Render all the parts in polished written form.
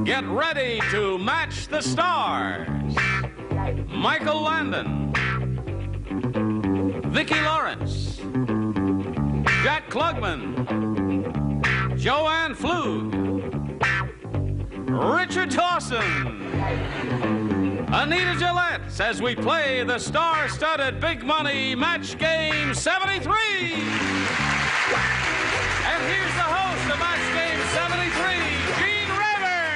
Get ready to match the stars. Michael Landon, Vicki Lawrence, Jack Klugman, Joanne Flug, Richard Dawson, Anita Gillette, as we play the star-studded Big Money Match Game 73. And here's the host of Match Game 73, Gene Rayburn.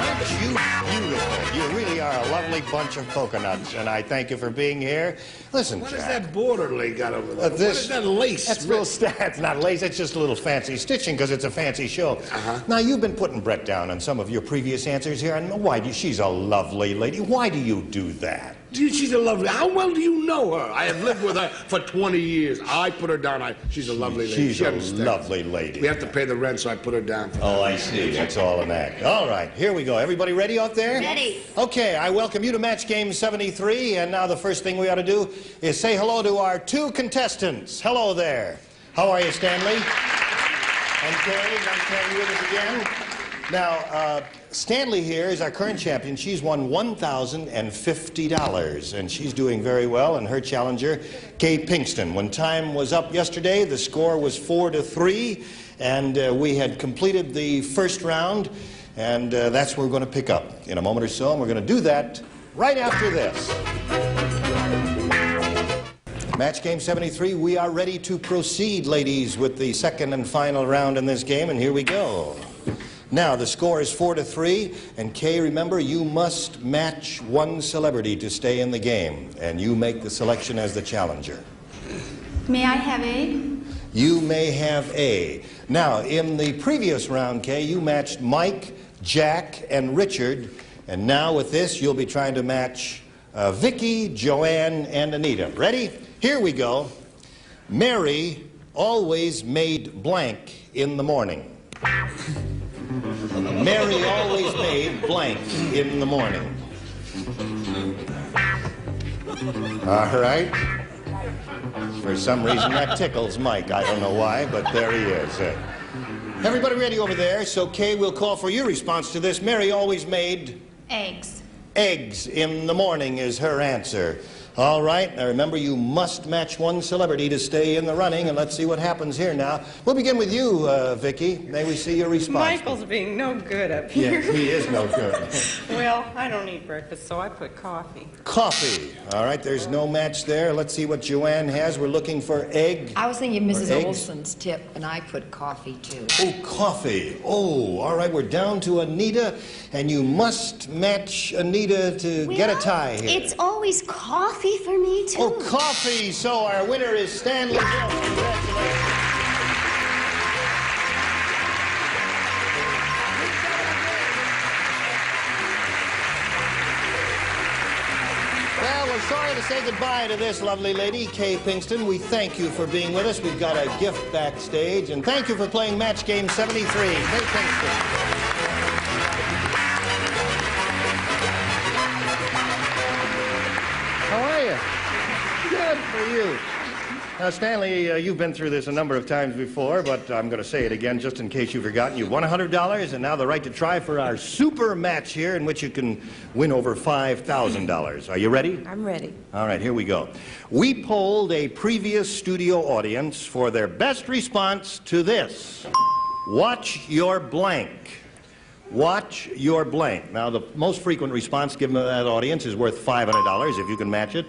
Aren't you beautiful? You really are a lovely bunch of coconuts, and I thank you for being here. Listen, What Jack. is that border they got over there? This, what is that lace? That's it's not lace. It's just a little fancy stitching because it's a fancy show. Uh-huh. Now, you've been putting Brett down on some of your previous answers here, and she's a lovely lady. Why do you do that? Dude, she's a lovely. How well do you know her? I have lived with her for 20 years. I put her down. She's a lovely lady. She's a lovely lady. We have to pay the rent, so I put her down. Oh, I see. That's all an act. All right, here we go. Everybody ready out there? Ready. Okay, I welcome you to Match Game 73, and now the first thing we ought to do is say hello to our two contestants. Hello there. How are you, Stanley? And Kay, nice to have you with us again. Now, Stanley here is our current champion. She's won $1,050, and she's doing very well. And her challenger, Kay Pinkston. When time was up yesterday, the score was 4-3, and we had completed the first round, and that's where we're going to pick up in a moment or so, and we're going to do that right after this. Match Game 73, we are ready to proceed, ladies, with the second and final round in this game, and here we go. Now, the score is 4-3, and Kay, remember, you must match one celebrity to stay in the game, and you make the selection as the challenger. May I have A? You may have A. Now, in the previous round, Kay, you matched Mike, Jack, and Richard, and now with this, you'll be trying to match Vicki, Joanne, and Anita. Ready? Here we go. Mary always made blank in the morning. Mary always made blank in the morning. All right. For some reason, that tickles Mike. I don't know why, but there he is. Everybody ready over there? So, Kay, we'll call for your response to this. Mary always made... Eggs. Eggs in the morning is her answer. All right, now remember, you must match one celebrity to stay in the running, and let's see what happens here now. We'll begin with you, Vicki. May we see your response? Michael's being no good up here. Yes, he is no good. Well, I don't eat breakfast, so I put coffee. Coffee. All right, there's no match there. Let's see what Joanne has. We're looking for egg. I was thinking Mrs. Eggs. Olson's tip, and I put coffee, too. Oh, coffee. Oh, all right, we're down to Anita, and you must match Anita to get a tie here. It's always coffee for me, too. Oh, coffee. So our winner is Stanley Gill. Congratulations. Well, we're sorry to say goodbye to this lovely lady, Kay Pinkston. We thank you for being with us. We've got a gift backstage, and thank you for playing Match Game 73. Kay Pinkston. How are you? Good for you. Now, Stanley, you've been through this a number of times before, but I'm going to say it again just in case you've forgotten. You've won $100 and now the right to try for our super match here in which you can win over $5,000. Are you ready? I'm ready. All right, here we go. We polled a previous studio audience for their best response to this. Watch your blank. Watch your blank. Now, the most frequent response given to that audience is worth $500 if you can match it.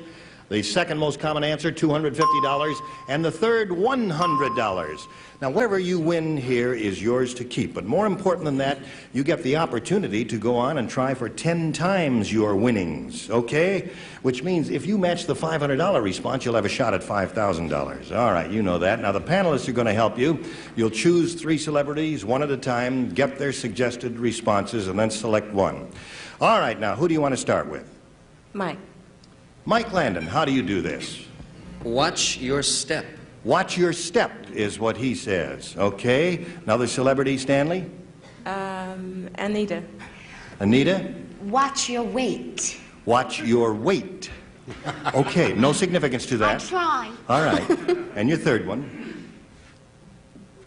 The second most common answer, $250, and the third, $100. Now, whatever you win here is yours to keep. But more important than that, you get the opportunity to go on and try for 10 times your winnings, okay? Which means if you match the $500 response, you'll have a shot at $5,000. All right, you know that. Now, the panelists are going to help you. You'll choose 3 celebrities, one at a time, get their suggested responses, and then select one. All right, now, who do you want to start with? Mike. Mike Landon, how do you do this? Watch your step. Watch your step is what he says. Okay. Another celebrity, Stanley? Anita. Anita? Watch your weight. Watch your weight. Okay, no significance to I that. try. All right. And your third one?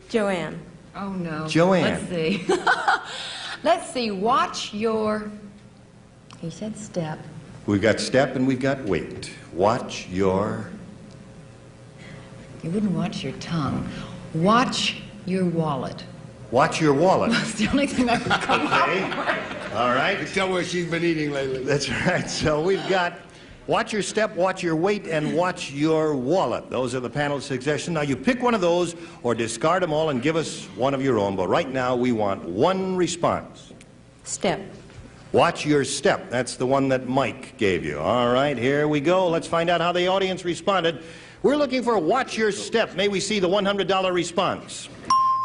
Joanne. Oh, no. Joanne. Let's see. Let's see. Watch your... He said step. We've got step and we've got weight. Watch your... You wouldn't watch your tongue. Watch your wallet. Watch your wallet. That's the only thing I could come up Okay. with. All right. Tell where she's been eating lately. That's right. So we've got watch your step, watch your weight, and watch your wallet. Those are the panel suggestions. Now you pick one of those or discard them all and give us one of your own. But right now we want one response. Step. Watch your step. That's the one that Mike gave you. All right, here we go. Let's find out how the audience responded. We're looking for watch your step. May we see the $100 response?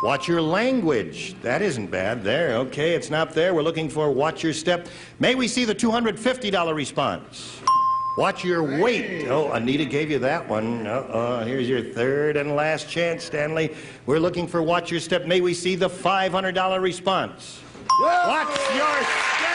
Watch your language. That isn't bad. There, okay, it's not there. We're looking for watch your step. May we see the $250 response? Watch your weight. Oh, Anita gave you that one. Here's your third and last chance, Stanley. We're looking for watch your step. May we see the $500 response? Watch your step.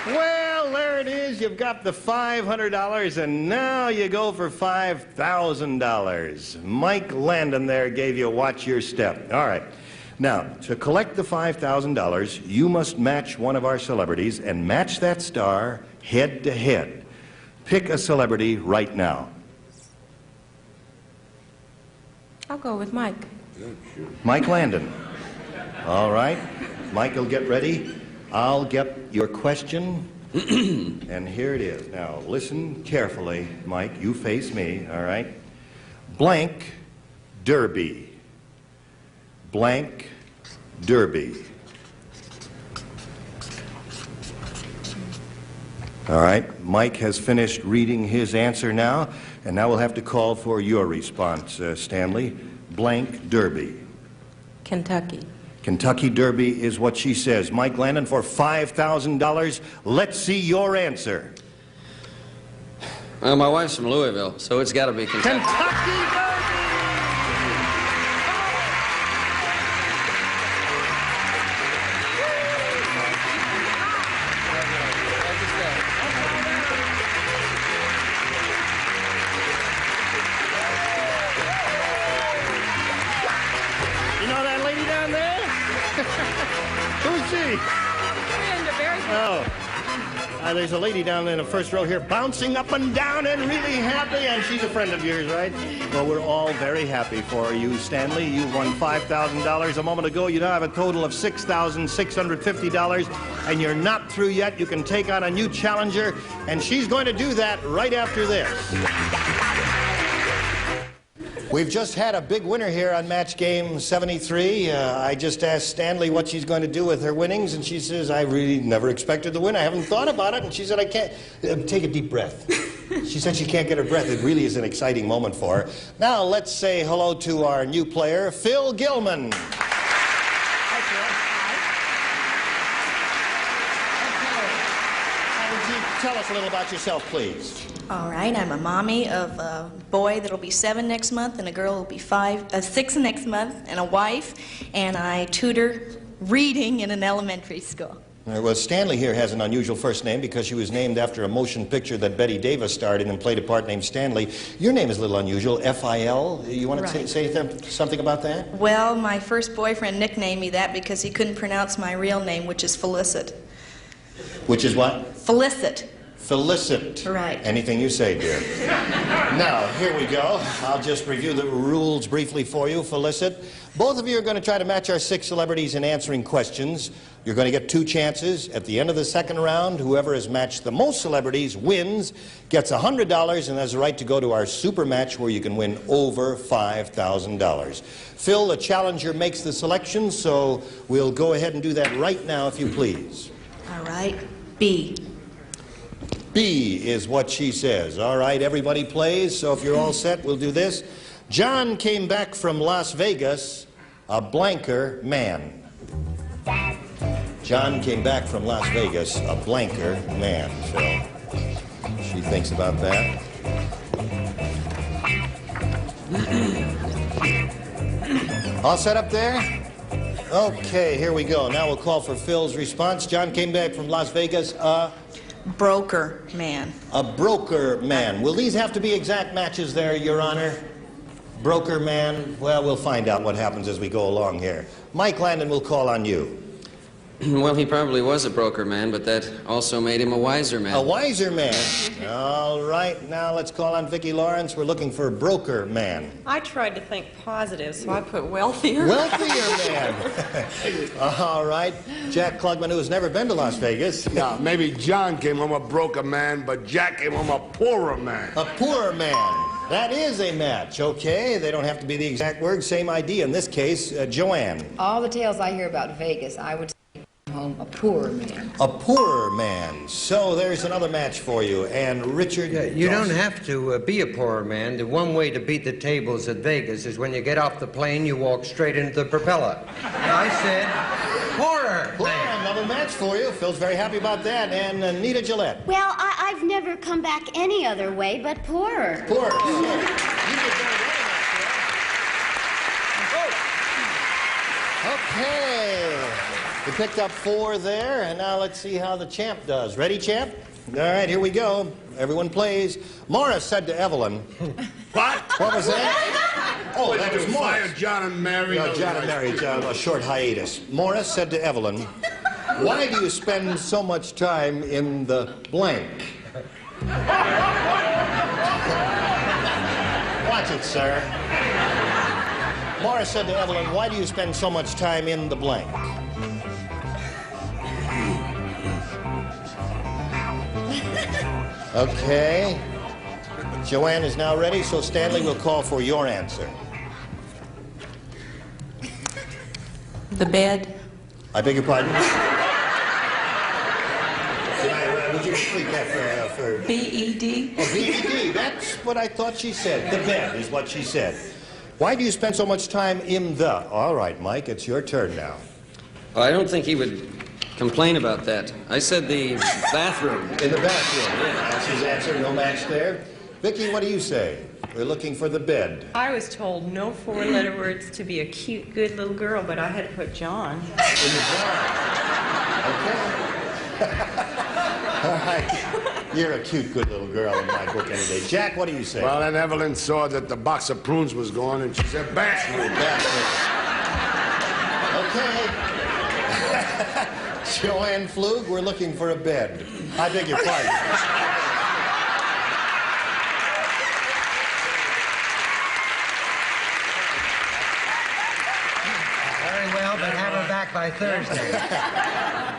Well, there it is. You've got the $500, and now you go for $5,000. Mike Landon there gave you watch your step. All right. Now, to collect the $5,000, you must match one of our celebrities and match that star head to head. Pick a celebrity right now. I'll go with Mike. Mike Landon. All right. Mike will get ready. I'll get your question, and here it is. Now, listen carefully, Mike. You face me, all right? Blank Derby. Blank Derby. All right, Mike has finished reading his answer now, and now we'll have to call for your response, Stanley. Blank Derby. Kentucky. Kentucky Derby is what she says. Mike Landon for $5,000. Let's see your answer. Well, my wife's from Louisville, so it's got to be Kentucky. Kentucky Derby! You know that lady down there? Who's she? Oh. There's a lady down there in the first row here bouncing up and down and really happy, and she's a friend of yours, right? Well, we're all very happy for you, Stanley. You won $5,000 a moment ago. You now have a total of $6,650, and you're not through yet. You can take on a new challenger, and she's going to do that right after this. We've just had a big winner here on match game 73. I just asked Stanley what she's going to do with her winnings, and she says, I really never expected to win. I haven't thought about it. And she said, I can't. Take a deep breath. She said she can't get her breath. It really is an exciting moment for her. Now, let's say hello to our new player, Phil Gilman. Tell us a little about yourself, please. All right, I'm a mommy of a boy that'll be 7 next month and a girl will be 6 next month, and a wife, and I tutor reading in an elementary school. Well, Stanley here has an unusual first name because she was named after a motion picture that Betty Davis starred in and played a part named Stanley. Your name is a little unusual, F-I-L. You want to say something about that? Well, my first boyfriend nicknamed me that because he couldn't pronounce my real name, which is Felicit. Which is what? Felicit. Felicit. Right. Anything you say, dear. Now, here we go. I'll just review the rules briefly for you, Felicit. Both of you are going to try to match our 6 celebrities in answering questions. You're going to get 2 chances. At the end of the second round, whoever has matched the most celebrities wins, gets $100, and has the right to go to our super match where you can win over $5,000. Phil, the challenger, makes the selection, so we'll go ahead and do that right now, if you please. All right, B. B is what she says. All right, everybody plays, so if you're all set, we'll do this. John came back from Las Vegas, a blanker man. John came back from Las Vegas, a blanker man, Phil. she thinks about that. All set up there? Okay, here we go. Now we'll call for Phil's response. John came back from Las Vegas. Broker man. A broker man. Will these have to be exact matches there, Your Honor? Broker man? Well, we'll find out what happens as we go along here. Mike Landon will call on you. Well, he probably was a broker man, but that also made him a wiser man. A wiser man. All right, now let's call on Vicki Lawrence. We're looking for a broker man. I tried to think positive, so I put wealthier. Wealthier man. All right. Jack Klugman, who has never been to Las Vegas. Yeah, maybe John came home a broker man, but Jack came home a poorer man. A poorer man. That is a match, okay? They don't have to be the exact words, same idea. In this case, Joanne. All the tales I hear about Vegas, I would say home a poorer man. A poorer man. So there's another match for you. And Richard. Yeah, you don't have to be a poorer man. The one way to beat the tables at Vegas is when you get off the plane, you walk straight into the propeller. I said poorer man. Another match for you. Phil's very happy about that. And Anita Gillette. Well, I've never come back any other way but poorer. Poorer. Okay. We picked up 4 there, and now let's see how the champ does. Ready, champ? All right, here we go. Everyone plays. Morris said to Evelyn. What? What was that? Oh, that was Morris. Fire John and Mary. No, John and Mary, a short hiatus. Morris said to Evelyn, why do you spend so much time in the blank? Watch it, sir. Morris said to Evelyn, why do you spend so much time in the blank? Okay. Joanne is now ready, so Stanley will call for your answer. The bed. I beg your pardon? Would you repeat that for... B-E-D. Oh, B-E-D. That's what I thought she said. The bed is what she said. Why do you spend so much time in the... All right, Mike, it's your turn now. Well, I don't think he would complain about that. I said the bathroom. In the bathroom. Yeah. That's his answer. No match there. Vicki, what do you say? We're looking for the bed. I was told no 4-letter words to be a cute, good little girl, but I had to put John. In the jar. Okay. All right. You're a cute, good little girl in my book any day. Jack, what do you say? Well, then Evelyn saw that the box of prunes was gone, and she said, bathroom. Okay. Joanne Flug, we're looking for a bed. I beg your pardon. Very well, but have her back by Thursday.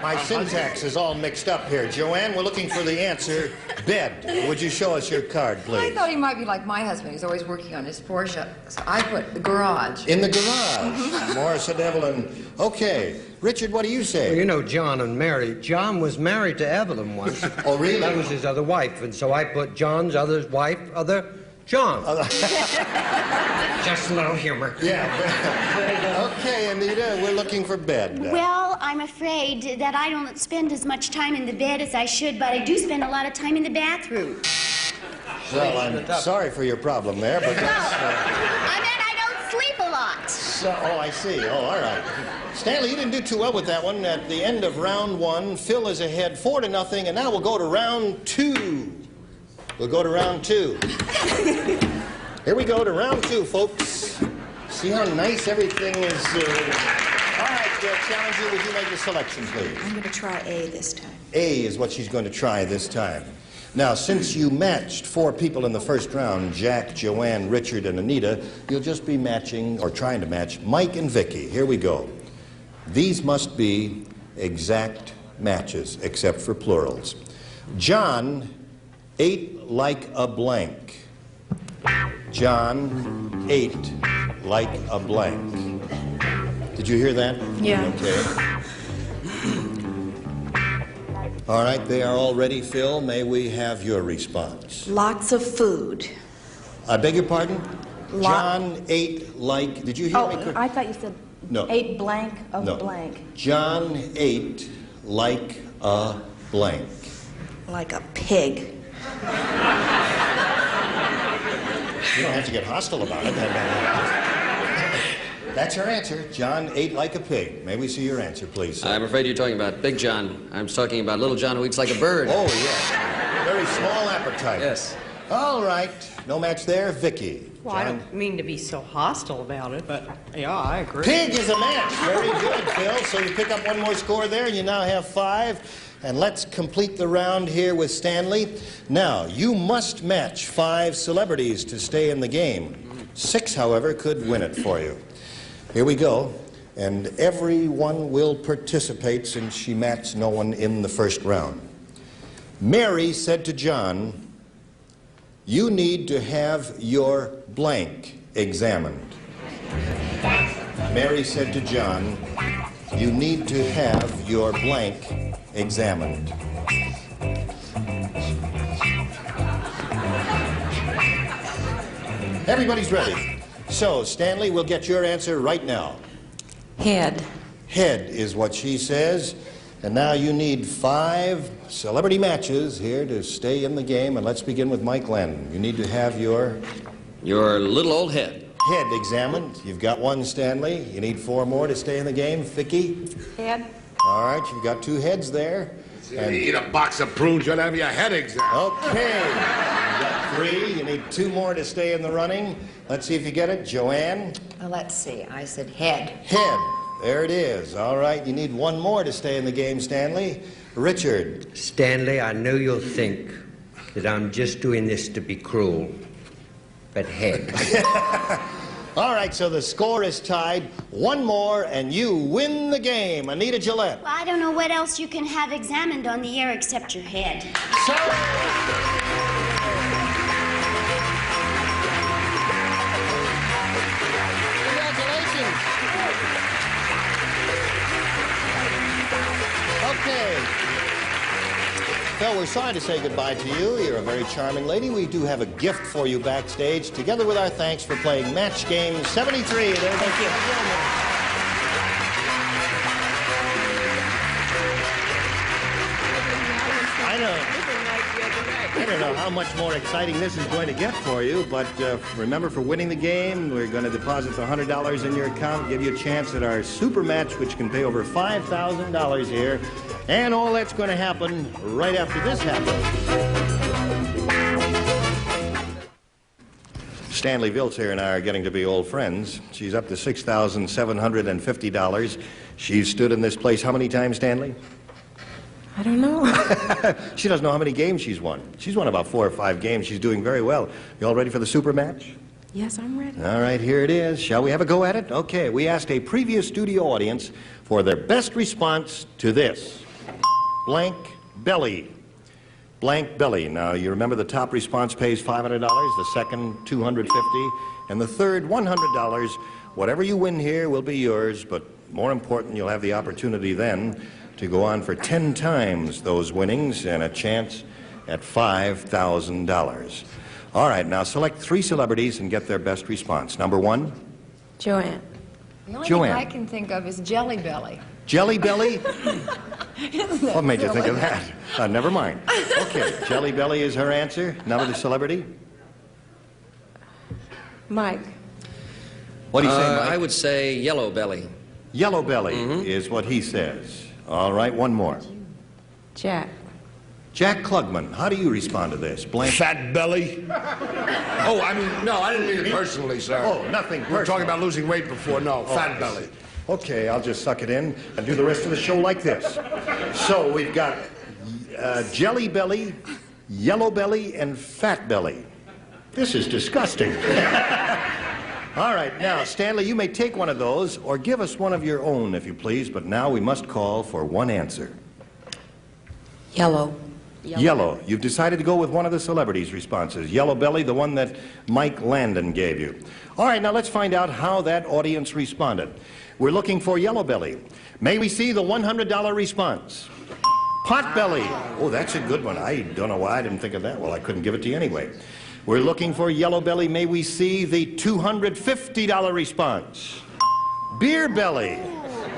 My syntax is all mixed up here. Joanne, we're looking for the answer, bed. Would you show us your card, please? I thought he might be like my husband. He's always working on his Porsche. So I put the garage. In the garage. Morris and Evelyn. Okay. Richard, what do you say? Well, you know John and Mary. John was married to Evelyn once. Oh, really? That was his other wife, and so I put John's other wife, other John. Just a little humor. Yeah. Okay, Anita, we're looking for bed. Well, I'm afraid that I don't spend as much time in the bed as I should, but I do spend a lot of time in the bathroom. Well, I'm sorry for your problem there, but that's... I meant I don't sleep a lot. So, oh, I see. Oh, all right. Stanley, you didn't do too well with that one. At the end of round 1, Phil is ahead 4-0, and now we'll go to round 2. We'll go to round 2. Here we go to round 2, folks. See how nice everything is. All right, Challenger, would you make the selection, please? I'm going to try A this time. A is what she's going to try this time. Now, since you matched 4 people in the first round, Jack, Joanne, Richard, and Anita, you'll just be matching, or trying to match, Mike and Vicki. Here we go. These must be exact matches, except for plurals. John ate like a blank. John ate like a blank. Did you hear that? Yeah. Okay. All right, they are all ready, Phil. May we have your response? Lots of food. I beg your pardon? John ate like... Did you hear me? I thought you said No. ate blank of No. blank. John ate like a blank. Like a pig. You don't have to get hostile about it. That's her answer. John ate like a pig. May we see your answer, please, sir? I'm afraid you're talking about Big John. I'm talking about Little John who eats like a bird. Oh, yes. Very small appetite. Yes. All right. No match there. Vicky. Well, I don't mean to be so hostile about it, but yeah, I agree. Pig is a match. Very good, Phil. So you pick up one more score there, and you now have 5. And let's complete the round here with Stanley. Now, you must match 5 celebrities to stay in the game. 6, however, could win it for you. Here we go. And everyone will participate since she matched no one in the first round. Mary said to John, "You need to have your blank examined." Mary said to John, "You need to have your blank examined." Everybody's ready. So, Stanley, we'll get your answer right now. Head. Head is what she says. And now you need 5 celebrity matches here to stay in the game. And let's begin with Mike Landon. You need to have your little old head. Head examined. You've got 1, Stanley. You need 4 more to stay in the game. Vicky? Head. All right, you've got 2 heads there. And you eat a box of prunes, you'll have your head examined. Okay. You've got 3. You need 2 more to stay in the running. Let's see if you get it. Joanne? Well, let's see. I said head. Head. There it is. All right, you need 1 more to stay in the game, Stanley. Richard? Stanley, I know you'll think that I'm just doing this to be cruel, but head. All right, so the score is tied. 1 more, and you win the game. Anita Gillette. Well, I don't know what else you can have examined on the air except your head. So... Okay. Phil, we're sorry to say goodbye to you. You're a very charming lady. We do have a gift for you backstage, together with our thanks for playing Match Game 73. Thank you. I don't know how much more exciting this is going to get for you, but remember, for winning the game, we're going to deposit the $100 in your account, give you a chance at our super match, which can pay over $5,000 here. And all that's going to happen right after this happens. Stanley Viltz here and I are getting to be old friends. She's up to $6,750. She's stood in this place how many times, Stanley? I don't know. She doesn't know how many games she's won. She's won about 4 or 5 games. She's doing very well. You all ready for the super match? Yes, I'm ready. All right, here it is. Shall we have a go at it? Okay, we asked a previous studio audience for their best response to this. Blank belly. Blank belly. Now, you remember the top response pays $500, the second $250, and the third $100. Whatever you win here will be yours, but more important, you'll have the opportunity then to go on for 10 times those winnings and a chance at $5,000. All right, now select 3 celebrities and get their best response. Number 1? Joanne. The only Joanne. thing I can think of is Jelly Belly. Jelly Belly? What made you think of that? Never mind. Okay, Jelly Belly is her answer. Another celebrity? Mike. What do you say, Mike? I would say Yellow Belly. Yellow Belly is what he says. All right, 1 more. Jack. Jack Klugman, how do you respond to this? Blank. Fat belly. Oh, I mean, no, I didn't mean it personally, sir. Oh, nothing We were talking personal. about losing weight before. No, fat belly. Okay, I'll just suck it in and do the rest of the show like this. So we've got Jelly Belly, Yellow Belly, and Fat Belly. This is disgusting. All right, now, Stanley, you may take one of those or give us one of your own, if you please, but now we must call for one answer. Yellow. Yellow. You've decided to go with one of the celebrities' responses. Yellow Belly, the one that Mike Landon gave you. All right, now let's find out how that audience responded. We're looking for Yellow Belly. May we see the $100 response? Pot Belly. Oh, that's a good one. I don't know why I didn't think of that. Well, I couldn't give it to you anyway. We're looking for Yellow Belly. May we see the $250 response? Beer Belly.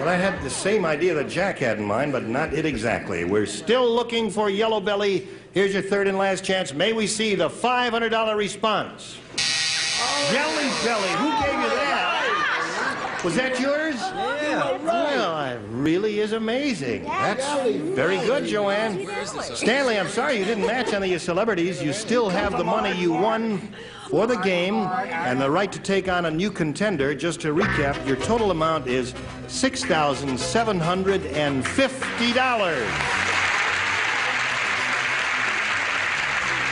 Well, I had the same idea that Jack had in mind, but not it exactly. We're still looking for Yellow Belly. Here's your third and last chance. May we see the $500 response? Jelly Belly, who gave you that? Was that yours? Yeah. Well, it really is amazing. That's very good, Joanne. Stanley, I'm sorry you didn't match any of your celebrities. You still have the money you won for the game and the right to take on a new contender. Just to recap, your total amount is $6,750.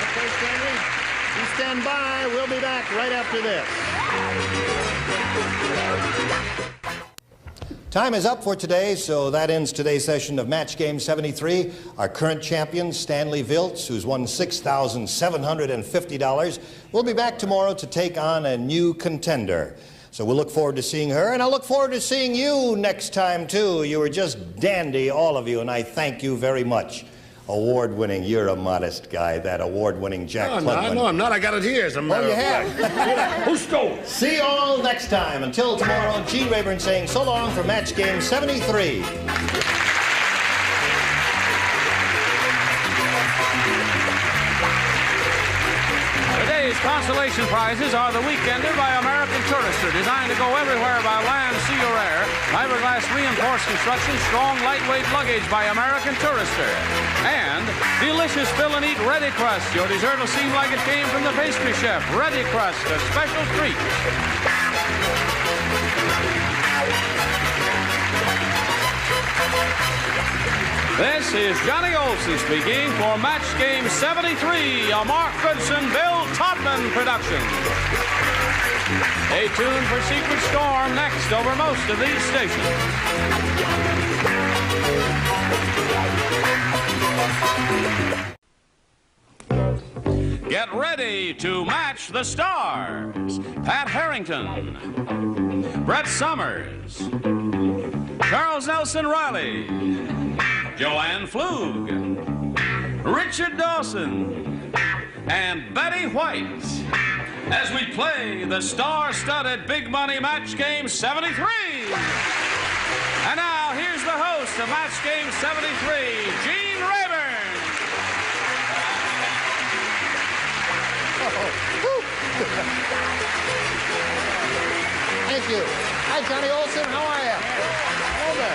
Okay, Stanley, you stand by. We'll be back right after this. Time is up for today, so that ends today's session of Match Game 73. Our current champion, Stanley Viltz, who's won $6,750, will be back tomorrow to take on a new contender. So we'll look forward to seeing her, and I look forward to seeing you next time, too. You were just dandy, all of you, and I thank you very much. Award-winning, you're a modest guy, that award-winning Jack Klugman. No, I'm not. I got it here. As a matter you of fact. have. Who stole it? See you all next time. Until tomorrow, Gene Rayburn saying so long for Match Game 73. Today's consolation prizes are the Weekender by American Tourister, designed to go everywhere by land, sea, or air. Fiberglass reinforced construction, strong, lightweight luggage by American Tourister. And delicious fill and eat Ready Crust. Your dessert will seem like it came from the pastry chef. Ready Crust, a special treat. This is Johnny Olson speaking for Match Game 73, a Mark Goodson, Bill Todman production. Stay tuned for Secret Storm next over most of these stations. Get ready to match the stars. Pat Harrington, Brett Summers, Charles Nelson Riley, Joanne Flug, Richard Dawson, and Betty White as we play the star-studded Big Money Match Game 73. And now, here's the host of Match Game 73, Gene Rayburn. Thank you. Hi, Johnny Olson. How are you? Hold on.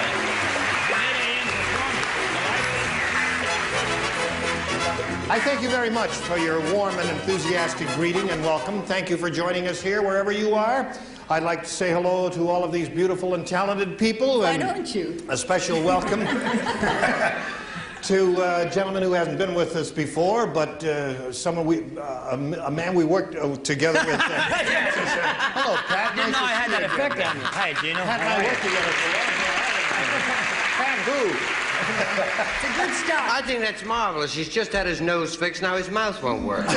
I thank you very much for your warm and enthusiastic greeting and welcome. Thank you for joining us here wherever you are. I'd like to say hello to all of these beautiful and talented people. Why don't you? A special welcome to a gentleman who hasn't been with us before, but a man we worked together with. Hello, Pat. I didn't know I had that effect on you. Hi, Gino. Pat and I worked together for a long time. Pat who? It's a good start. I think that's marvelous. He's just had his nose fixed, now his mouth won't work. All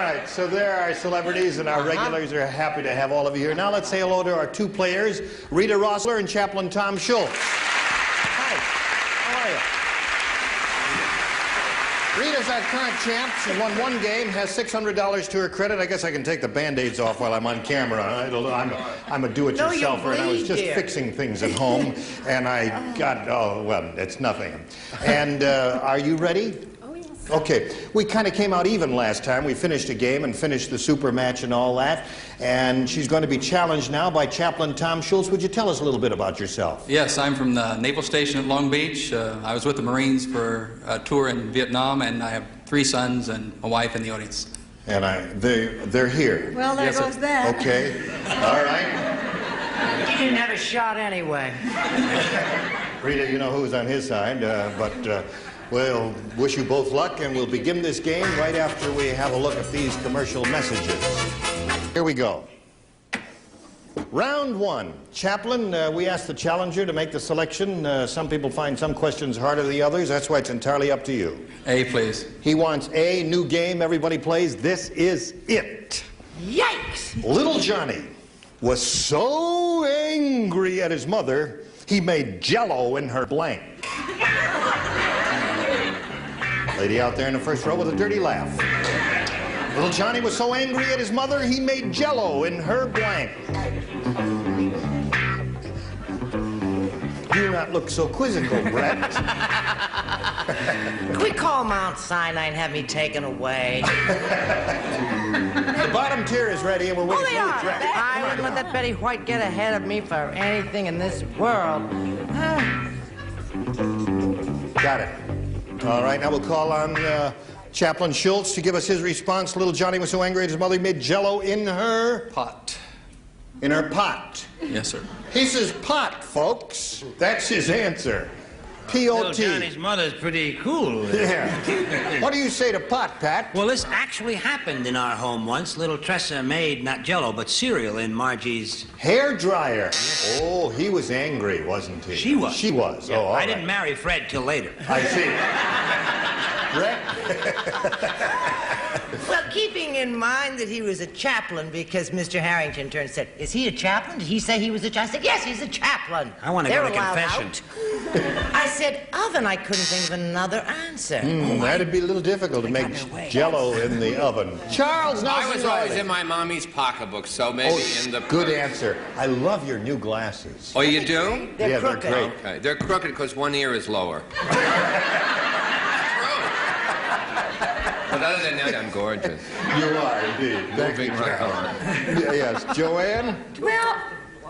right, so there are celebrities, and our regulars are happy to have all of you here. Now let's say hello to our two players, Rita Rossler and Chaplain Tom Schultz. Hi, how are you? Rita's our current champ. She won one game, has $600 to her credit. I guess I can take the Band-Aids off while I'm on camera. I'm a do-it-yourselfer, and I was just fixing things at home, and I got, oh, well, it's nothing. And are you ready? Oh, yes. Okay, we kind of came out even last time. We finished a game and finished the super match and all that. And she's going to be challenged now by Chaplain Tom Schultz. Would you tell us a little bit about yourself? Yes, I'm from the Naval Station at Long Beach. I was with the Marines for a tour in Vietnam, and I have 3 sons and a wife in the audience. And they're here. Well, there goes that. Okay, all right. You didn't have a shot anyway. Rita, you know who's on his side, we'll wish you both luck, and we'll begin this game right after we have a look at these commercial messages. Here we go. Round 1. Chaplain, we asked the challenger to make the selection. Some people find some questions harder than the others. That's why it's entirely up to you. A, please. He wants A, new game, everybody plays. This is it. Yikes! Little Johnny was so angry at his mother, he made Jell-O in her blank. Lady out there in the first row with a dirty laugh. Little Johnny was so angry at his mother, he made Jell-O in her blank. not look so quizzical, Brett. Can we call Mount Sinai and have me taken away? The bottom tier is ready, and we're waiting for you, Brett. I wouldn't let that Betty White get ahead of me for anything in this world. Got it. All right, now we'll call on Chaplain Schultz to give us his response. Little Johnny was so angry at his mother he made Jell-O in her... Pot. In her pot. Yes, sir. He says pot, folks. That's his answer. P-O-T. Little Johnny's mother's pretty cool. Yeah. What do you say to pot, Pat? Well, this actually happened in our home once. Little Tressa made not Jell-O, but cereal in Margie's... Hair dryer. Yes. Oh, he was angry, wasn't he? She was. She was. Yeah, Oh, all I right. didn't marry Fred till later. I see. Brett? Well, keeping in mind that he was a chaplain because Mr. Harrington turned and said, "Is he a chaplain? Did he say he was a chaplain?" I said, "Yes, he's a chaplain." I want to They're go to allowed confession. out. I said, oven. I couldn't think of another answer. That'd be a little difficult to make Jell-O in the oven. Charles Nelson I was Riley. always in my mommy's pocketbook, so maybe in the... Good answer. I love your new glasses. Oh, you do? They're crooked. They're great. Okay. They're crooked because one ear is lower. But other than that, I'm gorgeous. You are, indeed. Thank you, Charles. Yes, Joanne? Well,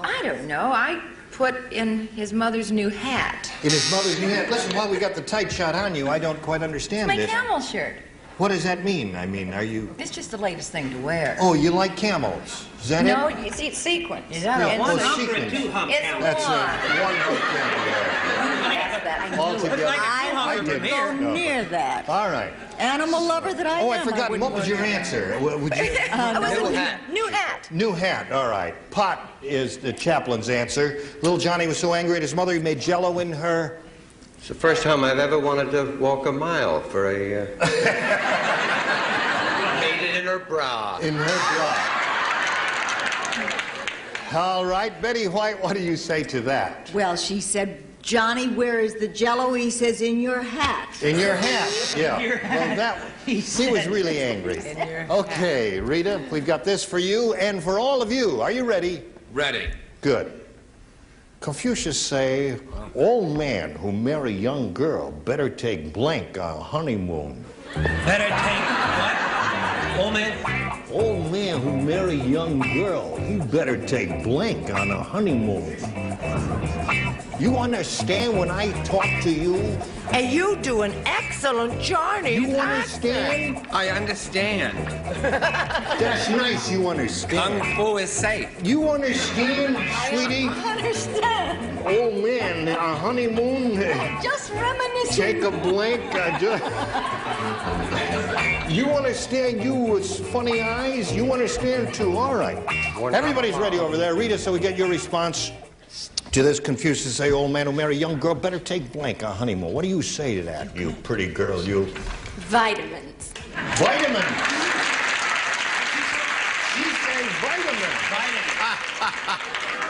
I don't know. I put in his mother's new hat. In his mother's new hat. Listen, while we got the tight shot on you, I don't quite understand My this. camel shirt. What does that mean? I mean, are you... It's just the latest thing to wear. Oh, you like camels. Is that No, it? you see, it's sequins. Is that a It's one hump hump or a sequins. two-hump It's camel? That's one. one hook camel. That's that. I knew All it. together. I I wouldn't did. go near that. All right. Animal lover that I Oh, am. I forgot. What was your answer? Would you... New hat. New hat. New hat. All right. Pot is the chaplain's answer. Little Johnny was so angry at his mother he made Jell-O in her... It's the first time I've ever wanted to walk a mile for a... Made it in her bra. In her bra. All right. Betty White, what do you say to that? Well, she said, "Johnny, where is the Jell-O?" He says, "In your hat." In your hat. Yeah. your Well, that he was really angry. Okay, Rita, we've got this for you and for all of you. Are you ready? Ready. Good. Confucius say, old man who marry young girl better take blank on a honeymoon. Better take what? Old man? Old man who marry young girl, he better take blank on a honeymoon. You understand when I talk to you? And you do an excellent Johnny. You understand? I understand. That's nice, you understand. Kung Fu is safe. You understand, sweetie? I understand. Old man, a honeymoon. Just reminiscing. Take a blank. You understand, you with funny eyes? You understand too. All right. Everybody's ready over there. Rita, so we get your response to this. Confucius say, old man who marry young girl better take blank on honeymoon. What do you say to that, you pretty girl, you? Vitamins. Vitamins. She says vitamins.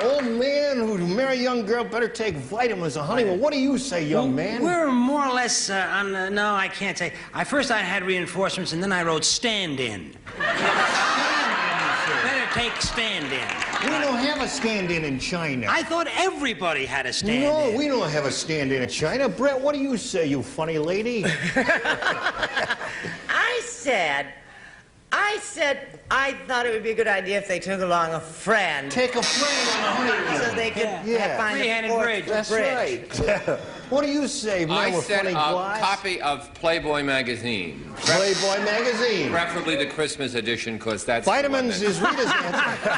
Old man who marry young girl better take vitamins on honeymoon. What do you say, young man? We're more or less on the... No, I can't say. First I had reinforcements, and then I wrote stand-in. Better take stand-in. We don't have a stand-in in China. I thought everybody had a stand-in. No, we don't have a stand-in in China. Brett, what do you say, you funny lady? I said I thought it would be a good idea if they took along a friend. Take a friend on a honeymoon. So they could find Three-handed a bridge. That's right. What do you say, man, I with said funny a glass? copy of Playboy magazine. Playboy magazine. Preferably the Christmas edition, because that's... Vitamins the is Rita's answer.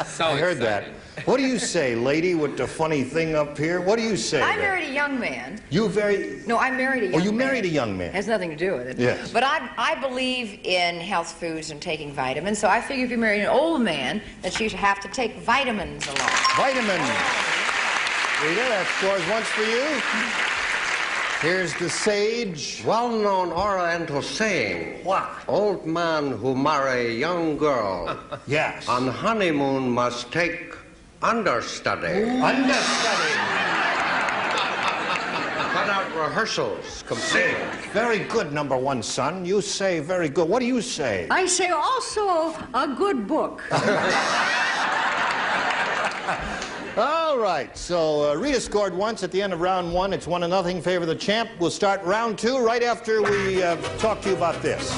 So I heard that. exciting. What do you say, lady, with the funny thing up here? What do you say? I there? married a young man. You very... No, I married a young man. Oh, you married a young man. Has nothing to do with it. Yes. But I believe in health foods and taking vitamins, so I figure if you marry an old man, that you should have to take vitamins along. Vitamins. Rita, that scores once for you. Here's the sage. Well-known Oriental saying. What? Old man who marry young girl Yes. on honeymoon must take understudy. Understudy. Cut out rehearsals completely. Very good, number one son. You say very good. What do you say? I say also a good book. All right, so Rita scored once at the end of round one. It's 1-0 favor of the champ. We'll start round two right after we talk to you about this.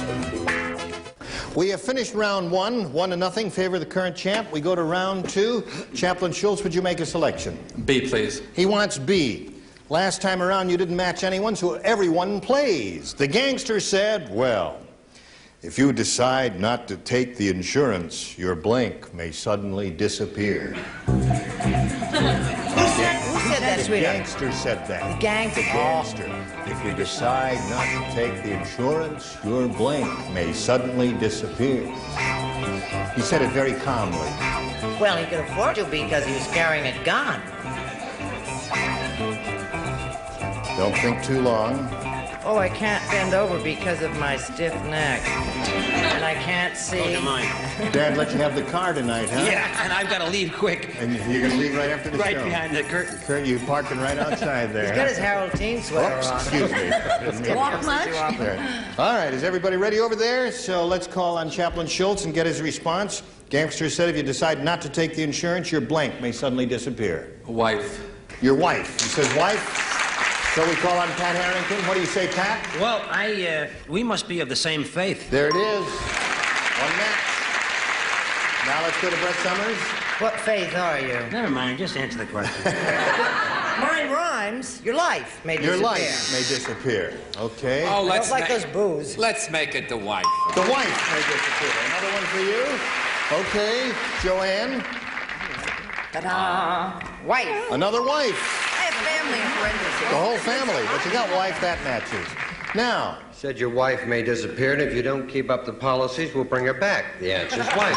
We have finished round one, 1-0 favor of the current champ. We go to round two. Chaplain Schultz, would you make a selection? B, please. He wants B. Last time around, you didn't match anyone, so everyone plays. The gangster said, well, if you decide not to take the insurance, your blank may suddenly disappear. Who said that, The sweetheart? gangster said that. The gangster. The gangster. If you decide not to take the insurance, your blank may suddenly disappear. He said it very calmly. Well, he could afford to because he was carrying a gun. Don't think too long. Oh, I can't bend over because of my stiff neck. And I can't see. Oh, never mind. Dad let you have the car tonight, huh? Yeah, and I've got to leave quick. And you're going to leave right after the show? Right behind the curtain. Kurt, you parking right outside there. He's got his Harold Teen sweater Oops, on. excuse me. Didn't mean to Walk cut much? you off there. All right, is everybody ready over there? So let's call on Chaplain Schultz and get his response. Gangster said if you decide not to take the insurance, your blank may suddenly disappear. Wife. Your wife. He says wife. So we call on Pat Harrington. What do you say, Pat? Well, we must be of the same faith. There it is. One match. Now let's go to Brett Summers. What faith are you? Never mind, just answer the question. Mine rhymes. Your life may disappear. Your life may disappear. Okay. Oh, I don't like those booze. Let's make it the wife. The wife may disappear. Another one for you. Okay. Joanne. Ta-da! Wife. Another wife. I have family and parentheses. The whole family. But you got wife, that matches. Now. Said your wife may disappear, and if you don't keep up the policies, we'll bring her back. The answer's wife.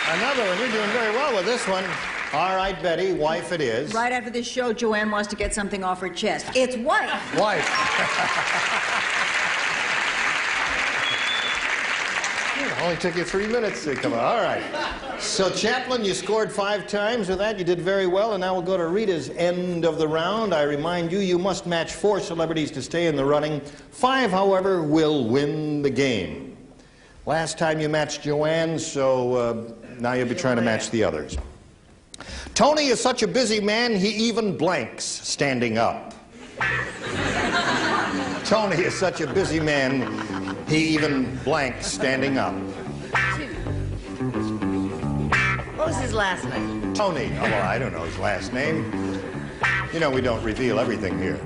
Another one. You're doing very well with this one. All right, Betty, wife it is. Right after this show, Joanne wants to get something off her chest. It's wife. Wife. It only took you 3 minutes to come out. All right. So, Chaplain, you scored 5 times with that. You did very well. And now we'll go to Rita's end of the round. I remind you, you must match 4 celebrities to stay in the running. 5, however, will win the game. Last time you matched Joanne, so now you'll be trying to match the others. Tony is such a busy man, he even blanks standing up. Tony is such a busy man, he even blanks standing up. What was his last name? Tony. Oh, well, I don't know his last name. You know, we don't reveal everything here.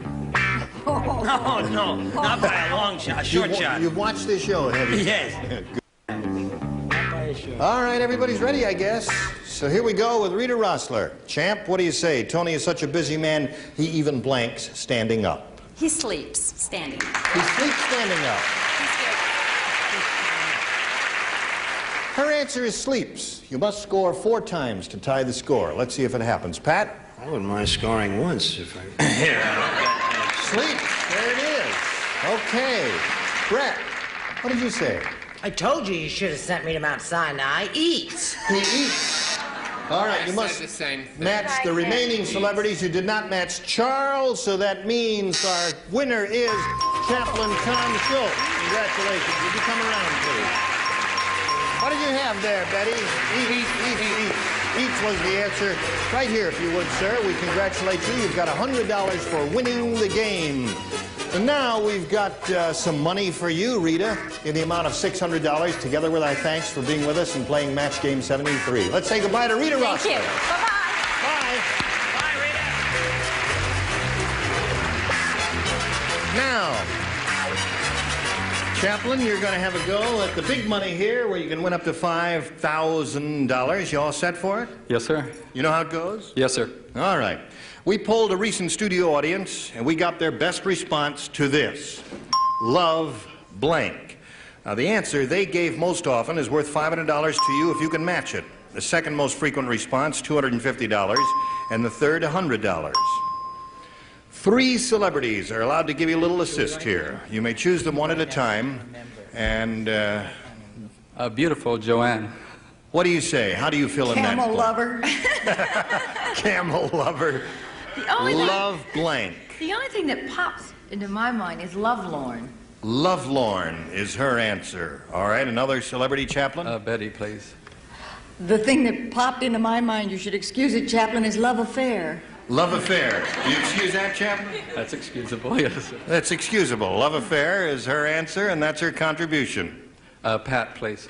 Oh, no, not by a long shot, a short shot. You've watched this show, have you? Yes. All right, everybody's ready, I guess. So here we go with Rita Rossler. Champ, what do you say? Tony is such a busy man, he even blanks standing up. He sleeps standing up. He sleeps standing up. Her answer is sleeps. You must score 4 times to tie the score. Let's see if it happens. Pat? I wouldn't mind scoring once if I... Sleeps. There it is. Okay. Brett, what did you say? I told you should have sent me to Mount Sinai. Eats. He eats. All right, you must match the remaining celebrities who did not match Charles, so that means our winner is Chaplain Tom Schultz. Congratulations. Would you come around, please? What did you have there, Betty? Eats was the answer. Right here, if you would, sir. We congratulate you. You've got $100 for winning the game. And now we've got some money for you, Rita, in the amount of $600, together with our thanks for being with us and playing Match Game 73. Let's say goodbye to Rita Rossler. Thank you. Bye-bye. Bye. Bye, Rita. Now, Chaplain, you're going to have a go at the big money here, where you can win up to $5,000. You all set for it? Yes, sir. You know how it goes? Yes, sir. All right. We polled a recent studio audience, and we got their best response to this. Love blank. Now, the answer they gave most often is worth $500 to you if you can match it. The second most frequent response, $250, and the third, $100. 3 celebrities are allowed to give you a little assist here. You may choose them one at a time, and... Beautiful Joanne. What do you say? How do you feel in that? Camel lover. Camel lover. Love blank. The only thing that pops into my mind is lovelorn. Lovelorn is her answer. All right, another celebrity, Chaplain? Betty, please. The thing that popped into my mind, you should excuse it, Chaplain, is love affair. Love affair. You excuse that, Chaplain? That's excusable, yes. That's excusable. Love affair is her answer, and that's her contribution. Pat, please.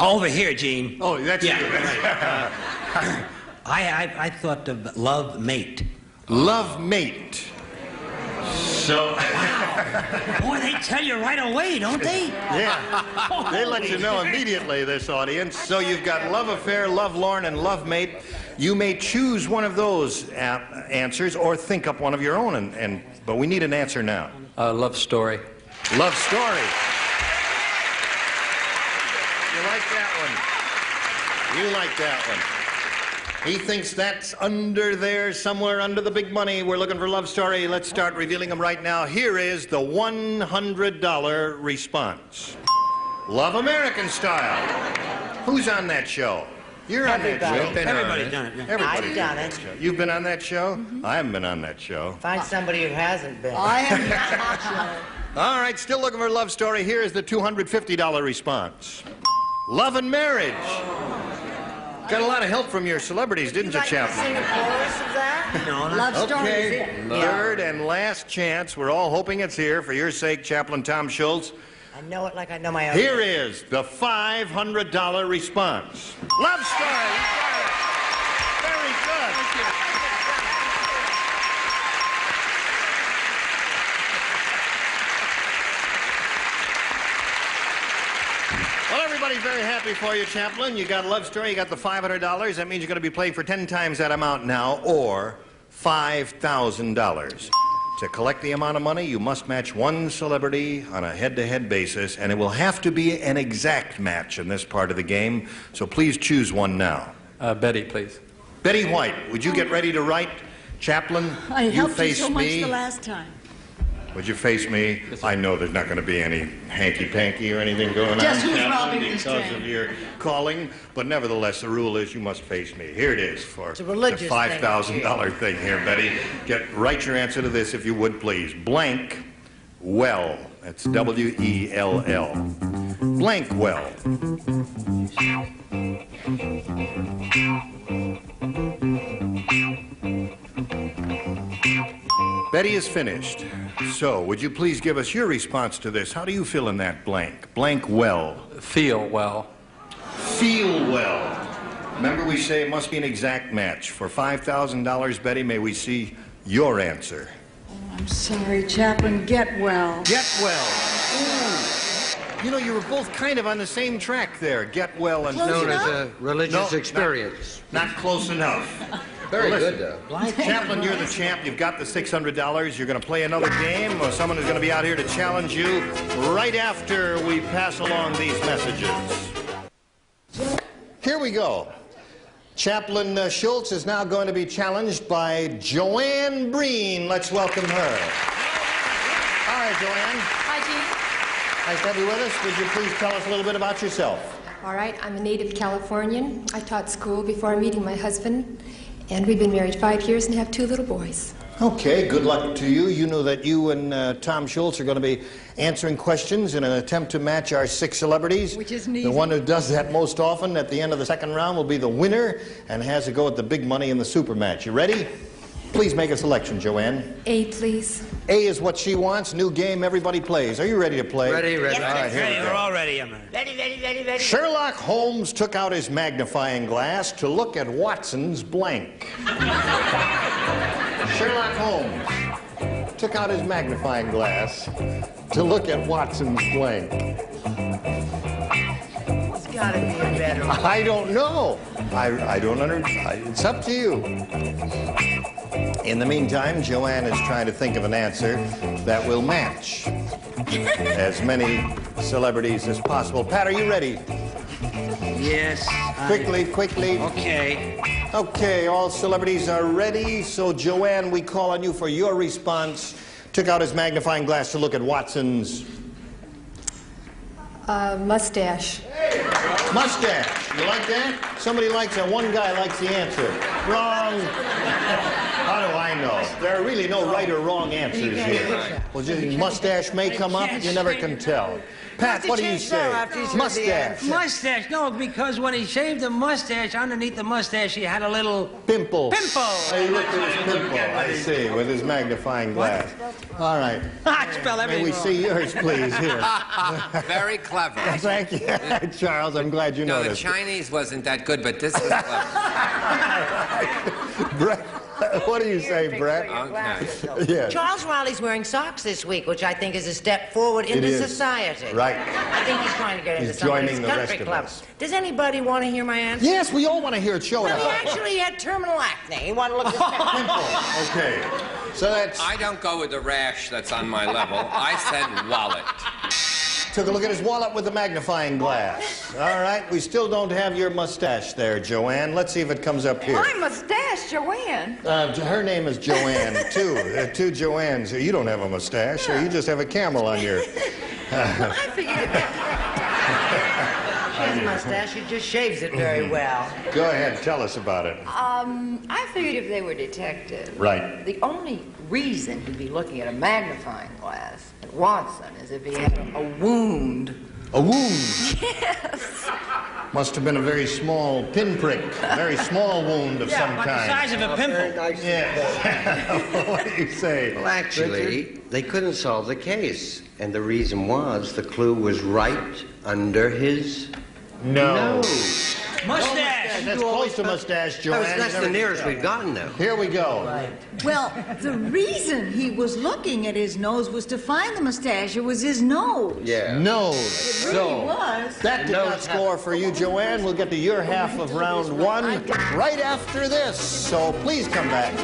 Over here, Gene. Oh, that's Yeah. you. I thought of love mate. Love mate. So. Boy, they tell you right away, don't they? Yeah. They let you know immediately, this audience. So you've got love affair, love lorn, and love mate. You may choose one of those answers or think up one of your own, but we need an answer now. Love story. Love story. You like that one? You like that one. He thinks that's under there, somewhere under the big money. We're looking for love story. Let's start revealing them right now. Here is the $100 response. Love American Style. Who's on that show? You're on that show. Everybody's done it. Everybody's I've done it. You've been on that show? I haven't been on that show. Find somebody who hasn't been. I haven't been on that show. All right, still looking for a love story. Here is the $250 response. Love and marriage. Got a lot of help from your celebrities, didn't you, Chaplain? Sing a chorus of that? No, no. Love story is Okay, it. third and last chance. We're all hoping it's here. For your sake, Chaplain Tom Schultz. I know it like I know my own. Here is the $500 response. Love story. You got it. Very good. Well, everybody's very happy for you, Chaplain. You got a love story. You got the $500. That means you're going to be playing for 10 times that amount now, or $5,000. To collect the amount of money, you must match one celebrity on a head-to-head basis, and it will have to be an exact match in this part of the game, so please choose one now. Betty, please. Betty White, would you get ready to write? Chaplain, I you helped you face so much me. the last time. Would you face me? I know there's not going to be any hanky-panky or anything going Just on, who's Chaplain, robbing this because train? of your calling, but nevertheless, the rule is you must face me. Here it is for It's a the religious $5,000 thing here, Betty. Write your answer to this, if you would, please. Blank well. That's W-E-L-L. Blank well. Betty is finished. So, would you please give us your response to this? How do you fill in that blank? Blank well. Feel well. Feel well. Remember, we say it must be an exact match. For $5,000, Betty, may we see your answer? I'm sorry, Chaplain. Get well. Get well. Ooh. You know, you were both kind of on the same track there. Get well and... Known as a religious experience. Not close enough. Very Well, good, listen, though. Chaplain, you're the champ. You've got the $600. You're going to play another game, or someone is going to be out here to challenge you right after we pass along these messages. Here we go. Chaplain Schultz is now going to be challenged by Joanne Breen. Let's welcome her. Hi, Joanne. Hi, Gene. Nice to have you with us. Would you please tell us a little bit about yourself? All right, I'm a native Californian. I taught school before meeting my husband, and we've been married 5 years and have 2 little boys. Okay, good luck to you. You know that you and Tom Schultz are going to be answering questions in an attempt to match our 6 celebrities. Which isn't The easy. one who does that most often at the end of the second round will be the winner and has to go at the big money in the super match. You ready? Please make a selection, Joanne. A, please. A is what she wants. New game, everybody plays. Are you ready to play? Ready, ready. All right, here Ready, we we're go. all ready. Ready. Sherlock Holmes took out his magnifying glass to look at Watson's blank. Sherlock Holmes took out his magnifying glass to look at Watson's blank. It's got to be a better one. I don't know. I don't understand. It's up to you. In the meantime, Joanne is trying to think of an answer that will match as many celebrities as possible. Pat, are you ready? Yes. Quickly. Okay. Okay, all celebrities are ready. So, Joanne, we call on you for your response. Took out his magnifying glass to look at Watson's Mustache. mustache. You like that? Somebody likes that. One guy likes the answer. Wrong. How do I know? There are really no right or wrong answers here. Well, just mustache may come up. You never can tell. Pat, what do you say? Mustache. Mustache. No, because when he shaved the mustache, underneath the mustache, he had a little... Pimple. Pimple. He looked at his pimple, I see, with his magnifying glass. All right. I spell everything May we wrong. see yours, please, here. Very clever. Thank you, Charles. I'm glad you No, the noticed. Chinese wasn't that good, but this was clever. Brett, what do you say, Brett? Okay. Yes. Charles Riley's wearing socks this week, which I think is a step forward into is. society. Right. I think he's trying to get into He's somebody's joining the country rest of club. us. Does anybody want to hear my answer? Yes, we all want to hear it. Show it Well, he out. actually had terminal acne. He wanted to look at his Okay. So that's... I don't go with the rash that's on my level. I said wallet. Took a look at his wallet with the magnifying glass. All right, we still don't have your mustache there, Joanne. Let's see if it comes up here. My mustache, Joanne. Her name is Joanne, too. Two Joannes. You don't have a mustache, or you just have a camel on your... I figured She has a mustache. She just shaves it very well. Go ahead, tell us about it. I figured if they were detectives, Right. the only reason he'd be looking at a magnifying glass at Watson is if he had a wound. A wound? Yes. Must have been a very small pinprick, a very small wound of some like kind. the size of a pimple. Yeah. What do you say? Well, actually, they couldn't solve the case. And the reason was the clue was right under his nose. Mustache. That's close to mustache, Joanne. That's the nearest we've gotten now. Here we go. Well, the reason he was looking at his nose was to find the mustache. It was his nose. Yeah. Nose. It really was. That did not score for you, Joanne. We'll get to your half of round one right after this. So please come back.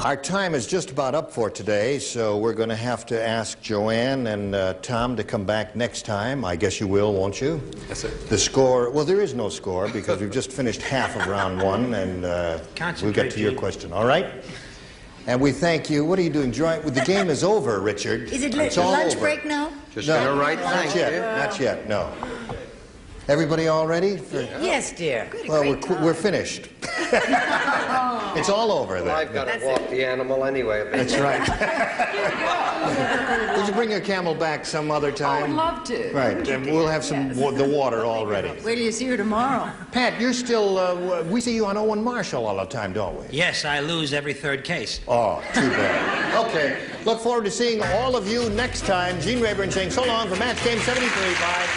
Our time is just about up for today, so we're going to have to ask Joanne and Tom to come back next time. I guess you will, won't you? Yes, sir. The score, well, there is no score because we've just finished half of round one, and we'll get to your question, all right? And we thank you. What are you doing? The game is over, Richard. Is it It's all lunch over. break now? Just No, gonna write not thank yet. you. Not yet, no. Everybody all ready? Yes, dear. Well, we're finished. It's all over Well, then. I've got to walk the animal anyway. That's right. Would you bring your camel back some other time? I would love to. Right, and we'll have some the water all ready. Wait till you see her tomorrow. Pat, you're still, we see you on Owen Marshall all the time, don't we? Yes, I lose every third case. Oh, too bad. Okay, look forward to seeing all of you next time. Gene Rayburn saying so long for Match Game 73. Bye.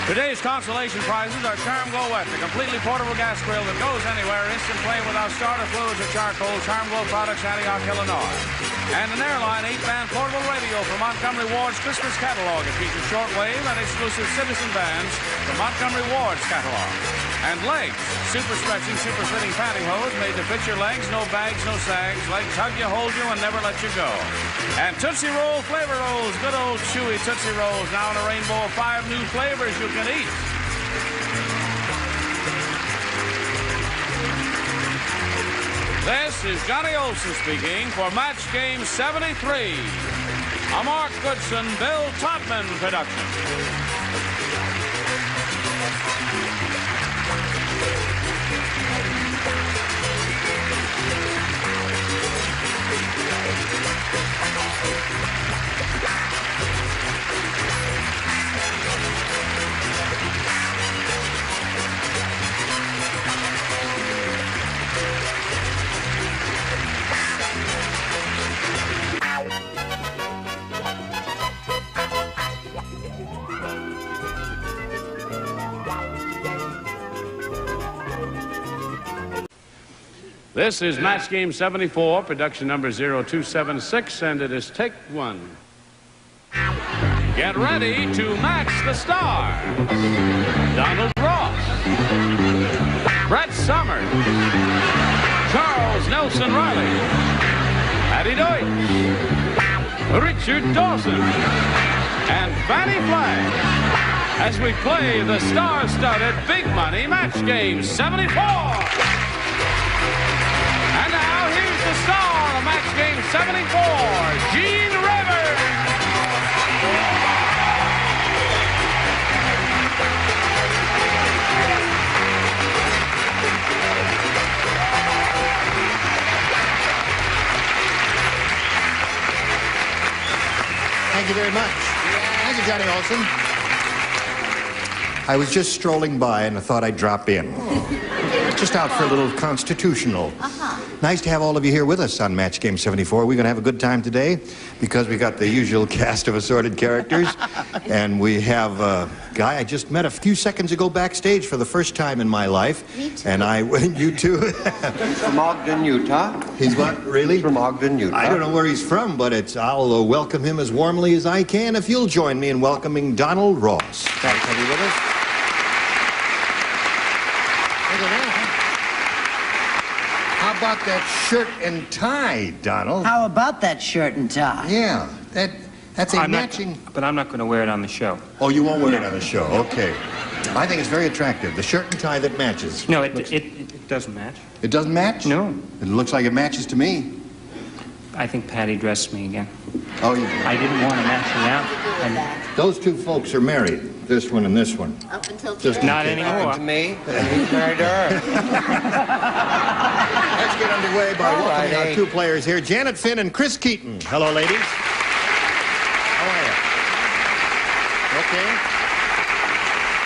Today's consolation prizes are Charm Glow Wet, the completely portable gas grill that goes anywhere, instant flame without starter fluids or charcoal, Charm Glow Products, Antioch, Illinois. And an Airline 8-band portable radio from Montgomery Ward's Christmas catalog. It features shortwave and exclusive Citizen bands from Montgomery Ward's catalog. And Legs, super stretching, super fitting pantyhose made to fit your legs, no bags, no sags. Legs hug you, hold you, and never let you go. And Tootsie Roll Flavor Rolls, good old chewy Tootsie Rolls, now in a rainbow of 5 new flavors you can eat. This is Johnny Olson speaking for Match Game 73, a Mark Goodson, Bill Todman production. This is Match Game 74, production number 0276, and it is take one. Get ready to match the star. Donald Ross, Brett Summers, Charles Nelson Riley, Patty Deutsch, Richard Dawson, and Fannie Flagg as we play the star-studded Big Money Match Game 74. And now, here's the star of Match Game 74, Gene Rayburn. Thank you very much. Thank you, Johnny Olson. I was just strolling by and I thought I'd drop in. Just out for a little constitutional. Nice to have all of you here with us on Match Game 74. We're going to have a good time today because we got the usual cast of assorted characters. And we have a guy I just met a few seconds ago backstage for the first time in my life. Me too. And you too? He's from Ogden, Utah. He's what, really? He's from Ogden, Utah. I don't know where he's from, but I'll welcome him as warmly as I can if you'll join me in welcoming Donald Ross. Thanks for being with us. How about that shirt and tie, Donald? How about that shirt and tie? Yeah, that's a matching... But I'm not going to wear it on the show. Oh, you won't wear it on the show, okay. I think it's very attractive, the shirt and tie that matches. No, it doesn't match. It doesn't match? No. It looks like it matches to me. I think Patty dressed me again. Oh, you... I didn't want to match it out. Those two folks are married, this one and this one. Up until Just not in case. anymore. To me, and he's married to her. Let's get underway by welcoming our two players here, Janet Finn and Chris Keaton. Hello, ladies. How are you? Okay.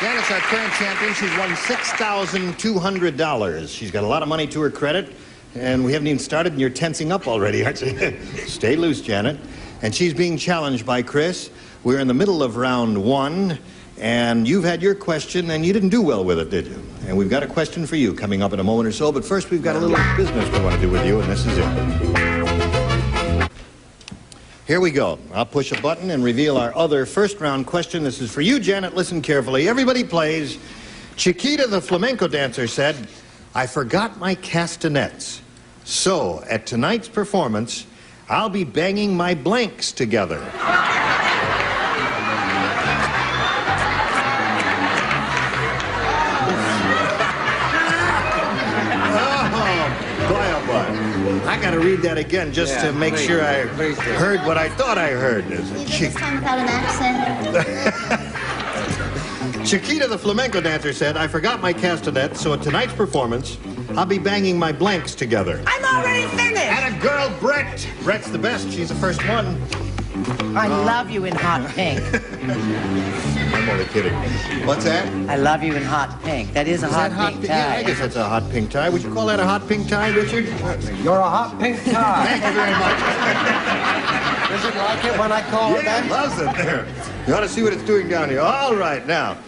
Janet's our current champion. She's won $6,200. She's got a lot of money to her credit, and we haven't even started, and you're tensing up already, aren't you? Stay loose, Janet. And she's being challenged by Chris. We're in the middle of round one, and you've had your question, and you didn't do well with it, did you? And we've got a question for you coming up in a moment or so, but first we've got a little business we want to do with you, and this is it. Here we go. I'll push a button and reveal our other first round question. This is for you, Janet. Listen carefully. Everybody plays. Chiquita, the flamenco dancer, said, "I forgot my castanets. So, at tonight's performance, I'll be banging my blanks together." I got to read that again just to make sure I heard what I thought I heard. You did this time without an accent. Chiquita, the flamenco dancer, said, "I forgot my castanet, so at tonight's performance, I'll be banging my blanks together." I'm already finished. And a girl, Brett. Brett's the best. She's the first one. I love you in hot pink. I'm only kidding. What's that? I love you in hot pink. That is a hot pink tie. Yeah, I guess that's a hot pink tie. Would you call that a hot pink tie, Richard? You're a hot pink tie. Thank you very much. Does it like it when I call it that? Yeah, loves it there. You ought to see what it's doing down here. All right, now,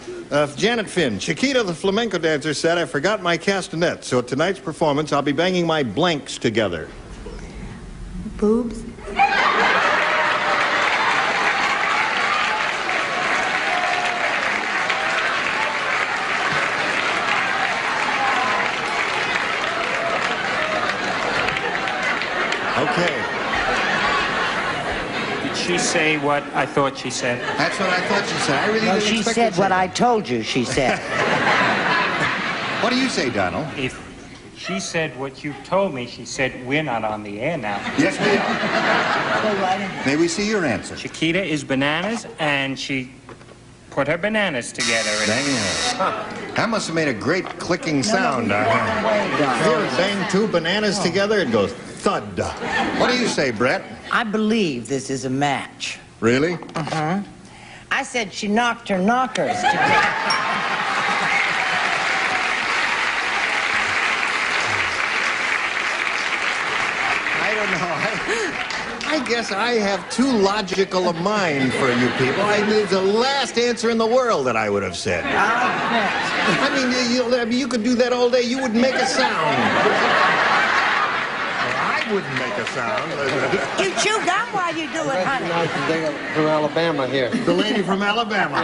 Janet Finn. Chiquita, the flamenco dancer, said, "I forgot my castanet, so at tonight's performance, I'll be banging my blanks together." Boobs? Okay. Did she say what I thought she said? That's what I thought she said. I really No, didn't she expect said her to what say I told you she said. What do you say, Donald? If she said what you told me, she said, we're not on the air now. Yes, we are. May we see your answer? Chiquita is bananas, and she put her bananas together. That must have made a great clicking sound. If you ever bang two bananas together, it goes thud. What do you say, Brett? I believe this is a match. Really? Uh-huh. I said she knocked her knockers together. I don't know. I guess I have too logical a mind for you people. It's the last answer in the world that I would have said. I mean, you could do that all day. You wouldn't make a sound. I wouldn't make a sound. You chew gum while you do it, honey. From Alabama here. The lady from Alabama.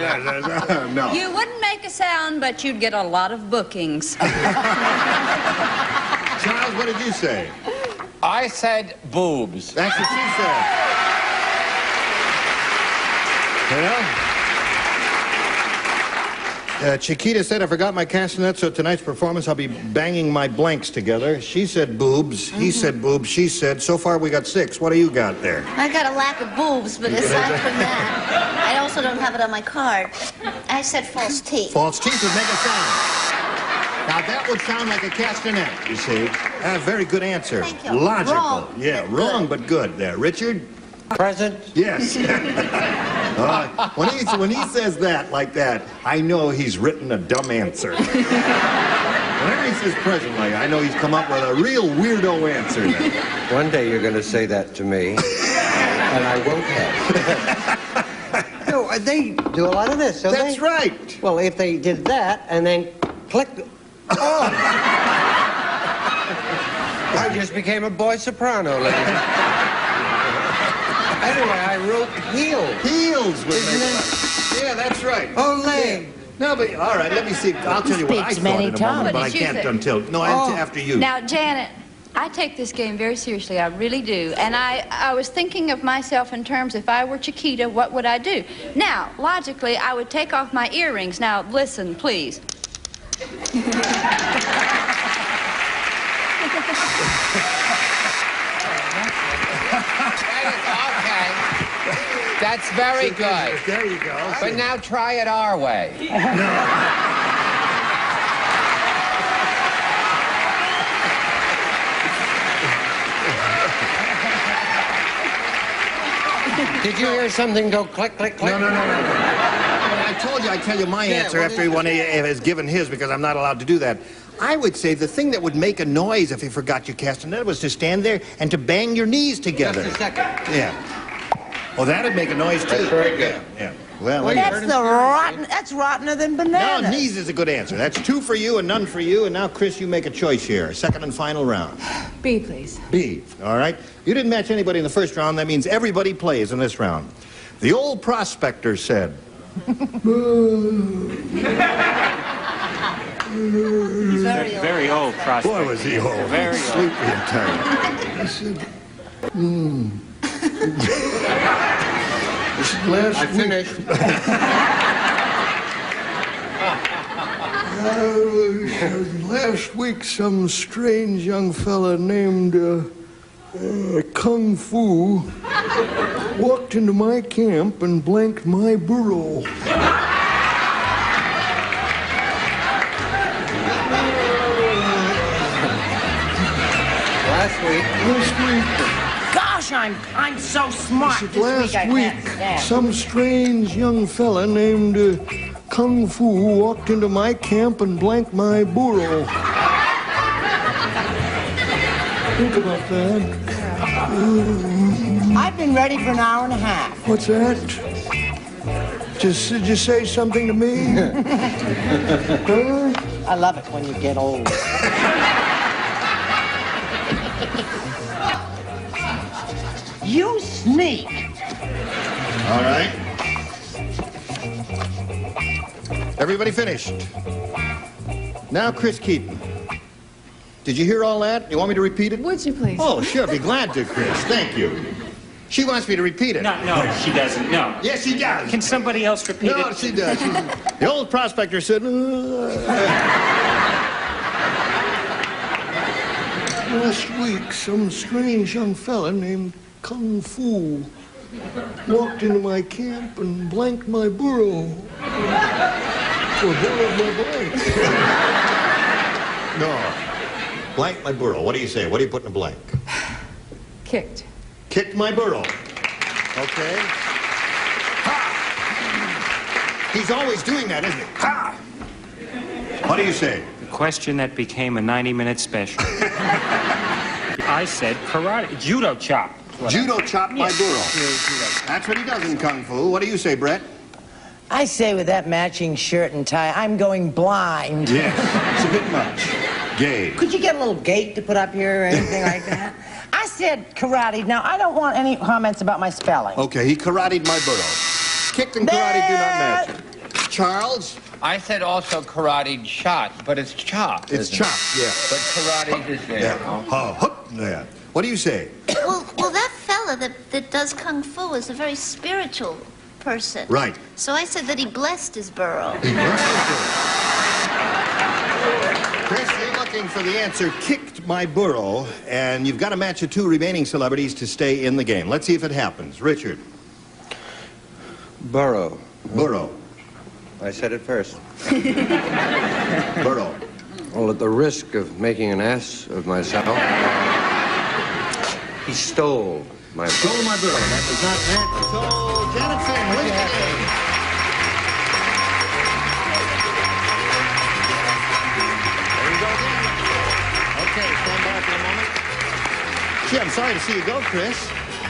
No. You wouldn't make a sound, but you'd get a lot of bookings. Charles, what did you say? I said boobs. That's what she said. Chiquita said, "I forgot my castanet, so tonight's performance I'll be banging my blanks together." She said boobs. He said boobs. She said, so far we got 6. What do you got there? I got a lack of boobs, but aside from that, I also don't have it on my card. I said false teeth. False teeth would make a sound. Now, that would sound like a castanet, you see. Very good answer. Thank you. Logical. Wrong. Yeah, wrong, but good there. Richard? Present? Yes. When he says that like that, I know he's written a dumb answer. Whenever he says present like that, I know he's come up with a real weirdo answer. One day you're going to say that to me, and I won't have. No, they do a lot of this, don't they? That's right. Well, if they did that and then click... Oh! I just became a boy soprano, ladies. Anyway, I wrote heels. Heels would Isn't make it? Yeah, that's right. Oh, leg. No, but all right, let me see. I'll tell you what I thought in a moment, but I can't until... No, after you. Now, Janet, I take this game very seriously. I really do. And I was thinking of myself in terms, if I were Chiquita, what would I do? Now, logically, I would take off my earrings. Now, listen, please. Okay. That's very good. There you go. But now try it our way. Did you hear something go click, click, click? No. I told you I'd tell you my answer after everyone has given his, because I'm not allowed to do that. I would say the thing that would make a noise if you forgot your castanet was to stand there and to bang your knees together. Just a second. Yeah. Well, that'd make a noise, too. That's very good. Yeah. Well, That's rottener than bananas. No, knees is a good answer. That's 2 for you and none for you. And now, Chris, you make a choice here. Second and final round. B, please. B. All right. You didn't match anybody in the first round. That means everybody plays in this round. The old prospector said... He's very old prospect. Boy, was he old. Very old. Sleepy and tired. I said, I finished. Last week, some strange young fella named Kung Fu walked into my camp and blanked my burro. Last week. Gosh, I'm so smart. This Last week I week, can't stand. some strange young fella named Kung Fu walked into my camp and blanked my burro. Think about that. I've been ready for an hour and a half. What's that? Just say something to me? Huh? I love it when you get old. You sneak. All right. Everybody finished. Now, Chris Keaton. Did you hear all that? You want me to repeat it? Would you please? Oh, sure. Be glad to, Chris. Thank you. She wants me to repeat it. No, she doesn't. No. Yes, she does. Can somebody else repeat it? No, she does. The old prospector said... Last week, some strange young fella named Kung Fu walked into my camp and blanked my burro. For hell of my blank. No. Blank my burro. What do you say? What do you put in a blank? Kicked. Kicked my burro. Okay. Ha! He's always doing that, isn't he? Ha! What do you say? The question that became a 90-minute special. I said karate, judo chop. Judo chop my burro. That's what he does in Kung Fu. What do you say, Brett? I say with that matching shirt and tie, I'm going blind. Yes, it's a bit much. Gay. Could you get a little gate to put up here or anything like that? I said karate. Now, I don't want any comments about my spelling. Okay, he karate'd my burro. Kicked and karate do not match. Charles? I said also karate shot, but it's chop. It's chop, yeah. But karate is there. Yeah. Oh, hoop, yeah. What do you say? Well, that fella that does Kung Fu is a very spiritual person. Right. So I said that he blessed his burro. Chris, you're looking for the answer, kicked my burro, and you've got to match the 2 remaining celebrities to stay in the game. Let's see if it happens. Richard. Burro. Burro. I said it first. Burro. Well, at the risk of making an ass of myself, he stole. My Stole my burro. That does not match. So, Janet Finn, wins the game. There you go again. Okay, stand by for a moment. Gee, I'm sorry to see you go, Chris.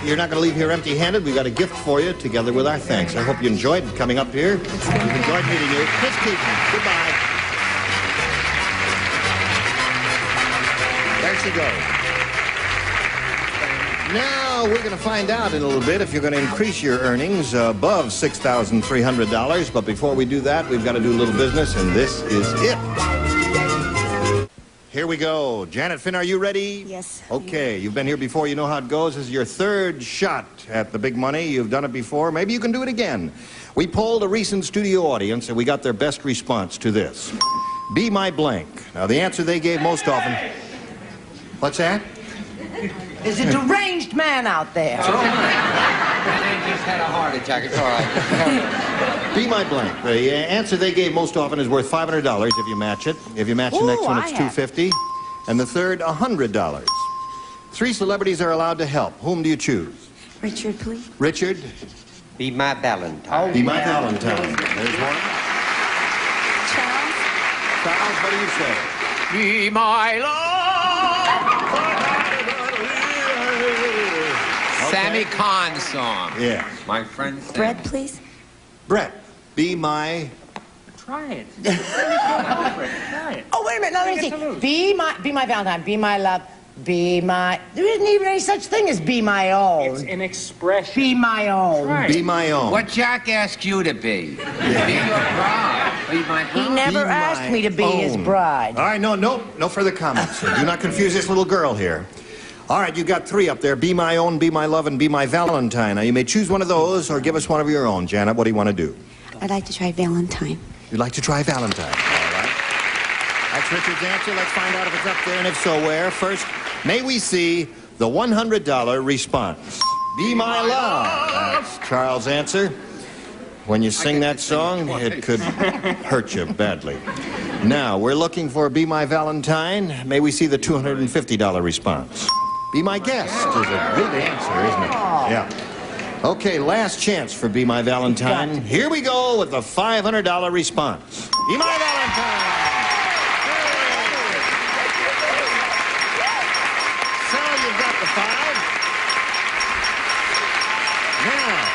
You're not going to leave here empty-handed. We've got a gift for you, together with our thanks. I hope you enjoyed coming up here. We've enjoyed meeting you. Chris Keaton, goodbye. There she goes. Now, we're going to find out in a little bit if you're going to increase your earnings above $6,300. But before we do that, we've got to do a little business, and this is it. Here we go. Janet Finn, are you ready? Yes. Okay, you've been here before. You know how it goes. This is your third shot at the big money. You've done it before. Maybe you can do it again. We polled a recent studio audience, and we got their best response to this. Be my blank. Now, the answer they gave most often... What's that? There's a deranged man out there. He just had a heart attack. It's all right. Be my blank. The answer they gave most often is worth $500 if you match it. If you match the next one, it's $250. And the third, $100. 3 celebrities are allowed to help. Whom do you choose? Richard, please. Richard? Be my Valentine. Be my Valentine. There's one. Charles? Charles, what do you say? Be my love. Sammy Kahn song. Yeah. My friend Sam. Brett, please. Brett, be my... Try it. Try it. Oh, wait a minute. No, let me see. Be my Valentine. Be my love. Be my... There isn't even any such thing as be my own. It's an expression. Be my own. Right. Be my own. What Jack asked you to be. Be your bride. Be my bride. He never Be asked my me to be his own. bride. All right, no further comments. Do not confuse this little girl here. All right, you got 3 up there. Be my own, be my love, and be my Valentine. Now, you may choose one of those or give us one of your own. Janet, what do you want to do? I'd like to try Valentine. You'd like to try Valentine. All right. That's Richard's answer. Let's find out if it's up there, and if so, where. First, may we see the $100 response. Be my love. That's Charles' answer. When you sing that song, it could hurt you badly. Now, we're looking for Be My Valentine. May we see the $250 response? Be My Guest is a good answer, isn't it? Yeah. Okay, last chance for Be My Valentine. Here we go with the $500 response. Be My Valentine! So you've got the 5. Now,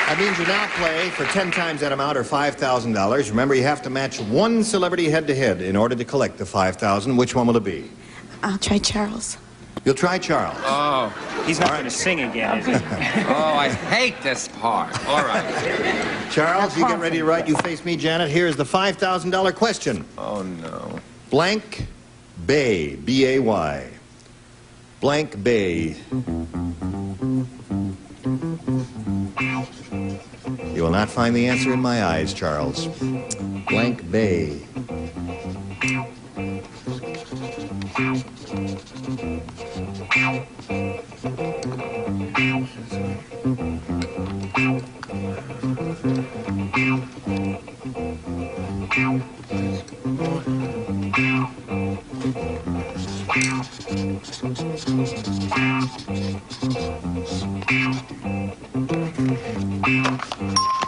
that means you now play for 10 times that amount, or $5,000. Remember, you have to match 1 celebrity head-to-head in order to collect the $5,000. Which one will it be? I'll try Charles. You'll try Charles. Oh. He's not going to sing again, is he? Oh, I hate this part. All right. Charles, you get ready to write. You face me, Janet. Here's the $5,000 question. Oh, no. Blank Bay, B-A-Y. Blank Bay. You will not find the answer in my eyes, Charles. Blank Bay.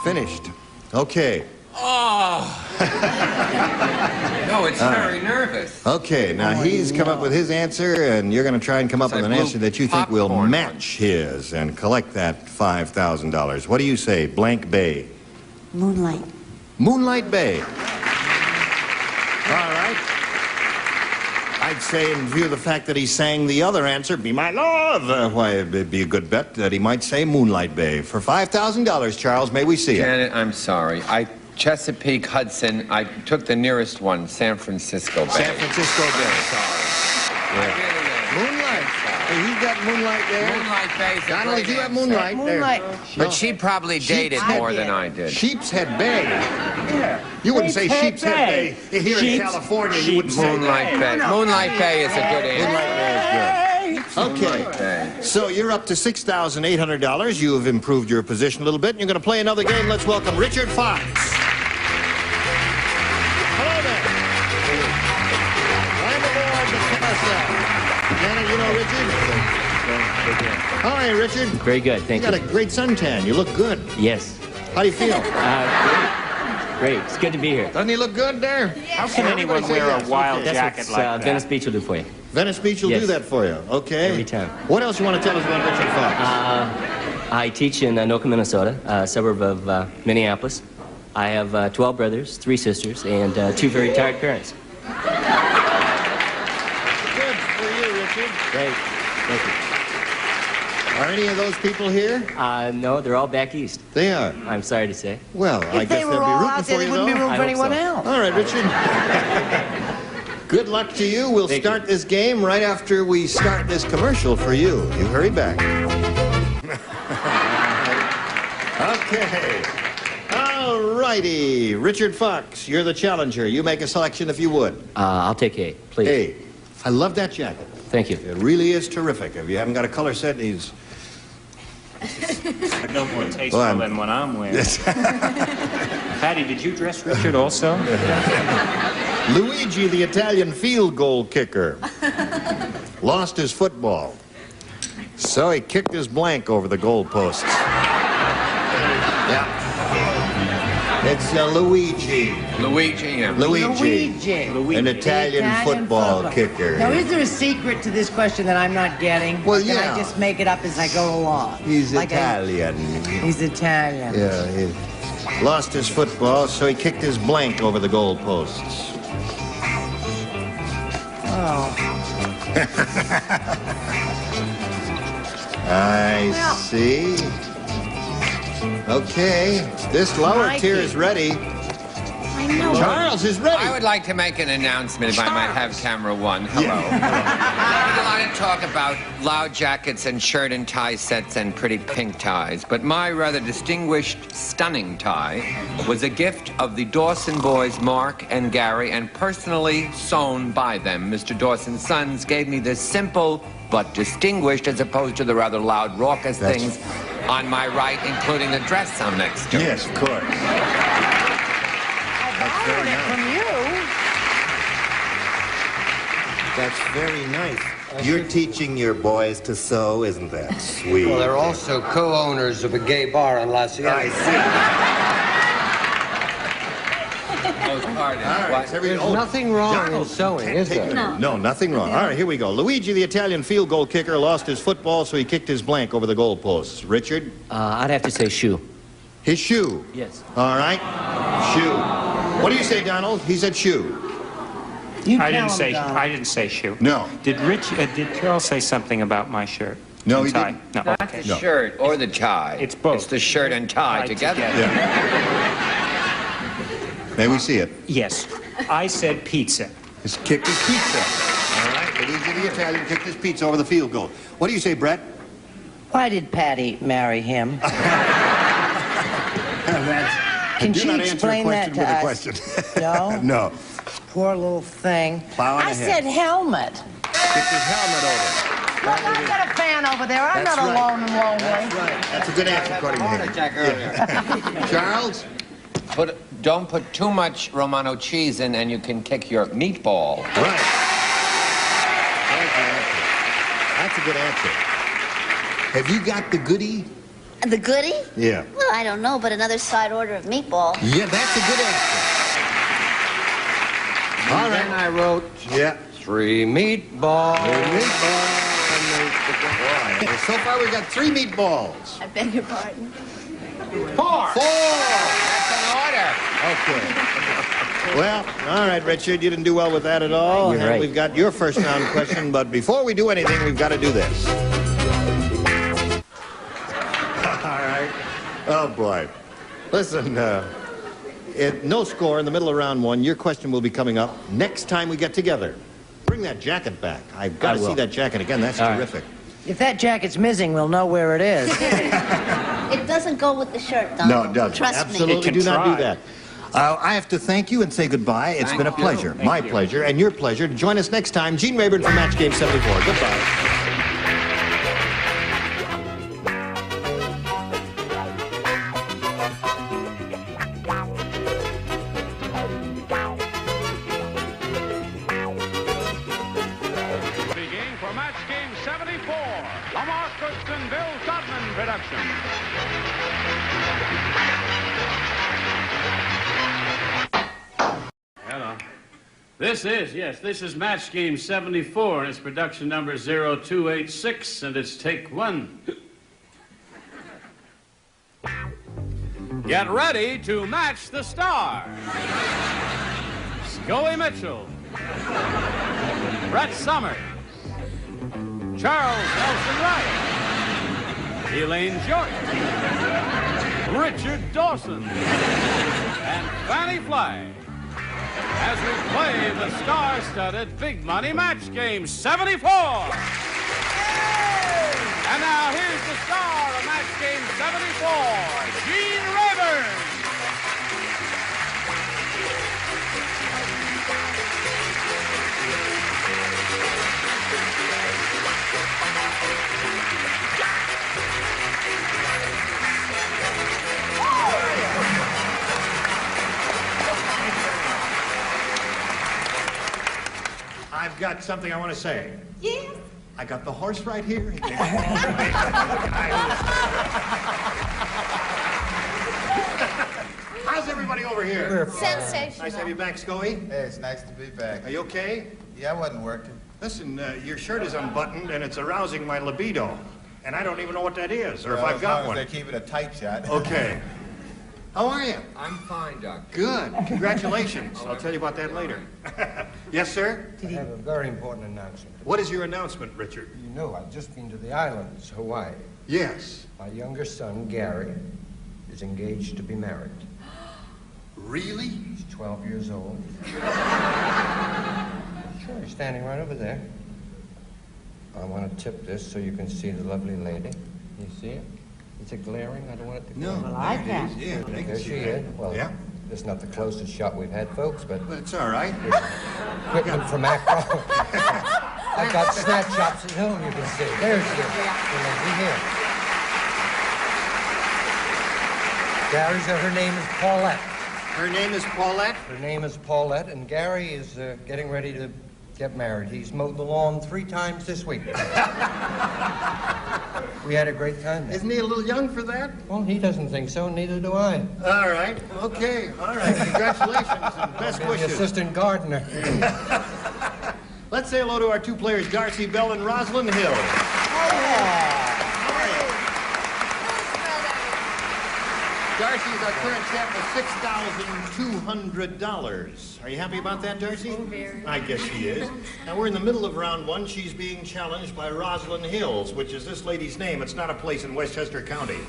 Finished. Okay. Oh. No, it's very nervous. Okay, now he's come up with his answer, and you're going to try and come up with an answer that you think will match his and collect that $5,000. What do you say? Blank Bay. Moonlight. Moonlight Bay. All right. I'd say, in view of the fact that he sang the other answer, Be My Love, why, it'd be a good bet that he might say Moonlight Bay. For $5,000, Charles, may we see it? Janet, I'm sorry. Chesapeake, Hudson, I took the nearest one, San Francisco Bay. San Francisco Bay. Yeah. Moonlight. Hey, you got Moonlight there? Moonlight Bay. Donald, you have Moonlight there. But she probably dated more than I did. Sheep's Head Bay. Yeah. You wouldn't say Sheep's Head Bay. Here in California, you wouldn't say Moonlight Bay. Moonlight Bay is a good answer. Moonlight Bay is good. Okay. So you're up to $6,800. You have improved your position a little bit, and you're going to play another game. Let's welcome Richard Fox. Hello there. I'm aboard the carousel. Janet, you know Richard? How are you, Richard? Very good, thank you. You got a great suntan. You look good. Yes. How do you feel? Great. It's good to be here. Doesn't he look good there? How can anyone wear a wild jacket like that? Venice Beach will do for you. Venice Beach will do that for you. Okay. Every time. What else you want to tell us about Richard Fox? I teach in Anoka, Minnesota, a suburb of Minneapolis. I have 12 brothers, 3 sisters, and 2 very tired parents. Good for you, Richard. Great. Thank you. Are any of those people here? No, they're all back east. They are? I'm sorry to say. Well, I guess they'll be rooting for you, though. There wouldn't be room for anyone else. All right, Richard. Good luck to you. We'll start this game right after we start this commercial for you. You hurry back. Okay. All righty. Richard Fox, you're the challenger. You make a selection if you would. I'll take A, please. A. I love that jacket. Thank you. It really is terrific. If you haven't got a color set, he's... No more tasteful than what I'm wearing. Patty, did you dress Richard also? Luigi, the Italian field goal kicker, lost his football. So he kicked his blank over the goalposts. Yeah. It's Luigi. Luigi, yeah. Luigi. An Italian football kicker. Now, is there a secret to this question that I'm not getting? Well, Or can yeah. I just make it up as I go along? He's Like Italian. He's Italian. Yeah, he lost his football, so he kicked his blank over the goalposts. Oh. I see. Okay, this lower tier is ready. I know. Charles is ready. I would like to make an announcement if I might have camera 1. Hello. I want to talk about loud jackets and shirt and tie sets and pretty pink ties, but my rather distinguished, stunning tie was a gift of the Dawson boys, Mark and Gary, and personally sewn by them. Mr. Dawson's sons gave me this simple but distinguished, as opposed to the rather loud, raucous things on my right, including the dress I'm next to. Yes, of course. That's very nice. From you. That's very nice. You're teaching your boys to sew, isn't that sweet? Well, they're also co-owners of a gay bar on La Cienega. I see. There's nothing wrong in sewing, is there? No, nothing wrong. All right, here we go. Luigi, the Italian field goal kicker, lost his football, so he kicked his blank over the goalposts. Richard? I'd have to say shoe. His shoe? Yes. All right. Shoe. What do you say, Donald? He said shoe. I didn't say shoe. No. Did Charles say something about my shirt? No, and he tie? didn't. No. Not Okay. the shirt or the tie. It's both. It's the shirt and tie together. May we see it? Yes. I said pizza. He's kicked his pizza. All right. Luigi, the Italian, kicked his pizza over the field goal. What do you say, Brett? Why did Patty marry him? Can Do she not answer a explain that question to with a us? question. No? No. Poor little thing. Plowing I ahead. said helmet. Kicked his helmet over. Look, I've got a fan over there. I'm That's not right. alone and lonely. That's right. That's a good answer, according to him. Yeah. Charles? Don't put too much Romano cheese in, and you can kick your meatball. Right. That's a good answer. Have you got the goodie? The goodie? Yeah. Well, I don't know, but another side order of meatball. Yeah, that's a good answer. All right. Then I wrote 3 meatballs. Boy, so far we've got 3 meatballs. I beg your pardon. 4. That's an order. Okay. Well, all right, Richard, you didn't do well with that at all. You're And right. we've got your first round question, but before we do anything, we've got to do this. All right. Oh, boy. Listen, no score in the middle of round 1. Your question will be coming up next time we get together. Bring that jacket back. I've got to see that jacket again. That's terrific. If that jacket's missing, we'll know where it is. It doesn't go with the shirt, though. No, it doesn't. Trust Absolutely me. do not do that. I have to thank you and say goodbye. It's been a pleasure, my pleasure, and your pleasure to join us next time. Gene Rayburn from Match Game 74. Goodbye. For Match Roberts and Bill Todman production. Hello. This is Match Game 74, and it's production number 0286, and it's take one. Get ready to match the star. Scully Mitchell, Brett Summers, Charles Nelson Wright, Elaine Jordan, Richard Dawson, and Fanny Flagg, as we play the star-studded Big Money Match Game 74. And now here's the star of Match Game 74, Gene Rayburn. I've got something I want to say. Yes? I got the horse right here. How's everybody over here? Sensational. Nice to have you back, Scully. Hey, it's nice to be back. Are you okay? Yeah, I wasn't working. Listen, your shirt is unbuttoned and it's arousing my libido. And I don't even know what that is, or if I've got one. They keep it a tight shot. Okay. How are you? I'm fine, Doc. Good. Congratulations. I'll tell you about that later. Yes, sir? I have a very important announcement. What is your announcement, Richard? You know, I've just been to the islands, Hawaii. Yes. My younger son, Gary, is engaged to be married. Really? He's 12 years old. Sure, he's standing right over there. I want to tip this so you can see the lovely lady. You see it? Is it glaring? I don't want it to glare. No, well, I can. Yeah, they can there see she that. is. Well, yeah. This is not the closest shot we've had, folks, but it's all right. Equipment from Acro. I've got snapshots at home, you can see. There she is. The lady here. Gary's, her name is Paulette. Her name is Paulette? Her name is Paulette, and Gary is getting ready to get married. He's mowed the lawn 3 times this week. We had a great time there. Isn't he a little young for that? Well, he doesn't think so, neither do I. All right. Okay. All right. Congratulations and best I'll be wishes. the assistant gardener. Let's say hello to our 2 players, Darcy Bell and Rosalind Hill. Darcy is our current champ with $6,200. Are you happy about that, Darcy? I guess she is. Now, we're in the middle of round 1. She's being challenged by Rosalind Hills, which is this lady's name. It's not a place in Westchester County.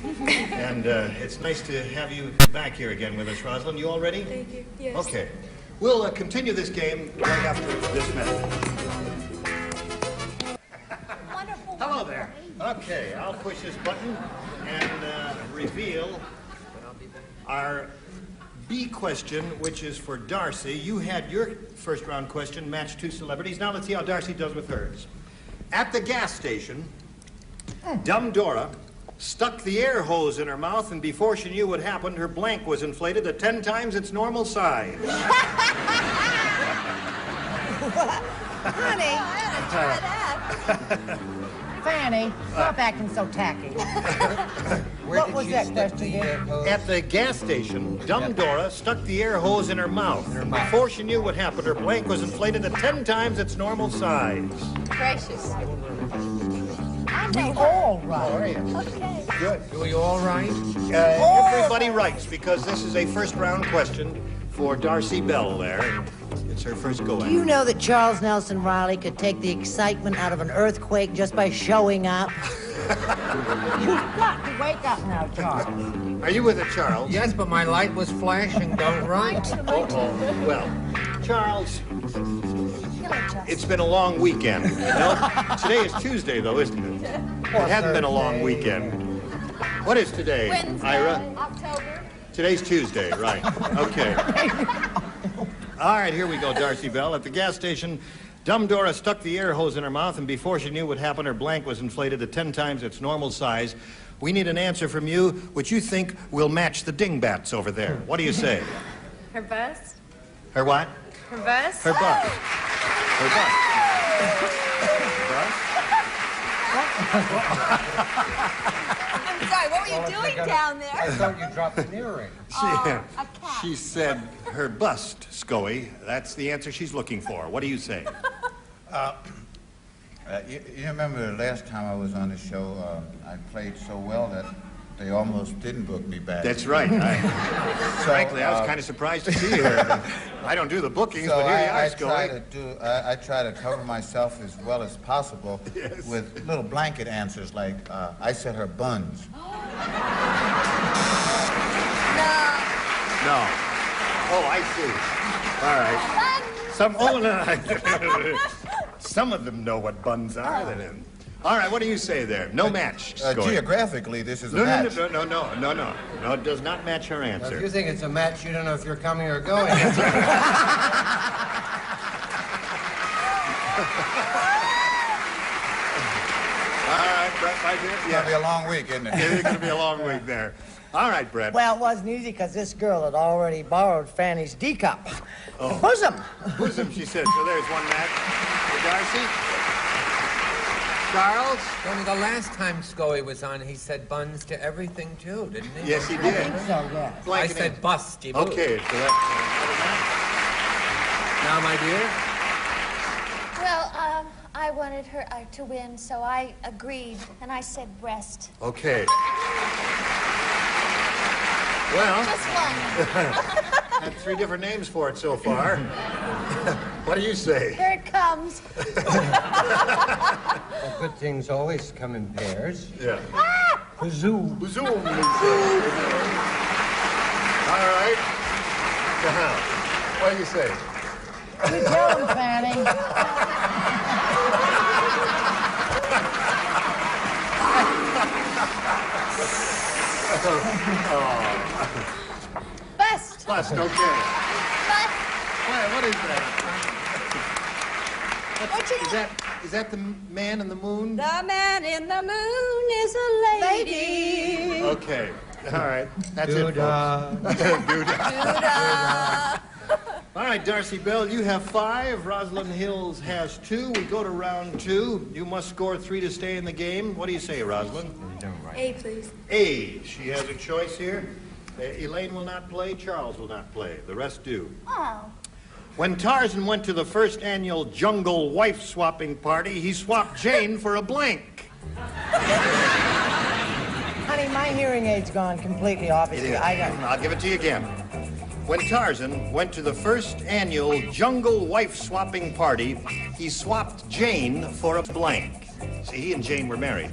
And it's nice to have you back here again with us, Rosalind. You all ready? Thank you. Yes. Okay. We'll continue this game right after this message. Wonderful. Hello there. Okay, I'll push this button and reveal our B question, which is for Darcy. You had your first round question, match 2 celebrities. Now let's see how Darcy does with hers. At the gas station, Dumb Dora stuck the air hose in her mouth, and before she knew what happened, her blank was inflated to 10 times its normal size. Honey. Fanny, stop acting so tacky. What was that question again? At the gas station, Dumb Dora stuck the air hose in her mouth. Before she knew what happened, her blank was inflated to 10 times its normal size. Gracious. We all right. How are you? Okay. Good. Do we all right? Everybody writes, because this is a first round question for Darcy Bell there. And it's her first go Do at you it. know that Charles Nelson Riley could take the excitement out of an earthquake just by showing up? You've got to wake up now, Charles. Are you with it, Charles? Yes, but my light was flashing, don't right? Well, Charles, it's been a long weekend. No, today is Tuesday, though, isn't it? It hasn't been a long weekend. What is today, Ira? October. Today's Tuesday, right. Okay. All right, here we go, Darcy Bell. At the gas station, Dumb Dora stuck the air hose in her mouth, and before she knew what happened, her blank was inflated to 10 times its normal size. We need an answer from you, which you think will match the dingbats over there. What do you say? Her bust? Her what? Her bust? Her bust. Her bust. I'm sorry, what were you doing down there? I thought you dropped an earring. She said her bust, Scoey. That's the answer she's looking for. What do you say? You remember the last time I was on the show, I played so well that they almost didn't book me back. That's right. Frankly, I was kind of surprised to see her. I don't do the bookings, but here you are, Scoey. I try to cover myself as well as possible with little blanket answers like, I said her buns. No. Oh, I see. All right. Some of them know what buns are. All right, what do you say there? No match, Scoey. Geographically, this is a match. No, it does not match her answer. If you think it's a match, you don't know if you're coming or going. All right, Brett, my dear. It's going to be a long week, isn't it? It's going to be a long week there. All right, Brett. Well, it wasn't easy because this girl had already borrowed Fanny's D cup. Oh. The bosom. Bosom, she said. So there's one match for Darcy. Charles? Only the last time Scoey was on, he said buns to everything, too, didn't he? Yes, he did. I think so, yes. I said busty. Okay, so that's now, my dear? Well, I wanted her to win, so I agreed, and I said breast. okay. Well, Just one. had 3 different names for it so far. What do you say? Here it comes. Well, good things always come in pairs. Yeah. Bazoom. Bazoom. All right. What do you say? You tell him, Fanny. Bust. Bust, okay. Bust. What is that? What you Is that the man in the moon? The man in the moon is a lady. Okay. All right. That's it, Doo-dah. folks. Doo-dah. All right, Darcy Bell, you have 5. Rosalind Hills has 2. We go to round 2. You must score 3 to stay in the game. What do you say, Rosalind? A, please. A. She has a choice here. Elaine will not play. Charles will not play. The rest do. Oh. When Tarzan went to the first annual jungle wife-swapping party, he swapped Jane for a blank. Honey, my hearing aid's gone completely, obviously. I'll give it to you again. When Tarzan went to the first annual jungle wife-swapping party, he swapped Jane for a blank. See, he and Jane were married.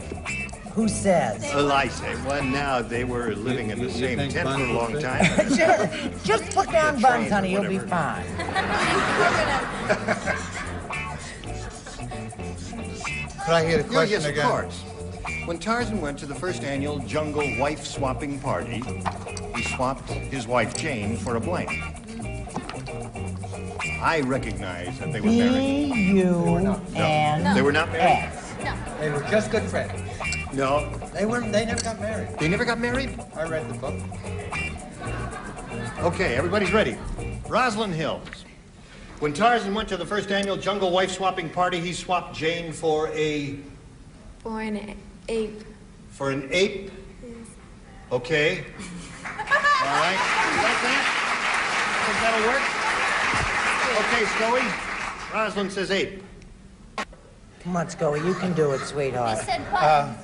Who says? I say. Well, now they were living in the same tent for a long time. Just put down buns, honey. You'll be fine. Could I hear the question yes, again? Of course. When Tarzan went to the first annual jungle wife-swapping party, he swapped his wife Jane for a blank. I recognize that they were married. B-U-N-S. They were not married? No. They were just good friends. No. They never got married. They never got married? I read the book. Okay, everybody's ready. Rosalind Hills. When Tarzan went to the first annual jungle wife-swapping party, he swapped Jane for a... For an ape. For an ape? Yes. Okay. All right. You got that? Think that'll work? Okay, Scoey. Rosalind says ape. Come on, Scoey. You can do it, sweetheart. He said buns.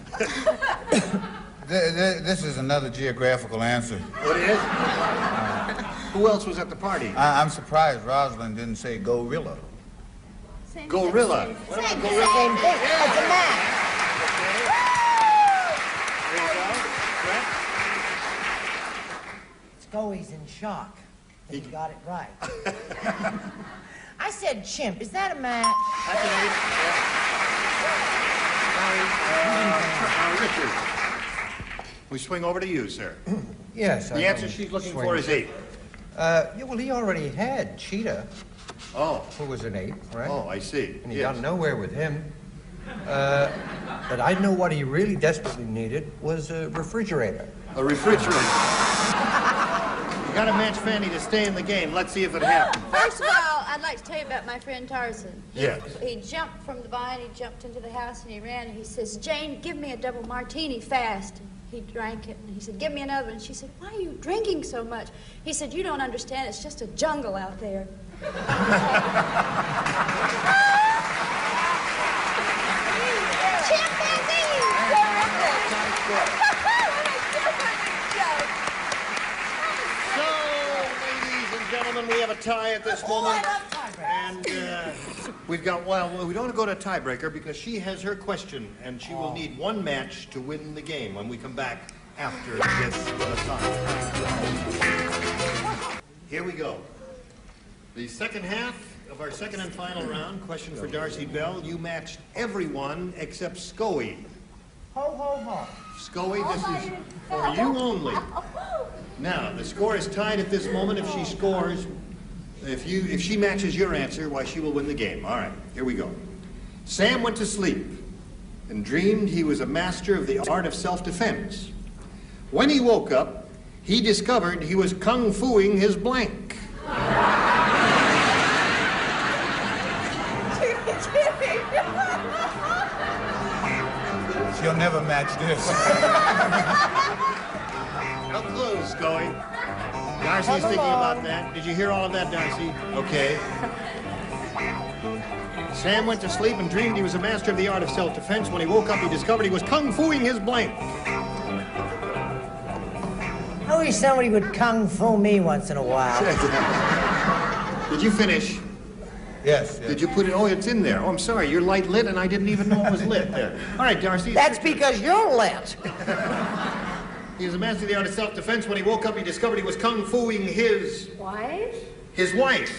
This is another geographical answer. What it is? Who else was at the party? I'm surprised Rosalind didn't say gorilla. Gorilla. What about gorilla? Same thing. It's a match. There you go. Brett? Scoey's in shock. He got it right. I said chimp. Is that a match? That's an ape. Yeah. Richard, we swing over to you, sir. Yes. The answer she's looking for is ape. Yeah, well, he already had Cheetah. Oh. Who was an ape, right? Oh, I see. And he got nowhere with him. But I know what he really desperately needed was a refrigerator. A refrigerator. You got to match Fanny to stay in the game. Let's see if it happens. First of all, I'd like to tell you about my friend Tarzan. Yes. He jumped from the vine, he jumped into the house, and he ran, and he says, Jane, give me a double martini fast. He drank it, and he said, give me another. And she said, why are you drinking so much? He said, you don't understand, it's just a jungle out there. Gentlemen, we have a tie at this moment. And we've got, well, we don't want to go to a tiebreaker because she has her question, and she will need one match to win the game when we come back after this aside. Here we go. The second half of our second and final round, question for Darcy Bell. You matched everyone except Scoey. Ho, ho, ho. Scoey, this is for you only. Now, the score is tied at this moment. If she scores, if she matches your answer, why, she will win the game. All right, here we go. Sam went to sleep and dreamed he was a master of the art of self-defense. When he woke up, he discovered he was kung-fuing his blank. She'll never match this. How close, Scoey? Darcy's thinking about that. Did you hear all of that, Darcy? Okay. Sam went to sleep and dreamed he was a master of the art of self-defense. When he woke up, he discovered he was kung-fuing his blank. I wish somebody would kung-fu me once in a while. Did you finish? Yes. Did you put it? Oh, it's in there. Oh, I'm sorry. You're light lit, and I didn't even know it was lit there. All right, Darcy. That's because you're lit. He was a master of the art of self-defense. When he woke up, he discovered he was kung-fuing his... Wife? His wife.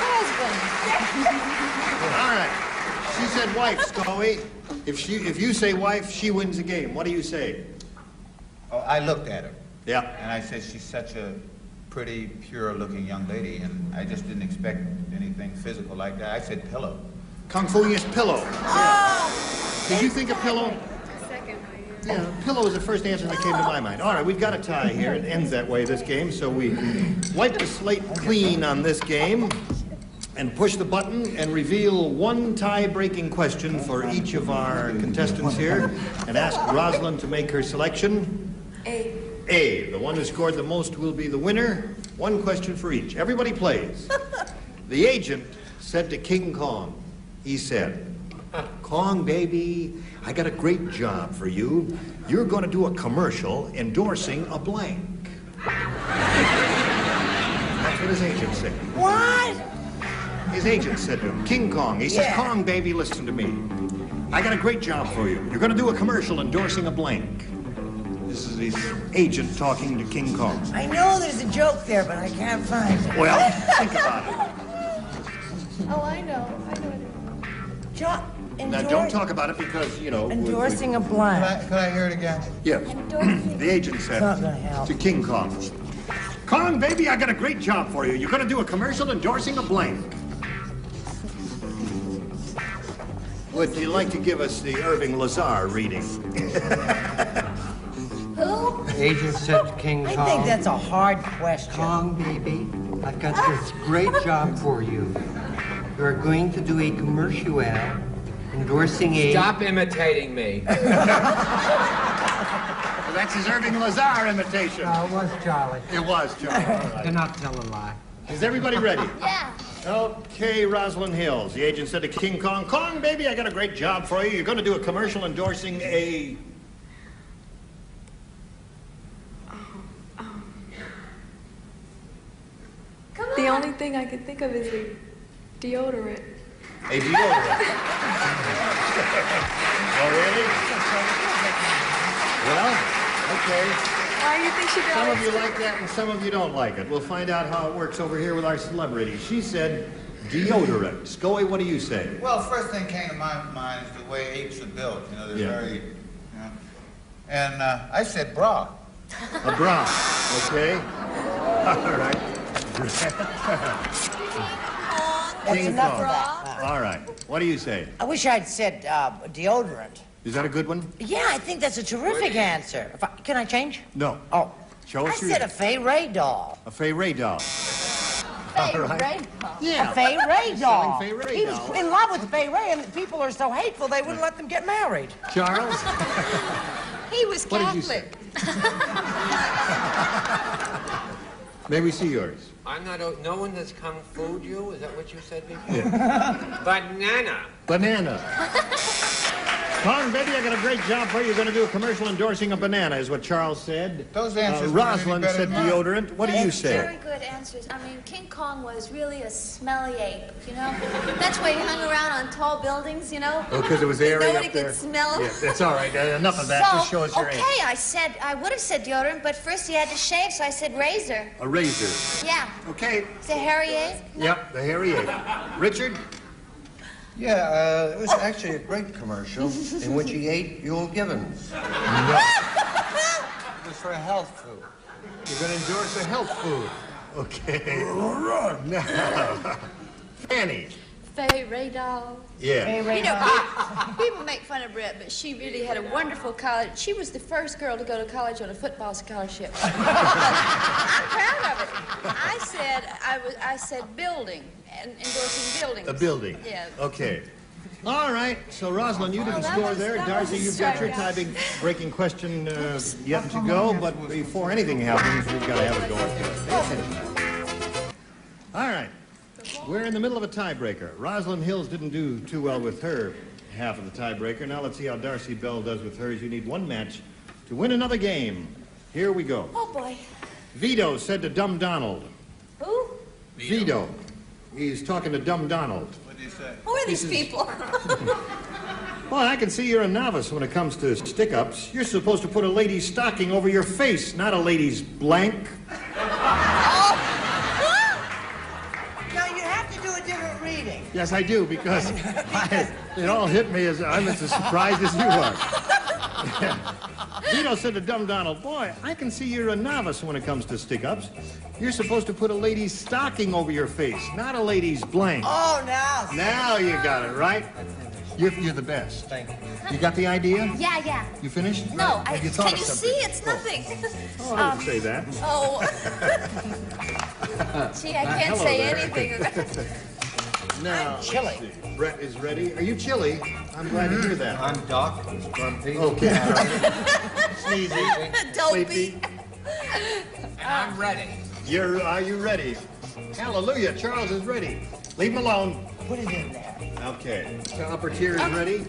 Husband. All right. She said wife, Scoey. If you say wife, she wins the game. What do you say? Oh, I looked at her. Yeah. And I said, she's such a pretty, pure-looking young lady, and I just didn't expect anything physical like that. I said pillow. Kung-fuing his pillow. Yeah. Did you think of pillow? Yeah, pillow was the first answer that came to my mind. All right, we've got a tie here. It ends that way, this game, so we wipe the slate clean on this game and push the button and reveal one tie-breaking question for each of our contestants here and ask Rosalind to make her selection. A. A. The one who scored the most will be the winner. One question for each. Everybody plays. The agent said to King Kong, he said, Kong, baby, I got a great job for you. You're going to do a commercial endorsing a blank. That's what his agent said. What? His agent said to him, King Kong. He says, Kong, baby, listen to me. I got a great job for you. You're going to do a commercial endorsing a blank. This is his agent talking to King Kong. I know there's a joke there, but I can't find it. Well, think about it. Oh, I know it. Now, don't talk about it because, you know... Endorsing a blank. Could I hear it again? Yes. The agent said to King Kong, Kong, baby, I got a great job for you. You're going to do a commercial endorsing a blank. Would you like to give us the Irving Lazar reading? Who? The agent said to King Kong. I think that's a hard question. Kong, baby, I've got this great job for you. You're going to do a commercial endorsing a... Stop imitating me. Well, that's his Irving Lazar imitation. No, it was Charlie. It was Charlie. All right. Cannot tell a lie. Is everybody ready? Yeah. Okay, Rosalind Hills. The agent said to King Kong, Kong, baby, I got a great job for you. You're going to do a commercial endorsing a... The only thing I can think of is a deodorant. A deodorant. Oh, really? Well, okay. Why do you think she did Some it? of you like that and some of you don't like it. We'll find out how it works over here with our celebrity. She said deodorant. Scoey, what do you say? Well, first thing came to my mind is the way apes are built. You know, they're very, you know. And I said bra. A bra, okay? All right. That's King enough Kong. of that. All right. What do you say? I wish I'd said deodorant. Is that a good one? Yeah, I think that's a terrific answer. Can I change? No. Oh. Show I us your... said a Fay Ray doll. A Fay Ray doll. Fay right? Ray. Yeah. A Fay Ray doll. Selling Fay Ray He was dolls. in love with Fay Ray, and people are so hateful they wouldn't let them get married. Charles? He was What did you say? Catholic. May we see yours? I'm not. No one has kung fu'd you. Is that what you said before? Yeah. Banana. Banana. Kong, baby, I got a great job for you. You're going to do a commercial endorsing a banana, is what Charles said. Those answers were really Rosalind better said than mine. deodorant. What do you Very say? good answers. I mean, King Kong was really a smelly ape, you know? That's why he hung around on tall buildings, you know? Oh, because it was airy Nobody up there. could smell him. Yeah, that's all right. Enough of that. So, Just show us your okay, age. I would have said deodorant, but first he had to shave, so I said razor. A razor. Yeah. Okay. It's a hairy ape. Yep, the hairy ape. Richard? Yeah, it was actually a great commercial in which he ate Yule Givens. It was for health food. You're going to endorse a health food. Okay. All right. Now, Fanny. Fay Ray doll. Yeah. You know, people make fun of Brett, but she really had a wonderful college. She was the first girl to go to college on a football scholarship. I'm proud of it. I said building, and endorsing buildings. A building. Yeah. Okay. All right. So, Rosalind, you didn't score there. Darcy, you've got your tie-breaking question yet to go. But before anything happens, we've got to have it going. Pay attention. All right. We're in the middle of a tiebreaker. Rosalind Hills didn't do too well with her half of the tiebreaker. Now let's see how Darcy Bell does with hers. You need one match to win another game. Here we go. Oh, boy. Vito said to Dumb Donald. Who? Vito. He's talking to Dumb Donald. What did he say? Who are these people? Well, I can see you're a novice when it comes to stick-ups. You're supposed to put a lady's stocking over your face, not a lady's blank. Now, you have to do a different reading. Yes, I do, because it all hit me as I'm as surprised as you are. Vito said to Dumb Donald, boy, I can see you're a novice when it comes to stick-ups. You're supposed to put a lady's stocking over your face, not a lady's blank. Oh, now. Now you got it, right? You're the best. Thank you. You got the idea? Yeah. You finished? No, Have you thought can of you something? see? It's nothing. Oh, I didn't say that. Oh. Gee, I can't Hello say there. anything. Now, I'm chilly. let's see. Brett is ready. Are you chilly? I'm glad to hear that. I'm Doc. Grumpy. Okay. Sneezy. Dopey. And I'm ready. Are you ready? Hallelujah. Charles is ready. Leave him alone. Put it in there. Okay. The upper tier is ready.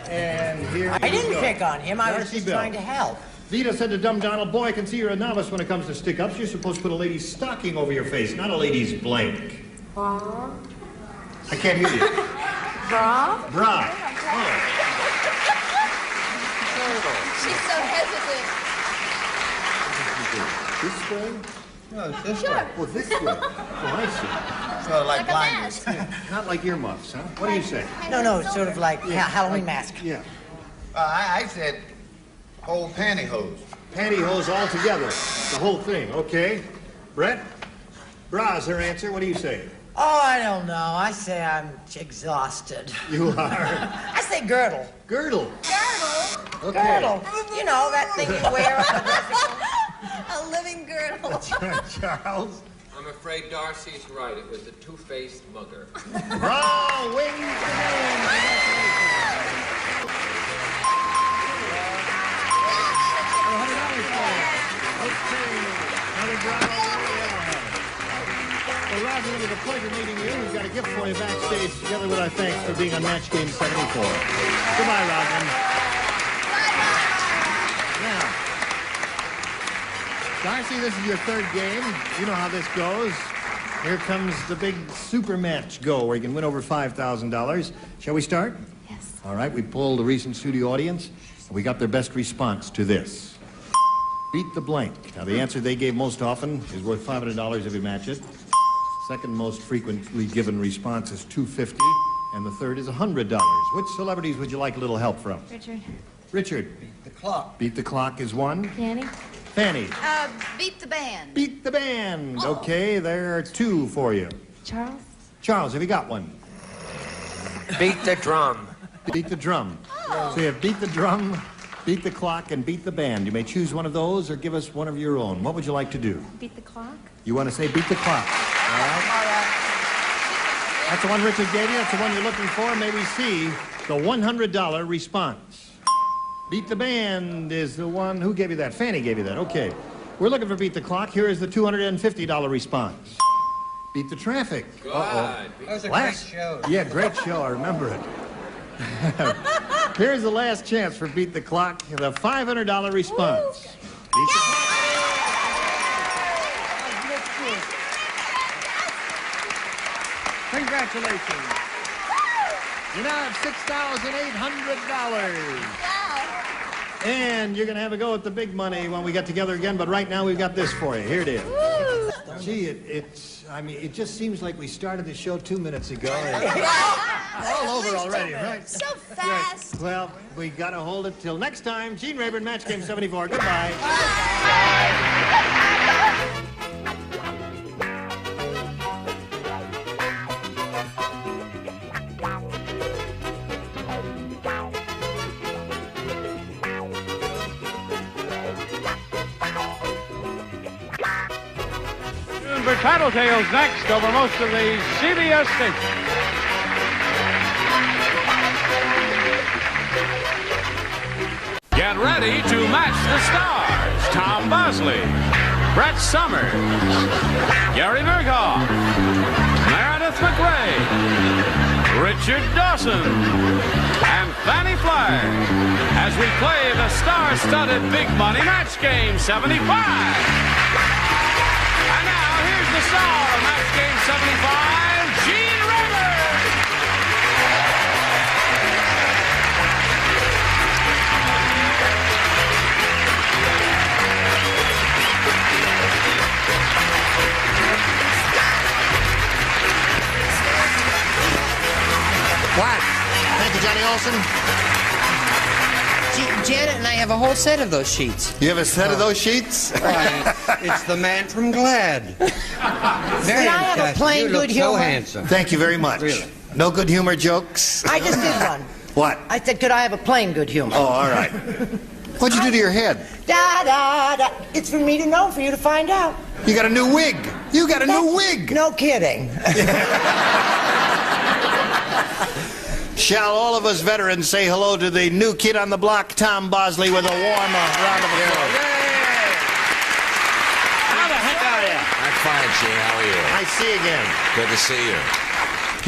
And here I we didn't go. pick on him. I was Darcy just Bell. trying to help. Vito said to Dumb Donald, boy, I can see you're a novice when it comes to stick-ups. You're supposed to put a lady's stocking over your face, not a lady's blank. Bra? I can't hear you. Bra? Bra. She's so hesitant. This way? No, it's this Sure. way. Well, this way. Oh, I see. Sort of like Like a blinders. Not like earmuffs, huh? What do you say? No, it's sort of like Halloween mask. Yeah. I said whole pantyhose. Pantyhose all together. The whole thing. Okay. Brett? Bra's her answer. What do you say? Oh, I don't know. I say I'm exhausted. You are. I say girdle. Girdle. Girdle? Okay. Girdle. You know, that thing you wear on the dressing room. A living girdle. Charles? I'm afraid Darcy's right. It was the two-faced mugger. Bra wins the Well, Rosalind, it was a pleasure meeting you. We've got a gift for you backstage, together with our thanks for being on Match Game 74. Goodbye, Rosalind. Now, Darcy, this is your third game. You know how this goes. Here comes the big super match go, where you can win over $5,000. Shall we start? Yes. All right, we polled the recent studio audience, and we got their best response to this. Beat the blank. Now, the answer they gave most often is worth $500 if you match it. Second most frequently given response is $250, and the third is $100. Which celebrities would you like a little help from? Richard. Richard. Beat the clock. Beat the clock is one. Danny. Fanny. Beat the band. Beat the band. Okay, there are two for you. Charles. Charles, have you got one? Beat the drum. Beat the drum. So you have beat the drum, beat the clock, and beat the band. You may choose one of those or give us one of your own. What would you like to do? Beat the clock. You want to say beat the clock. All right? That's the one Richard gave you. That's the one you're looking for. May we see the $100 response. Beat the Band is the one. Who gave you that? Fanny gave you that. Okay. We're looking for Beat the Clock. Here is the $250 response. Beat the Traffic. That was a great show. Yeah, great show. I remember it. Here's the last chance for Beat the Clock. The $500 response. Beat the Clock. Congratulations. You now have $6,800. And you're going to have a go at the big money when we get together again, but right now we've got this for you. Here it is. Gee, it just seems like we started the show 2 minutes ago. All over already, right? So fast. Right. Well, we got to hold it till next time. Gene Rayburn, Match Game 74. Goodbye. For Tattletales next over most of the CBS stations. Get ready to match the stars. Tom Bosley, Brett Summers, Gary Berghoff, Meredith McRae, Richard Dawson, and Fanny Flagg as we play the star-studded Big Money Match Game 75. And now, here's the star of Match Game 75, Gene Rayburn. What? Thank you, Johnny Olson. Janet and I have a whole set of those sheets. You have a set of those sheets? Right. It's the man from Glad. Very May I have a impressive. plain You look good so humor? handsome. Thank you very much. Really? No good humor jokes? I just did one. What? I said, could I have a plain good humor? Oh, all right. What'd you do to your head? Da, da, da. It's for me to know, for you to find out. You got a new wig. You got a new wig. No kidding. Shall all of us veterans say hello to the new kid on the block, Tom Bosley, with a warm round of applause. How the heck are you? I'm fine, Gene. How are you? I see you again. Good to see you.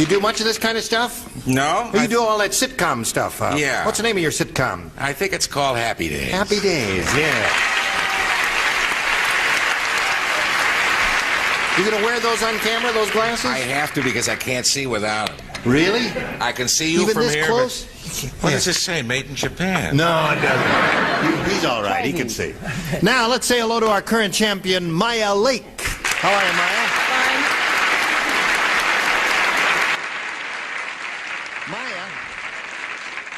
You do much of this kind of stuff? No. Or you do all that sitcom stuff? Yeah. What's the name of your sitcom? I think it's called Happy Days. Happy Days, yeah. You gonna wear those on camera, those glasses? I have to because I can't see without them. Really? I can see you Even from this here. close? What does this say? Made in Japan. No, it doesn't. He's all right. He can see. Now, let's say hello to our current champion, Maya Lake. How are you, Maya? Maya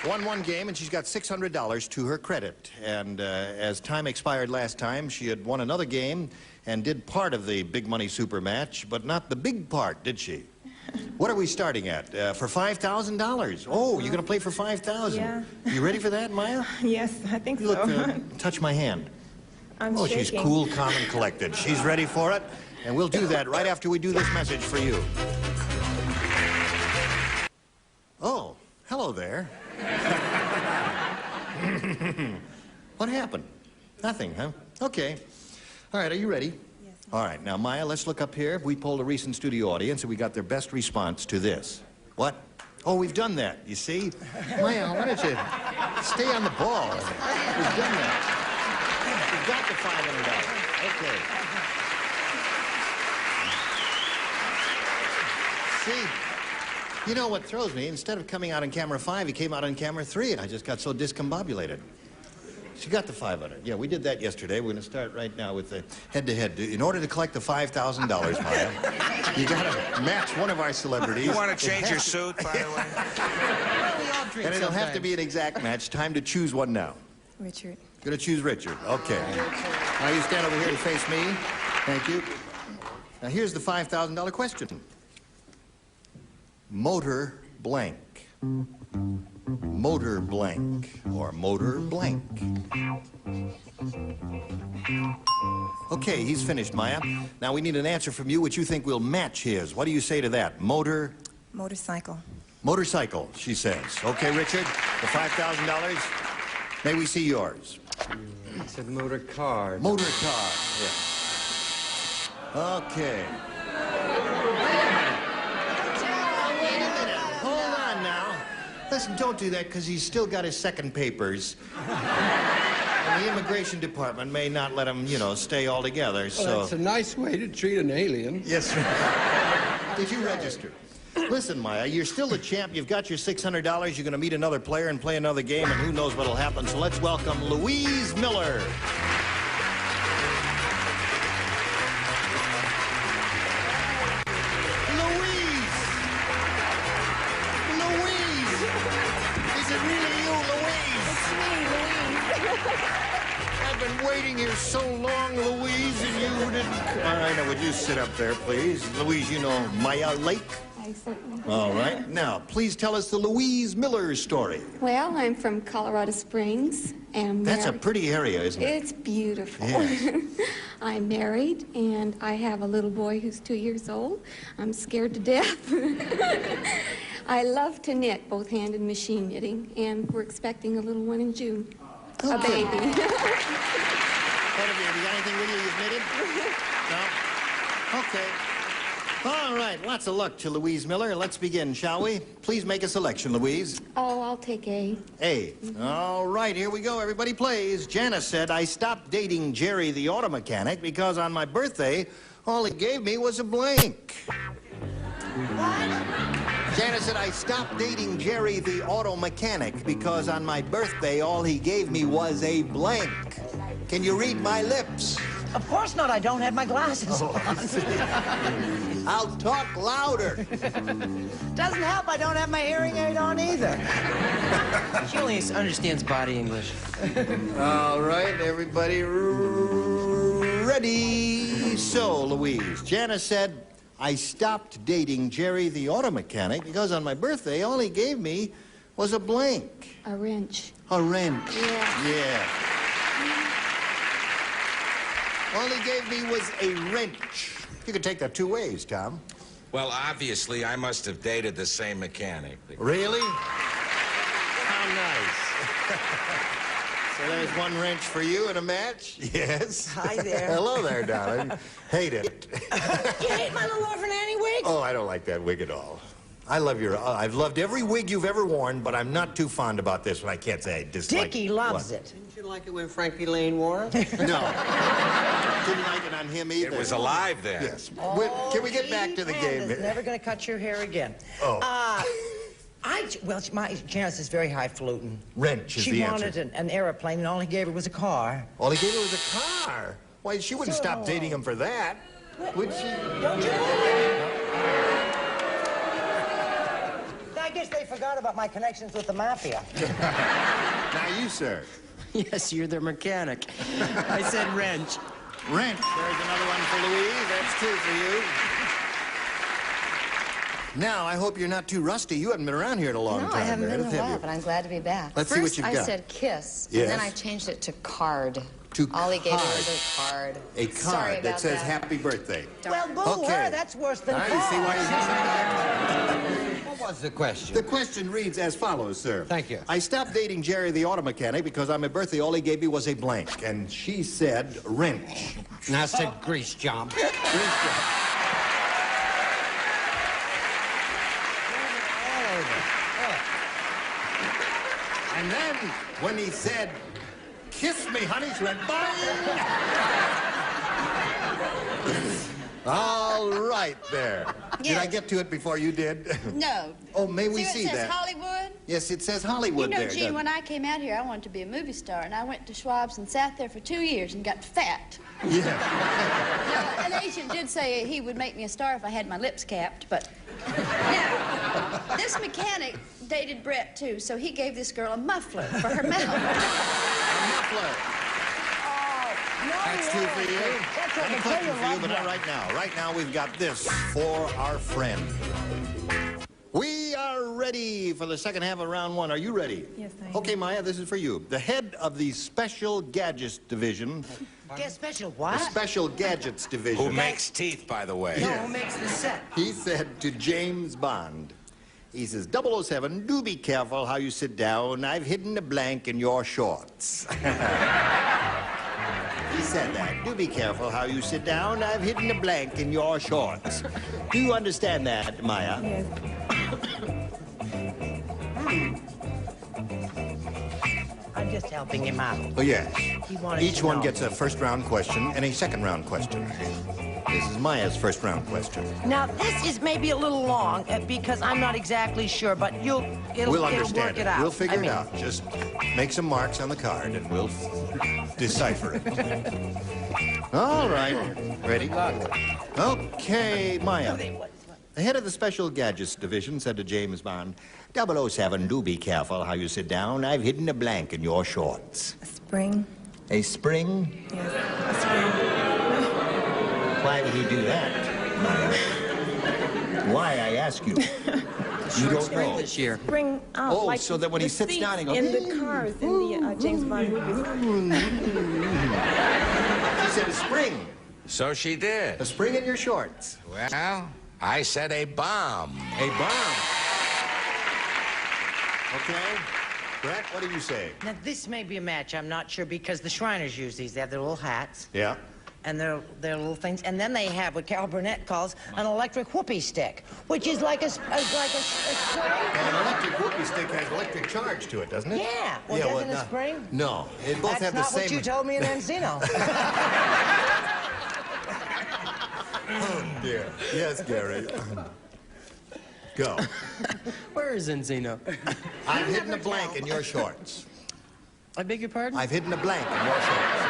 won one game, and she's got $600 to her credit. And as time expired last time, she had won another game and did part of the big money super match, but not the big part, did she? What are we starting at? For $5,000? Oh, you're going to play for $5,000? Yeah. You ready for that, Maya? Yes, I think You look, so. touch my hand. I'm Oh, she's shaking. cool, calm, and collected. She's ready for it, and we'll do that right after we do this message for you. Oh, hello there. What happened? Nothing, huh? Okay. All right, are you ready? Yes. All right, now, Maya, let's look up here. We polled a recent studio audience, and we got their best response to this. What? Oh, we've done that, you see? Maya, why don't you stay on the ball? We've done that. We've got the $500. Okay. See? You know what throws me? Instead of coming out on camera 5, he came out on camera 3, and I just got so discombobulated. She got the 500. Yeah, we did that yesterday. We're going to start right now with the head-to-head. In order to collect the $5,000, Maya, you got to match one of our celebrities. You want to change your suit, by the way? And it'll have to be an exact match. Time to choose one now. Richard. Going to choose Richard. Okay. Now you stand over here to face me. Thank you. Now here's the $5,000 question. Motor blank. Motor blank or motor blank. Okay, he's finished, Maya. Now we need an answer from you which you think will match his. What do you say to that? Motor Motorcycle. Motorcycle, she says. Okay, Richard, the $5,000. May we see yours? It said motor car. Motor car, yes. Okay. Wait a minute. Hold on now. Listen, don't do that, because he's still got his second papers. And the immigration department may not let him, you know, stay altogether, so... Well, that's a nice way to treat an alien. Yes, sir. Did you register? Listen, Maya, you're still the champ. You've got your $600. You're going to meet another player and play another game, and who knows what'll happen. So let's welcome Louise Miller. Louise! Louise! Is it really you, Louise? It's me, Louise. I've been waiting here so long, Louise, and you didn't... All right, now, would you sit up there, please? Louise, you know Maya Lake? I certainly do. All right. Now, please tell us the Louise Miller story. Well, I'm from Colorado Springs. And That's a pretty area, isn't it? It's beautiful. Yes. I'm married, and I have a little boy who's 2 years old. I'm scared to death. I love to knit, both hand and machine knitting, and we're expecting a little one in June. Okay. A baby. What have you got anything with you you've knitted? No? Okay. All right, lots of luck to Louise Miller. Let's begin, shall we? Please make a selection, Louise. Oh, I'll take A. A. All right, here we go. Everybody plays. Janice said, I stopped dating Jerry the auto mechanic because on my birthday, all he gave me was a blank. What? Janice said, I stopped dating Jerry the auto mechanic because on my birthday, all he gave me was a blank. Can you read my lips? Of course not. I don't have my glasses on. I'll talk louder. Doesn't help. I don't have my hearing aid on either. She only understands body English. All right, everybody ready? So, Louise, Janice said, I stopped dating Jerry the auto mechanic because on my birthday, all he gave me was a blank. A wrench. A wrench. Yeah. Yeah. All he gave me was a wrench. You could take that two ways, Tom. Well, obviously, I must have dated the same mechanic. Really? How nice. So there's one wrench for you and a match? Yes. Hi there. Hello there, darling. Hate it. You hate my little orphan Annie wig? Oh, I don't like that wig at all. I love your... I've loved every wig you've ever worn, but I'm not too fond about this one. I can't say I dislike it. Dickie loves it. Didn't you like it when Frankie Lane wore it? No. Didn't like it on him either. It was alive then. Yes. Can we get back to the game? Never going to cut your hair again. Oh. My Janice is very highfalutin. Wrench is the answer. She wanted an airplane, and all he gave her was a car. All he gave her was a car. Why, she wouldn't stop dating him for that, would she? Don't you? I guess they forgot about my connections with the mafia. Now you, sir. Yes, you're their mechanic. I said wrench. Wrench. There's another one for Louise. That's two for you. Now, I hope you're not too rusty. You haven't been around here in a long time. No, I haven't been Meredith, in a have while, you? but I'm glad to be back. Let's see what First, you've I got. said kiss, Yes. and then I changed it to card. To All he gave me card. was a card. A Sorry card that about says that. happy birthday. Well, boo Okay. her. That's worse than Now you see why What was the question? The question reads as follows, sir. Thank you. I stopped dating Jerry the auto mechanic because on my birthday all he gave me was a blank. And she said wrench. And I said grease job. Grease job. And then when he said, kiss me, honey, she went, bang! All right there. Did Yes. I get to it before you did? No. Oh, may we See see what it says that? Hollywood? Yes, it says Hollywood You know, there. Gene, doesn't when it? I came out here, I wanted to be a movie star, and I went to Schwab's and sat there for 2 years and got fat. Yeah. Now, an agent did say he would make me a star if I had my lips capped, but... Now, this mechanic dated Brett, too, so he gave this girl a muffler for her mouth. A muffler. That's two for you. That's And a what cookie you for you, but not right now. Right now, we've got this for our friend. We are ready for the second half of round one. Are you ready? Yes, I am. Okay, Maya, this is for you. The head of the Special Gadgets Division. Get special The what? Special Gadgets Division. Who makes teeth, by the way? No, who makes the set? He said to James Bond, He says, 007, do be careful how you sit down. I've hidden a blank in your shorts. He said that. Do be careful how you sit down. I've hidden a blank in your shorts. Do you understand that, Maya? Yes. I'm just helping him out. Oh, yes. He wanted Each to one know. gets a first-round question and a second-round question. This is Maya's first-round question. Now, this is maybe a little long because I'm not exactly sure, but it'll We'll work understand it out. We'll figure I mean, it out. Just make some marks on the card and we'll decipher it. All right. Ready? Okay, Maya. The head of the Special Gadgets Division said to James Bond, 007, do be careful how you sit down. I've hidden a blank in your shorts. A spring. A spring? Yes, a spring. Why would he do that, Maya? Why, I ask you? You don't know. This year. Spring out. Oh, like so that when he the sits seats down, he goes... in the cars in the James Bond movies. She said a spring. So she did. A spring in your shorts. Well, I said a bomb. A bomb. Okay. Brett, what did you say? Now, this may be a match. I'm not sure because the Shriners use these. They have their little hats. Yeah. And their little things. And then they have what Carol Burnett calls an electric whoopee stick, which is like a spring. An electric whoopee stick has electric charge to it, doesn't it? Yeah. Well, doesn't a spring? No. They both have the That's not same... what you told me in Encino. Oh, dear. Yes, Gary. Go. Where is Encino? I've hidden a blank in your shorts. I beg your pardon? I've hidden a blank in your shorts.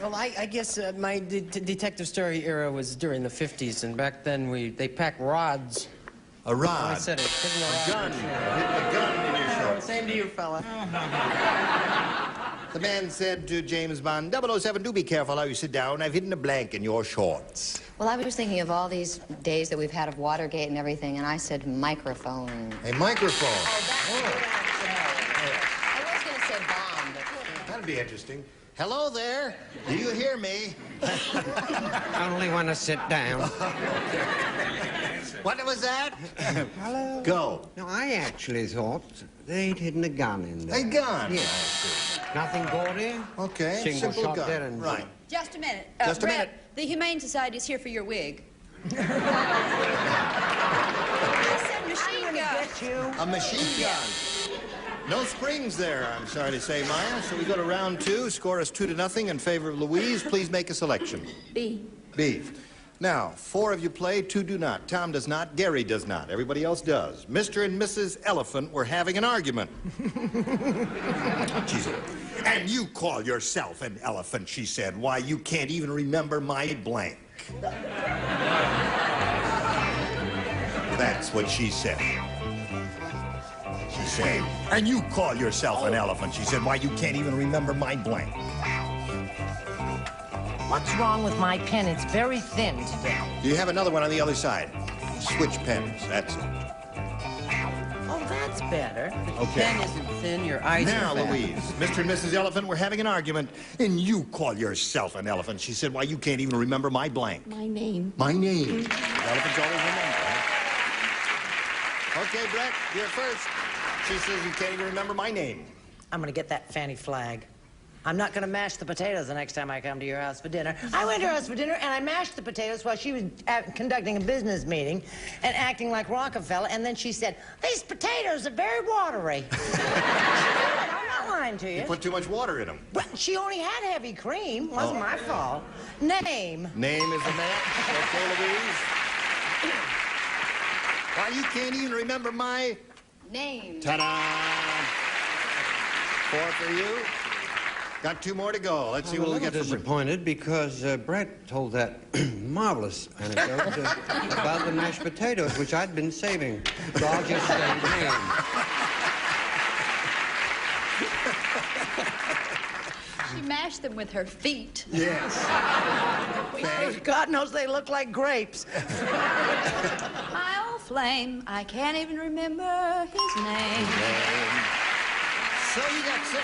Well, I guess my detective story era was during the 50s, and back then they packed rods. A rod. I said it. Hidden A gun. Hidden a gun in your shorts. Same to you, fella. The man said to James Bond, 007, do be careful how you sit down. I've hidden a blank in your shorts. Well, I was thinking of all these days that we've had of Watergate and everything, and I said microphone. A microphone. I was going to say bomb, but... That'd be interesting. Hello there. Do you hear me? I only want to sit down. What was that? Hello? Go. No, I actually thought they'd hidden a gun in there. A gun? Yes. Nothing gaudy? Okay, Single simple shot gun. dead and Right. Just a minute. Just a Brett, minute. The Humane Society is here for your wig. I said machine gun. A machine gun. No springs there, I'm sorry to say, Maya. So we go to round two. Score is 2-0 in favor of Louise. Please make a selection. B. B. Now, 4 of you play, 2 do not. Tom does not, Gary does not. Everybody else does. Mr. and Mrs. Elephant were having an argument. She said, and you call yourself an elephant, she said. Why, you can't even remember my blank. That's what she said. She said, and you call yourself an elephant, she said. Why, you can't even remember my blank. What's wrong with my pen? It's very thin today. Do you have another one on the other side? Switch pens, that's it. Oh, that's better. Okay. Pen isn't thin, your eyes Now, are fat. Louise, Mr. and Mrs. Elephant were having an argument, and you call yourself an elephant. She said, why, you can't even remember my blank. My name. My name. Elephants always remember. Okay, Brett, you're first. She says you can't even remember my name. I'm going to get that fanny flag. I'm not going to mash the potatoes the next time I come to your house for dinner. I went to her house for dinner, and I mashed the potatoes while she was conducting a business meeting and acting like Rockefeller, and then she said, these potatoes are very watery. I'm not lying to you. You put too much water in them. But she only had heavy cream. Wasn't my fault. Name. Name is the match. Okay, Louise. Why, you can't even remember my... Name. Ta-da! 4 for you. Got 2 more to go. Let's see what we get for disappointed because Brett told that marvelous anecdote about the mashed potatoes, which I'd been saving. So I'll just say name. She mashed them with her feet. Yes. God knows they look like grapes. My old flame, I can't even remember his name. So you got 6.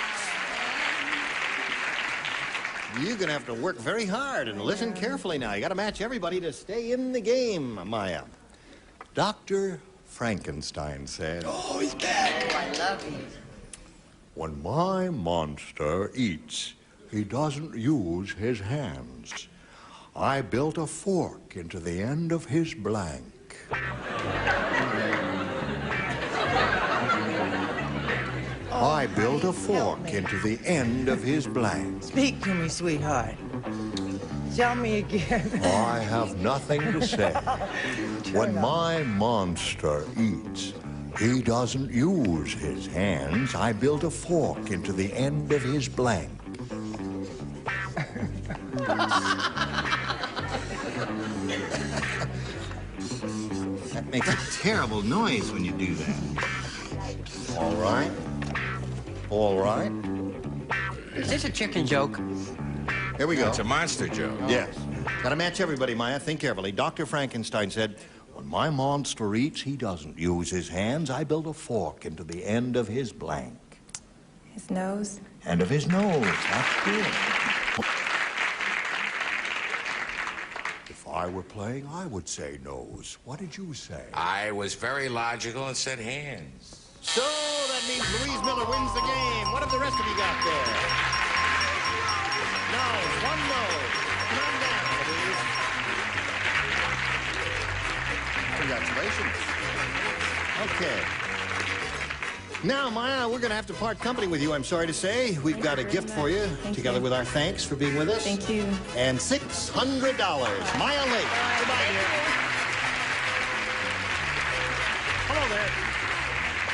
You're going to have to work very hard and listen carefully now. You got to match everybody to stay in the game, Maya. Dr. Frankenstein said, Oh, he's back. Oh, I love him. "When my monster eats, he doesn't use his hands. I built a fork into the end of his blank." I built a fork into the end of his blank. Speak to me, sweetheart. Tell me again. I have nothing to say. When my monster eats, he doesn't use his hands. I built a fork into the end of his blank. That makes a terrible noise when you do that. All right. All right. Is this a chicken joke? Here we go. It's a monster joke. Yes. Gotta match everybody, Maya. Think carefully. Dr. Frankenstein said, "When my monster eats, he doesn't use his hands. I build a fork into the end of his blank." His nose. End of his nose. That's good. If I were playing, I would say nose. What did you say? I was very logical and said hands. So that means Louise Miller wins the game. What have the rest of you got there? Nose, one nose. Come on down, Louise. Congratulations. Okay. Now, Maya, we're going to have to part company with you, I'm sorry to say. We've got a gift for you, together with our thanks for being with us. Thank you. And $600. Maya Lake. Goodbye, dear. Hello there.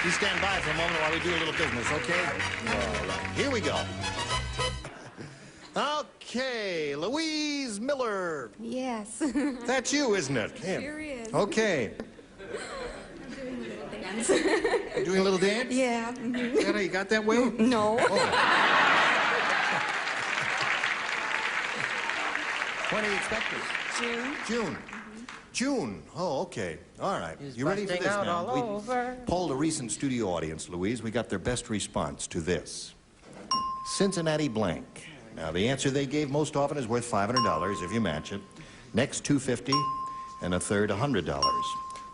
You stand by for a moment while we do a little business, okay? All right. Here we go. Okay, Louise Miller. Yes. That's you, isn't it? Sure is. Okay. I'm doing a little dance. You doing a little dance? Yeah. Anna, you got that way? No. Oh. When are you expecting? June. June. June. Oh, okay. All right. He's You ready for busting this out now? all over. Polled a recent studio audience, Louise. We got their best response to this. Cincinnati blank. Now, the answer they gave most often is worth $500 if you match it. Next, $250, and a third, $100.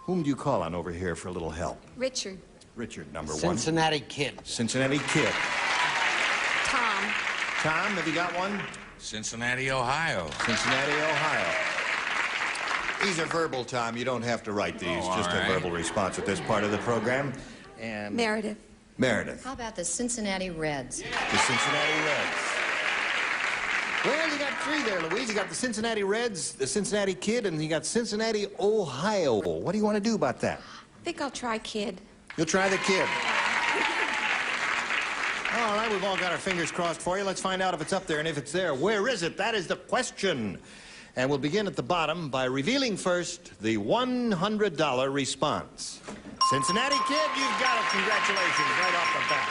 Whom do you call on over here for a little help? Richard. Richard, number one. Cincinnati Kid. Cincinnati Kid. Tom. Tom, have you got one? Cincinnati, Ohio. Cincinnati, Ohio. These are verbal, Tom. You don't have to write these. Oh, just all a right. verbal response at this part of the program. And Meredith. Meredith. How about the Cincinnati Reds? The Cincinnati Reds. Well, you got three there, Louise. You got the Cincinnati Reds, the Cincinnati Kid, and you got Cincinnati, Ohio. What do you want to do about that? I think I'll try Kid. You'll try the Kid. All right, we've all got our fingers crossed for you. Let's find out if it's up there, and if it's there, where is it? That is the question. And we'll begin at the bottom by revealing first the $100 response. Cincinnati Kid, you've got it. Congratulations, right off the bat.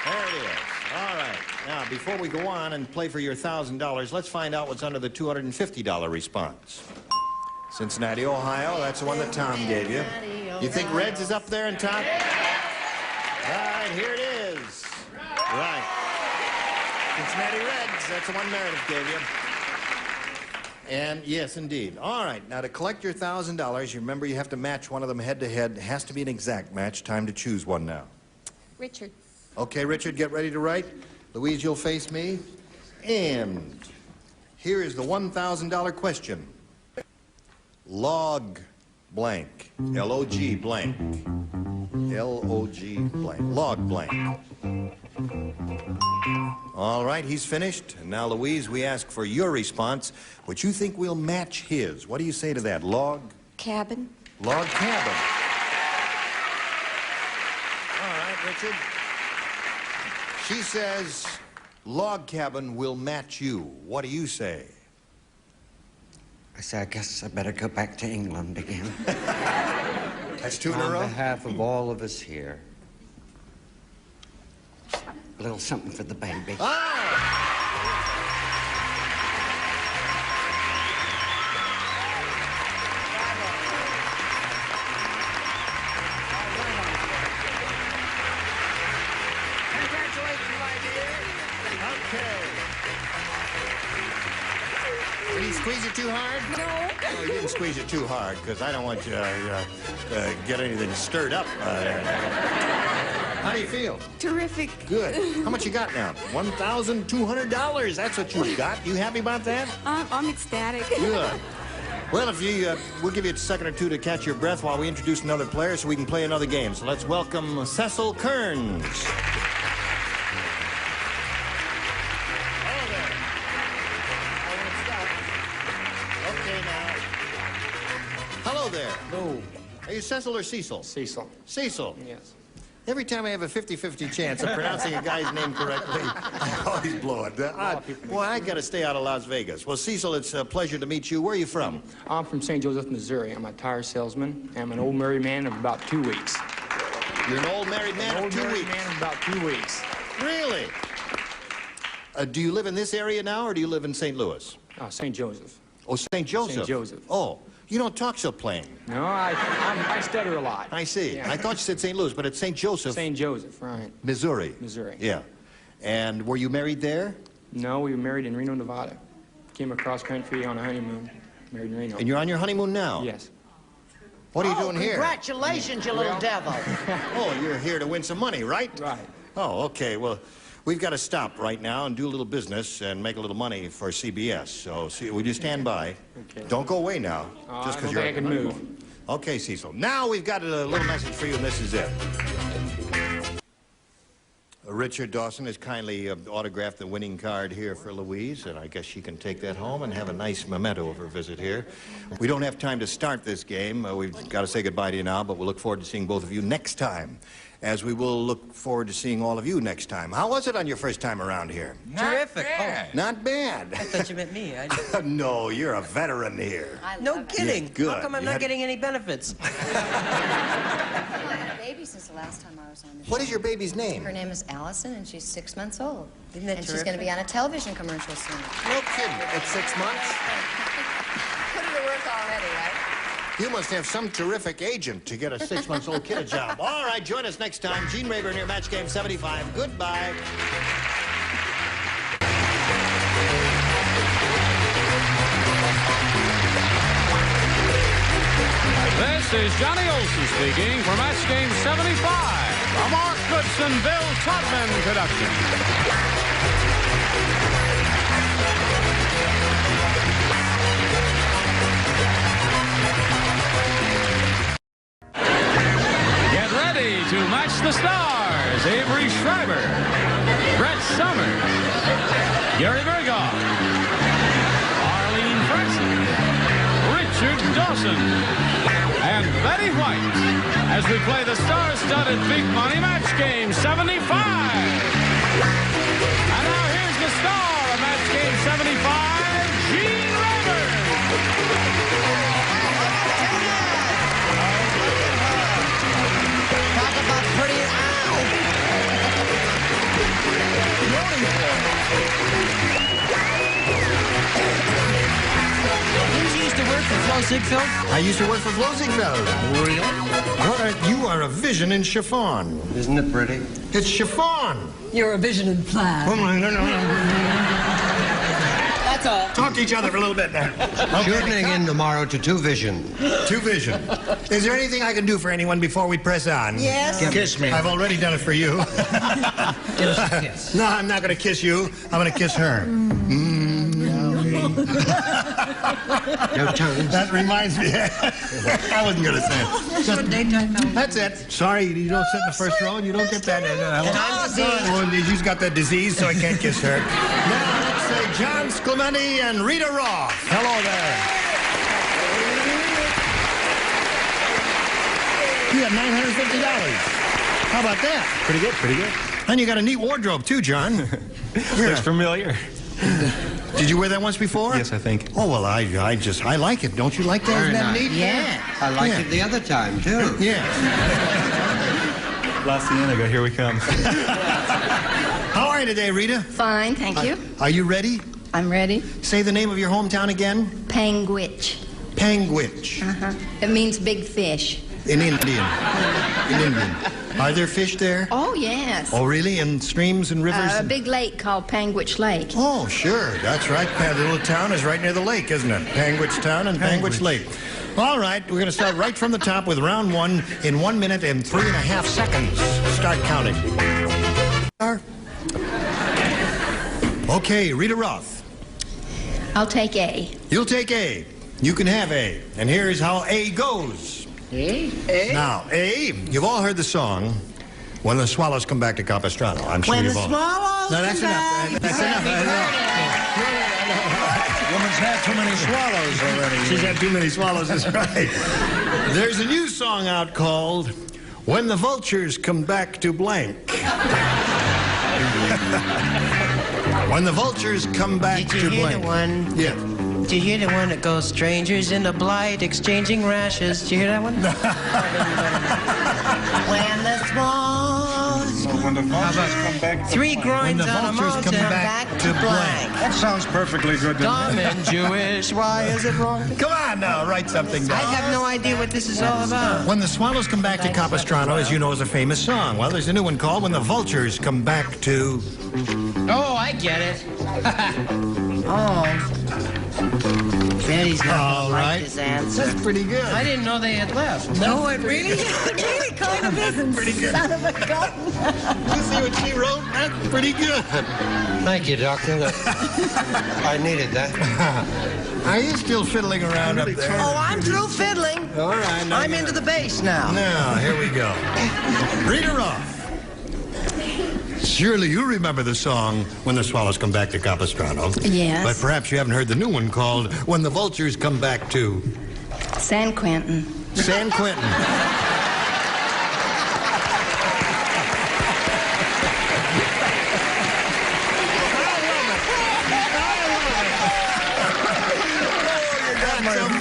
There it is. All right. Now, before we go on and play for your $1,000, let's find out what's under the $250 response. Cincinnati, Ohio, that's the one that Tom gave you. You think Reds is up there in top? Right, here it is. Right. Cincinnati Reds, that's the one Meredith gave you. And yes, indeed. All right, now to collect your $1,000, you remember you have to match one of them head-to-head. It has to be an exact match. Time to choose one now. Richard. Okay, Richard, get ready to write. Louise, you'll face me. And here is the $1,000 question. Log blank. L-O-G blank. L-O-G blank. Log blank. All right, he's finished. And now, Louise, we ask for your response, which you think will match his. What do you say to that? Log? Cabin. Log cabin. All right, Richard. She says log cabin will match you. What do you say? I say, I guess I better go back to England again. That's two in a row? On behalf of all of us here, a little something for the baby. Congratulations, my dear. Okay. Please squeeze it too hard? No. Oh, you didn't squeeze it too hard, because I don't want you to get anything stirred up. How do you feel? Terrific. Good. How much you got now? $1,200. That's what you got. You happy about that? I'm ecstatic. Good. Well, if you, we'll give you a second or two to catch your breath while we introduce another player so we can play another game. So let's welcome Cecil Kearns. Hello there. Okay, now. Hello there. Hello. Are you Cecil or Cecil? Cecil. Cecil. Yes. Every time I have a 50-50 chance of pronouncing a guy's name correctly, I always blow it. Boy, I got to stay out of Las Vegas. Well, Cecil, it's a pleasure to meet you. Where are you from? I'm from St. Joseph, Missouri. I'm a tire salesman. I'm an old married man of about 2 weeks. You're an old married man of 2 weeks? Old married man of about 2 weeks. Really? Do you live in this area now, or do you live in St. Louis? St. Joseph. Oh, St. Joseph. St. Joseph. Oh, you don't talk so plain. No, I stutter a lot. I see. Yeah. I thought you said St. Louis, but it's St. Joseph. St. Joseph, right. Missouri. Missouri. Yeah. And were you married there? No, we were married in Reno, Nevada. Came across country on a honeymoon. Married in Reno. And you're on your honeymoon now? Yes. What are you doing here? Congratulations, you little devil. Oh, you're here to win some money, right? Right. Oh, okay. Well, we've got to stop right now and do a little business and make a little money for CBS. So, would you stand by? Okay. Don't go away now. Just because I can move. Okay, Cecil. Now we've got a little message for you, and this is it. Richard Dawson has kindly autographed the winning card here for Louise, and I guess she can take that home and have a nice memento of her visit here. We don't have time to start this game. We've got to say goodbye to you now, but we'll look forward to seeing both of you next time, as we will look forward to seeing all of you next time. How was it on your first time around here? Terrific. Not bad. I thought you meant me. No, you're a veteran here. No kidding. Yeah, good. How come I'm not getting any benefits? I've had a baby since the last time I was on the show. What is your baby's name? Her name is Allison, and she's 6 months old. Isn't that And she's going to be on a television commercial soon. No kidding. At 6 months? Put her to work already, right? You must have some terrific agent to get a 6-month-old kid a job. All right, join us next time. Gene Rayburn here, Match Game 75. Goodbye. This is Johnny Olson speaking for Match Game 75, a Mark Goodson, Bill Todman production. Get ready to match the stars. Avery Schreiber, Brett Summers, Gary Berghoff, Arlene Francis, Richard Dawson, and Betty White as we play the star-studded Big Money Match Game 75. And now here's the star of Match Game 75, Gene Rayburn. Talk about pretty. Didn't you used to work for Flo Ziegfeld? I used to work for Flo Ziegfeld. Really? You are a vision in chiffon. Isn't it pretty? It's chiffon. You're a vision in plaid. Oh, my, no. That's all. Talk to each other for a little bit now. Tuning in tomorrow to Two Vision. Two Vision. Is there anything I can do for anyone before we press on? Yes. Kiss me. I've already done it for you. Give us a kiss. No, I'm not going to kiss you. I'm going to kiss her. No tongues. That reminds me. I wasn't going to say it. Just daytime. That's it. Sorry, you don't sit in the first row and you don't get that. He's got that disease, so I can't kiss her. Now, let's say John Sclementi and Rita Roth. Hello there. You got $950. How about that? Pretty good, pretty good. And you got a neat wardrobe, too, John. Looks familiar. Did you wear that once before? Yes, I think. Oh, well, I like it. Don't you like that? Very Isn't that nice. neat? Yeah. I liked it the other time, too. Yeah. La Cienega, here we come. How are you today, Rita? Fine, thank you. Are you ready? I'm ready. Say the name of your hometown again. Panguitch. Panguitch. It means big fish. In Indian. In Indian. Are there fish there? Oh, yes. Oh, really? In streams and rivers? A big lake called Panguitch Lake. Oh, sure. That's right. The little town is right near the lake, isn't it? Panguitch Town and Panguitch Lake. All right, we're going to start right from the top with round one in 1 minute and 3.5 seconds. Start counting. Okay, Rita Roth. I'll take A. You'll take A. You can have A. And here's how A goes. A? Now, A, you've all heard the song, When the Swallows Come Back to Capistrano. I'm sure When you've the all... swallows No, that's come enough. back. That's enough. Woman's had too many swallows already. She's had too many swallows, that's right. There's a new song out called When the Vultures Come Back to Blank. When the vultures come back to blank. Did you hear the one? Yeah. Did you hear the one that goes, strangers in the blight, exchanging rashes? Did you hear that one? No. When the swallows... When the vultures come back to Three groins When the on a vultures mountain, come back to blank. That sounds perfectly good to Dumb me. and Jewish, why is it wrong? Come on now, write something down. I have no idea what this is all about. When the Swallows Come Back to Capistrano, as you know, is a famous song. Well, there's a new one called When the Vultures Come Back to... Oh, I get it. Oh. Betty's not gonna like this answer. That's pretty good. I didn't know they had left. No, it really kind of isn't. Pretty good. Son of a gun. You see what she wrote? That's pretty good. Thank you, Doctor. I needed that. Are you still fiddling around up there? Oh, I'm through fiddling. All right. Now I'm into the bass now. Now, here we go. Read her off. Surely you remember the song When the Swallows Come Back to Capistrano. Yes. But perhaps you haven't heard the new one called When the Vultures Come Back to... San Quentin. San Quentin.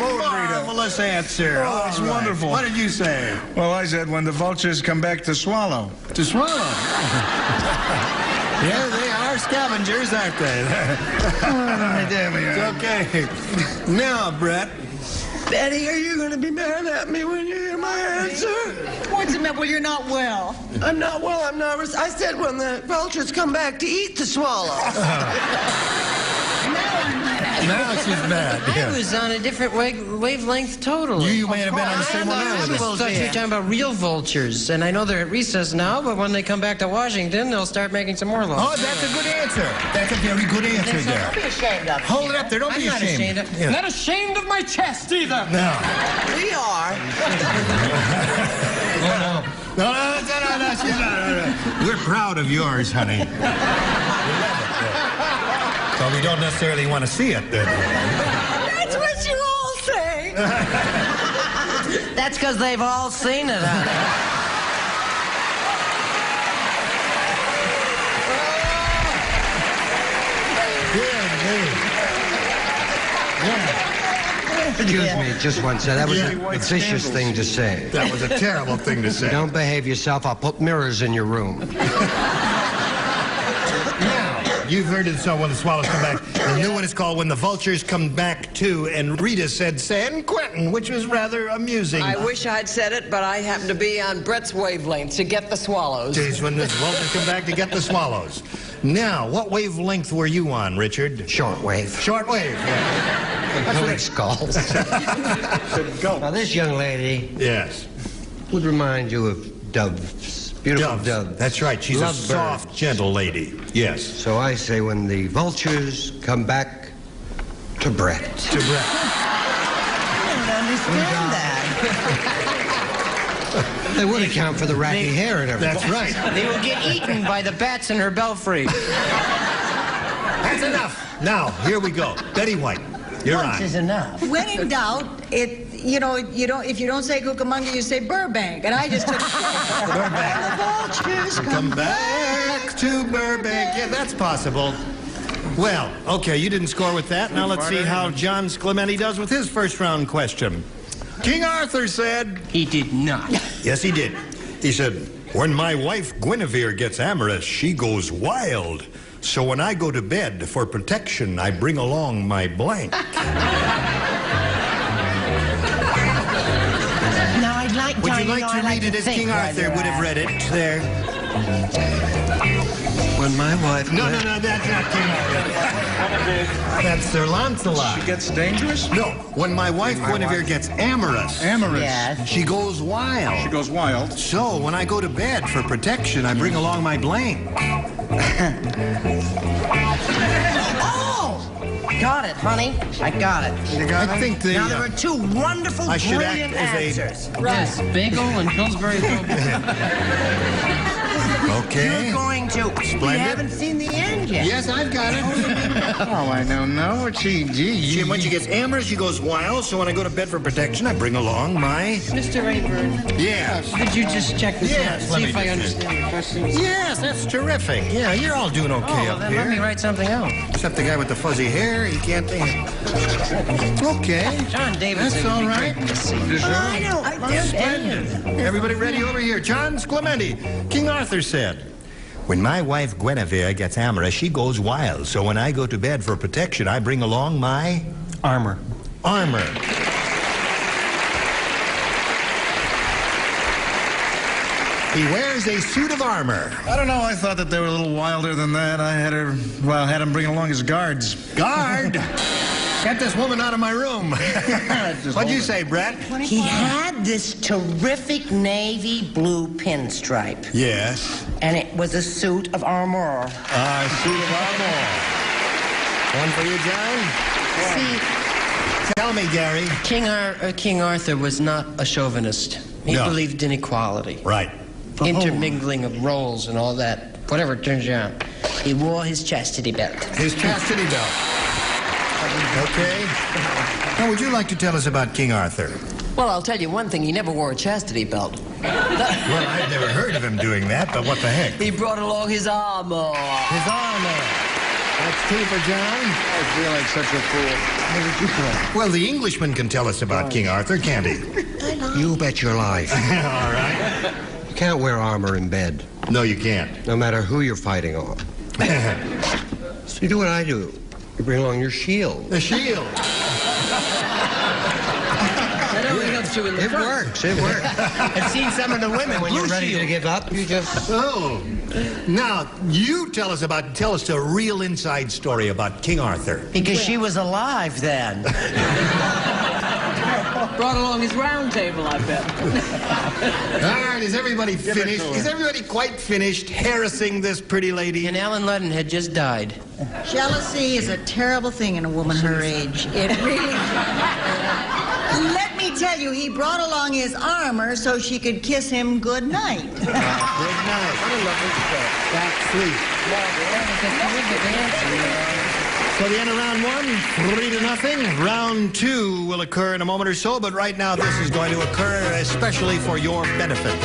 Marvelous answer. Oh, it's wonderful. What did you say? Well, I said when the vultures come back to swallow. To swallow. Yeah, they are scavengers, aren't they? It's okay. Now, Brett. Betty, are you going to be mad at me when you hear my answer? What's the matter? Well, you're not well. I'm not well. I'm nervous. I said when the vultures come back to eat the swallow. Now she's mad. I was on a different wavelength totally. You may have been on the same one I was. I thought you were talking about real vultures, and I know they're at recess now, but when they come back to Washington, they'll start making some more laws. Oh, that's a good answer. That's a very good answer there. Don't be ashamed of it. Hold it up there. Don't be I'm not ashamed of Yeah. Not ashamed of my chest either. No. We are. No, she's not. We're proud of yours, honey. So we don't necessarily want to see it then. That's what you all say. That's because they've all seen it, honey. Excuse me, just one second. That was a vicious thing to say. That was a terrible thing to If you say. don't behave yourself, I'll put mirrors in your room. You've heard the song When the Swallows Come Back. The new one is called When the Vultures Come Back To, and Rita said San Quentin, which was rather amusing. I wish I'd said it, but I happen to be on Brett's wavelength to get the swallows. Jeez, when the vultures come back to get the swallows. Now, what wavelength were you on, Richard? Shortwave. Shortwave. Killing skulls. Now, this young lady Yes. would remind you of doves. Beautiful doves. That's right. She's a Lovebird. soft, gentle lady. Yes. So I say when the vultures come back to Brett. To Brett. I don't understand that. They would account for the ratty hair and everything. That's right. They will get eaten by the bats in her belfry. That's enough. Now, here we go. Betty White, you're Once on. is enough. When in doubt, if you don't say Cucamonga, you say Burbank. And I just took Burbank. The vultures Come back to Burbank. Yeah, that's possible. Well, okay, you didn't score with that. Now let's see how John Sclementi does with his first round question. King Arthur said... He did not. Yes, he did. He said, when my wife Guinevere gets amorous, she goes wild. So when I go to bed, for protection, I bring along my blank. Now, I'd like night, Would you John, like to read it as King Arthur would have read it there? When my wife... No, that's not King Arthur. That's Sir Lancelot. She gets dangerous? No, when my wife Guinevere gets amorous. Amorous? Yes. She goes wild. She goes wild. So, when I go to bed for protection, I bring along my blank. Got it, honey. I got it. You got it? I think now there are two wonderful, I should brilliant act as answers. Yes, bagel and Pillsbury Okay. You're going to. Splendid. We haven't seen the end yet. Yes, I've got it. Oh, I don't know. She, when she gets amorous, she goes wild. So when I go to bed for protection, I bring along my... Mr. Rayburn. Yes. Could you just check this out? Let See me if I just- understand the questions. Yes, that's terrific. Yeah, you're all doing okay Oh, up then here. let me write something out. Except the guy with the fuzzy hair, he can't think. Okay. John Davidson. That's all right. I know. Splendid. Everybody ready over here? John Clementi. King Arthur said, when my wife Guinevere gets amorous, she goes wild. So when I go to bed for protection, I bring along my... Armor. Armor. He wears a suit of armor. I don't know. I thought that they were a little wilder than that. I had him bring along his guards. Guard? Get this woman out of my room. What'd you say, Brett? He had this terrific navy blue pinstripe. Yes. And it was a suit of armor. A suit of armor. One for you, John? See, Tell me, Gary. King Arthur was not a chauvinist. He No. believed in equality. Right. Intermingling of roles and all that. Whatever it turns out. He wore his chastity belt. His chastity belt. Okay. Now, would you like to tell us about King Arthur? Well, I'll tell you one thing. He never wore a chastity belt. Well, I've never heard of him doing that, but what the heck? He brought along his armor. His armor. That's two for John. I feel like such a fool. Well, the Englishman can tell us about King Arthur, can't he? You bet your life. All right. You can't wear armor in bed. No, you can't. No matter who you're fighting on. So you do what I do. You bring along your shield. The shield. That only helps you in the It front. works. It works. I've seen some of the women When you're ready to give up, you just... Oh. Now, you tell us the real inside story about King Arthur. Because she was alive then. Brought along his round table, I bet. All right, is everybody finished? Is everybody quite finished harassing this pretty lady? And Alan Ludden had just died. Jealousy is a terrible thing in a woman her age. It really... Let me tell you, he brought along his armor so she could kiss him good night. Good night. Back sleep. So the end of round one, 3-0. Round two will occur in a moment or so, but right now this is going to occur especially for your benefit.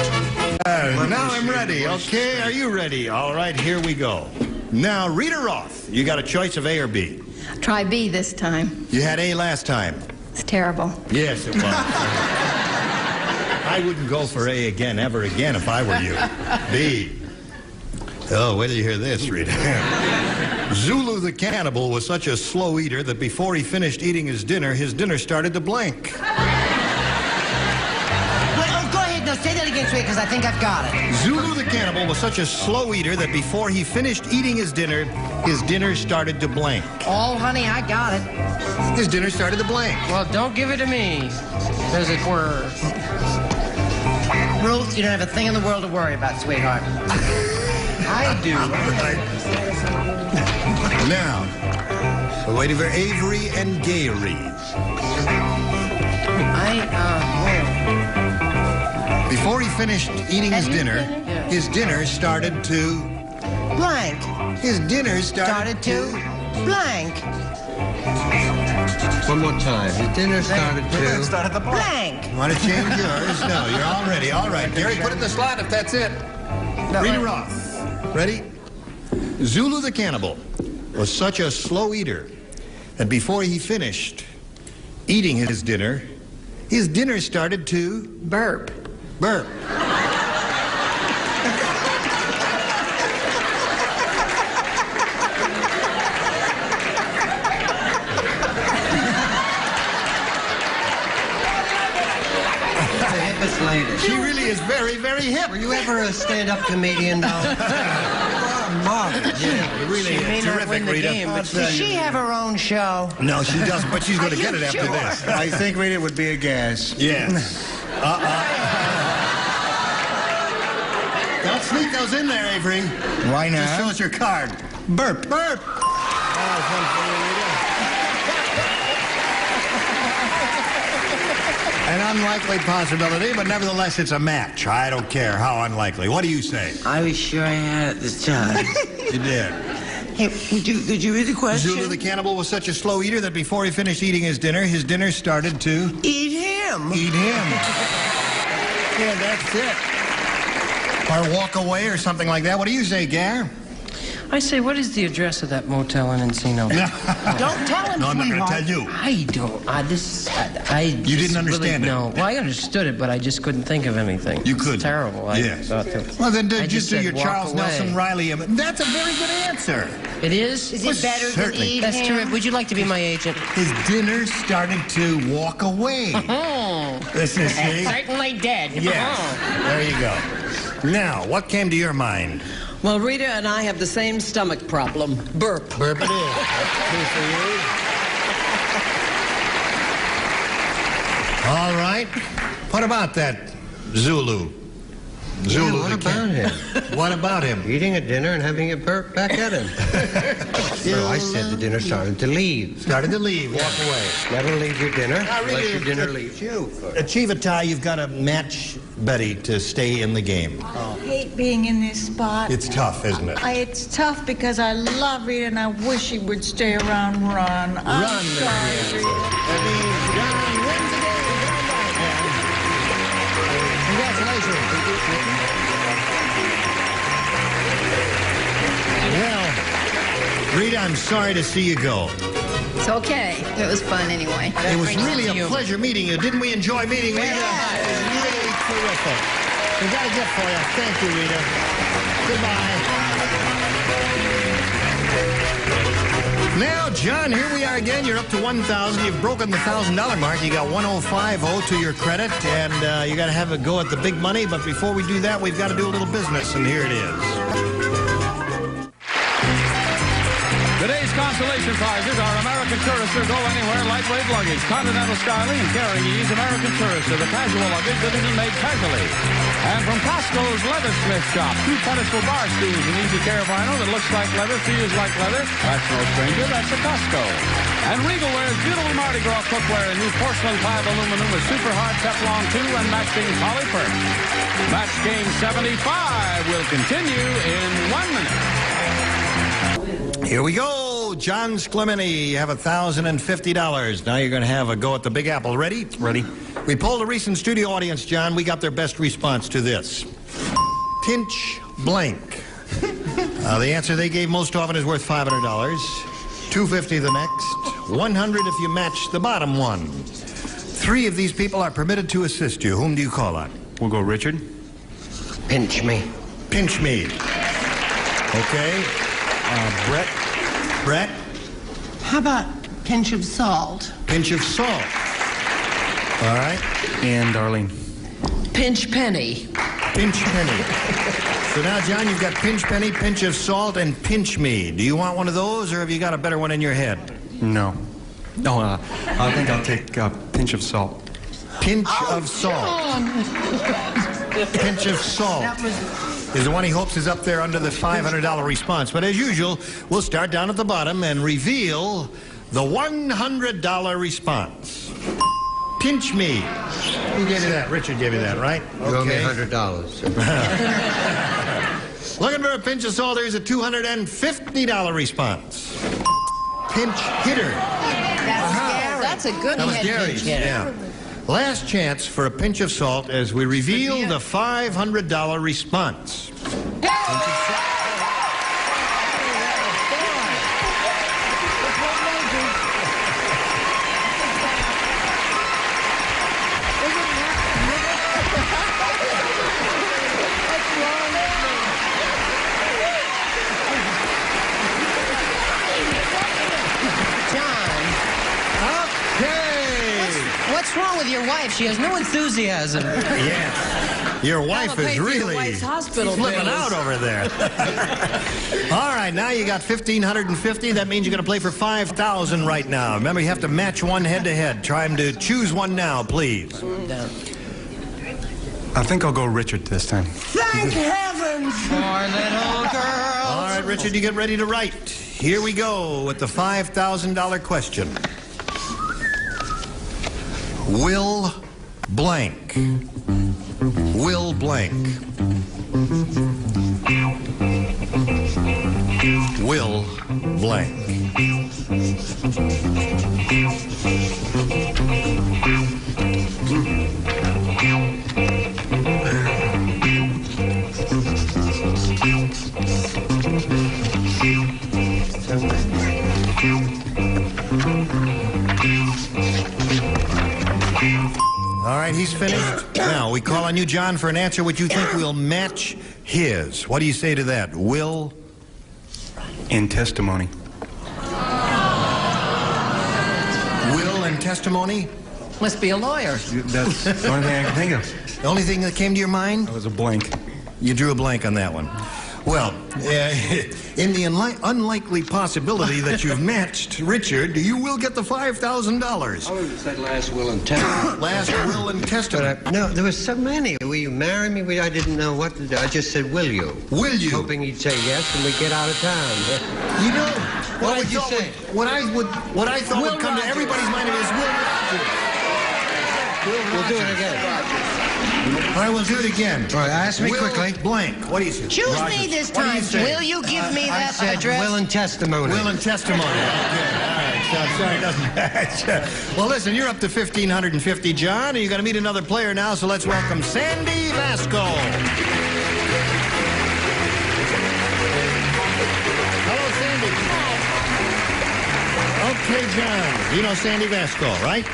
Now I'm ready. Okay, are you ready? All right, here we go. Now, Rita Roth, you got a choice of A or B. Try B this time. You had A last time. It's terrible. Yes, it was. I wouldn't go for A again, ever again, if I were you. B. Oh, wait till you hear this, Rita. Zulu the cannibal was such a slow eater that before he finished eating his dinner started to blank. Wait, go ahead. No, say that again, straight, because I think I've got it. Zulu the cannibal was such a slow eater that before he finished eating his dinner started to blank. Oh, honey, I got it. His dinner started to blank. Well, don't give it to me, as it were. Ruth, you don't have a thing in the world to worry about, sweetheart. I do. Now, we're waiting for Avery and Gary. Before he finished eating his dinner started to... Blank. His dinner started to... Blank. One more time. His dinner started to... Started the blank. Want to change yours? No, you're all ready. All right, Gary, put it in the slot if that's it. Rita Roth. Ready? Zulu the cannibal was such a slow eater that before he finished eating his dinner started to... Burp. Burp. Miss Lady. She really is very, very hip. Were you ever a stand-up comedian, though? Marvelous. Yeah, really She may not terrific, win the Rita. game, but does she have her own show? No, she doesn't, but she's going to get it after this. I think, Rita, it would be a gas. Yes. Don't sneak those in there, Avery. Why not? Just show us your card. Burp. Burp. An unlikely possibility, but nevertheless, it's a match. I don't care how unlikely. What do you say? I was sure I had it this time. You did. Hey, did you read the question? Zulu the cannibal was such a slow eater that before he finished eating his dinner started to... Eat him. Eat him. Yeah, that's it. Or walk away or something like that. What do you say, Gar? I say, what is the address of that motel in Encino? Don't tell him, No, I'm not going to sweetheart. tell you. I don't. You didn't understand it? No. Well, I understood it, but I just couldn't think of anything. You couldn't? It's terrible. Yes. Well, then just do your Charles Nelson Riley. That's a very good answer. It is? Is it better than eat That's him? terrific. Would you like to be my agent? His dinner started to walk away. This is see? Certainly did. Yes. There you go. Now, what came to your mind? Well, Rita and I have the same stomach problem. Burp. Burp it is. Two for you. All right. What about that Zulu? Zulu. What about him? What about him? Eating at dinner and having it burp back at him. No, I said the dinner started to leave. Started to leave. Walk away. Never leave your dinner Really, unless your dinner leaves you. Achieve a tie, you've got to match Betty to stay in the game. I hate being in this spot. It's tough, isn't it? It's tough because I love Rita and I wish he would stay around and run. I'm sorry, Rita. That means John wins the game. Congratulations. Well, Rita, I'm sorry to see you go. It's okay. It was fun anyway. It was really a pleasure meeting you. Didn't we enjoy meeting Rita? It was really terrific. We got a gift for you. Thank you, Rita. Goodbye. Now, John, here we are again. You're up to $1,000. You've broken the $1,000 mark. You got 105.0 to your credit, and you got to have a go at the big money. But before we do that, we've got to do a little business, and here it is. Today's consolation prizes are American Tourister Go Anywhere lightweight luggage, Continental styling and carrying ease, American Tourister, the casual luggage that isn't made casually. And from Costco's Leathersmith Shop, 2 pedestal bar stools and easy care vinyl that looks like leather, feels like leather. That's no stranger, that's a Costco. And Regal wears beautiful Mardi Gras cookware in new porcelain 5 aluminum with super hard Teflon 2 and matching poly perch. Match game 75 will continue in 1 minute. Here we go. John Sclemini, you have $1,050. Now you're going to have a go at the Big Apple. Ready? Ready. We polled a recent studio audience, John. We got their best response to this. Pinch blank. The answer they gave most often is worth $500. $250 the next. $100 if you match the bottom one. 3 of these people are permitted to assist you. Whom do you call on? We'll go Richard. Pinch me. Pinch me. Okay. Brett. Brett. How about pinch of salt? Pinch of salt. All right. And Darlene. Pinch penny. Pinch penny. So now, John, you've got pinch penny, pinch of salt, and pinch me. Do you want one of those, or have you got a better one in your head? No. No, I think I'll take pinch of salt. Pinch of salt. Pinch of salt is the one he hopes is up there under the $500 response. But as usual, we'll start down at the bottom and reveal the $100 response. Pinch me. Who gave you that? Richard gave you that, right? You owe me $100. Looking for a pinch of salt, here's a $250 response. Pinch hitter. That's a good That was head Gary's, pinch hitter. yeah. Last chance for a pinch of salt as we reveal the $500 response. wrong with your wife? She has no enthusiasm. Yes. Your wife is really flipping out over there. All right, now you got 1,550. That means you're going to play for 5,000 right now. Remember, you have to match one head-to-head. Try him to choose one now, please. I think I'll go Richard this time. Thank heavens! Poor little girl. All right, Richard, you get ready to write. Here we go with the $5,000 question. Will blank. Will blank. Will blank. All right, he's finished. Now, we call on you, John, for an answer which you think will match his. What do you say to that? Will? In testimony. Will and testimony? Must be a lawyer. That's the only thing I can think of. The only thing that came to your mind? That was a blank. You drew a blank on that one. Well, in the unlikely possibility that you've matched Richard, you will get the $5,000. I would have said last will and testament. Last will and testament. But no, there were so many. Will you marry me? I didn't know what to do. I just said, will you? Will you? Hoping he'd say yes and we'd get out of town. You know, what would you say? What I thought would come to everybody's mind is Will Rogers. We'll do it again. All right, we'll do it again. All right, ask me quickly. Blank. What do you say? Choose me this time. Will you give me that address? Will and testimony. Will and testimony. Okay. All right. So I'm sorry it doesn't match. Well, listen, you're up to 1,550, John, and you're going to meet another player now, so let's welcome Sandy Vasco. Hello, Sandy. Okay, John. You know Sandy Vasco, right?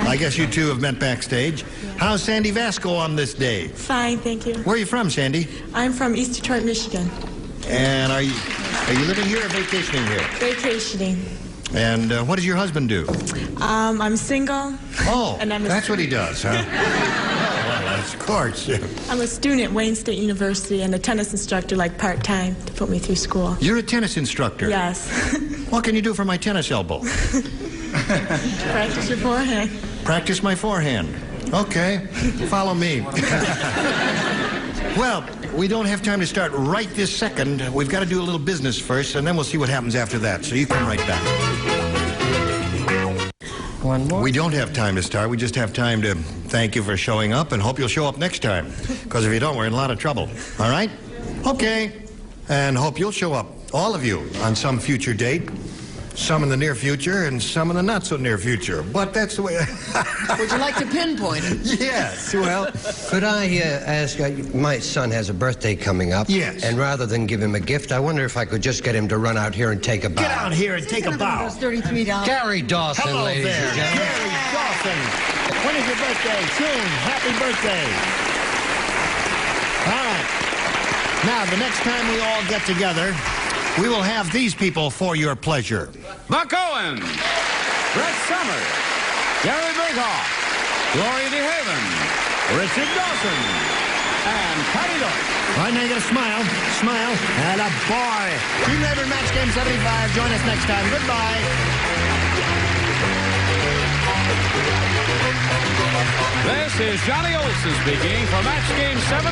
I guess you two have met backstage. How's Sandy Vasco on this day? Fine, thank you. Where are you from, Sandy? I'm from East Detroit, Michigan. And are you living here or vacationing here? Vacationing. And what does your husband do? I'm single. Oh, and that's what he does, huh? Well, of course. I'm a student at Wayne State University and a tennis instructor, like part-time, to put me through school. You're a tennis instructor? Yes. What can you do for my tennis elbow? Practice your forehand. Practice my forehand. Okay. Follow me. Well, we don't have time to start right this second. We've got to do a little business first, and then we'll see what happens after that. So you come right back. One more? We don't have time to start. We just have time to thank you for showing up and hope you'll show up next time. Because if you don't, we're in a lot of trouble. All right? Okay. And hope you'll show up, all of you, on some future date. Some in the near future and some in the not so near future. But that's the way. Would you like to pinpoint it? Yes, well. Could I ask, my son has a birthday coming up. Yes. And rather than give him a gift, I wonder if I could just get him to run out here and take a bow. Get out here and take a bow. $33. Gary Dawson, Hello ladies there. and gentlemen. Gary Dawson. When is your birthday? Soon. Happy birthday. All right. Now, the next time we all get together, we will have these people for your pleasure. Buck Owens, Brett Summers, Gary Berghoff, Gloria DeHaven, Richard Dawson, and Patty Doyle. All right, now you got to smile. Smile. And a boy. Team Labor Match Game 75. Join us next time. Goodbye. This is Johnny Olson speaking for Match Game 75.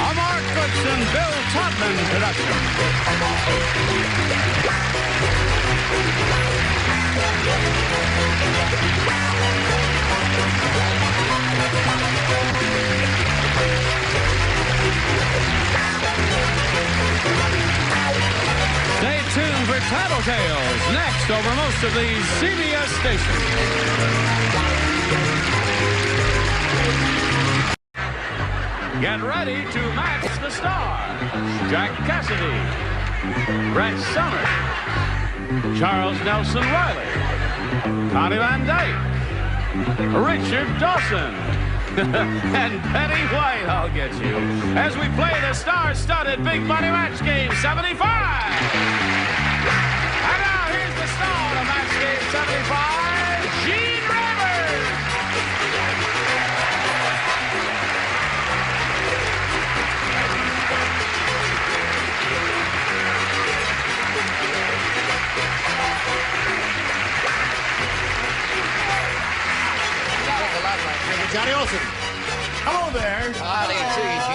A Mark Goodson, Bill Todman production. Stay tuned for Tattletales next over most of these CBS stations. Get ready to match the star. Jack Cassidy, Brett Summers, Charles Nelson Riley, Connie Van Dyke, Richard Dawson, and Betty White, I'll get you, as we play the star-studded Big Money Match Game 75. And now here's the star of Match Game 75, Gene Ray. Wilson. Hello there. Howdy to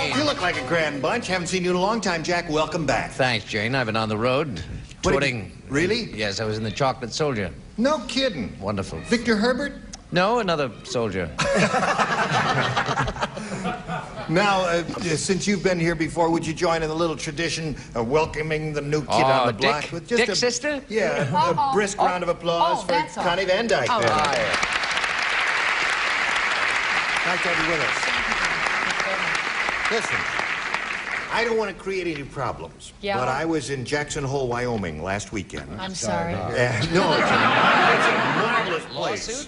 you, Gene. You look like a grand bunch. Haven't seen you in a long time, Jack. Welcome back. Thanks, Jane. I've been on the road. Touring. Really? Yes, I was in the Chocolate Soldier. No kidding. Wonderful. Victor Herbert? No, another soldier. Now, since you've been here before, would you join in the little tradition of welcoming the new kid on the block? Dick? With just Dick, sister? Yeah, a brisk round of applause for Connie Van Dyke. Oh, there. hi. Nice to have you with us. Listen, I don't want to create any problems, but I was in Jackson Hole, Wyoming last weekend. I'm sorry. No, it's a marvelous place.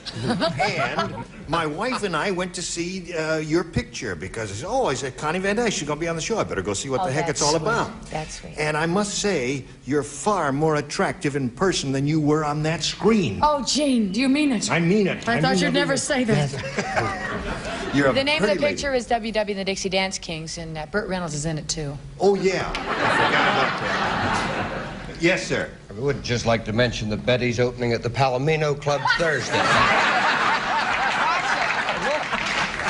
And my wife and I went to see your picture because, I said, Connie Van Dyke, she's going to be on the show. I better go see what the heck it's all about. That's sweet. And I must say, you're far more attractive in person than you were on that screen. Oh, Gene, do you mean it? I mean it. I thought you'd never say that. You're a The name of the pretty lady. picture is WW and the Dixie Dance Kings, and Burt Reynolds is in it, too. Oh, yeah. I forgot about that. Yes, sir. I would just like to mention that Betty's opening at the Palomino Club Thursday.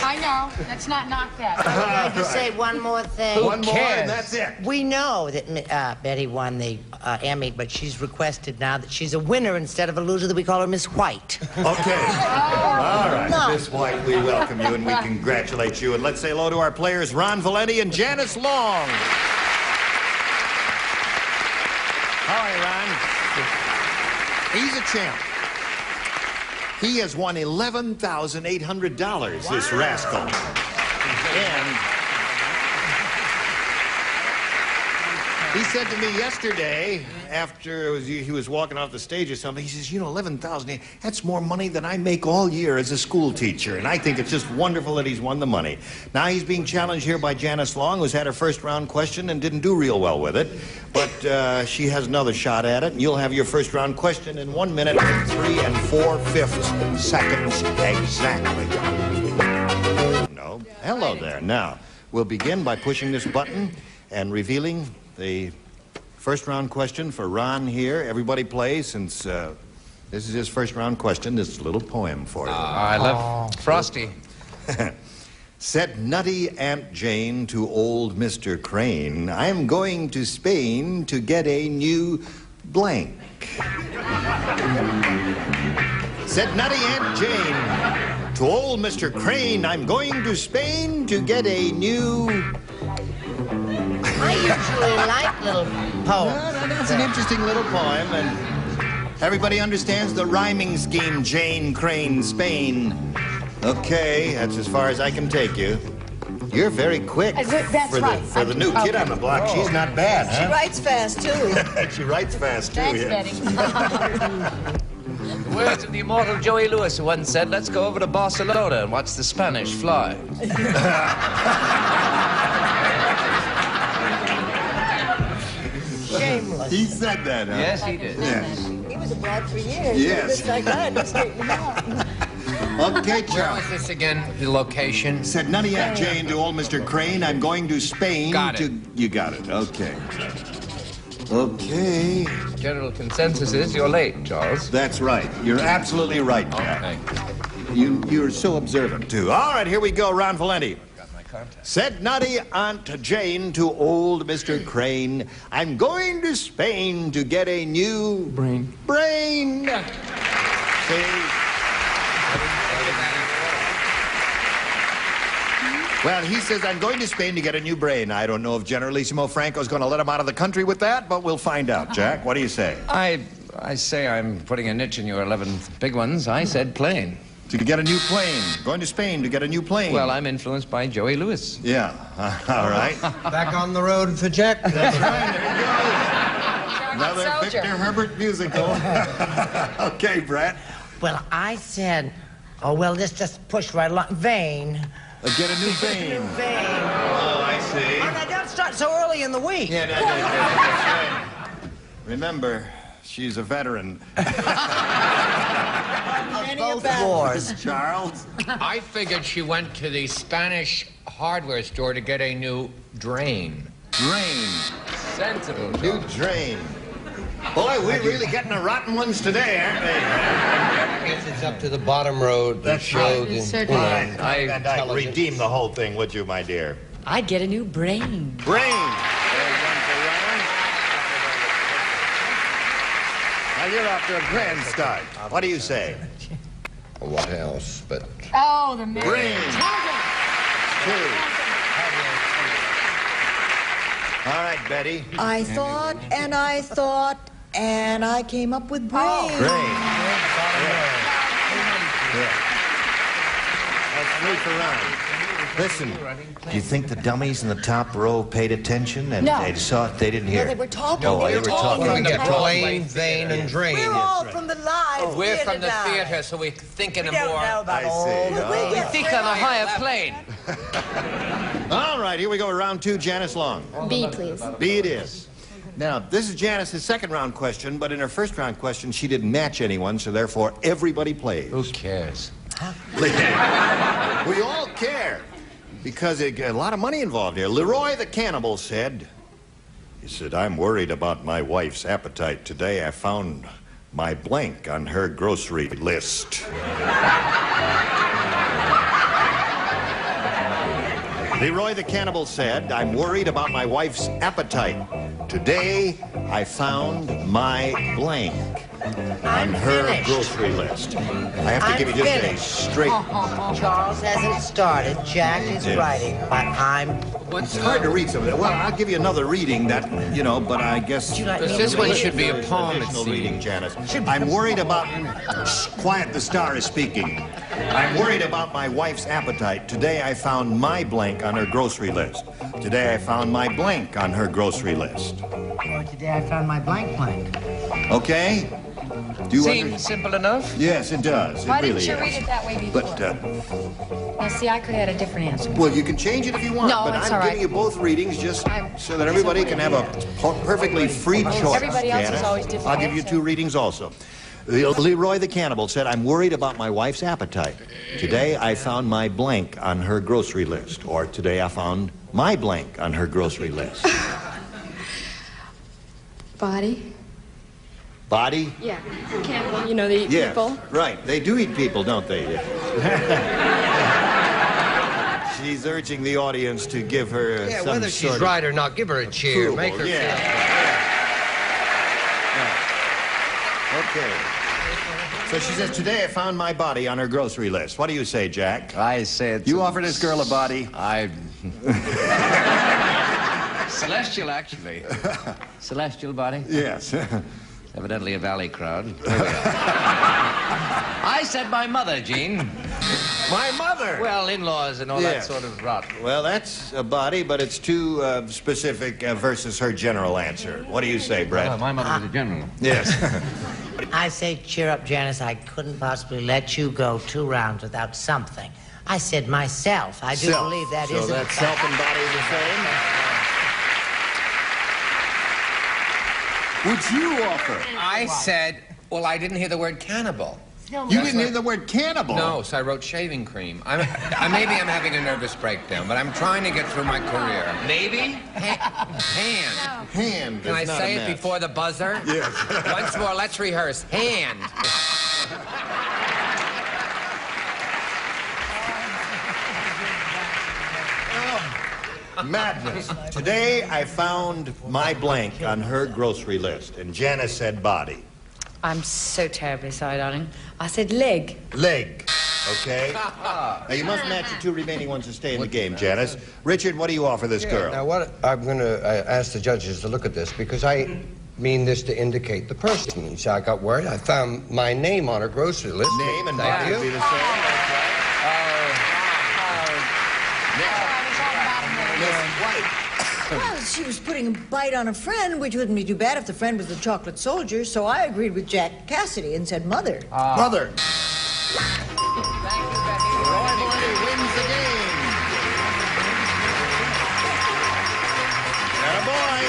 I know. Let's not knock that. I would like to say one more thing. One more, and that's it. We know that Betty won the Emmy, but she's requested now that she's a winner instead of a loser, that we call her Miss White. Okay. All right. Miss White, we welcome you and we congratulate you. And let's say hello to our players, Ron Valenti and Janice Long. All right, Ron. He's a champ. He has won $11,800, this rascal. And he said to me yesterday, after he was walking off the stage or something, he says, $11,000, that's more money than I make all year as a school teacher. And I think it's just wonderful that he's won the money. Now he's being challenged here by Janice Long, who's had her first round question and didn't do real well with it. But she has another shot at it, and you'll have your first round question in 1 minute and 3 4/5 seconds exactly. No. Hello there. Now, we'll begin by pushing this button and revealing the first round question for Ron here. Everybody play, since this is his first round question. This little poem for you. I love Frosty. Said nutty Aunt Jane to old Mr. Crane, I'm going to Spain to get a new blank. Said nutty Aunt Jane to old Mr. Crane, I'm going to Spain to get a new... I usually like little poems. No, that's an interesting little poem, and everybody understands the rhyming scheme, Jane, Crane, Spain. Okay, that's as far as I can take you. You're very quick That's right. for the new kid on the block. She's not bad, She huh? writes fast, too. She writes fast, too. Thanks, yeah. Betty. The words of the immortal Joey Lewis, who once said, let's go over to Barcelona and watch the Spanish fly. Shameless. He said that, huh? Yes, he did. Yes. He was abroad for years. Yes. Just like that, to straighten him out. Okay, Where Charles. was this again, the location? Said nutty Aunt Jane to old Mr. Crane, I'm going to Spain Got to... it. You got it, okay. Okay. General consensus is you're late, Charles. That's right. You're absolutely right, Jack. You're so observant, too. All right, here we go, Ron Valenti. Said nutty Aunt Jane to old Mr. Crane, I'm going to Spain to get a new... Brain. See? Well, he says, I'm going to Spain to get a new brain. I don't know if Generalissimo Franco's going to let him out of the country with that, but we'll find out. Jack, what do you say? I say I'm putting a niche in your 11 big ones. I said plane. To get a new plane. Going to Spain to get a new plane. Well, I'm influenced by Joey Lewis. Yeah. All right. Back on the road for Jack. That's right. There you go. Another Victor Herbert musical. Okay, Brett. Well, I said, let's just push right along. Vein. Get a new vein. Vein. Oh, I see. Oh, now don't start so early in the week. Yeah, that's right. Remember, she's a veteran. Both wars. Charles? I figured she went to the Spanish hardware store to get a new drain. Drain. Sensible. New drain. Boy, we're really getting the rotten ones today, aren't we? guess it's up to the bottom road to show the... I redeem the whole thing, would you, my dear? I'd get a new brain. Brain! There's one for Ryan. Now you're off to a grand start. What do you say? What else but... Oh, the man. Brain. 2. All right, Betty. I thought, and I thought, and I came up with brain. Brain. Yeah. That's 3 for Ryan. Listen, do you think the dummies in the top row paid attention and No. they saw it? They didn't hear. No, they were talking. Oh, They they were were talking. Well, we get plain, vein, and drain. We're all from the live We're theater from the now. theater, so we think in a We don't more... know about I all see. the- we We get think on a higher plane. All right, here we go. Round 2, Janice Long. B, please. B it is. Now, this is Janice's second round question, but in her first round question, she didn't match anyone, so therefore everybody plays. Who cares? We all care, because a lot of money involved here. Leroy the Cannibal said, I'm worried about my wife's appetite. Today I found my blank on her grocery list. Leroy the Cannibal said, I'm worried about my wife's appetite. Today, I found my blank on her grocery list. I have to give you just a straight... Charles hasn't started. Jack is Yes. writing, but I'm... It's hard to read some of that. Well, I'll give you another reading that, but I guess... This one should be a poem, it Additional seems. reading, Janice. I'm worried about... Shh, quiet, the star is speaking. I'm worried about my wife's appetite. Today I found my blank on her grocery list. Today I found my blank on her grocery list. Today I found my blank. Okay? Do you Seems simple enough. Yes, it does. Why It really didn't you read is. it that way before? But, Now, see, I could have had a different answer. well, you can change it if you want, No, but it's I'm all right. giving you both readings just so that Yes, everybody I can have a perfectly free choice. Everybody else is Janice. always different I'll give you also. 2 readings also. Leroy the Cannibal said, I'm worried about my wife's appetite. Today I found my blank on her grocery list. Or today I found my blank on her grocery list. Body? Body? Yeah. Cannibal, you know, they eat Yes, people. right. They do eat people, don't they? She's urging the audience to give her Yeah, some whether she's sort of right or not, give her a cheer. approval. Make her Yeah. feel... Okay. So she says, today I found my body on her grocery list. What do you say, Jack? I say it's... You offer this girl a body? Celestial, actually. Celestial body? Yes. Evidently a valley crowd. Here we are. I said my mother, Gene. My mother? Well, in-laws and all Yes. that sort of rot. Well, that's a body, but it's too specific versus her general answer. What do you say, Brett? Well, my mother was a general. Yes. I say, cheer up, Janice. I couldn't possibly let you go 2 rounds without something. I said myself. I do Self. believe that so is... that's self and body the same? Would you offer? I said, well, I didn't hear the word cannibal. You didn't hear the word cannibal? No, so I wrote shaving cream. Maybe I'm having a nervous breakdown, but I'm trying to get through my career. Maybe? Hand. Hand. Can I is not say a it match. before the buzzer? Yes. Once more, let's rehearse. Hand. Madness. Today I found my blank on her grocery list, and Janice said body. I'm so terribly sorry, darling. I said leg. Leg. Okay? Now you must match the 2 remaining ones to stay in the game, Janice. Richard, what do you offer this girl? Now, what I'm going to ask the judges to look at this, because I mean this to indicate the person. So I got worried. I found my name on her grocery list. Name and Thank body would be you. the same. Well, she was putting a bite on a friend, which wouldn't be too bad if the friend was the chocolate soldier, so I agreed with Jack Cassidy and said mother. Mother. Roy Boy wins the game. Attaboy.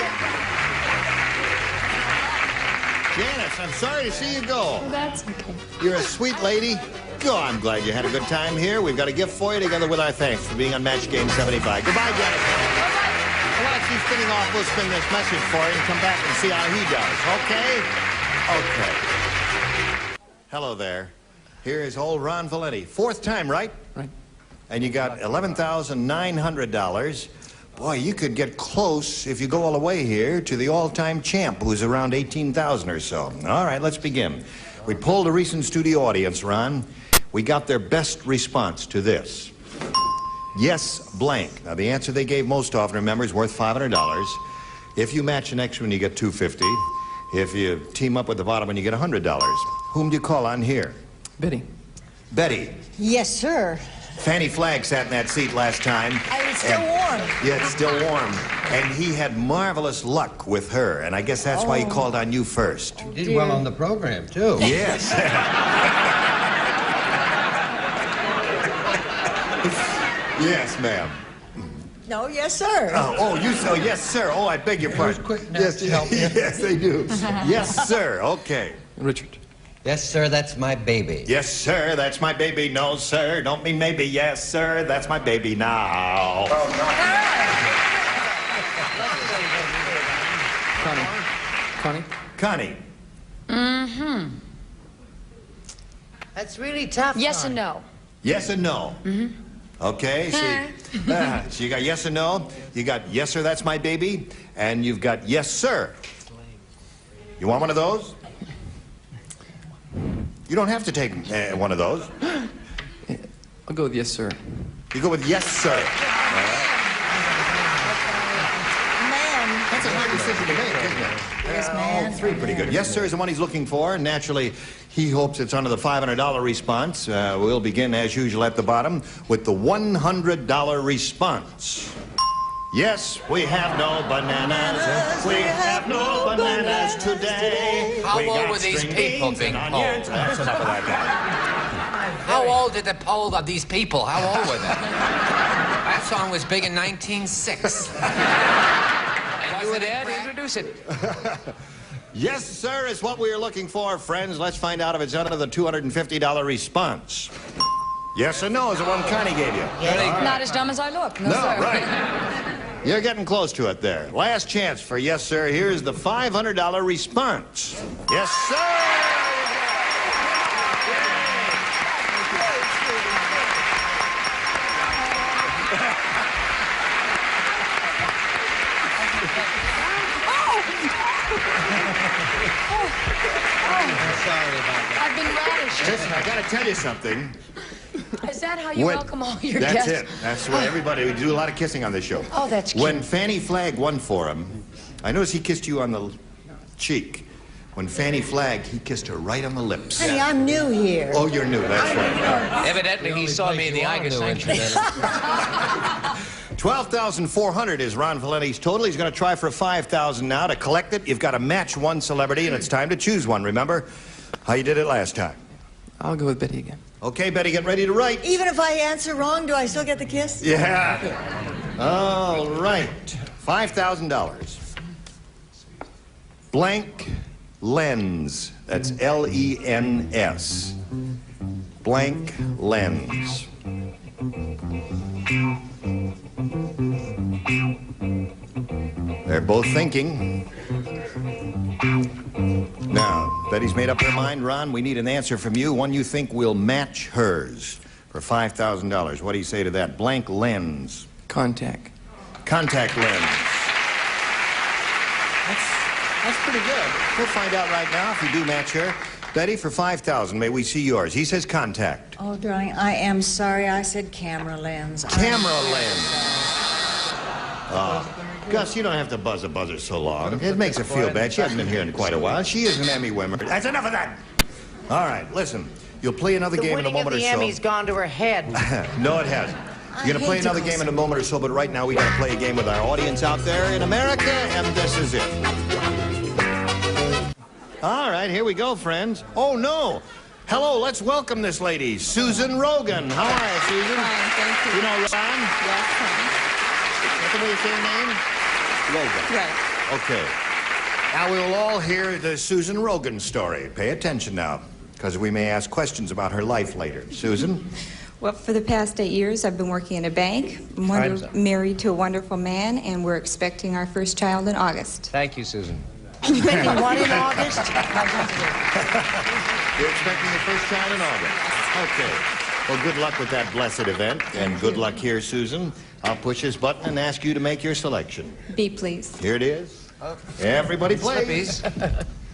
Janice, I'm sorry to see you go. Oh, that's okay. You're a sweet lady. Go, I'm glad you had a good time here. We've got a gift for you together with our thanks for being on Match Game 75. Goodbye, Janice. While she's spinning off, we'll spin this message for you and come back and see how he does, okay? Okay. Hello there. Here is old Ron Valenti. Fourth time, right? Right. And you got $11,900. Boy, you could get close if you go all the way here to the all-time champ, who's around 18,000 or so. All right, let's begin. We polled a recent studio audience, Ron. We got their best response to this. Yes, blank. Now, the answer they gave most often, remember, is worth $500. If you match the next one, you get $250. If you team up with the bottom one, you get $100. Whom do you call on here? Betty. Betty. Yes, sir. Fanny Flagg sat in that seat last time. It's still warm. Yeah, it's still warm. And he had marvelous luck with her, and I guess that's why he called on you first. You did well on the program, too. Yes. Yes, ma'am. No, yes, sir. Yes, sir. Oh, I beg your pardon. Yes, yes, they do. Yes, sir. Okay. Richard. Yes, sir, that's my baby. Yes, sir, that's my baby. No, sir, don't mean maybe. Yes, sir, that's my baby now. Connie. Mm-hmm. That's really tough. Yes and no. Yes and no. Mm-hmm. Okay, so you got yes and no. You got yes, sir, that's my baby. And you've got yes, sir. You want one of those? You don't have to take one of those. I'll go with yes, sir. You go with yes, sir. Man. That's a hard decision to make, isn't it? Yes, man. All three pretty good. Yes, sir is the one he's looking for. Naturally, he hopes it's under the $500 response. We'll begin, as usual, at the bottom with the $100 response. Yes, we have no bananas. We have no bananas today. How old were these people being polled? That's enough of that. How old did the poll of these people? How old were they? That song was big in 1906. And you were there to introduce it. Yes, sir, is what we are looking for, friends. Let's find out if it's under the $250 response. Yes or no is the one Connie gave you. Right. Not as dumb as I look. No, sir. Right. You're getting close to it there. Last chance for yes, sir. Here's the $500 response. Yes, sir! Sorry about that. I've been radished. Listen, I gotta tell you something. Is that how you welcome all your that's guests? That's it. That's the way everybody, we do a lot of kissing on this show. Oh, that's cute. When Fanny Flagg won for him, I noticed he kissed you on the cheek. When Fanny Flagg, he kissed her right on the lips. Honey, I'm new here. Oh, you're new, that's right. Evidently, he saw me in the Iger section. $12,400 is Ron Valenti's total. He's going to try for $5,000 now. To collect it, you've got to match one celebrity, and it's time to choose one, remember? How you did it last time. I'll go with Betty again. Okay, Betty, get ready to write. Even if I answer wrong, do I still get the kiss? Yeah. All right. $5,000. Blank lens. That's L-E-N-S. Blank lens. They're both thinking. Now, Betty's made up her mind. Ron, we need an answer from you, one you think will match hers for $5,000. What do you say to that? Blank lens. Contact. Contact lens. That's pretty good. We'll find out right now if you do match her. Betty, for $5,000, may we see yours? He says contact. Oh, darling, I am sorry. I said camera lens. Camera lens. Gus, you don't have to buzz a buzzer so long. It makes her feel bad. She hasn't been here in quite a while. She is an Emmy winner. That's enough of that. All right, listen. You'll play another game in a moment or so. The Emmy's gone to her head. No, it hasn't. You're going to play another game in a moment or so, but right now we got to play a game with our audience out there in America, and this is it. All right, here we go, friends. Oh, no. Hello, let's welcome this lady, Susan Rogan. How are you, Susan? Fine, thank you. You know Ron? Yes, fine. That's the way you say your name? Rogan. Right. Okay. Now we will all hear the Susan Rogan story. Pay attention now, because we may ask questions about her life later. Susan? Well, for the past 8 years, I've been working in a bank. I'm married to a wonderful man, and we're expecting our first child in August. Thank you, Susan. Expecting what in August? You're expecting your first child in August. Okay. Well, good luck with that blessed event, and good luck here, Susan. I'll push this button and ask you to make your selection. B, please. Here it is. Everybody plays.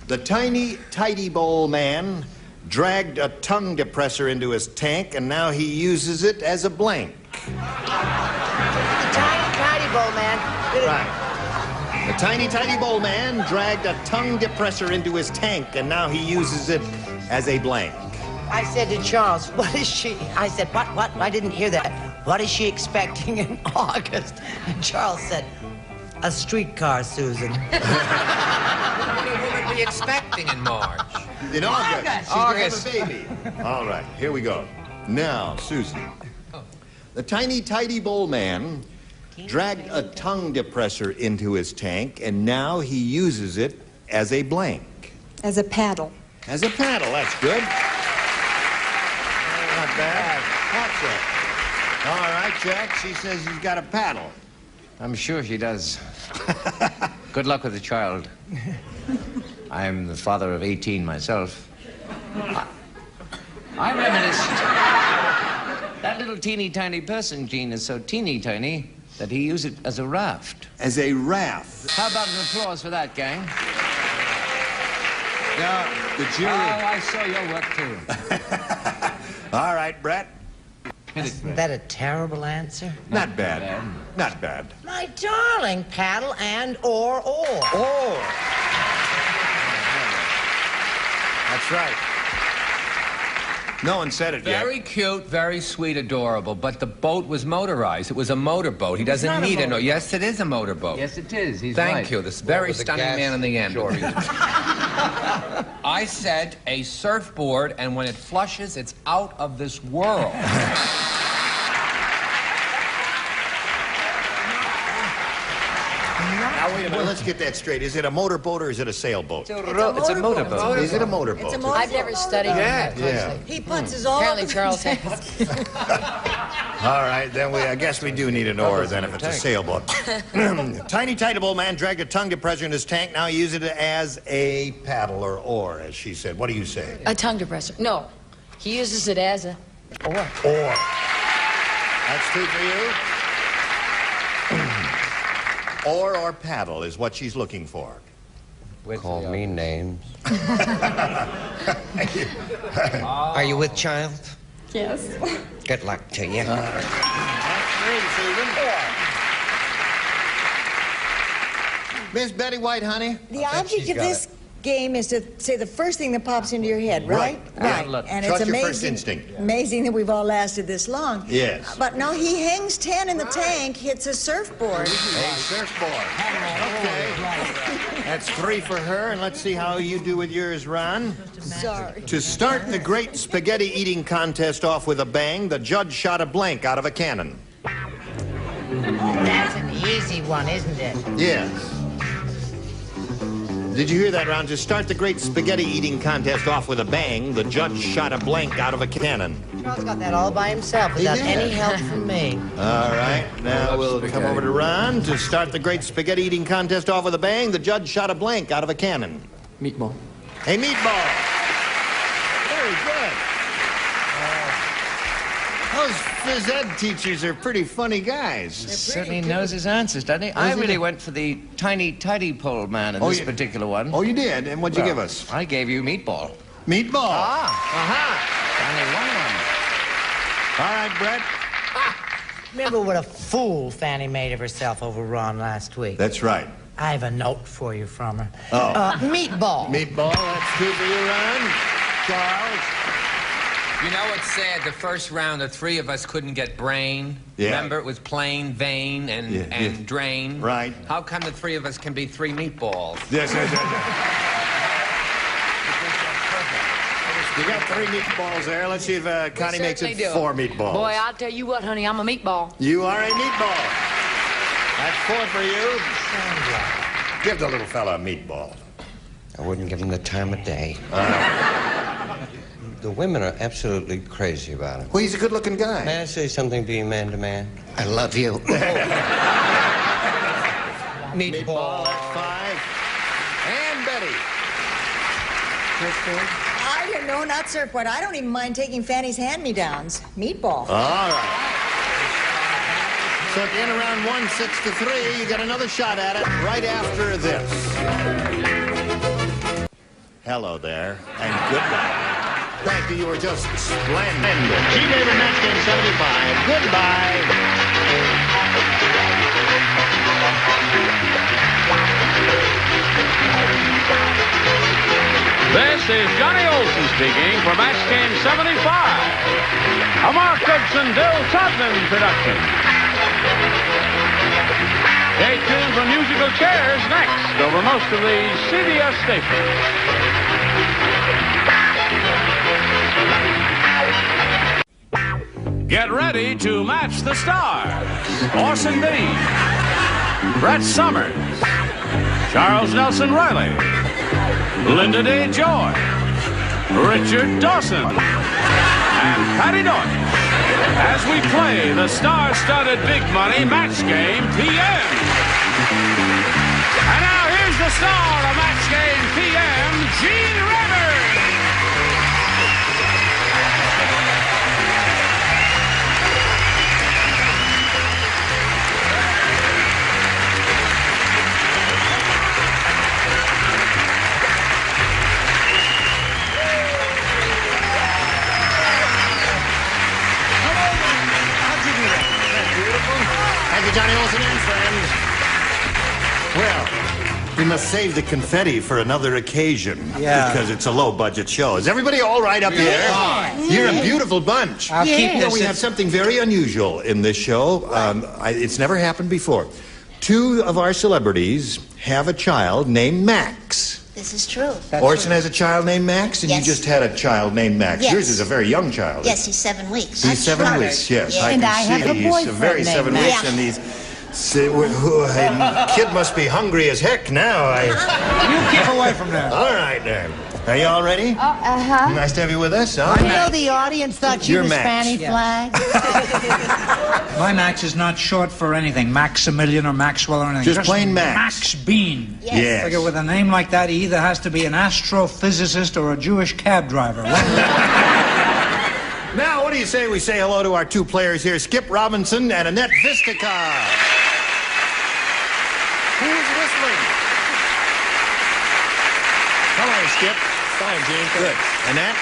The tiny, tidy bowl man dragged a tongue depressor into his tank, and now he uses it as a blank. The tiny bowl man. Right. The tiny, tidy bowl man dragged a tongue depressor into his tank, and now he uses it as a blank. I said to Charles, what is she? I said, what? I didn't hear that. What is she expecting in August? And Charles said, a streetcar, Susan. What would we be expecting in March? In August. She's August. gonna have a baby. All right, here we go. Now, Susan. The tiny, tidy bowl man dragged a tongue depressor into his tank, and now he uses it as a blank. As a paddle. As a paddle, that's good. Not bad. That's it. All right, Jack, she says he's got a paddle. I'm sure she does. Good luck with the child. I'm the father of 18 myself. I reminisced. That little teeny tiny person, Gene, is so teeny tiny that he used it as a raft. As a raft? How about an applause for that, gang? Now, the jury... Oh, I saw your work, too. All right, Brett. Isn't that a terrible answer? Not bad. Not bad. My darling, paddle and or. Or. That's right. No one said it yet. Very cute, very sweet, adorable, but the boat was motorized. It was a motorboat. He doesn't need a no. Yes, it is a motorboat. Yes, it is. He's Thank right. you. This very stunning man in the end. Sure. I said a surfboard, and when it flushes, it's out of this world. Now, wait a minute. Let's get that straight. Is it a motorboat or is it a sailboat? It's a motorboat. Is it a motorboat? I've never studied it. Yeah. He putzes all Apparently over Charles has. All right, then I guess we do need an oar then if it's a sailboat. Tiny, tidy man dragged a tongue depressor in his tank. Now he uses it as a paddle or oar, as she said. What do you say? A tongue depressor. No, he uses it as a oar. Oar. That's two for you. Oar or paddle is what she's looking for. Call me names. Are you with child? Yes. Good luck to you. That's three, Susan. Miss Betty White, honey. The object of this game is to say the first thing that pops into your head, right? Right. And Trust it's your first amazing, instinct. amazing that we've all lasted this long. Yes. But no, he hangs 10 in the tank, hits a surfboard. A surfboard. Okay. That's three for her, and let's see how you do with yours, Ron. Sorry. To start the great spaghetti eating contest off with a bang, the judge shot a blank out of a cannon. That's an easy one, isn't it? Yes. Did you hear that, Ron? To start the great spaghetti eating contest off with a bang, the judge shot a blank out of a cannon. Charles got that all by himself without any help from me. All right, now we'll come over to Ron. To start the great spaghetti eating contest off with a bang, the judge shot a blank out of a cannon. Meatball. A meatball. Very good. Those phys ed teachers are pretty funny guys. Certainly knows his answers, doesn't he? I really went for the tiny, tidy pole man in this particular one. Oh, you did? And what'd you give us? I gave you meatball. Meatball. Ah. All right, Brett. Remember what a fool Fanny made of herself over Ron last week? That's right. I have a note for you from her. Oh. Meatball. Meatball, that's two for you, Ron. Charles. You know what's sad? The first round, the three of us couldn't get brain. Yeah. Remember, it was plain, vein, and drain. Right. How come the three of us can be three meatballs? Yes. You got three meatballs there. Let's see if Connie makes it four meatballs. Boy, I'll tell you what, honey, I'm a meatball. You are a meatball. That's four for you. Give the little fella a meatball. I wouldn't give him the time of day. The women are absolutely crazy about him. Well, he's a good-looking guy. May I say something to you, man to man? I love you. Meatball, that's five. And Betty. I didn't no, not surfboard. I don't even mind taking Fanny's hand-me-downs. Meatball. All right. So at the end of round 1, 6-3, you get another shot at it right after this. Hello there, and goodbye. Thank you, you were just splendid. G-Raver Match Game 75. Goodbye. This is Johnny Olson speaking for Match Game 75, a Mark Goodson, Bill Todman production. Stay tuned for musical chairs next over most of the CBS stations. Get ready to match the stars. Orson Bean, Brett Summers, Charles Nelson Riley, Linda Day Joy, Richard Dawson, and Patty Doyle as we play the star-studded Big Money Match Game PM. And now here's the star of Match Game PM, Gene Rivers. Thank you, Johnny Olson and friends. Well, we must save the confetti for another occasion. Yeah. Because it's a low-budget show. Is everybody all right up here? Yeah. You're a beautiful bunch. I'll keep You know, this. we have something very unusual in this show. It's never happened before. 2 of our celebrities have a child named Max. This is true. Orson has a child named Max, and Yes. you just had a child named Max. Yes. Yours is a very young child. Yes, he's 7 weeks. He's 7 weeks, yes. I And can I see have a he's boyfriend very named 7 Max. weeks, and he's... Kid must be hungry as heck now. You keep away from that. All right, then. Are you all ready? Uh-huh. Nice to have you with us. Huh? You know the audience thought you You're was Max. Fanny Flag? My Max is not short for anything. Maximilian or Maxwell or anything. Just plain Max. Max Bean. Yes. Yes. Figure with a name like that, he either has to be an astrophysicist or a Jewish cab driver. Now, what do you say we say hello to our 2 players here, Skip Robinson and Annette Vistica? Who's whistling? Hello, Skip. Fine, Gene. Good. Annette?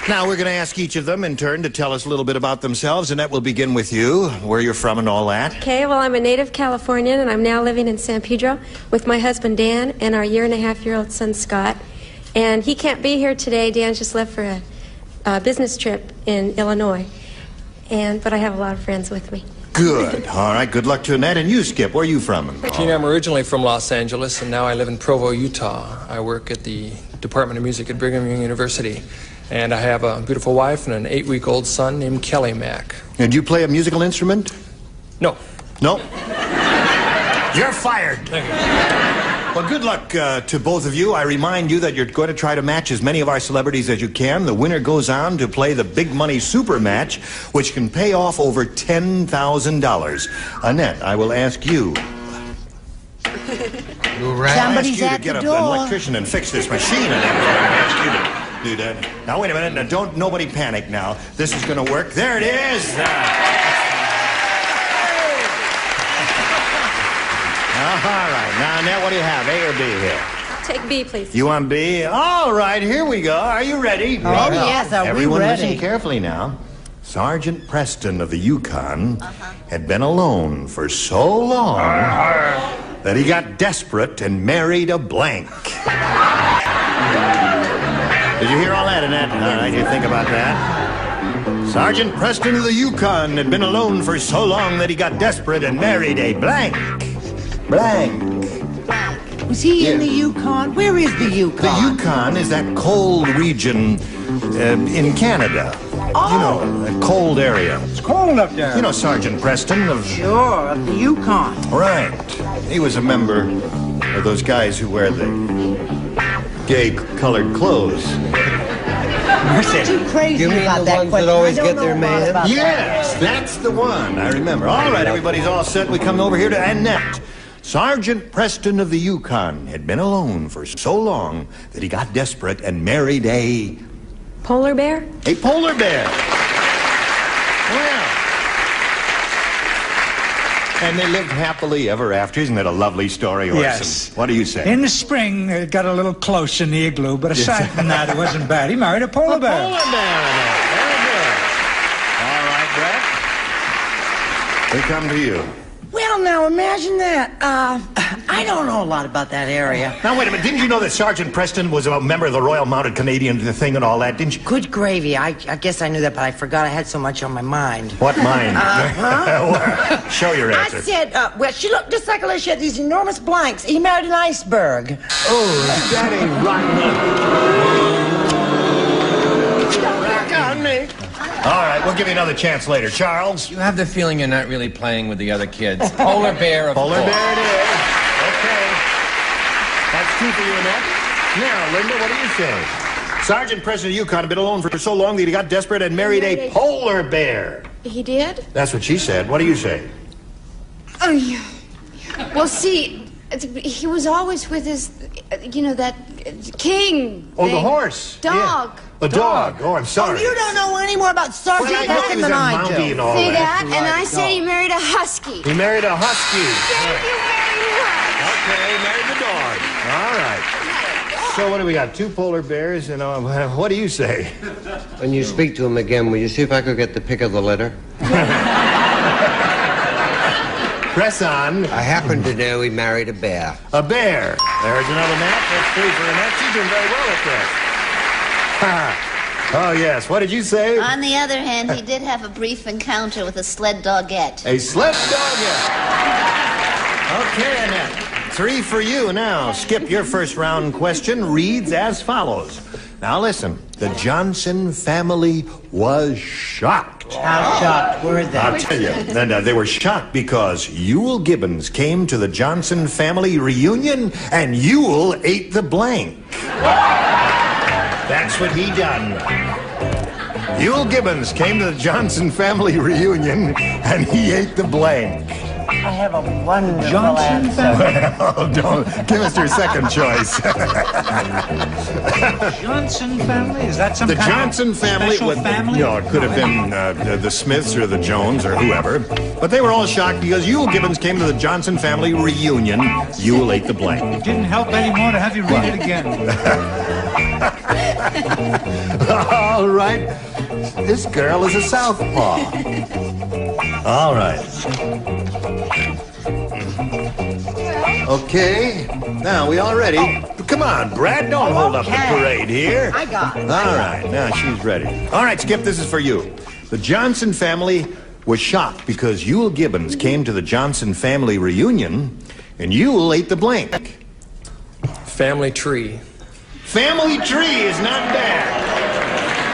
Now, we're going to ask each of them in turn to tell us a little bit about themselves. Annette, we'll begin with you, where you're from and all that. Okay, well, I'm a native Californian, and I'm now living in San Pedro with my husband, Dan, and our 1.5-year-old son, Scott. And he can't be here today. Dan just left for a business trip in Illinois. But I have a lot of friends with me. Good. All right, good luck to Annette. And you, Skip, where are you from? Gene, I'm originally from Los Angeles, and now I live in Provo, Utah. I work at the Department of Music at Brigham Young University. And I have a beautiful wife and an 8-week-old son named Kelly Mack. And do you play a musical instrument? No. No? You're fired. Thank you. Well, good luck to both of you. I remind you that you're going to try to match as many of our celebrities as you can. The winner goes on to play the Big Money Super Match, which can pay off over $10,000. Annette, I will ask you. Somebody's I'll ask you at to get the an door. electrician and fix this machine. And I'll ask you to do that. Now, wait a minute. Now, don't nobody panic now. This is going to work. There it is. All right. Now, Annette, what do you have, A or B here? I'll take B, please. You want B? All right, here we go. Are you ready? Oh, yes, are we Everyone ready? listen carefully now. Sergeant Preston of the Yukon had been alone for so long that he got desperate and married a blank. Did you hear all that, Annette? All right, you think about that. Sergeant Preston of the Yukon had been alone for so long that he got desperate and married a blank. Blank. Was he in the Yukon? Where is the Yukon? The Yukon is that cold region in Canada. You know, a cold area. It's cold up there. You know Sergeant Preston of... Sure, of the Yukon. Right. He was a member of those guys who wear the gay-colored clothes. You're too crazy about that question. always I don't get know their a lot man? about that. Yes, that's the one. I remember. All right, everybody's all set. We come over here to Annette. Sergeant Preston of the Yukon had been alone for so long that he got desperate and married a... Polar bear? A polar bear. Well. And they lived happily ever after. Isn't that a lovely story, Orson? Yes. What do you say? In the spring, it got a little close in the igloo, but aside from that, it wasn't bad. He married a polar bear. Polar bear. Very good. All right, Brett. We come to you. Well, now, imagine that. I don't know a lot about that area. Now, wait a minute. Didn't you know that Sergeant Preston was a member of the Royal Mounted Canadian thing and all that, didn't you? Good gravy. I guess I knew that, but I forgot I had so much on my mind. What mind? Show your answer. I said, well, she looked just like her. She had these enormous blanks. He married an iceberg. Oh, that ain't rotten. Back on me. All right, we'll give you another chance later. Charles? You have the feeling you're not really playing with the other kids. Polar bear, of Polar course. bear it is. Okay. That's two for you, Annette. Now, Linda, what do you say? Sergeant Preston of Yukon had been alone for so long that he got desperate and married a polar bear. He did? That's what she said. What do you say? Oh, yeah. Well, see, he was always with his, that king. Oh, the horse. Dog. Yeah. A dog. Oh, I'm sorry. Oh, you don't know any more about Sergeant Preston than I do. And all See that? that? And I said he married a husky. He married a husky. Thank you very much. Okay, married the dog. All right. So what do we got? 2 polar bears, and what do you say? When you speak to him again, will you see if I could get the pick of the litter? Press on. I happen to know he married a bear. A bear. There's another match. That's 3 for Annette. She's doing very well at this. Oh, yes. What did you say? On the other hand, he did have a brief encounter with a sled dogette. A sled dogette. Okay, Annette. 3 for you now. Skip, your first round question reads as follows. Now listen. The Johnson family was shocked. How shocked were they? I'll tell you. And they were shocked because Ewell Gibbons came to the Johnson family reunion and Ewell ate the blank. That's what he done. Ewell Gibbons came to the Johnson family reunion and he ate the blank. I have a wonderful Johnson answer. Oh, don't. Give us your second choice. Johnson family? Is that some The kind Johnson of family? special family? No, it could have been the Smiths or the Jones or whoever. But they were all shocked because Ewell Gibbons came to the Johnson family reunion. Ewell ate the blank. It didn't help anymore to have you read it again. All right. This girl is a southpaw. All right. Okay. Now, we all ready? Come on, Brad. Don't hold up the parade here. I got it. All right. Now, she's ready. All right, Skip, this is for you. The Johnson family was shocked because Ewell Gibbons came to the Johnson family reunion and Ewell ate the blank. Family tree. Family tree is not bad.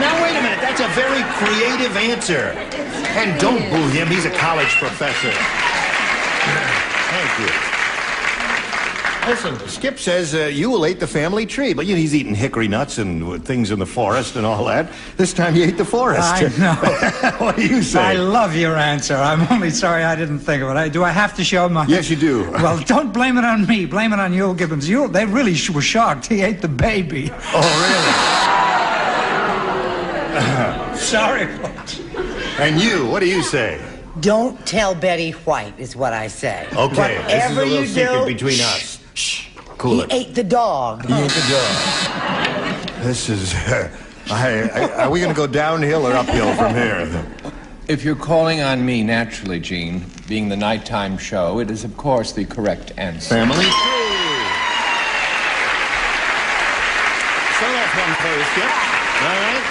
Now, wait a minute. That's a very creative answer. And don't boo him. He's a college professor. Thank you. Listen, Skip says Ewell ate the family tree, but he's eating hickory nuts and things in the forest and all that. This time he ate the forest. I know. What do you say? I love your answer. I'm only sorry I didn't think of it. Do I have to show my... Yes, you do. Well, don't blame it on me. Blame it on Ewell Gibbons. They really were shocked. He ate the baby. Oh, really? Sorry. And you, what do you say? Don't tell Betty White, is what I say. Okay, this is a Whatever little you secret do, between us. Shh, cool it. He ate the dog. He ate the dog. This is... are we going to go downhill or uphill from here? If you're calling on me naturally, Gene, being the nighttime show, it is, of course, the correct answer. Family tree. So that's one for you, Skip. All right.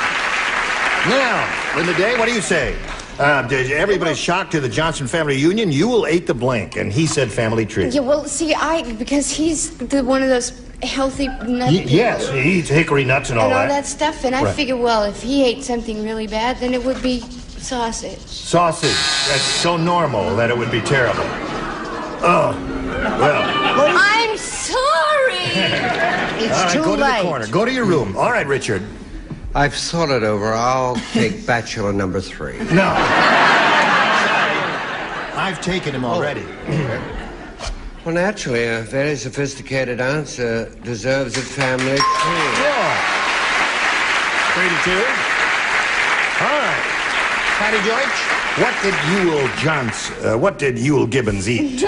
Now, Linda Day, what do you say? Everybody's shocked to the Johnson family reunion. Ewell ate the blank, and he said family tree. Yeah, well, see, because he's one of those healthy nuts. Yes, he eats hickory nuts and all that. stuff, and I figure, well, if he ate something really bad, then it would be sausage. Sausage. That's so normal that it would be terrible. Oh, well. I'm sorry. It's all right, too go to late. the corner. Go to your room. All right, Richard. I've thought it over. I'll take bachelor number 3. No. I've taken him already. Well, naturally, a very sophisticated answer deserves a family tree. Yeah. 3-2. All right. Patty George, what did Yule Gibbons eat?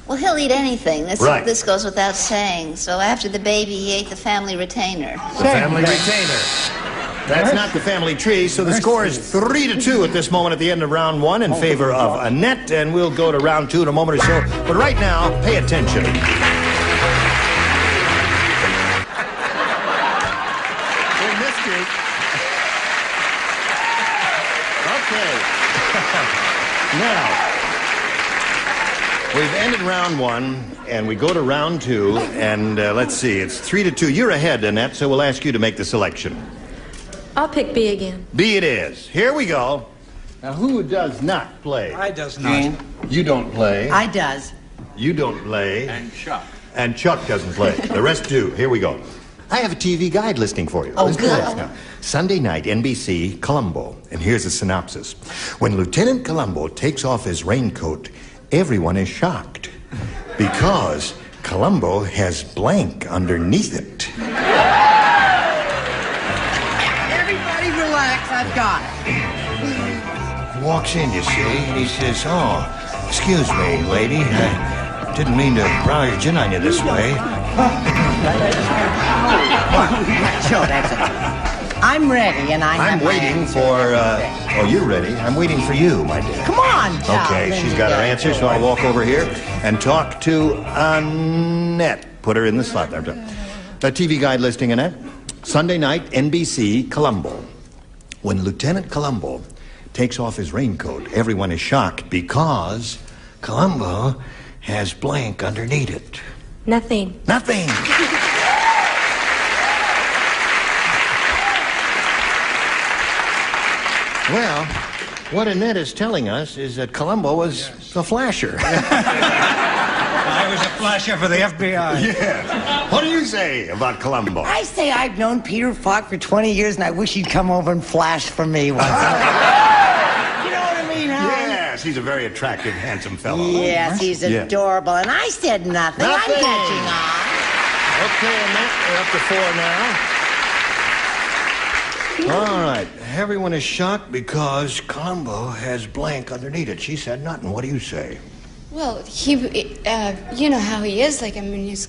Well, he'll eat anything. Right. This goes without saying. So after the baby, he ate the family retainer. The family retainer. That's not the family tree, so the score is 3-2 at this moment at the end of round one in favor of Annette, and we'll go to round two in a moment or so. But right now, pay attention. In this case... Okay. Now, we've ended round one, and we go to round two, and let's see, it's 3-2. You're ahead, Annette, so we'll ask you to make the selection. I'll pick B again. B it is. Here we go. Now, who does not play? I does not. Gene, you don't play. I does. You don't play. And Chuck. And Chuck doesn't play. The rest do. Here we go. I have a TV guide listing for you. Oh, Listen to good. this now. Sunday night, NBC, Columbo. And here's a synopsis. When Lieutenant Columbo takes off his raincoat, everyone is shocked because Columbo has blank underneath it. Everybody relax, I've got it. He walks in, you see, and he says, "Oh, excuse me, lady. I didn't mean to brow your gin on you this way." Sure, that's it. I'm ready, and I'm waiting for, oh, you're ready. I'm waiting for you, my dear. Come on, Okay, she's got her answer, so I'll walk over here and talk to Annette. Put her in the slot there. The TV guide listing, Annette. Sunday night, NBC, Columbo. When Lieutenant Columbo takes off his raincoat, everyone is shocked because Columbo has blank underneath it. Nothing. Nothing. Well, what Annette is telling us is that Columbo was a flasher. I was a flasher for the FBI. Yeah. What do you say about Columbo? I say I've known Peter Falk for 20 years, and I wish he'd come over and flash for me once. You know what I mean, huh? Yes, he's a very attractive, handsome fellow. Yes, he's Yeah. adorable, and I said nothing. Nothing. I'm catching on. Okay, Annette, we're up to 4 now. All right, everyone is shocked because Columbo has blank underneath it. She said nothing. What do you say? Well, you know how he is. Like, I mean, his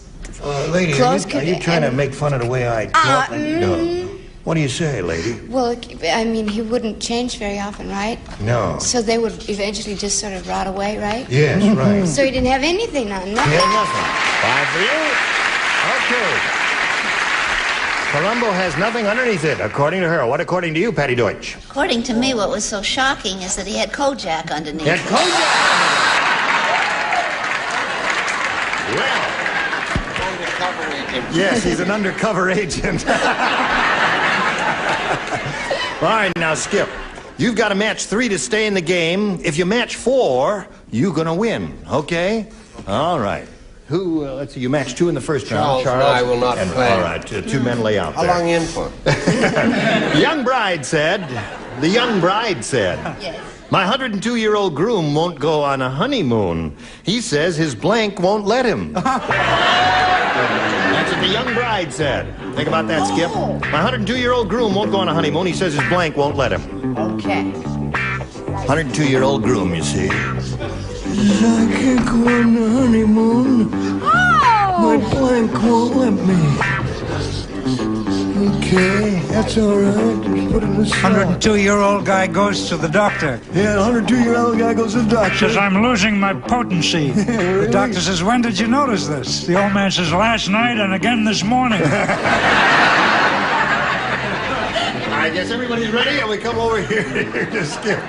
Lady, clothes are you trying to make fun of the way I talk? No. What do you say, lady? Well, I mean, he wouldn't change very often, right? No. So they would eventually just sort of rot away, right? Yes, right. So he didn't have anything on, nothing. He had nothing. 5 for you. Okay. Columbo has nothing underneath it, according to her. What according to you, Patty Deutsch? According to me, what was so shocking is that he had Kojak underneath. He had Kojak! Well. Undercover agent. Yes, he's an undercover agent. All right, now, Skip. You've got to match 3 to stay in the game. If you match 4, you're going to win, okay? All right. Who, let's see, you matched 2 in the first round. Charles and I will not play. All right, 2 men lay out How there. long in for? The young bride said, Yes. my 102-year-old groom won't go on a honeymoon. He says his blank won't let him. That's what the young bride said. Think about that, Skip. My 102-year-old groom won't go on a honeymoon. He says his blank won't let him. Okay. 102-year-old groom, you see. I can't go on the honeymoon. My blank won't let me. Okay, that's all right. Just put it in the slot. 102-year-old guy goes to the doctor. Yeah, 102-year-old guy goes to the doctor. Says, I'm losing my potency. The doctor says, when did you notice this? The old man says, last night and again this morning. I guess everybody's ready, and we come over here to Skip.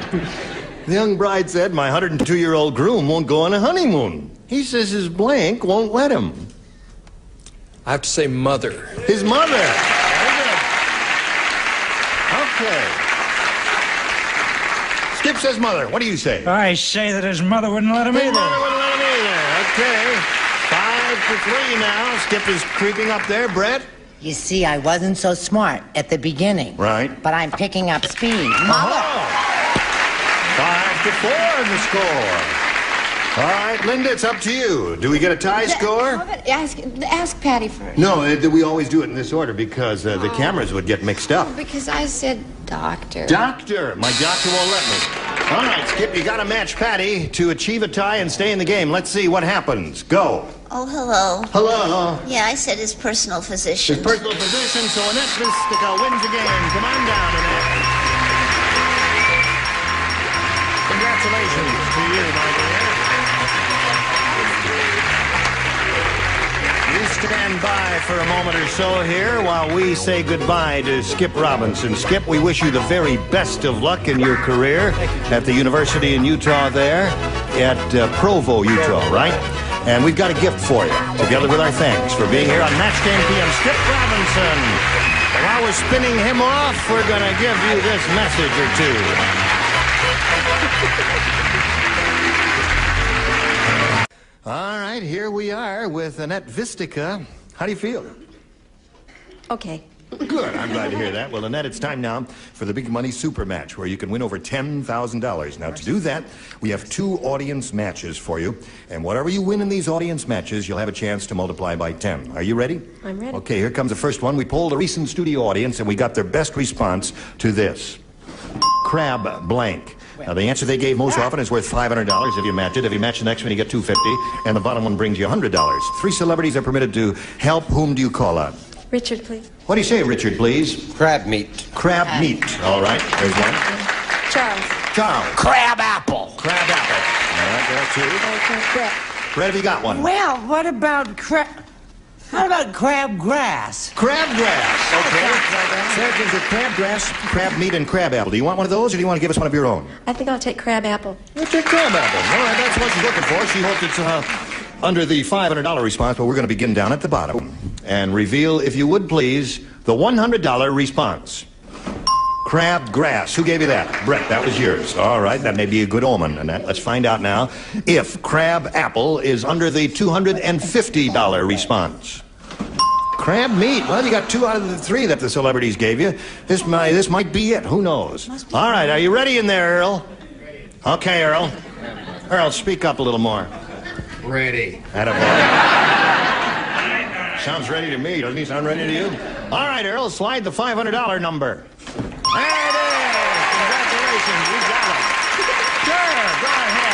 The young bride said, my 102-year-old groom won't go on a honeymoon. He says his blank won't let him. I have to say mother. His mother. Very good. Okay. Skip says mother. What do you say? I say that his mother wouldn't let him His either. mother wouldn't let him either. Okay. 5 for 3 now. Skip is creeping up there. Brett? You see, I wasn't so smart at the beginning. Right. But I'm picking up speed. Mother! 5 to 4 in the score. All right, Linda, it's up to you. Do we get a tie score? How about ask Patty first. No, we always do it in this order because the cameras would get mixed up. Because I said doctor. Doctor. My doctor won't let me. All right, Skip, you got to match Patty to achieve a tie and stay in the game. Let's see what happens. Go. Oh, hello. Hello. Yeah, I said his personal physician. His personal physician, so Annette Vistica wins the game. Come on down, Annette. Congratulations to you, my dear. You stand by for a moment or so here while we say goodbye to Skip Robinson. Skip, we wish you the very best of luck in your career at the University in Utah there, at Provo, Utah, right? And we've got a gift for you, together with our thanks for being here on Match Game PM. Skip Robinson. While we're spinning him off, we're going to give you this message or two. All right, here we are with Annette Vistica. How do you feel? Okay. Good, I'm glad to hear that. Well, Annette, it's time now for the Big Money Super Match, where you can win over $10,000. Now, to do that, we have 2 audience matches for you. And whatever you win in these audience matches, you'll have a chance to multiply by 10. Are you ready? I'm ready. Okay, here comes the first one. We polled a recent studio audience, and we got their best response to this. Crab blank. Now, the answer they gave most often is worth $500 if you match it. If you match the next one, you get $250, and the bottom one brings you $100. 3 celebrities are permitted to help. Whom do you call on? Richard, please. What do you say, Richard, please? Crab meat. Crab meat. All right, there's one. Charles. Charles. Crab apple. Crab apple. All right, there are 2. Brett. Brett, have you got one? Well, what about how about crab grass? Crab grass. Okay. Surgeons with crab grass, crab meat, and crab apple. Do you want one of those, or do you want to give us one of your own? I think I'll take crab apple. We'll take crab apple. All right, that's what she's looking for. She hoped it's under the $500 response, but we're going to begin down at the bottom and reveal, if you would please, the $100 response. Crab grass. Who gave you that? Brett, that was yours. All right, that may be a good omen. And let's find out now if crab apple is under the $250 response. Crab meat. Well, you got 2 out of the 3 that the celebrities gave you. This might be it. Who knows? All right, are you ready in there, Earl? Okay, Earl. Earl, speak up a little more. Ready. Attaboy. Sounds ready to me. Doesn't he sound ready to you? All right, Earl, slide the $500 number. There it is. Congratulations, you got it. Sure, go ahead.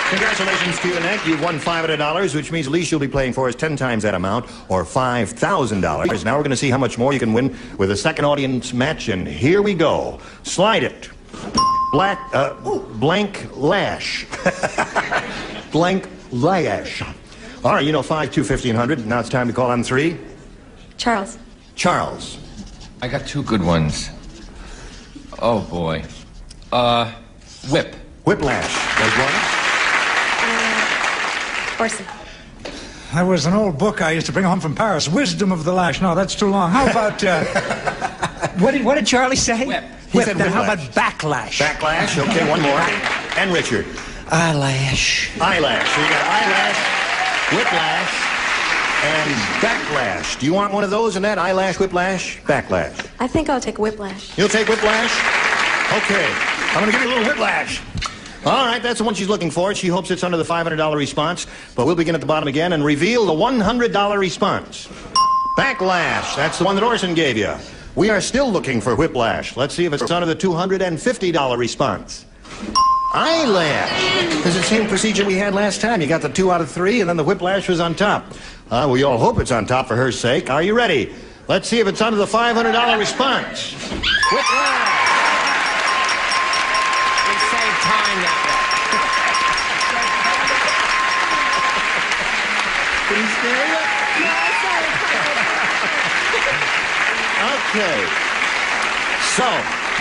Congratulations to you, Annette. You've won $500, which means at least you'll be playing for us 10 times that amount, or $5,000. Now we're going to see how much more you can win with a second audience match, and here we go. Slide it. Blank lash. Blank lash. All right, you know 5, 2, 1500. Now it's time to call on 3. Charles. Charles. I got 2 good ones. Oh, boy. Whip. Whiplash. There's one. Orson. That was an old book I used to bring home from Paris. Wisdom of the Lash. No, that's too long. How about, What did Charlie say? Whip. He said Then how whiplash. about backlash? Backlash. Okay, one more. And Richard. Eyelash. Eyelash. So you got eyelash, whiplash, and backlash. Do you want one of those, Annette? Eyelash, whiplash, backlash. I think I'll take whiplash. You'll take whiplash? Okay. I'm going to give you a little whiplash. All right, that's the one she's looking for. She hopes it's under the $500 response, but we'll begin at the bottom again and reveal the $100 response. Backlash. That's the one that Orson gave you. We are still looking for whiplash. Let's see if it's under the $250 response. Eyelash. This is the same procedure we had last time. You got the 2 out of 3, and then the whiplash was on top. We all hope it's on top for her sake. Are you ready? Let's see if it's under the $500 response. Whiplash. We save time that Did he scare you? Okay. So,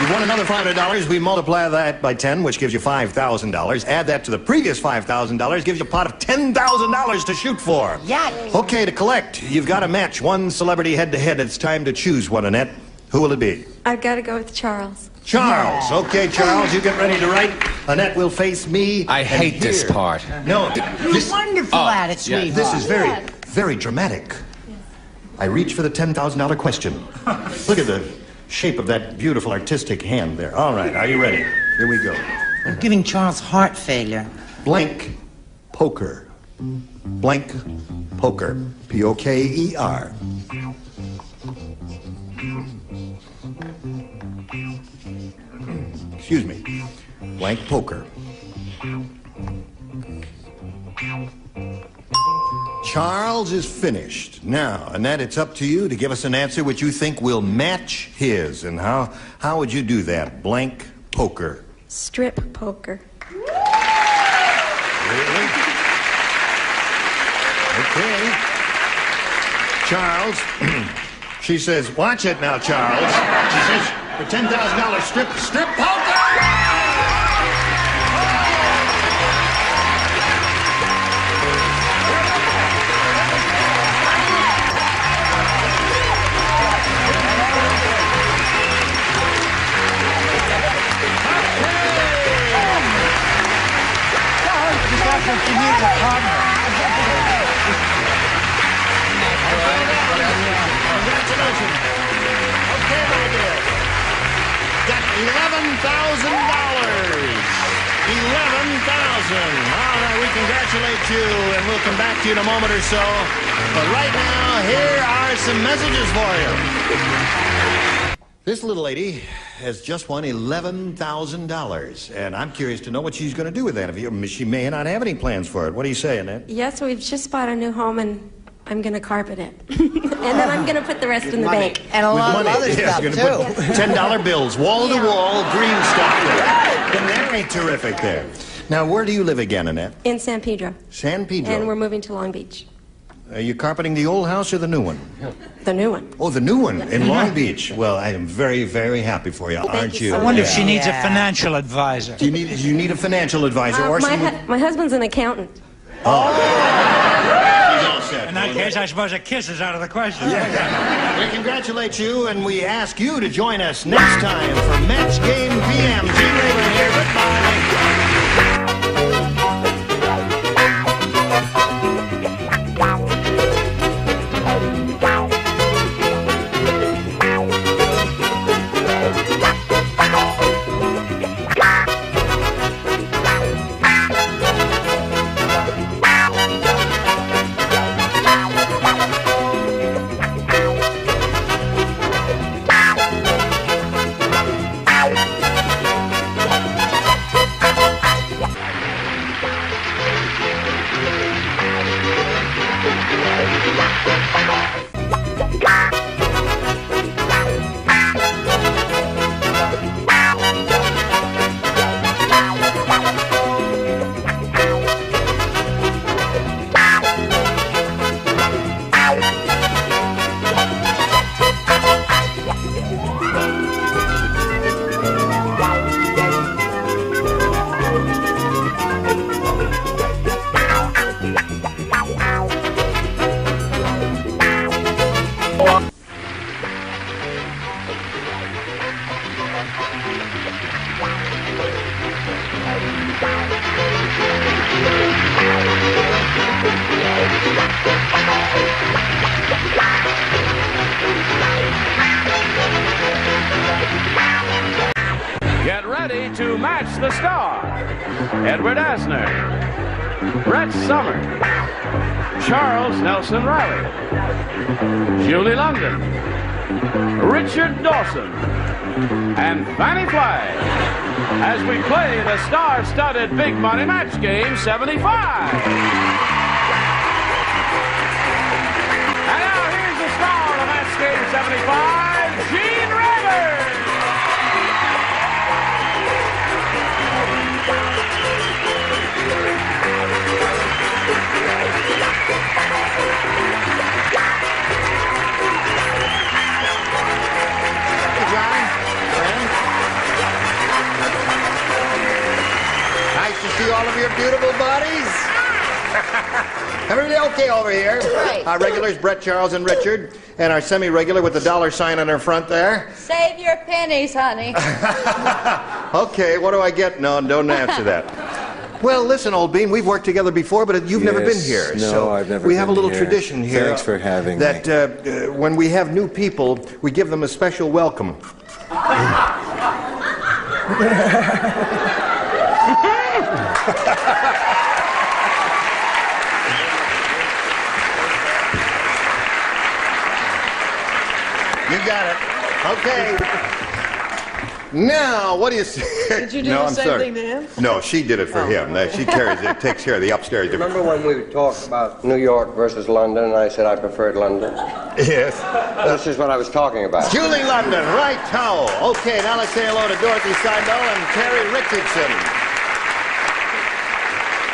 you won another $500. We multiply that by 10, which gives you $5,000. Add that to the previous $5,000, gives you a pot of $10,000 to shoot for. Yeah. Okay, to collect, you've got to match one celebrity head-to-head. It's time to choose one, Annette. Who will it be? I've got to go with Charles. Charles. Okay, Charles, you get ready to write. Annette will face me. I hate this part. No. You're wonderful at it, sweetheart. This is very very dramatic. I reach for the $10,000 question. Look at the shape of that beautiful artistic hand there. All right, are you ready? Here we go. I'm giving Charles heart failure. Blank poker. Blank poker. P-O-K-E-R. Excuse me. Blank poker. Charles is finished. Now, Annette, it's up to you to give us an answer which you think will match his. And how would you do that? Blank poker. Strip poker. Really? Okay. Charles, she says, watch it now, Charles. She says, for $10,000 strip poker! She needs a partner. Congratulations. Okay, my dear. Got $11,000. $11,000. All right, we congratulate you, and we'll come back to you in a moment or so. But right now, here are some messages for you. This little lady has just won $11,000, and I'm curious to know what she's going to do with that. She may not have any plans for it. What do you say, Annette? Yes, we've just bought a new home, and I'm going to carpet it. And then I'm going to put the rest in the bank. And a lot of other stuff, too. Put $10 bills, wall-to-wall, green stuff there. Wouldn't that be terrific there? Now, where do you live again, Annette? In San Pedro. San Pedro. And we're moving to Long Beach. Are you carpeting the old house or the new one? The new one. Oh, the new one in Long Beach. Well, I am very, very happy for you, aren't you? I wonder if she needs a financial advisor. Do you need a financial advisor or someone? My husband's an accountant. Oh. In that case, I suppose a kiss is out of the question. Yeah. We congratulate you, and we ask you to join us next time for Match Game PM. Gene Rayburn here. Goodbye. Get ready to match the star. Edward Asner, Brett Somers, Charles Nelson Riley, Julie London, Richard Dawson, and Fannie Flagg as we play the star-studded Big Money Match Game 75. And now here's the star of Match Game 75, Gene Rayburn. Nice to see all of your beautiful bodies. Everybody okay over here? Right. Our regulars, Brett, Charles, and Richard, and our semi-regular with the dollar sign on her front there. Save your pennies, honey. Okay, what do I get? No, don't answer that. Well, listen, old bean, we've worked together before, but you've never been here. No, so I've never we been have a little here. tradition here. Thanks for having me. That when we have new people, we give them a special welcome. You got it. Okay. Now, what do you say? Did you do no, the I'm same sorry. thing to him? No, she did it for him. She carries it, takes care of the upstairs. Remember when we talked about New York versus London, and I said I preferred London? Yes. This is what I was talking about. Julie London, right towel. Okay, now let's say hello to Dorothy Seibel and Terry Richardson.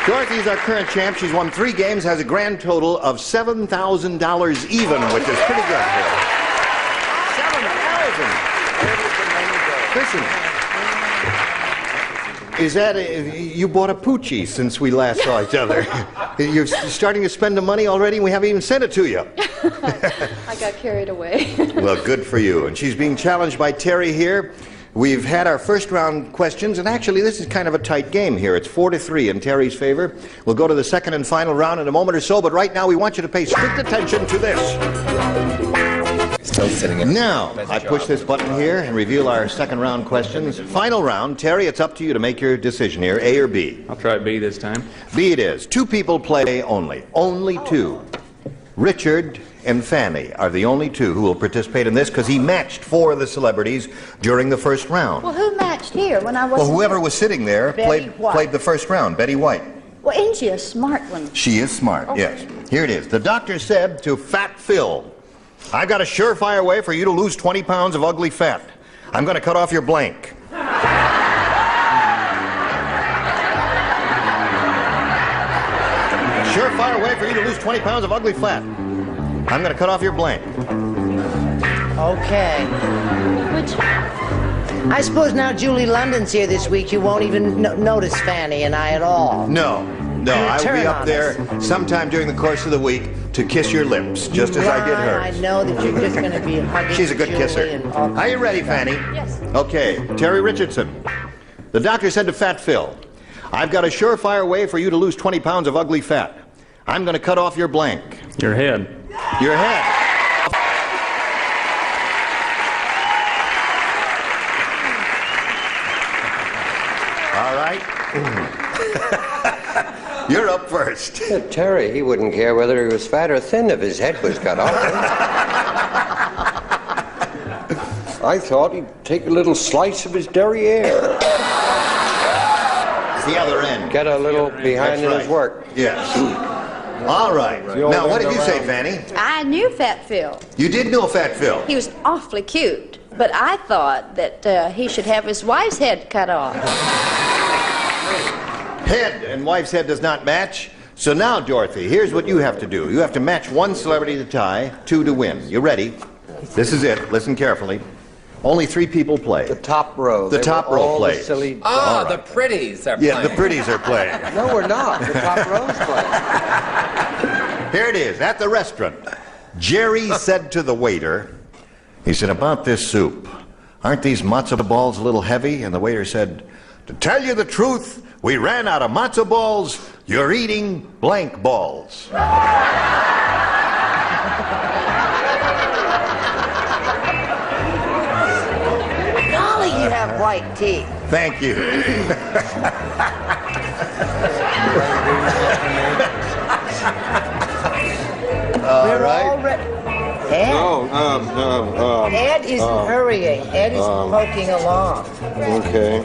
Dorothy's our current champ. She's won 3 games, has a grand total of $7,000 even, which is pretty good for her. 7,000. Listen, is that you bought a Poochie since we last saw each other? You're starting to spend the money already, and we haven't even sent it to you. I got carried away. Well, good for you. And she's being challenged by Terry here. We've had our first round questions, and actually this is kind of a tight game here. It's 4-3 in Terry's favor. We'll go to the second and final round in a moment or so, but right now we want you to pay strict attention to this. Still sitting in. Now, I push this button here and reveal our second round questions. Final round. Terry, it's up to you to make your decision here, A or B. I'll try B this time. B it is. 2 people play only. Only 2. Richard and Fanny are the only 2 who will participate in this because he matched 4 of the celebrities during the first round. Well, who matched here when I wasn't Well, whoever here? was sitting there played the first round. Betty White. Well, ain't she a smart one? She is smart, yes. Here it is. The doctor said to Fat Phil, I've got a surefire way for you to lose 20 pounds of ugly fat. I'm going to cut off your blank. Surefire way for you to lose 20 pounds of ugly fat. I'm going to cut off your blank. Okay. I suppose now Julie London's here this week, you won't even notice Fanny and I at all. No, I will be up there sometime during the course of the week to kiss your lips, just as I did hers. I know that you're just going to be hugging She's a good Julie kisser. and Are you ready, Fanny? Yes. Okay, Terry Richardson. The doctor said to Fat Phil, I've got a surefire way for you to lose 20 pounds of ugly fat. I'm going to cut off your blank. Your head. Your head. All right. You're up first. Yeah, Terry, he wouldn't care whether he was fat or thin if his head was cut off. I thought he'd take a little slice of his derriere. It's the other end. Get a little behind in his work. Yes. All right. Now, what did you say, Fanny? I knew Fat Phil. You did know Fat Phil. He was awfully cute, but I thought that he should have his wife's head cut off. Head and wife's head does not match. So now, Dorothy, here's what you have to do. You have to match 1 celebrity to tie, 2 to win. You ready? This is it. Listen carefully. Only 3 people play. The top row. The top row plays. Oh, the pretties are playing. Yeah, the pretties are playing. No, we're not. The top row's playing. Here it is, at the restaurant. Jerry said to the waiter, he said, about this soup, aren't these matzo balls a little heavy? And the waiter said, to tell you the truth, we ran out of matzo balls. You're eating blank balls. Golly, you have white teeth. Thank you. All right. Ed? No, Ed isn't hurrying. Ed is poking along. Okay.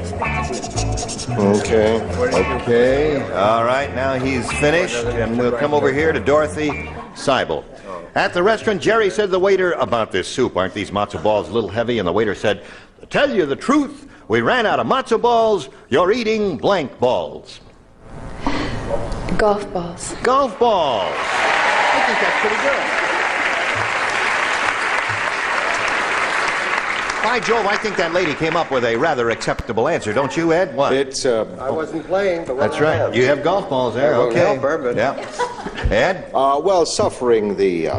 All right, now he's finished, and we'll come over here to Dorothy Seibel. At the restaurant, Jerry said to the waiter, about this soup, aren't these matzo balls a little heavy? And the waiter said, to tell you the truth, we ran out of matzo balls. You're eating blank balls. Golf balls. Golf balls. I think that's pretty good. By Jove, I think that lady came up with a rather acceptable answer, don't you, Ed? What? It's, I wasn't playing, but That's right. You have golf balls there. I won't Okay. help her, but- Yeah. Ed? well, suffering the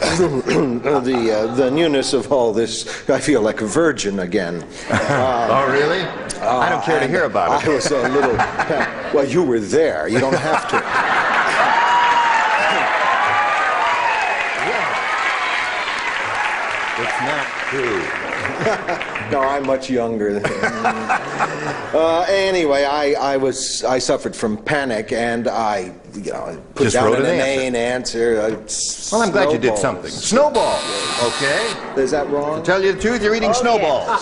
the newness of all this, I feel like a virgin again. Oh, really? I don't care to hear about it. I was a little... well, you were there. You don't have to. It's not true. No, I'm much younger than anyway, I suffered from panic, and I put Just down wrote an an inane answer. Well, I'm glad you did something. Snowballs, okay? Is that wrong? To tell you the truth, you're eating snowballs.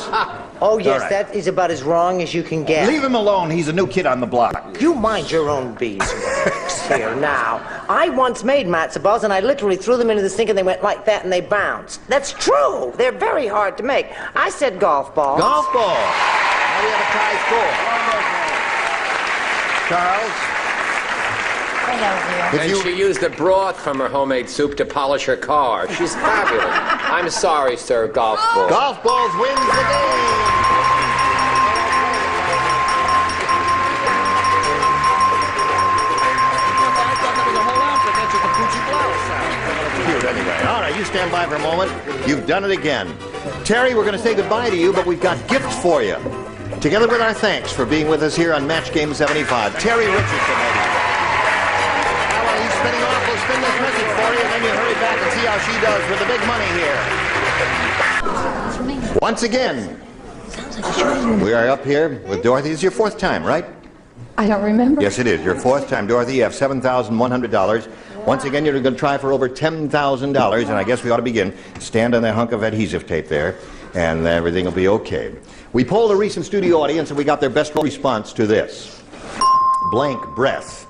Oh, yes, All right. that is about as wrong as you can get. Leave him alone. He's a new kid on the block. You mind your own beeswax here now. I once made matzo balls, and I literally threw them into the sink, and they went like that, and they bounced. That's true. They're very hard to make. I said golf balls. Golf ball. Now we have a tie score. Charles? And she used the broth from her homemade soup to polish her car. She's fabulous. I'm sorry, sir, golf balls. Golf balls wins the game. Cute anyway. All right, you stand by for a moment. You've done it again. Terry, we're going to say goodbye to you, but we've got gifts for you. Together with our thanks for being with us here on Match Game 75. Terry Richardson, ladies. Now, while he's spinning off, we'll spin this message for you, and then you hurry back and see how she does with the big money here. Once again, we are up here with Dorothy. This is your fourth time, right? I don't remember. Yes, it is. Your fourth time, Dorothy. You have $7,100. Once again, you're going to try for over $10,000, and I guess we ought to begin. Stand on that hunk of adhesive tape there, and everything will be okay. We polled a recent studio audience, and we got their best response to this. Blank breath.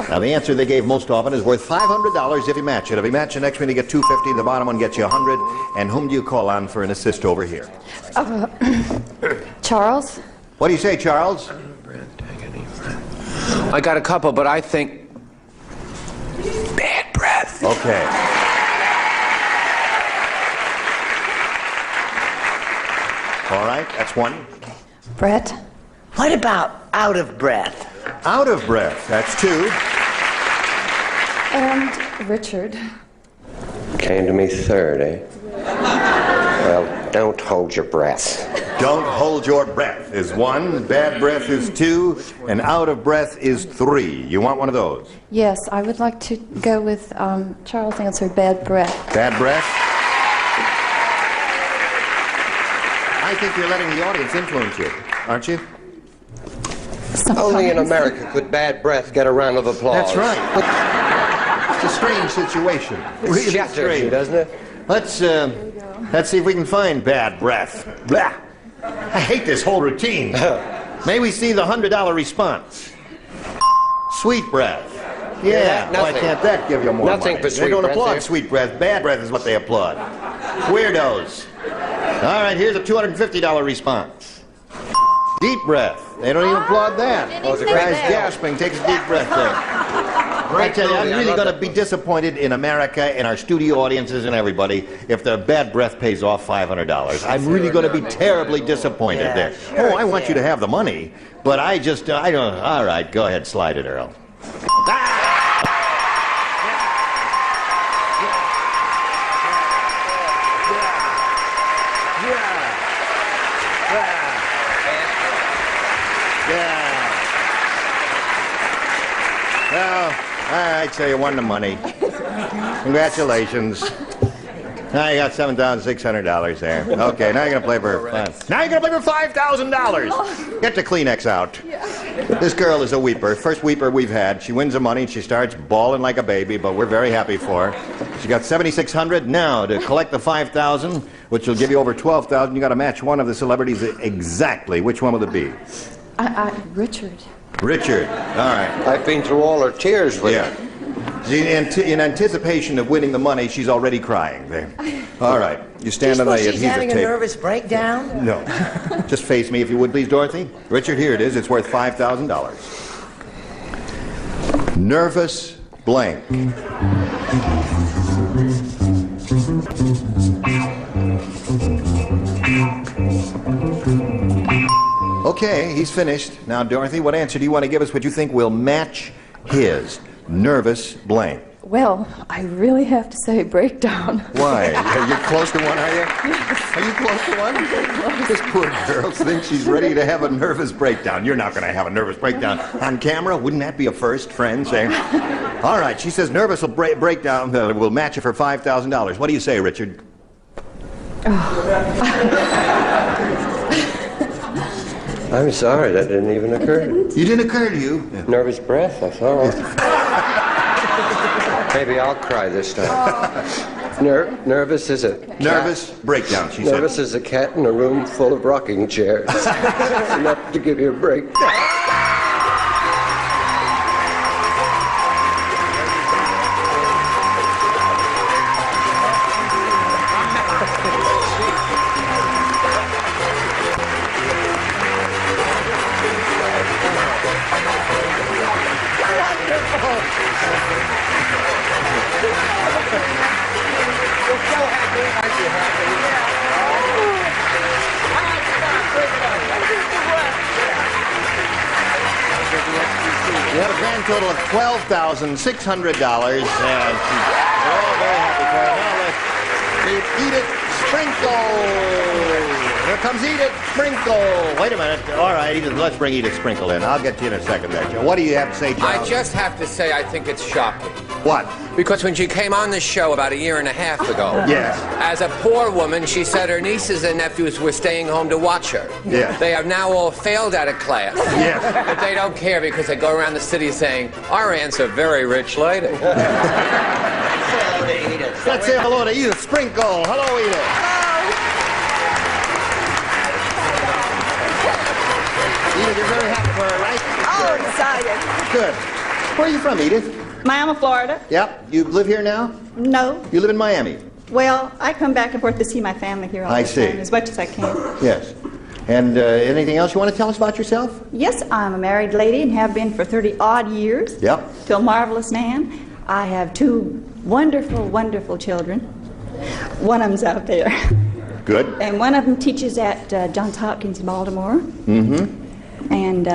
Now, the answer they gave most often is worth $500 if you match it. If you match the next one, you get $250. The bottom one gets you $100. And whom do you call on for an assist over here? Charles? What do you say, Charles? I got a couple, but I think bad breath. Okay. All right, that's one. Brett? What about out of breath? Out of breath, that's two. And Richard. Came to me third, eh? Well, don't hold your breath. Don't hold your breath is one, bad breath is two, and out of breath is three. You want one of those? Yes, I would like to go with Charles' answer, bad breath. Bad breath? I think you're letting the audience influence you, aren't you? Only in America could bad breath get a round of applause. That's right. It's a strange situation. Really strange, doesn't it? Let's see if we can find bad breath. Blah. I hate this whole routine. May we see the $100 response? Sweet breath. Yeah, why can't that give you more Nothing money? for sweet They don't breath applaud here. sweet breath. Bad breath is what they applaud. Weirdos. All right, here's a $250 response. Deep breath. They don't even applaud that. Oh, the guy's gasping. Takes a deep breath there. I tell you, I'm really going to be disappointed in America and our studio audiences and everybody if the bad breath pays off $500. I'm really going to be terribly disappointed there. Oh, I want you to have the money, but I don't. All right, go ahead, slide it, Earl. Well, all right, so you won the money. Congratulations. Now you got $7,600 there. Okay, now you're gonna play for $5,000. Get the Kleenex out. This girl is a weeper. First weeper we've had. She wins the money and she starts bawling like a baby, but we're very happy for her. She got $7,600. Now to collect the $5,000, which will give you over $12,000, you got to match one of the celebrities exactly. Which one will it be? Richard. Richard. All right. I've been through all her tears with her. In anticipation of winning the money, she's already crying there. All right. You stand on the adhesive She's having a tape. nervous breakdown? No. Just face me if you would, please, Dorothy. Richard, here it is. It's worth $5,000. Nervous blank. Okay, he's finished. Now, Dorothy, what answer do you want to give us what you think will match his nervous blank? Well, I really have to say breakdown. Why? Are you close to one, are you? Yes. Are you close to one? This poor girl thinks she's ready to have a nervous breakdown. You're not going to have a nervous breakdown on camera. Wouldn't that be a first, friend? Saying, all right, she says nervous breakdown will match it for $5,000. What do you say, Richard? I'm sorry, that didn't even occur to me. You didn't occur to you? Nervous breath, that's all. Maybe I'll cry this time. Nervous as a cat. Nervous breakdown, she said. Nervous as a cat in a room full of rocking chairs. Enough to give you a break. You have a grand total of $12,600, and we're all very happy for you. Now let's meet Edith Sprinkle. Here comes Edith Sprinkle. Wait a minute. All right, Edith, let's bring Edith Sprinkle in. I'll get to you in a second there, Joe. What do you have to say, Joe? I just have to say I think it's shocking. What? Because when she came on this show about a year and a half ago, yes, as a poor woman, she said her nieces and nephews were staying home to watch her. Yes. They have now all failed out of class. Yes. But they don't care because they go around the city saying, our aunt's a very rich lady. Let's say hello to Edith Sprinkle. Hello, Edith. Edith, you're very happy for her, right? Oh, excited. Good. Where are you from, Edith? Miami, Florida. Yep. You live here now? No. You live in Miami? Well, I come back and forth to see my family here all the time, as much as I can. Yes. And anything else you want to tell us about yourself? Yes, I'm a married lady and have been for 30-odd years. Yep. To a marvelous man. I have 2 wonderful, wonderful children. One of them's out there. Good. And one of them teaches at Johns Hopkins in Baltimore. Mm-hmm. And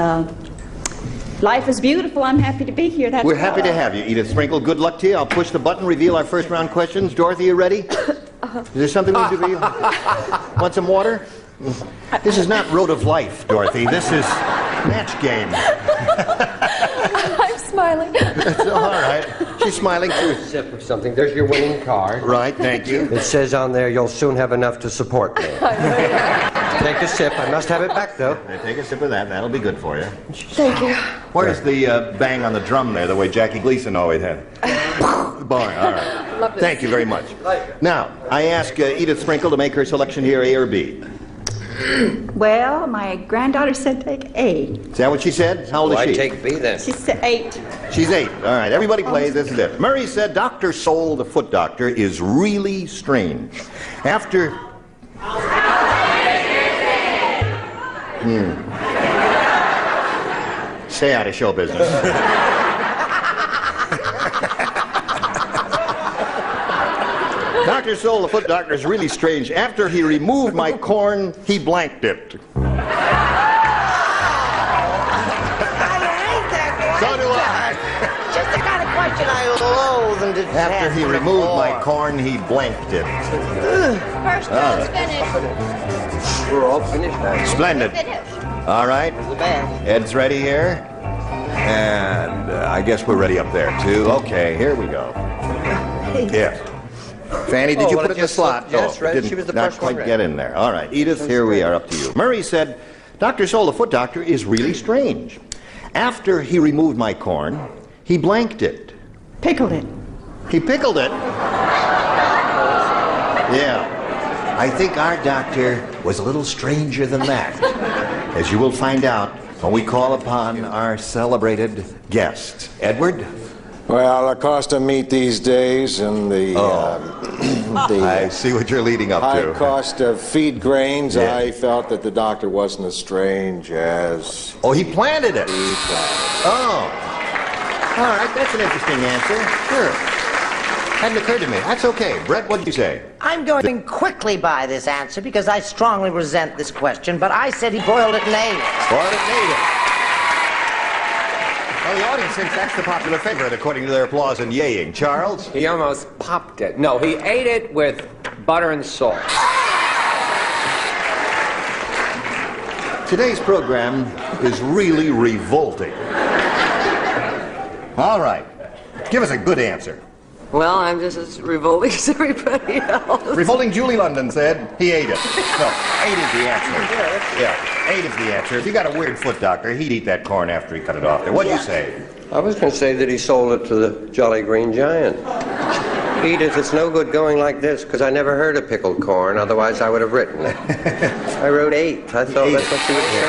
life is beautiful. I'm happy to be here. We're happy to have you, Edith Sprinkle. Good luck to you. I'll push the button, reveal our first round questions. Dorothy, you ready? Is there something we can do for you? Want some water? This is not Road of Life, Dorothy. This is Match Game. I'm smiling. That's all right. She's smiling too. Sip of something. There's your winning card. Right, thank you. It says on there, you'll soon have enough to support me. Take a sip. I must have it back, though. Take a sip of that. That'll be good for you. Thank you. Where's the bang on the drum there, the way Jackie Gleason always had? Boy, all right. Love this. Thank you very much. Now, I ask Edith Sprinkle to make her selection here, A or B. Well, my granddaughter said take A. Is that what she said? How old is she? I take B then. She's 8. She's 8. All right, everybody plays. This is it. Murray said Dr. Soul, the foot doctor, is really strange. After... Stay out of show business. Dr. Soul, the foot doctor, is really strange. After he removed my corn, he blanked it. So do I. Just the kind of question I loathe and detest. After he removed my corn, he blanked it. First round's finished. We're all finished now. Splendid. All right. Ed's ready here. And I guess we're ready up there, too. Okay, here we go. Yes. Fanny, did you put it in the slot? Yes, right. Didn't, She was the not first one quite ready. get in there. All right, Edith, here we are up to you. Murray said, Dr. Soul, the foot doctor, is really strange. After he removed my corn, he blanked it. Pickled it. He pickled it? Yeah. I think our doctor was a little stranger than that, as you will find out when we call upon our celebrated guest. Edward? Well, the cost of meat these days and the I see what you're leading up high to. cost of feed grains, Yeah. I felt that the doctor wasn't as strange as... Oh, he planted it. He planted it. Oh. All right, that's an interesting answer. Sure. Hadn't occurred to me. That's okay. Brett, what did you say? I'm going quickly by this answer because I strongly resent this question, but I said he boiled it native. Boiled it native. Well, the audience thinks that's the popular favorite, according to their applause and yaying. Charles? He almost popped it. No, he ate it with butter and salt. Today's program is really revolting. All right. Give us a good answer. Well, I'm just as revolting as everybody else. Revolting Julie London said he ate it. No, ate is the answer. Yeah, ate is the answer. If you got a weird foot doctor, he'd eat that corn after he cut it off there. What'd you say? I was going to say that he sold it to the Jolly Green Giant. Edith, it's no good going like this, because I never heard of pickled corn, otherwise I would have written it. I wrote 8. I thought that's what you would say.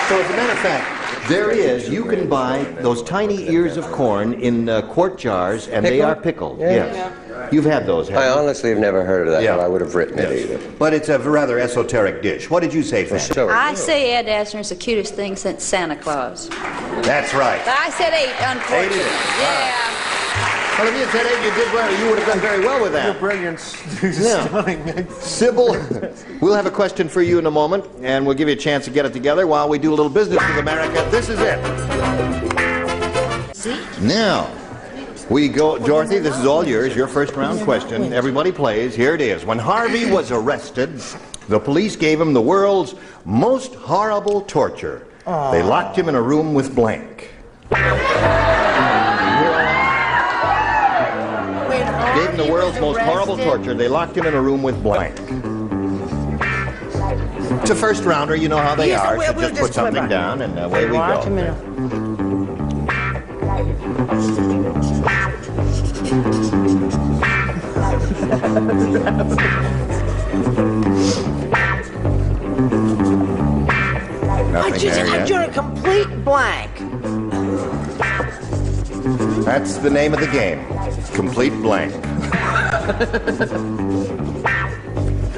So as a matter of fact, there is, you can buy those tiny ears of corn in quart jars, and they are pickled. Yeah. Yes. You've had those, haven't you? I honestly have never heard of that, but I would have written it either. But it's a rather esoteric dish. What did you say, Fanny? I say Ed Asner's the cutest thing since Santa Claus. That's right. But I said 8, unfortunately. 8 it is. Yeah. Well, if you had said 8, you did well. You would have done very well with that. Your brilliance is Yeah. stunning. Sybil, we'll have a question for you in a moment, and we'll give you a chance to get it together while we do a little business with America. This is it. Now, we go, Dorothy, this is all yours, your first round question. Everybody plays. Here it is. When Harvey was arrested, the police gave him the world's most horrible torture. They locked him in a room with blank. Gave him the world's most horrible torture. They locked him in a room with blank. It's a first rounder, you know how they are. So just put something down, and away we go. Nothing there I'm yet. doing a complete blank. That's the name of the game. Complete blank.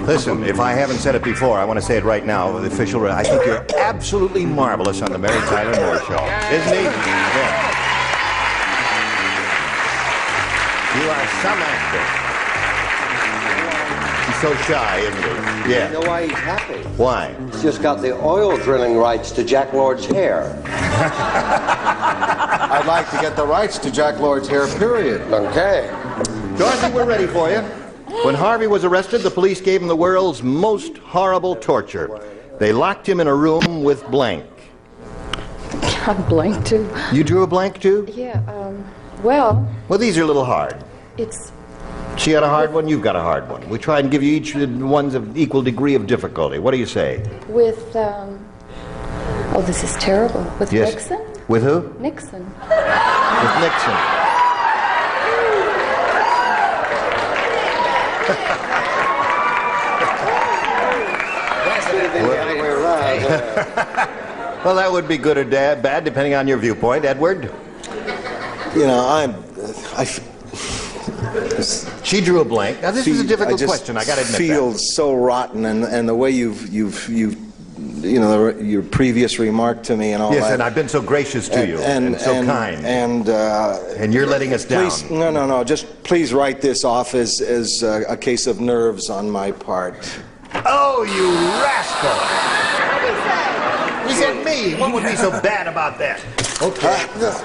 Listen, if I haven't said it before, I want to say it right now. The official, I think you're absolutely marvelous on the Mary Tyler Moore Show. Isn't he? Yeah. You are some actor. He's so shy, isn't he? Yeah. You know why he's happy? Why? He's just got the oil drilling rights to Jack Lord's hair. I'd like to get the rights to Jack Lord's hair, period. Okay. Dorothy, we're ready for you. When Harvey was arrested, the police gave him the world's most horrible torture. They locked him in a room with blank. I blank too. You drew a blank too? Yeah, well, Well, these are a little hard. it's She had a hard one, you've got a hard one. We try and give you each ones of equal degree of difficulty. What do you say? with, oh, this is terrible. With Yes. Nixon? With who? Nixon. With Nixon. Well, that would be good or bad, depending on your viewpoint. Edward? You know, She drew a blank. Now, this is a difficult I just question, I gotta admit feel that. so rotten, and the way you've you know, your previous remark to me and all Yes, that. and I've been so gracious to you and so kind. And you're letting us down. Please, no. Just please write this off as a case of nerves on my part. Oh, you rascal! He said me. What would be so bad about that? Okay. Shall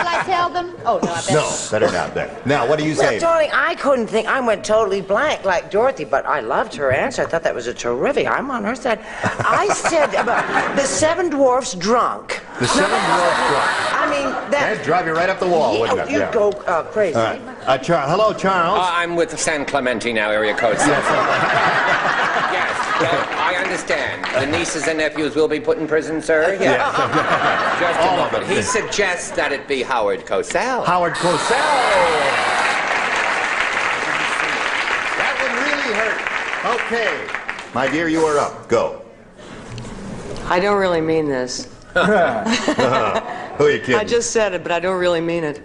I tell them? Oh, no, I bet. No, better not then. Now, what do you say? Well, darling, I couldn't think. I went totally blank like Dorothy, but I loved her answer. I thought that was a terrific. I'm on her side. I said about the Seven Dwarfs drunk. The Seven Dwarfs drunk. I mean, That'd drive you right up the wall, wouldn't it? You'd go crazy. All right. Hello, Charles. I'm with San Clemente now, area code 7. Yes, I understand. The nieces and nephews will be put in prison, sir? Yes. Just a moment. He suggests that it be Howard Cosell. Howard Cosell! That would really hurt. Okay. My dear, you are up. Go. I don't really mean this. Who are you kidding? I just said it, but I don't really mean it.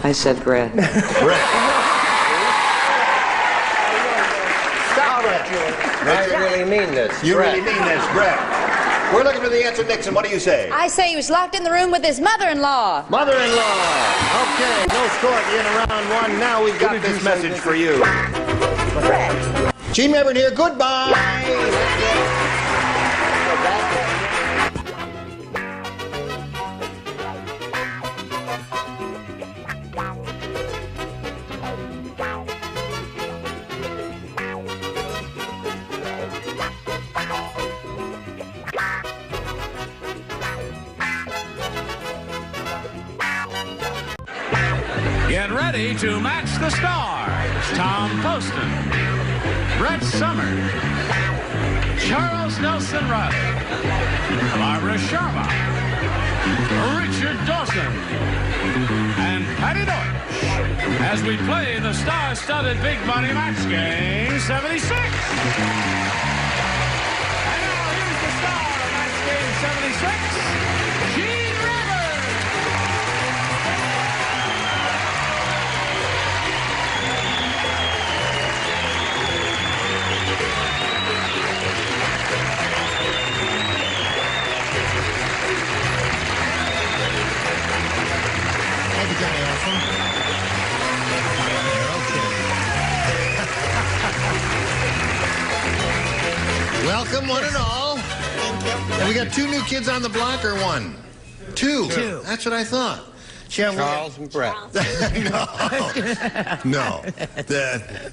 I said Brett. Stop it. I really mean this. You really mean this, Brett. We're looking for the answer, Nixon. What do you say? I say he was locked in the room with his mother-in-law. Mother-in-law. Okay, no score at the end of round one. Now we've got this message for you. Gene Reverend here. Goodbye. Get ready to match the stars. Tom Poston, Brett Summers, Charles Nelson Riley, Barbara Sharma, Richard Dawson, and Patty Deutsch as we play the star-studded Big Money Match Game 76. And now here's the star of Match Game 76, Gene Rivers. Thank you, Johnny Olson. Welcome, one and all. And we got 2 new kids on the block, or 1? 2. That's what I thought. Charles and Brett. No.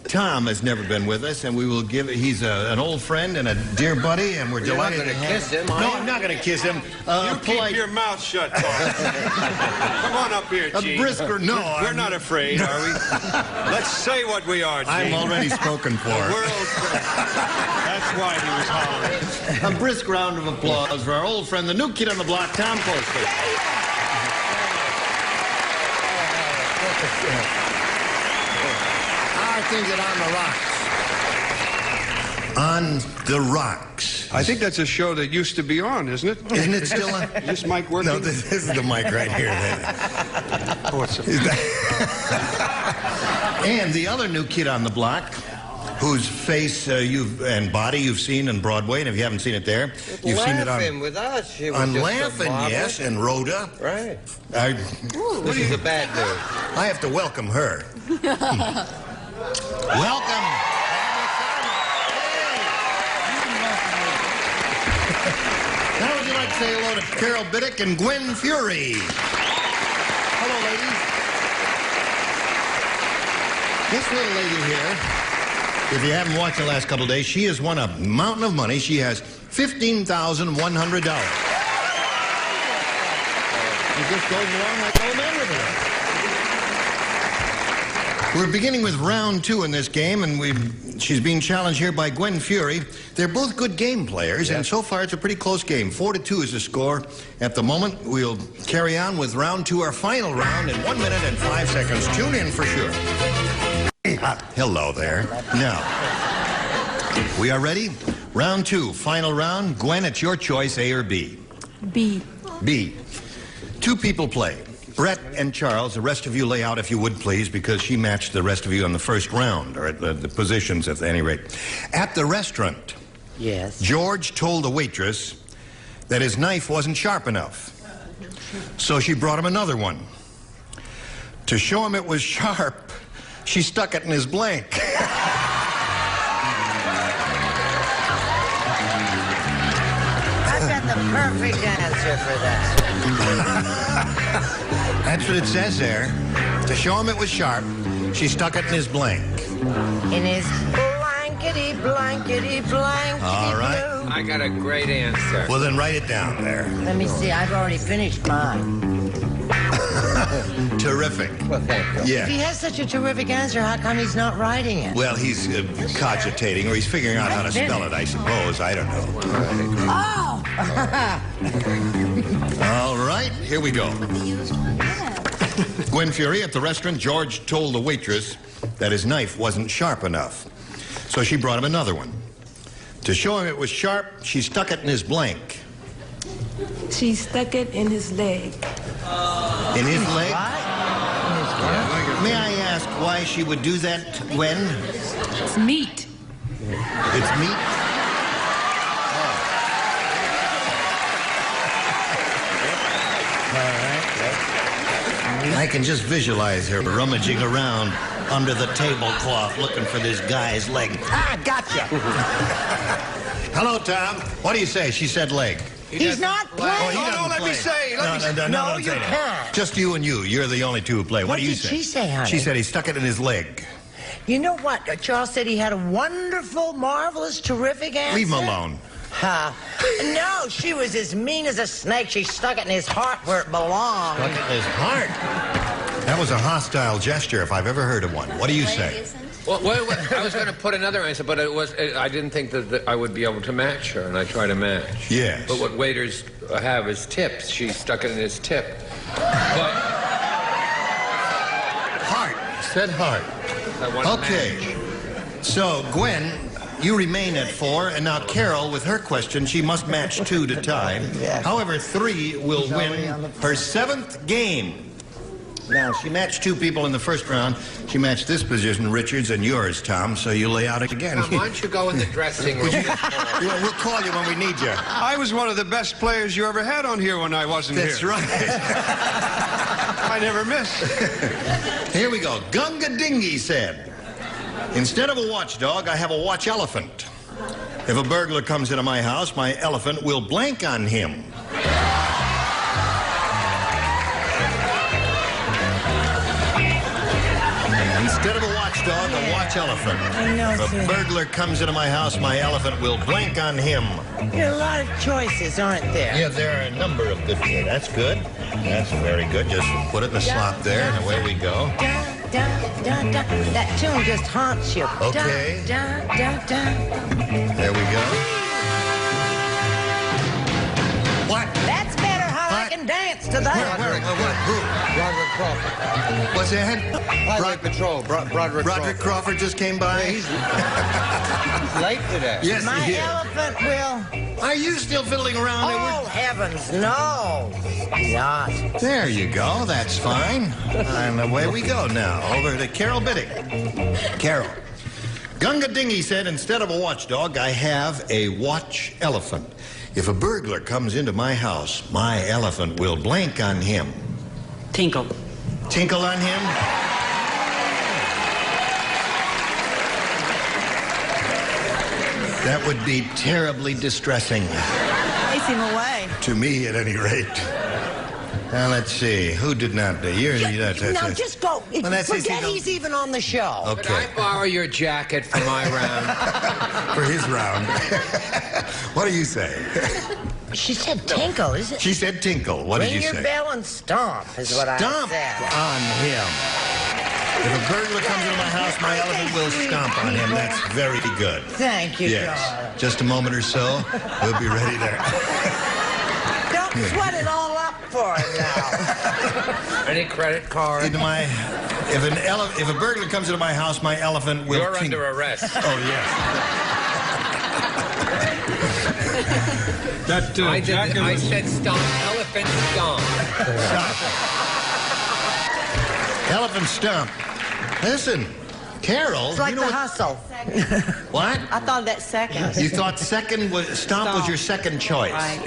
Tom has never been with us, and we will give. He's an old friend and a dear buddy, and we're delighted to kiss him. No, I'm not going to kiss him. You keep your mouth shut, Tom. Come on up here, Gene. Brisker, no. We're not afraid, are we? Let's say what we are, Gene. I'm already spoken for. The world's That's why he was hollering. A brisk round of applause for our old friend, the new kid on the block, Tom Poston. Our things that on the rocks. I think that's a show that used to be on, isn't it? Isn't it still on? Is this mic working? No, this is the mic right here. And the other new kid on the block, whose face and body you've seen in Broadway, and if you haven't seen it there, you've seen it on with us. She was on just Laughing, yes, and Rhoda. Right. This is the bad news. I have to welcome her. Welcome. Now would you like to say hello to Carol Biddick and Gwen Fury? Hello, ladies. This little lady here, if you haven't watched the last couple of days, she has won a mountain of money. She has $15,100. It just goes along like old men with it. We're beginning with round 2 in this game, and she's being challenged here by Gwen Fury. They're both good game players, and so far it's a pretty close game. 4-2 is the score at the moment. We'll carry on with round 2, our final round, in 1 minute and 5 seconds. Tune in for sure. Hello there. Now, we are ready. Round 2, final round. Gwen, it's your choice, A or B? B. B. 2 people play. Brett and Charles, the rest of you lay out if you would, please, because she matched the rest of you on the first round, or at the positions at any rate. At the restaurant, yes, George told the waitress that his knife wasn't sharp enough. So she brought him another one. To show him it was sharp, she stuck it in his blank. I've got the perfect answer for that. That's what it says there. To show him it was sharp, she stuck it in his blank. In his blankety, blankety, blankety. All right. blue. I got a great answer. Well, then write it down there. Let me see. I've already finished mine. Terrific. Well, thank you. Yeah. If he has such a terrific answer, how come he's not writing it? Well, he's cogitating, or he's figuring out how to spell it, I suppose. I don't know. Oh! All right, here we go. Gwen Fury, at the restaurant, George told the waitress that his knife wasn't sharp enough. So she brought him another one. To show him it was sharp, she stuck it in his blank. She stuck it in his leg. In his leg? May I ask why she would do that, Gwen? It's meat. It's meat? I can just visualize her rummaging around under the tablecloth looking for this guy's leg. Ah, gotcha! Hello, Tom. What do you say? She said leg. He's not playing. No, let me say. No, you can't. Just you and you. You're the only two who play. What do you say? What did she say, honey? She said he stuck it in his leg. You know what? Charles said he had a wonderful, marvelous, terrific answer. Leave him alone. No, she was as mean as a snake. She stuck it in his heart where it belonged. Stuck it in his heart? That was a hostile gesture if I've ever heard of one. What do you say? Well, I was going to put another answer, but I didn't think that I would be able to match her, and I try to match. Yes. But what waiters have is tips. She stuck it in his tip. But heart. Said heart. Okay. So, Gwen, you remain at 4, and now Carol, with her question, she must match 2 to tie. Yes. However, 3 will win her 7th game. Now, she matched 2 people in the first round. She matched this position, Richard's, and yours, Tom, so you lay out again. Now, why don't you go in the dressing room? We'll call you when we need you. I was one of the best players you ever had on here when I wasn't That's here. right. I never miss. Here we go. Gunga Dingy said, instead of a watchdog, I have a watch elephant. If a burglar comes into my house, my elephant will blank on him. Instead of a watchdog, a watch elephant. I know, If a burglar comes into my house, my elephant will blank on him. There are a lot of choices, aren't there? Yeah, there are a number of good ones. That's good. That's very good. Just put it in the slot there, and away we go. That tune just haunts you. Okay. There we go. What? That's better how I can dance to that. Who? Broderick Crawford. What's that? Highway Patrol. Broderick Crawford just came by. He's late today. Yes, My he is. elephant will... Are you still fiddling around? Oh, heavens, no. Not. There you go. That's fine. And away we go now. Over to Carol Biddick. Carol. Gunga Dingy said, instead of a watchdog, I have a watch elephant. If a burglar comes into my house, my elephant will blank on him. Tinkle. Tinkle on him? That would be terribly distressing. Chase him away. To me, at any rate. Now, let's see. Who did not? Now, just go. Forget he's even on the show. Okay. Could I borrow your jacket for my round? For his round. What do you say? She said tinkle, is it? She said tinkle. What did you say? Ring your bell and stomp is what I said. Stomp on him. If a burglar comes into my house, my elephant will stomp on him. That's very good. Thank you, Yes. darling. Just a moment or so. We'll be ready there. Don't sweat it all up for him now. Any credit card? If a burglar comes into my house, my elephant will... You're under arrest. Oh, yes. I said stomp. Elephant stomp. Elephant stomp. Listen, Carol... It's like you know the hustle. What? I thought that second. You thought stomp was your second choice. Right.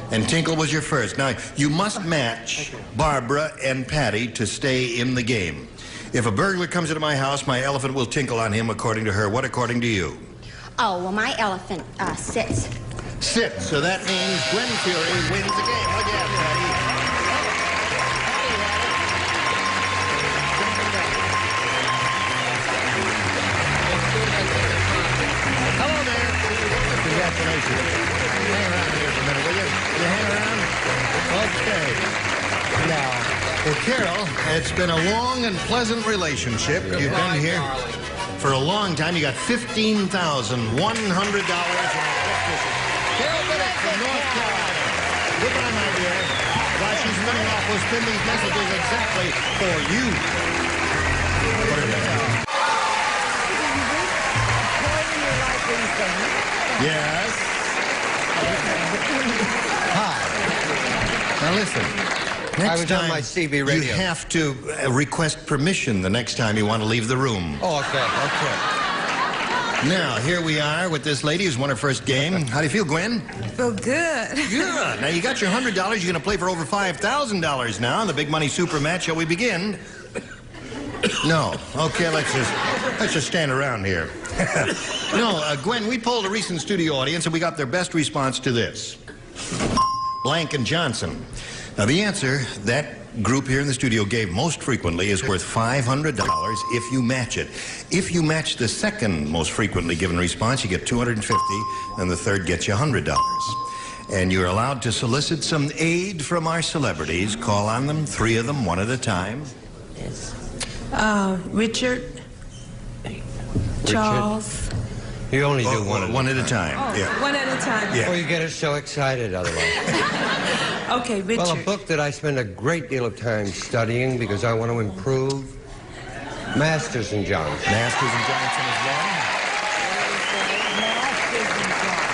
And tinkle was your first. Now, you must match Barbara and Patty to stay in the game. If a burglar comes into my house, my elephant will tinkle on him, according to her. What according to you? Oh, well, my elephant sits. Sit. So that means Gwen Fury wins the game. Look at Patty. Hello there. Congratulations. Hang around here for a minute, will you? Will you hang around? Okay. Now, well, Carol, it's been a long and pleasant relationship. You've been here for a long time. You got $15,100 in Carol Biddick from North Carolina. Goodbye, my dear. While she's running off, we'll spin these messages exactly for you. Put her down. Yes. Hi. Now listen. Next was time, on my CB radio. You have to request permission the next time you want to leave the room. Oh, okay. Now, here we are with this lady who's won her first game. How do you feel, Gwen? Feel good. Good. Now, you got your $100. You're going to play for over $5,000 now in the big money super match. Shall we begin? No. Okay, let's just stand around here. No, Gwen, we polled a recent studio audience, and we got their best response to this. Blank and Johnson. Now, the answer that group here in the studio gave most frequently is worth $500 if you match it. If you match the second most frequently given response, you get $250, and the third gets you $100. And you're allowed to solicit some aid from our celebrities. Call on them, 3 of them, one at a time. is. Richard. Charles. You only do one at a time. Oh, Yeah. one at a time. Well, you get us so excited otherwise. Okay, Richard. Well, a book that I spend a great deal of time studying because I want to improve. Masters and Johnson. Masters and Johnson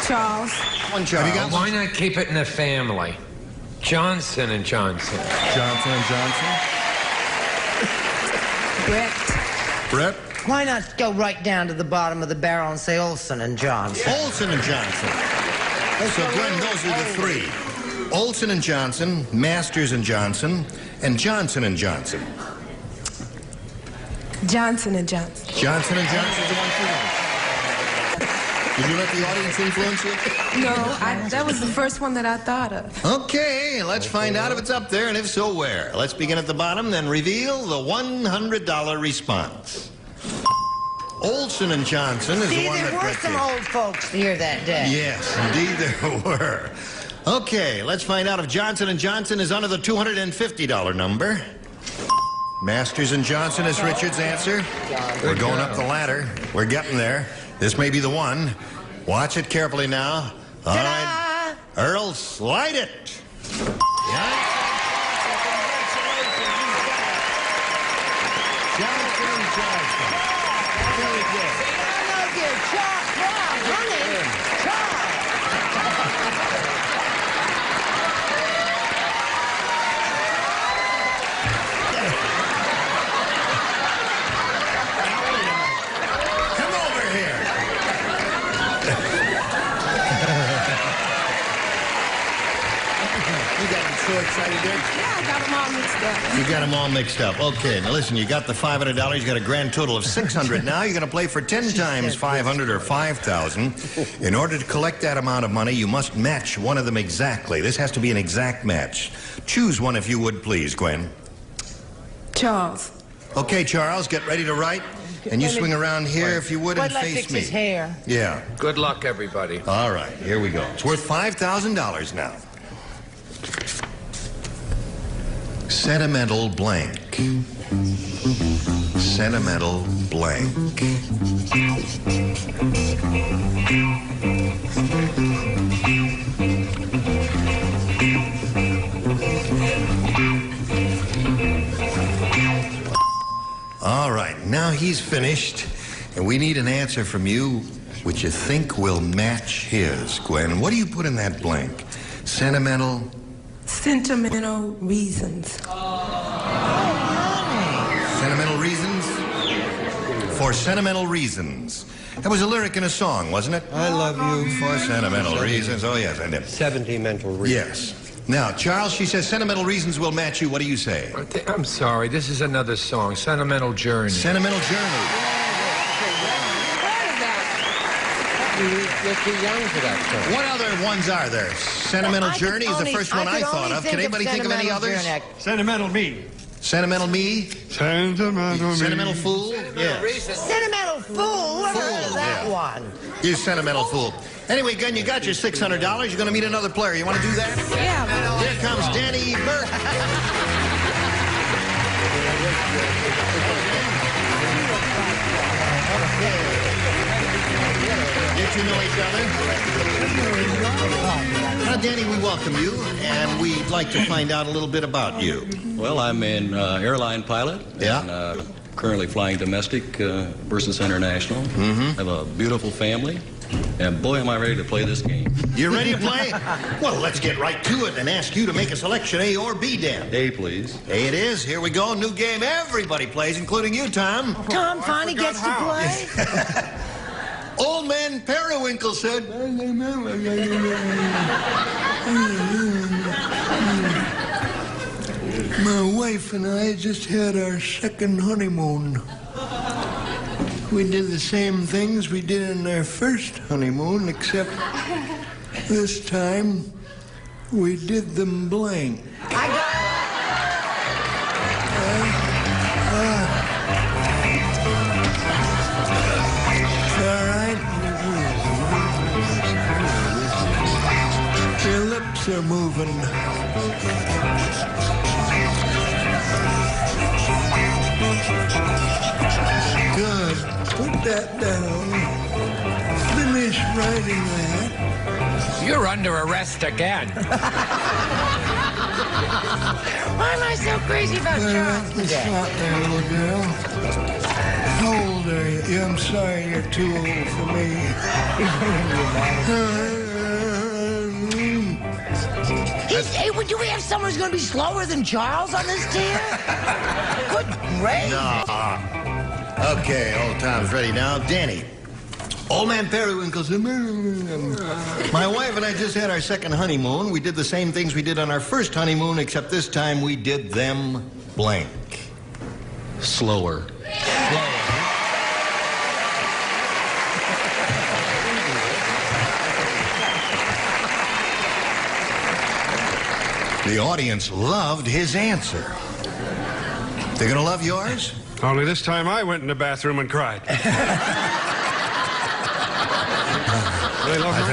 is Charles. one. Charles. Why not keep it in the family? Johnson and Johnson. Johnson and Johnson. Brett. Why not go right down to the bottom of the barrel and say Olson and Johnson? Olson and Johnson. So, Gwen, those are the three. Olson and Johnson, Masters and Johnson, and Johnson and Johnson. Johnson and Johnson. Johnson and Johnson's the one for you. Did you let the audience influence you? No, that was the first one that I thought of. Okay, let's find out if it's up there, and if so, where. Let's begin at the bottom, then reveal the $100 response. Olson and Johnson is the one that there were some old folks here that day. Yes, indeed there were. Okay, let's find out if Johnson and Johnson is under the $250 number. Masters and Johnson is Richard's answer. We're going up the ladder. We're getting there. This may be the one. Watch it carefully now. All right. Earl, slide it. Johnson and Johnson. Very good. So excited there? Yeah, I got them all mixed up. You got them all mixed up. Okay, now listen, you got the $500. You got a grand total of $600 now. You're going to play for 10 times 500 or 5,000. In order to collect that amount of money, you must match one of them exactly. This has to be an exact match. Choose one if you would, please, Gwen. Charles. Okay, Charles, get ready to write. And you swing around here, if you would, and face me. His hair. Yeah. Good luck, everybody. All right, here we go. It's worth $5,000 now. Sentimental blank. Sentimental blank. All right, now he's finished, and we need an answer from you which you think will match his, Gwen. What do you put in that blank? Sentimental... Sentimental reasons. Sentimental reasons? For sentimental reasons. That was a lyric in a song, wasn't it? I love you for sentimental reasons. Oh, yes, I did. 70 mental reasons. Yes. Now, Charles, she says sentimental reasons will match you. What do you say? I'm sorry. This is another song. Sentimental Journey. Sentimental Journey. You're too young for that song. What other ones are there? Sentimental Journey is the first one I thought of. Can anybody think of any others? Sentimental Me. Sentimental Me? Sentimental Me. Sentimental Fool? Yes. Sentimental Fool? What is that one? You sentimental fool. Anyway, Gun, you got your $600. You're going to meet another player. You want to do that? Yeah. Here comes Danny Burke. Get to know each other. Now, Danny, we welcome you, and we'd like to find out a little bit about you. Well, I'm an airline pilot. Yeah. And, currently flying domestic versus international. Mm-hmm. I have a beautiful family. And boy, am I ready to play this game. You ready to play? Well, let's get right to it and ask you to make a selection, A or B, Dan. A, please. A it is. Here we go. New game everybody plays, including you, Tom. Tom finally gets to play? Old man Periwinkle said... My wife and I just had our second honeymoon. We did the same things we did in our first honeymoon, except this time we did them blank. All right. Your lips are moving. that down. Finish writing that. You're under arrest again. Why am I so crazy about Charles today? Stop there, little girl. How old are you? Yeah, I'm sorry, you're too old for me. Hey, do we have someone who's going to be slower than Charles on this tier? Good grief. No. Okay, old Tom's ready now. Danny. Old Man Periwinkle's... My wife and I just had our second honeymoon. We did the same things we did on our first honeymoon, except this time we did them blank. Slower. The audience loved his answer. They're gonna love yours? Only this time I went in the bathroom and cried. They love her.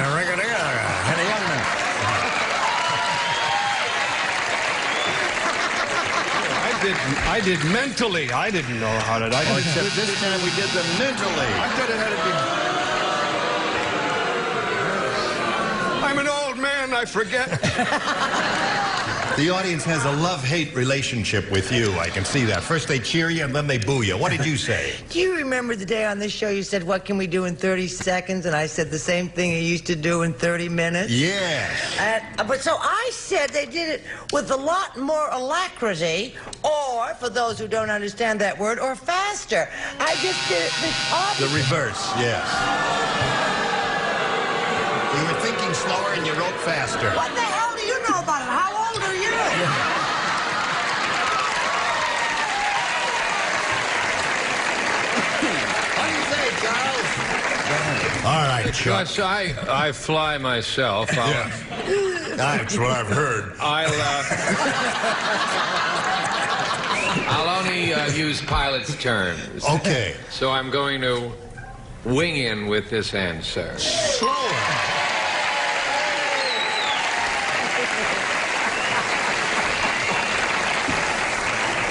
I did mentally. I didn't know how to. Except this time we did them mentally. I thought it had to be. I'm an old man. I forget. The audience has a love-hate relationship with you. I can see that. First they cheer you and then they boo you. What did you say? Do you remember the day on this show you said, what can we do in 30 seconds? And I said the same thing you used to do in 30 minutes? Yes. But so I said they did it with a lot more alacrity, or, for those who don't understand that word, or faster. I just did it the reverse, yes. You were thinking slower and you wrote faster. What the hell do you know about it? How old are you? What do you say, Charles? All right, Chuck. Because I fly myself. That's what I've heard. I'll only use pilot's terms. Okay. So I'm going to wing in with this answer. Slower.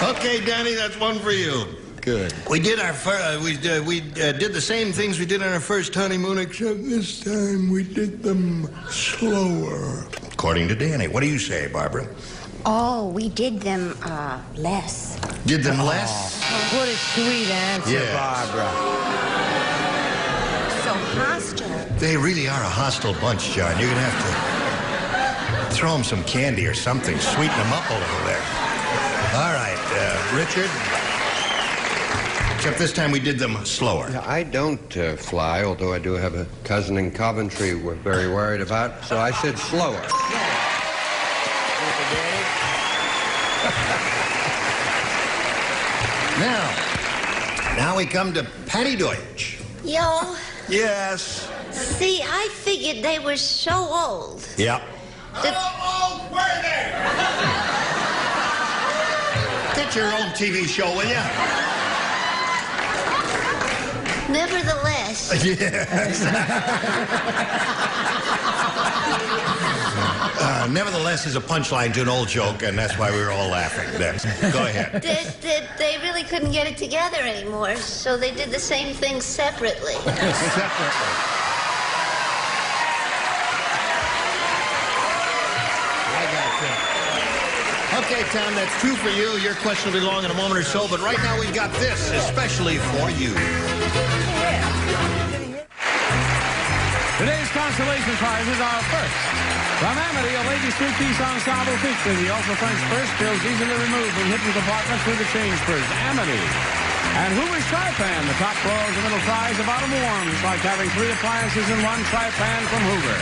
Okay, Danny, that's one for you. Good. We did our did the same things we did on our first honeymoon, except this time we did them slower. According to Danny. What do you say, Barbara? Oh, we did them less. Did them less? What a sweet answer, Yes. Barbara. So hostile. They really are a hostile bunch, John. You're going to have to throw them some candy or something. Sweeten them up a little there. All right, Richard. Except this time we did them slower. I don't fly, although I do have a cousin in Coventry we're very worried about, so I said slower. Now we come to Patty Deutsch. Yo, Yes. see, I figured they were so old. Yep. How old were they? Get your own TV show, will you? Nevertheless. Yes. Nevertheless is a punchline to an old joke, and that's why we were all laughing. Next. Go ahead. They really couldn't get it together anymore, so they did the same thing separately. Okay, Tom, that's two for you. Your question will be long in a moment or so, but right now we've got this especially for you. Today's consolation prizes are first. From Amity, a ladies' three-piece ensemble featuring the ultra-French purse feels easily removed from hidden compartments through the change purse. Amity. And Hoover's Tri-Pan, the top blows, the middle fries, the bottom warms, like having three appliances in one Tri-Pan from Hoover.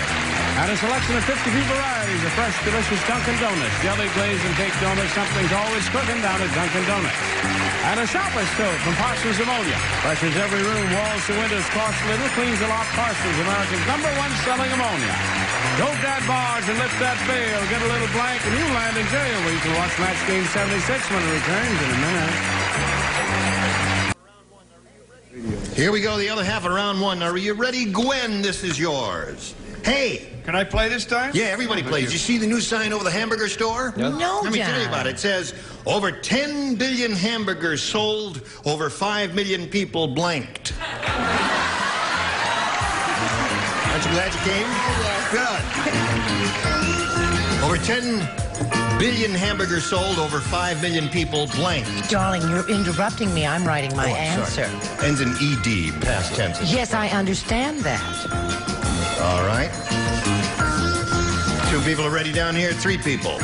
And a selection of 50 varieties of fresh, delicious Dunkin' Donuts, jelly, glazed, and cake donuts. Something's always cooking down at Dunkin' Donuts. And a shoppers stove from Parsons Ammonia. Freshens every room, walls to windows, costs little, cleans a lot. Parsons, America's #1 selling ammonia. Dope that barge and lift that veil. Get a little blank and you land in jail, where you can watch match game 76 when it returns in a minute. Here we go, the other half of round one. Are you ready, Gwen? This is yours. Hey! Can I play this time? Yeah, everybody plays. You see the new sign over the hamburger store? No, Let me tell you John. about it. It says, over 10 billion hamburgers sold, over 5 million people blanked. Aren't you glad you came? Good. Over 10 billion hamburgers sold, over 5 million people blanked. Darling, you're interrupting me. I'm writing my answer. Sorry. Ends in ED, past tense. Yes, I understand that. All right. 2 people are ready down here, 3 people.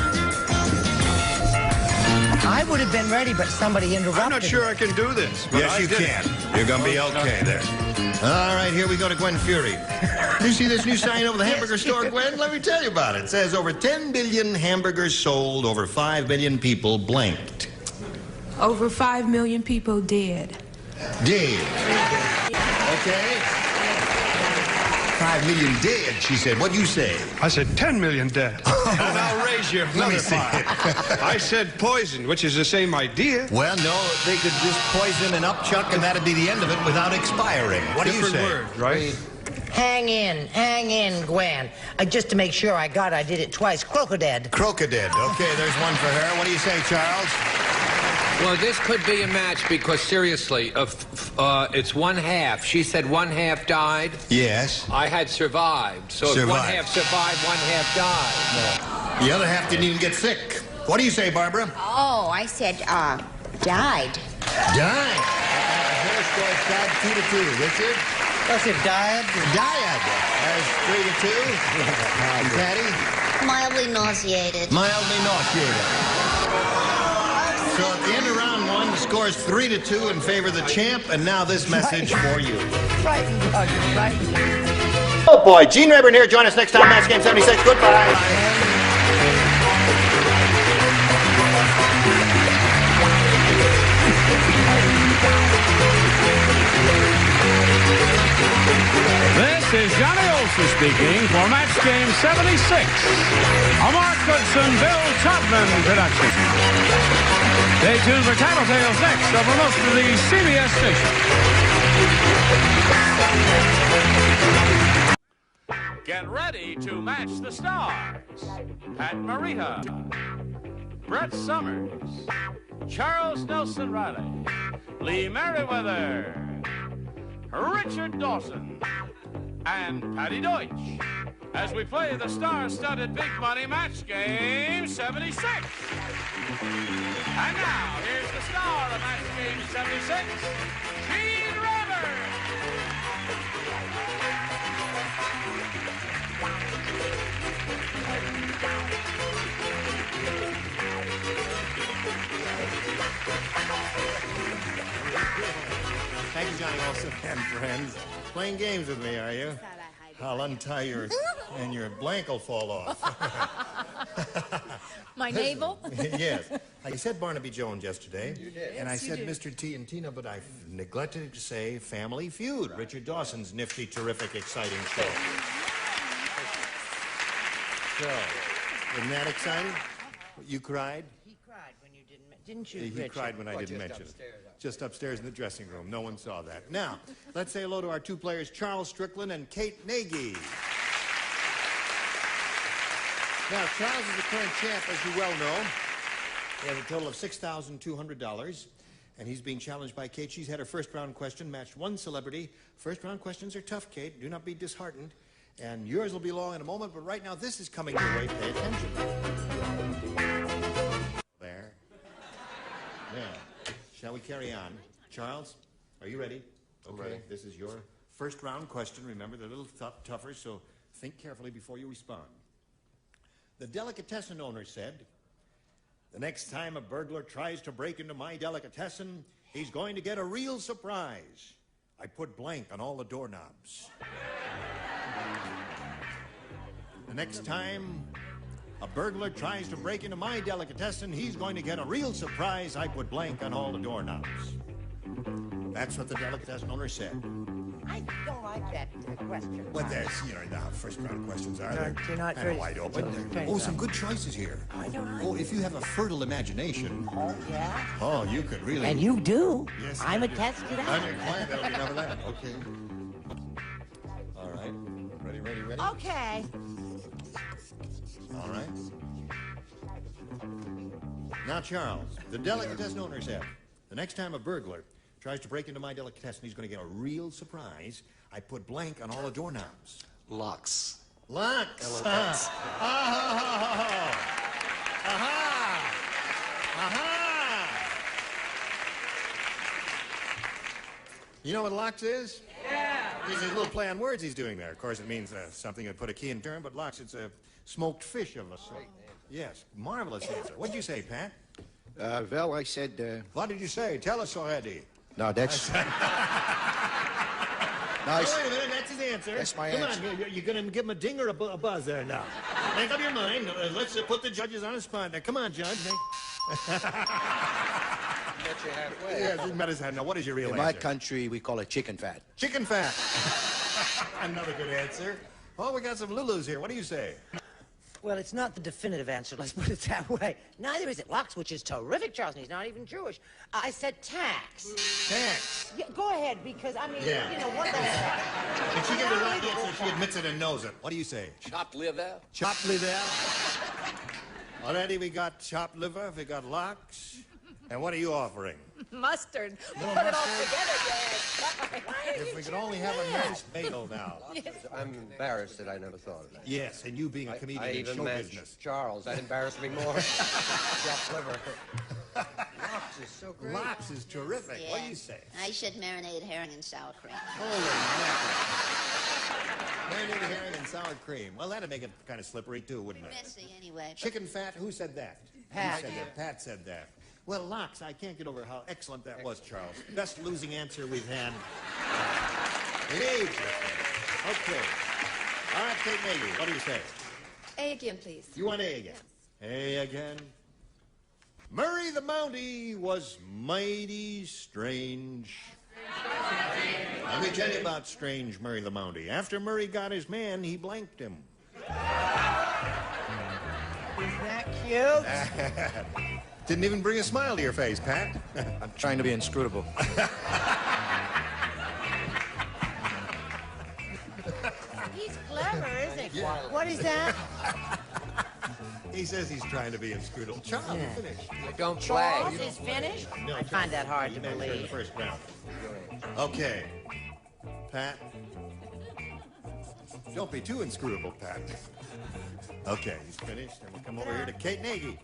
I would have been ready, but somebody interrupted. I'm not sure I can do this. But Yes, you can. You're going to be okay there. All right, here we go to Gwen Fury. You see this new sign over the hamburger store, Gwen? Let me tell you about it. It says over 10 billion hamburgers sold, over 5 million people blanked. Over 5 million people dead. Dead. Okay. 5 million dead, she said. What'd you say? I said 10 million dead. And I'll raise you Let me see. I said poison, which is the same idea. Well, no, they could just poison an upchuck and that'd be the end of it without expiring. What do you Different say? word, right? Hang in, Gwen. Just to make sure I did it twice. Crocodad. Crocodad. Okay, there's one for her. What do you say, Charles? Well, this could be a match because, seriously, it's 1/2. She said 1/2 died. Yes. I had survived. So if 1/2 survived, 1/2 died. The other half didn't even get sick. What do you say, Barbara? Oh, I said, died. Died. Her score tied 2-2. Richard? I said died. Died. That's 3-2. And Patty? Mildly nauseated. Mildly nauseated. So at the end of round 1, the score is 3-2 in favor of the champ. And now this message for you. Right, right. Oh boy, Gene Rayburn here. Join us next time, Match Game 76. Goodbye. This is Johnny Olson speaking for Match Game 76, a Mark Goodson, Bill Todman production. Stay tuned for Tattletales next over most of the CBS stations. Get ready to match the stars. Pat Morita, Brett Summers, Charles Nelson Riley, Lee Merriweather, Richard Dawson, and Patty Deutsch as we play the star-studded big money Match Game 76. And now, here's the star of Match Game 76, Gene Rayburn. Thank you, Johnny Olson and friends. Playing games with me, are you? I'll untie your... and your blank will fall off. My navel? Yes. I said Barnaby Jones yesterday. You did. And I Yes, you said did. Mr. T and Tina, but I neglected to say Family Feud. Richard Dawson's nifty, terrific, exciting show. So, isn't that exciting? You cried? He cried when you didn't you, He Richard? cried when I didn't mention it. Just upstairs in the dressing room. No one saw that. Now, let's say hello to our 2 players, Charles Strickland and Kate Nagy. Now, Charles is the current champ, as you well know. He has a total of $6,200, and he's being challenged by Kate. She's had her first-round question, matched 1 celebrity. First-round questions are tough, Kate. Do not be disheartened. And yours will be long in a moment, but right now, this is coming your way. Pay attention. There. Now, shall we carry on? Charles, are you ready? I'm ready. This is your first-round question. Remember, they're a little tougher, so think carefully before you respond. The delicatessen owner said, "The next time a burglar tries to break into my delicatessen, he's going to get a real surprise. I put blank on all the doorknobs." The next time a burglar tries to break into my delicatessen, he's going to get a real surprise. I put blank on all the doorknobs. That's what the delicatessen owner said. I don't like that question. Well, there's, now first round questions are there. You're not Kind of wide open. Oh, some good choices here. Oh, if you have a fertile imagination. Oh, yeah? Oh, you could really. And you do. Yes, I'm I do. attached to that. I'm glad that'll be enough of that. Okay. All right. Ready. ready? Okay. All right. Now, Charles, the delicatessen owner said, the next time a burglar tries to break into my delicatessen, he's going to get a real surprise. I put blank on all the doorknobs. Locks. Locks. L-O-X. You know what locks is? Yeah. It's a little play on words he's doing there. Of course, it means something that put a key in turn, but locks, it's a smoked fish of a sort. Yes, marvelous answer. What'd you say, Pat? Well, I said... What did you say? Tell us already. No, that's... Wait a minute, that's his answer. That's my answer. Come on, you're going to give him a ding or a buzz there now. Make up your mind. Let's put the judges on the spot now. Come on, Judge. Met you halfway. Yes, he met his hand. Now, what is your real In answer? my country, we call it chicken fat. Chicken fat. Another good answer. Oh, we got some Lulus here. What do you say? Well, it's not the definitive answer, let's put it that way. Neither is it Lux, which is terrific, Charles, and he's not even Jewish. I said tax. Tax. Yeah, go ahead, because, I mean, Yeah. you know, what the heck? If she gives the right answer, she admits it and knows it. What do you say? Chopped liver. Chopped liver. Already we got chopped liver, we got lox. And what are you offering? Mustard. We'll Little put it all mustard? together, Dad. If we could only have a nice bagel now. I'm embarrassed that I never thought of that. Yes, and you being a comedian I in even show matched business. Charles. That embarrassed me more. Chopped liver. Lox is so great. Lox is terrific. Yeah. What do you say? I said marinated herring and sour cream. Holy mackerel. Marinated herring and sour cream. Well, that'd make it kind of slippery, too, wouldn't it? Messy anyway. Chicken fat, who said that? Pat. Who said that? Pat said that. Well, Lox, I can't get over how excellent that was, Charles. Best losing answer we've had in ages. Okay. All right, Kate Nagy, what do you say? A again, please. You want A again? A again. Murray the Mountie was mighty strange. Let me tell you about strange Murray the Mountie. After Murray got his man, he blanked him. Isn't that cute? Didn't even bring a smile to your face, Pat. I'm trying to be inscrutable. He's clever, isn't he? Yeah. What is that? He says he's trying to be inscrutable. Charles, you finished. Don't Charles play. is finished? No, I find that hard to in the believe. first round. Okay. Pat. Don't be too inscrutable, Pat. Okay, he's finished, and we'll come over here to Kate Nagy.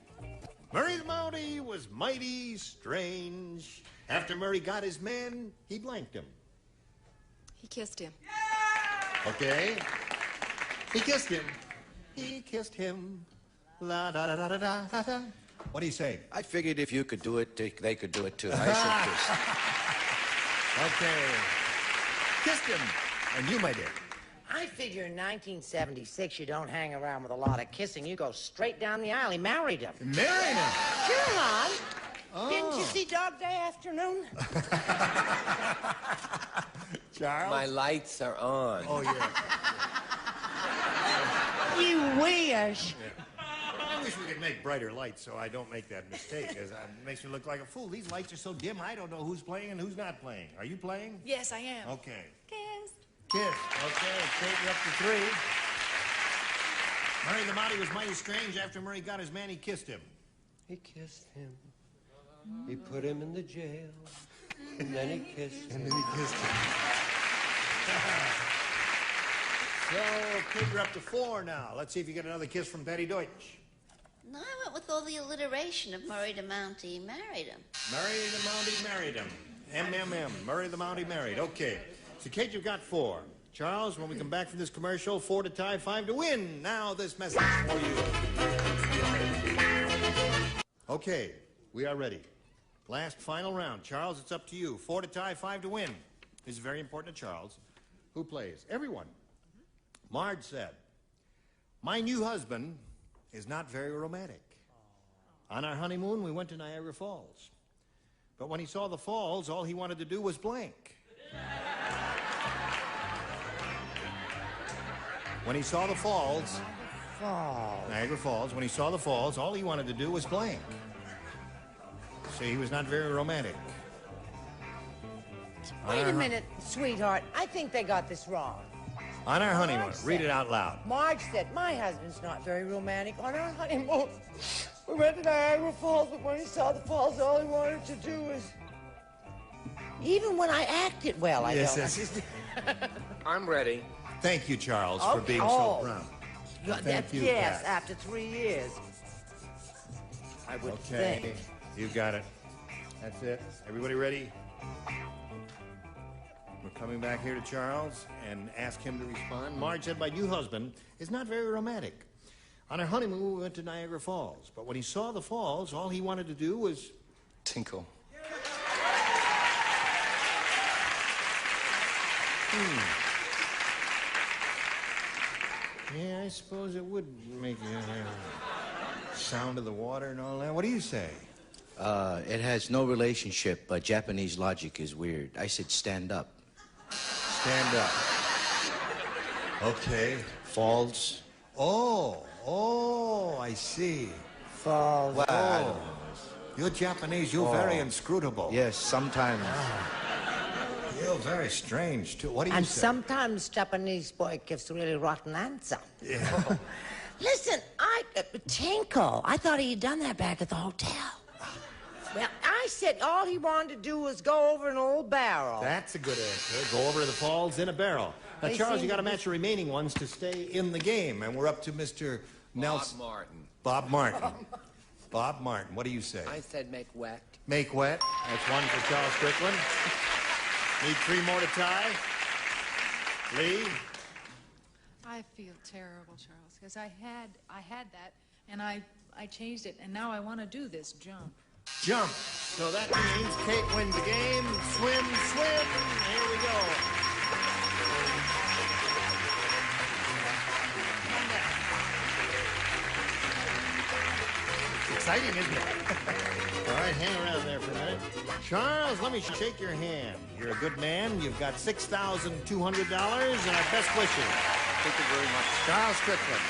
Murray the Mountie was mighty strange. After Murray got his man, he blanked him. He kissed him. Okay. He kissed him. He kissed him. La da da da da da da da. What do you say? I figured if you could do it, they could do it too. I should kiss. Okay. Kissed him. And you, my dear. I figure in 1976 you don't hang around with a lot of kissing. You go straight down the aisle. He married him. Married him? Sure, Lon. Oh. Didn't you see Dog Day Afternoon? Charles? My lights are on. Oh, yeah. You wish. I wish we could make brighter lights so I don't make that mistake. It makes me look like a fool. These lights are so dim, I don't know who's playing and who's not playing. Are you playing? Yes, I am. Okay. Kiss. Kiss. Okay, Kate, you're up to 3. Murray the Mountie was mighty strange. After Murray got his man, he kissed him. He kissed him. He put him in the jail. And then he kissed him. So, Kate, you're up to 4 now. Let's see if you get another kiss from Patty Deutsch. No, I went with all the alliteration of Murray the Mountie married him. Murray the Mountie married him. MMM. Murray the Mountie married. Okay. So, Kate, you've got 4. Charles, when we come back from this commercial, 4 to tie, 5 to win. Now, this message for you. Okay, we are ready. Last, final round. Charles, it's up to you. 4 to tie, 5 to win. This is very important to Charles. Who plays? Everyone. Marge said, my new husband is not very romantic. On our honeymoon, we went to Niagara Falls. But when he saw the falls, all he wanted to do was blank. When he saw the falls, Niagara Falls, when he saw the falls, all he wanted to do was blank. So he was not very romantic. Wait a minute, sweetheart. I think they got this wrong. On our honeymoon. Read it out loud. Marge said, my husband's not very romantic. On our honeymoon, we went to Niagara Falls, but when he saw the falls, all he wanted to do was... Even when I acted well, I don't. Yes. I'm ready. Thank you, Charles, for being so proud. Thank you, yes, Pat. after 3 years. I would Okay, think. you got it. That's it. Everybody ready? We're coming back here to Charles and ask him to respond. Marge said, my new husband is not very romantic. On our honeymoon, we went to Niagara Falls. But when he saw the falls, all he wanted to do was... Tinkle. Yeah, I suppose it would make sound of the water and all that. What do you say? It has no relationship, but Japanese logic is weird. I said stand up. Stand up. Okay. Falls. Oh, I see. Falls. Wow. You're Japanese. You're very inscrutable. Yes, sometimes. You're very strange, too. What do you And say? sometimes Japanese boy gives really rotten answer. Yeah. Listen, Tinkle, I thought he had done that back at the hotel. Well, I said all he wanted to do was go over an old barrel. That's a good answer. Go over the falls in a barrel. Now, They Charles, seem you got to to be- match the remaining ones to stay in the game. And we're up to Mr. Nelson. Martin. Bob Martin. Bob Martin, what do you say? I said make wet. Make wet. That's one for Charles Strickland. Need 3 more to tie. Lee? I feel terrible, Charles, because I had that, and I changed it, and now I want to do this jump. Jump. So that means Kate wins the game. Swim. Here we go. It's exciting, isn't it? All right, hang around there for a minute. Charles, let me shake your hand. You're a good man. You've got $6,200 and our best wishes. Thank you very much. Charles Strickland.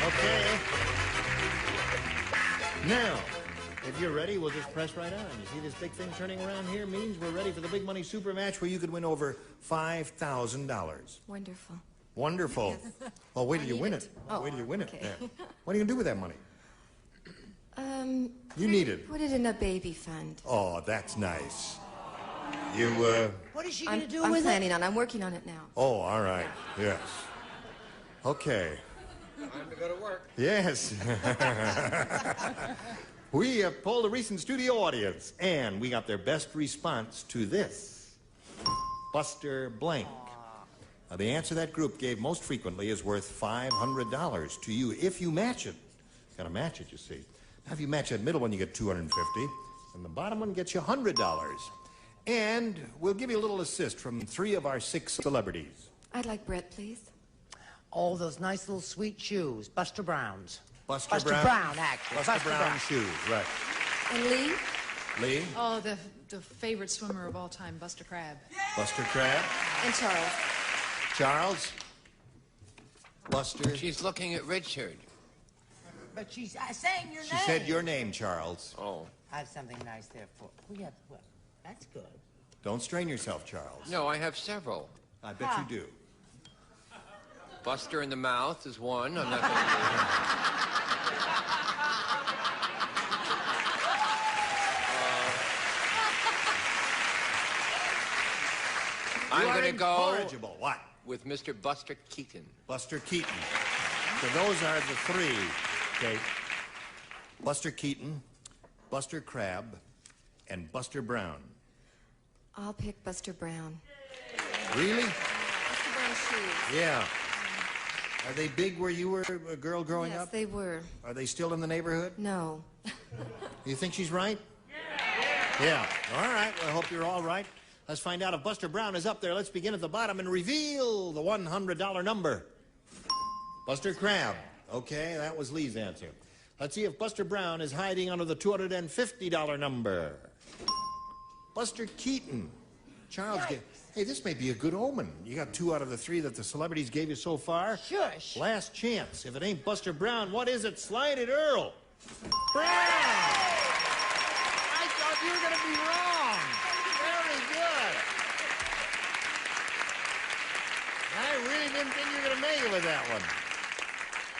Okay. Now, if you're ready, we'll just press right on. You see this big thing turning around here means we're ready for the big money super match where you could win over $5,000. Wonderful. Wonderful. Oh, wait till you win it. Oh, Wait till you win it. okay. Yeah. What are you going to do with that money? You need it. Put it in a baby fund. Oh, that's nice. You, What is she going to do I'm with planning on. I'm working on it now. Oh, all right. Yes. Okay. Time to go to work. Yes. We have polled a recent studio audience, and we got their best response to this. Buster Blank. Now, the answer that group gave most frequently is worth $500 to you if you match it. Got to match it, you see. Now, if you match that middle one, you get $250, and the bottom one gets you $100. And we'll give you a little assist from 3 of our 6 celebrities. I'd like Brett, please. Oh, those nice little sweet shoes. Buster Brown's. Buster Brown, actually. Buster Brown shoes, right. And Lee? Lee? Oh, the favorite swimmer of all time, Buster Crabbe. Buster Crabbe. And Charles. Charles? Buster? She's looking at Richard. But she's saying your She name. said your name, Charles. Oh. I have something nice there for... well, that's good. Don't strain yourself, Charles. No, I have several. I bet you do. Buster in the mouth is one. I'm not going to I'm going to go incorrigible. What? with Mr. Buster Keaton. Buster Keaton. So those are the 3. Okay. Buster Keaton, Buster Crabbe, and Buster Brown. I'll pick Buster Brown. Really? Buster Brown shoes. Yeah. Are they big where you were a girl growing Yes, up? they were. Are they still in the neighborhood? No. You think she's right? Yeah. All right. Well, I hope you're all right. Let's find out if Buster Brown is up there. Let's begin at the bottom and reveal the $100 number. Buster Crabbe. Okay, that was Lee's answer. Let's see if Buster Brown is hiding under the $250 number. Buster Keaton. Charles, hey, this may be a good omen. You got 2 out of the 3 that the celebrities gave you so far. Shush. Last chance. If it ain't Buster Brown, what is it? Slide it, Earl. Brown! I thought you were going to be wrong. Very good. didn't think you were going to make it with that one.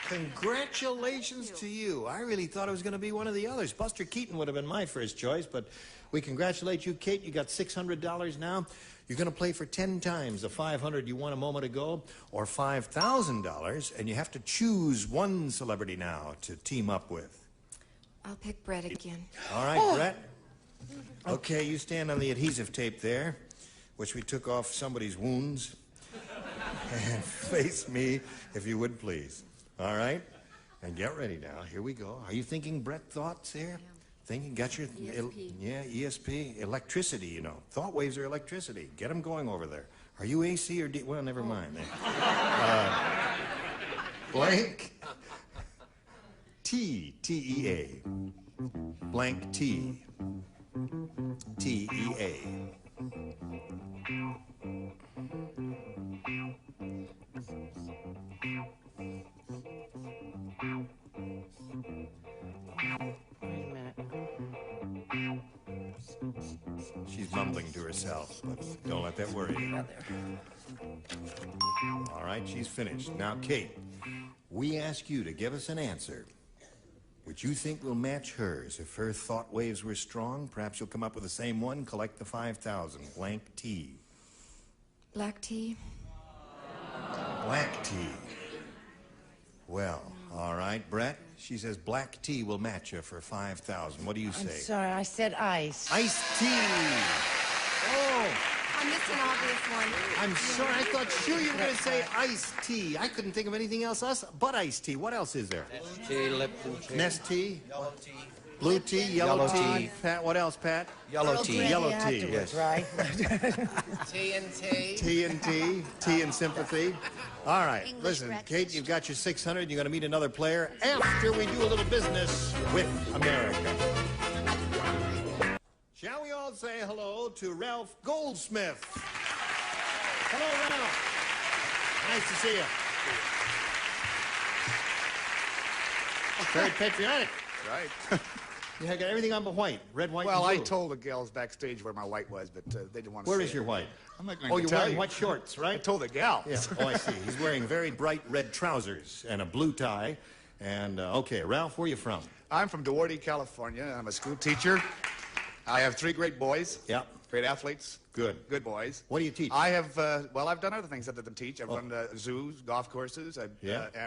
Congratulations to you. I really thought it was going to be one of the others. Buster Keaton would have been my first choice, but we congratulate you, Kate. You got $600 now. You're going to play for 10 times the $500 you won a moment ago, or $5,000, and you have to choose one celebrity now to team up with. I'll pick Brett again. All right, Brett. Okay, you stand on the adhesive tape there, which we took off somebody's wounds. And face me, if you would, please. All right? And get ready now. Here we go. Are you thinking Brett thoughts here? Yeah. Thinking, got your... ESP. Yeah, ESP. Electricity, you know. Thought waves are electricity. Get them going over there. Are you AC or D? Well, never mind. Blank. T. T-E-A. Blank T. T-E-A. Wait a minute. She's mumbling to herself, but don't let that worry you. All right, she's finished. Now, Kate, we ask you to give us an answer which you think will match hers. If her thought waves were strong, perhaps you'll come up with the same one, collect the 5,000. Blank T. Black tea. Black tea. Well, all right, Brett. She says black tea will match you for 5,000. What do you say? I'm sorry, I said ice. Iced tea. Oh. I missed an obvious one. I'm sorry. I thought sure you were going to say iced tea. I couldn't think of anything else but iced tea. What else is there? Nest tea, Lipton tea. Nest tea. Yellow tea. Blue tea, yellow tea. Pat, what else, Pat? Yellow tea. Yellow tea, yes. Right. TNT. TNT, tea and sympathy. All right, English listen, breakfast. Kate, you've got your 600. You're going to meet another player after we do a little business with America. Shall we all say hello to Ralph Goldsmith? Hello, Ralph. Nice to see you. Very patriotic. Right. You got everything on but white. Red, white, Well, and I blue. told the gals backstage where my white was, but they didn't want to Where say is your it. white? I'm not going Oh, to you're tell wearing you. white shorts, right? I told the gals. Yeah. Oh, I see. He's wearing very bright red trousers and a blue tie. And, okay, Ralph, where are you from? I'm from Duarte, California. I'm a school teacher. I have 3 great boys. Yeah. Great athletes. Good. Good boys. What do you teach? I have, well, I've done other things other than teach. I've run zoos, golf courses. And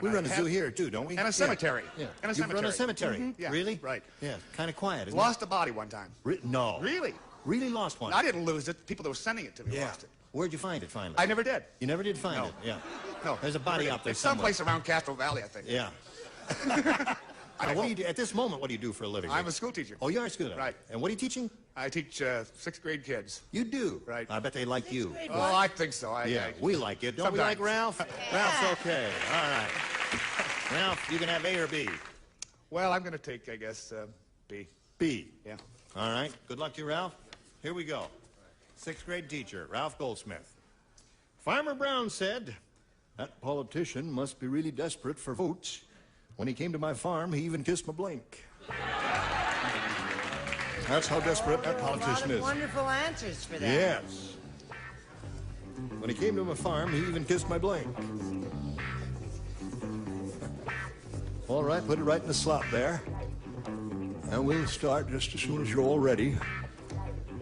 we run a zoo here, too, don't we? And a cemetery. Yeah. And a You run a cemetery? Mhm, yeah. Really? Right. Yeah, kind of quiet, isn't Lost a body one time. it? No. Really? Really lost one? I didn't lose it. People that were sending it to me lost it. Where'd you find it, finally? I never did. You never did find No. it? Yeah. No. There's a body out there It's somewhere. someplace around Castro Valley, I think. Yeah. Now, what do you do, at this moment, what do you do for a living? I'm a school teacher. Oh, you are a school teacher? Right. And what are you teaching? I teach 6th grade kids. You do? Right. I bet they like you. Oh, I think so. Yeah, we like it. Don't we like Sometimes. Ralph? Ralph's okay. All right. Ralph, you can have A or B. Well, I'm going to take, I guess, B. B. Yeah. All right. Good luck to you, Ralph. Here we go. 6th grade teacher, Ralph Goldsmith. Farmer Brown said, "That politician must be really desperate for votes. When he came to my farm, he even kissed my blank." That's how desperate that politician A lot of is. wonderful answers for that. Yes. When he came to my farm, he even kissed my blank. All right, put it right in the slot there. And we'll start just as soon as you're all ready.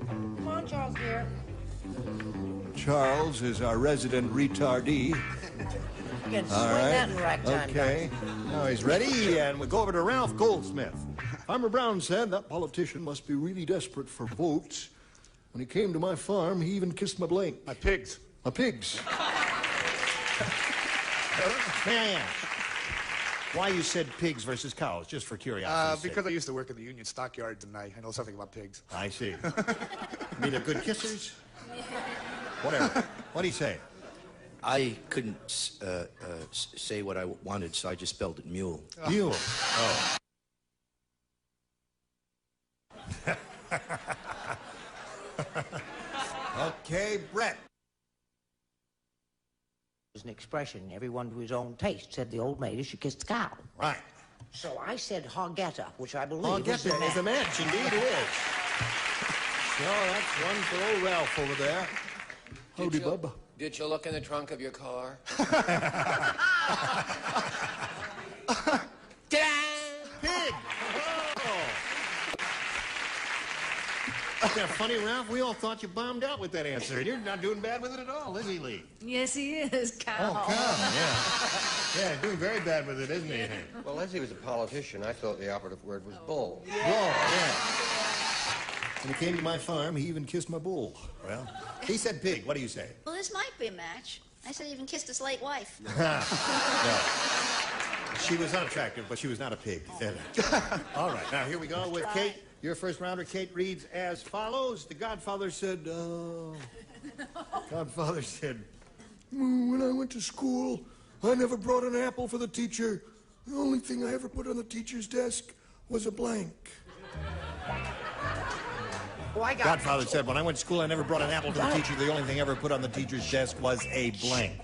Come on, Charles, dear. Charles is our resident retardee. You can swing that in ragtime. Okay. Now he's ready, and we go over to Ralph Goldsmith. Farmer Brown said that politician must be really desperate for votes. When he came to my farm, he even kissed my blank. My pigs. My pigs. May I ask why you said pigs versus cows, just for curiosity? Because I used to work in the Union stockyards, and I know something about pigs. I see. You mean they're good kissers? Whatever. What do you say? I couldn't say what I wanted, so I just spelled it mule. Mule. Oh. Okay, Brett. There's an expression, everyone to his own taste, said the old maid as she kissed the cow. Right. So I said Hoggetta, which I believe is Hoggetta is a match. Indeed it is. So that's one for old Ralph over there. Howdy, bub. Did you look in the trunk of your car? Pig! Oh. Isn't that funny, Ralph? We all thought you bombed out with that answer. You're not doing bad with it at all, is he, Lee? Yes, he is, cow. Oh, cow, yeah. Yeah, doing very bad with it, isn't he? Well, as he was a politician, I thought the operative word was bull. Bull, yeah. When he came to my farm, he even kissed my bull. Well, he said pig. What do you say? Well, this might be a match. I said he even kissed his late wife. No. She was unattractive, but she was not a pig. All right, now here we go with Kate. Your first rounder, Kate, reads as follows. The Godfather said, Godfather said, when I went to school, I never brought an apple for the teacher. The only thing I ever put on the teacher's desk was a blank. Godfather said, when I went to school, I never brought an apple to the teacher. The only thing I ever put on the teacher's desk was a blank.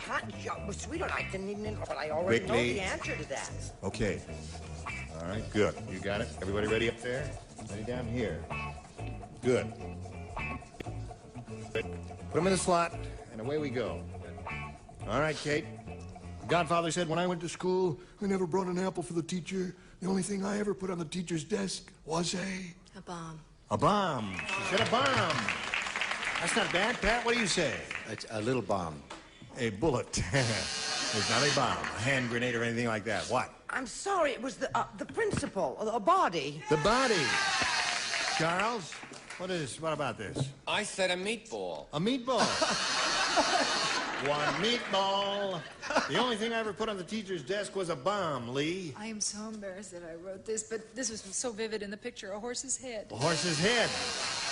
Sweetheart, I didn't even, but I already know the answer to that. Okay. All right, good. You got it? Everybody ready up there? Ready down here. Good. Put them in the slot, and away we go. All right, Kate. Godfather said, when I went to school, I never brought an apple for the teacher. The only thing I ever put on the teacher's desk was A bomb. a bomb. She said a bomb. That's not bad, Pat. What do you say? It's a little bomb. A bullet. It's not a bomb, a hand grenade, or anything like that. What? I'm sorry, it was the principal, a body. The body. Charles, what about this? I said a meatball. A meatball. One meatball. The only thing I ever put on the teacher's desk was a bomb, Lee. I am so embarrassed that I wrote this, but this was so vivid in the picture, a horse's head. A horse's head.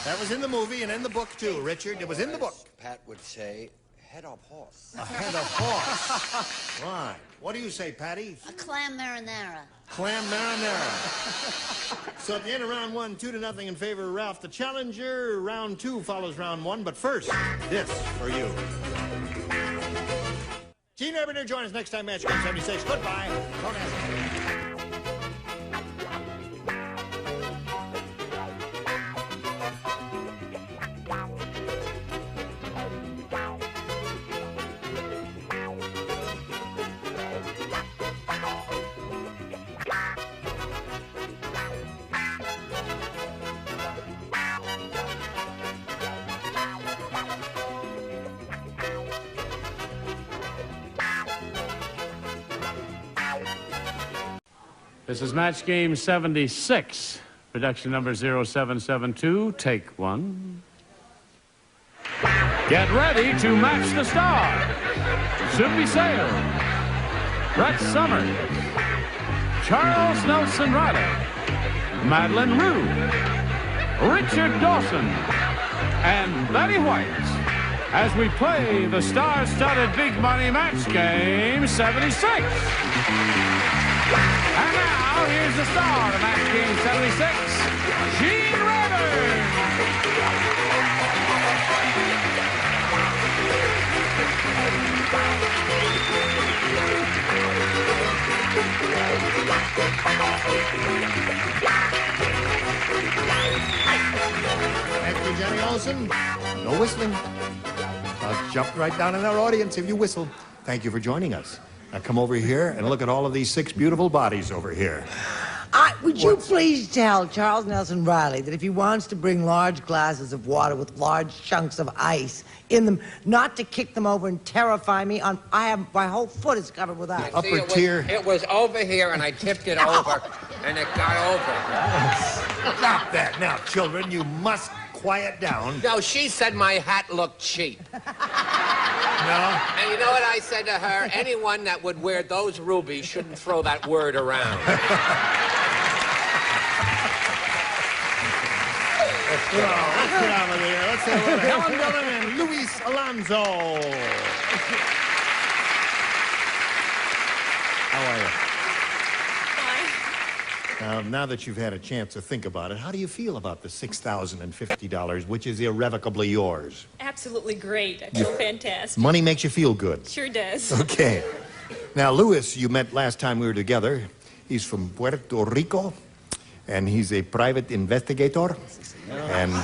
That was in the movie and in the book, too, Richard. It was in the book. Pat would say, head of horse. A head of horse. Right. What do you say, Patty? A clam marinara. Clam marinara. So at the end of round 1, 2-0 in favor of Ralph the challenger. Round 2 follows round 1, but first, this for you. Gene Urbaner, join us next time, Match Game 76. Goodbye. Don't ask. This is Match Game 76, production number 0772, take 1. Get ready to match the star. Soupy Sale, Brett Summers, Charles Nelson Riley, Madeline Rue, Richard Dawson, and Betty White as we play the star-studded big money Match Game 76. And now, here's the star of Match Game 76, Gene Rayburn. Thank you, Jenny Olson. No whistling. I'll jump right down in our audience if you whistle. Thank you for joining us. Now come over here and look at all of these 6 beautiful bodies over here. Would you please tell Charles Nelson Riley that if he wants to bring large glasses of water with large chunks of ice in them, not to kick them over and terrify me? My whole foot is covered with ice. Upper tier. It was over here, and I tipped it over, and it got over. Stop that now, children. You must quiet down. No, she said my hat looked cheap. No? And you know what I said to her? Anyone that would wear those rubies shouldn't throw that word around. Let's get out of here. Let's say hello to Helen Dillon and Luis Alonso. How are you? Now that you've had a chance to think about it, how do you feel about the $6,050, which is irrevocably yours? Absolutely great. I feel fantastic. Money makes you feel good. Sure does. Okay. Now, Luis, you met last time we were together. He's from Puerto Rico, and he's a private investigator. And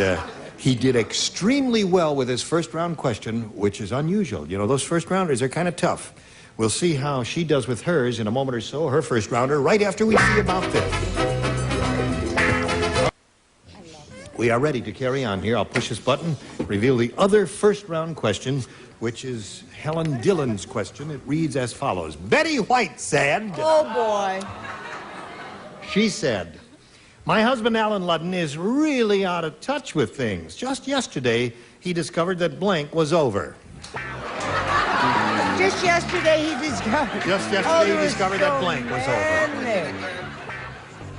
He did extremely well with his first round question, which is unusual. You know, those first rounders are kind of tough. We'll see how she does with hers in a moment or so, her first rounder, right after we see about this. We are ready to carry on here. I'll push this button, reveal the other first round question, which is Helen Dillon's question. It reads as follows. Betty White said... Oh, boy. She said, my husband, Alan Ludden, is really out of touch with things. Just yesterday, he discovered that blank was over. Just yesterday, he discovered... Just yesterday, he discovered that blank was over.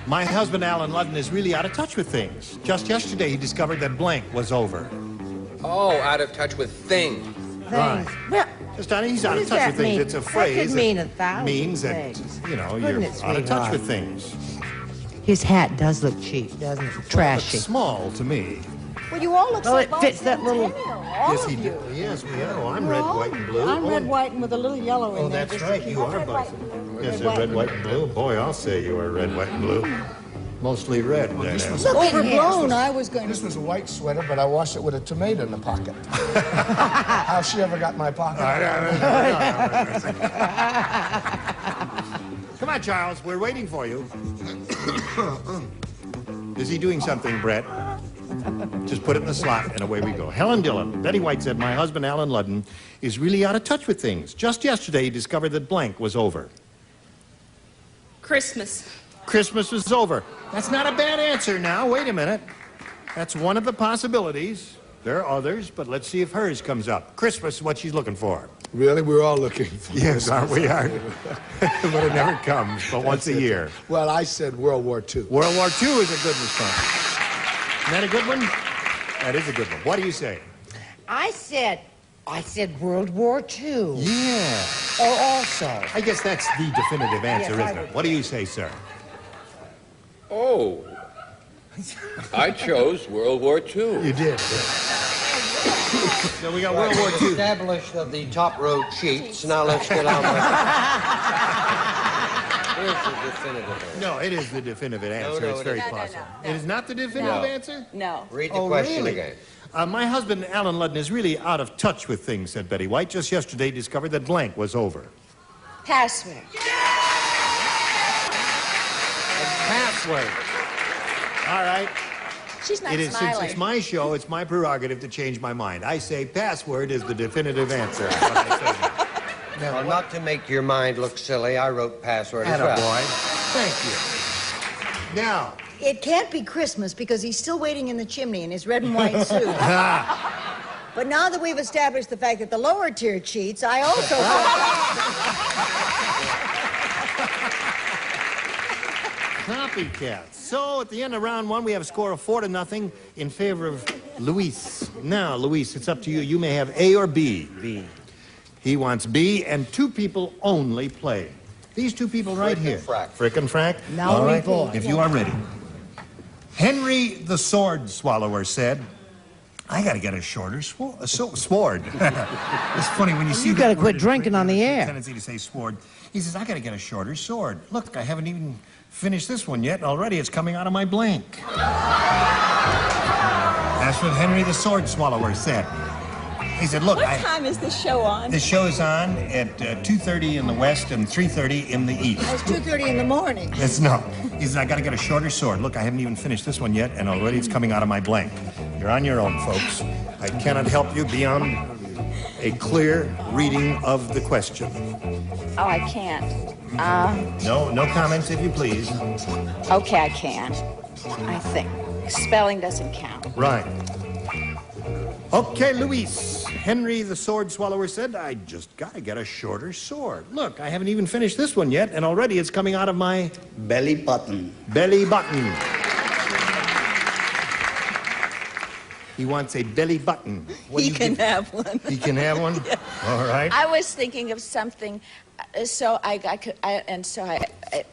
My husband, Alan Ludden, is really out of touch with things. Just yesterday, he discovered that blank was over. Oh, out of touch with things. Right. Well, just he's out of touch with things. It's a phrase that could mean 1,000 means that, things. you know, Couldn't you're it, out of touch sweetheart? with things. His hat does look cheap, doesn't it? Trashy. It's small to me. Well, you all look so it fits that little... Yes, he did. Yes, we are. Oh, I'm red, white, and blue. I'm red, white, and with a little yellow in there. Oh, that's right. You are Bison. Yes, red, white, and blue. Boy, I'll say you are red, white, and blue. Mostly red. This was overblown. I was going This was a white sweater, but I washed it with a tomato in the pocket. How she ever got my pocket? Come on, Charles. We're waiting for you. Is he doing something, Brett? Just put it in the slot, and away we go. Helen Dillon. Betty White said, my husband, Alan Ludden, is really out of touch with things. Just yesterday, he discovered that blank was over. Christmas. Christmas was over. That's not a bad answer now. Wait a minute. That's one of the possibilities. There are others, but let's see if hers comes up. Christmas is what she's looking for. Really? We're all looking for Yes, aren't we? But it never comes, but once a year. Well, I said World War II. World War II is a good response. Isn't that a good one? That is a good one. What do you say? I said World War II. Yeah. Oh, also. I guess that's the definitive answer, Yes, isn't it? What do you say, sir? Oh. I chose World War II. You did. So we got World War II. Established the top row cheats. Now let's get on with Here's the definitive answer. No, it is the definitive answer. no, it's it very isn't. possible. No. It is not the definitive answer? No. Read the question really? again. My husband, Alan Ludden, is really out of touch with things, said Betty White. Just yesterday discovered that blank was over. Password. Password. All right. She's not It is, smiling. since it's my show, it's my prerogative to change my mind. I say password is the definitive answer. That's what I say. Now, not to make your mind look silly, I wrote password as well. Attaboy. Thank you. Now. It can't be Christmas because he's still waiting in the chimney in his red and white suit. But now that we've established the fact that the lower tier cheats, I also... Copycats. So at the end of round one, we have a score of 4-0 in favor of Luis. Now, Luis, it's up to you. You may have A or B. B. He wants B, and two people only play. These two people right here. Frick and Frack. Now All right, report. if you are ready. Henry the Sword Swallower said, I got to get a shorter sword. It's funny when you see You got to quit drinking on the air. tendency to say sword. He says, I got to get a shorter sword. Look, I haven't even finished this one yet, and already it's coming out of my blank. That's what Henry the Sword Swallower said. He said, look, What time is this show on? the show is on at 2:30 in the west and 3:30 in the east. It's 2:30 in the morning. It's no. He says, I got to get a shorter sword. Look, I haven't even finished this one yet, and already it's coming out of my blank. You're on your own, folks. I cannot help you beyond a clear reading of the question. Oh, I can't. No comments, if you please. Okay, I can. I think. Spelling doesn't count. Right. Okay, Luis. Henry the Sword Swallower said, I just got to get a shorter sword. Look, I haven't even finished this one yet, and already it's coming out of my... belly button. Belly button. He wants a belly button. He can have one. He can have one? Yeah. All right. I was thinking of something, so I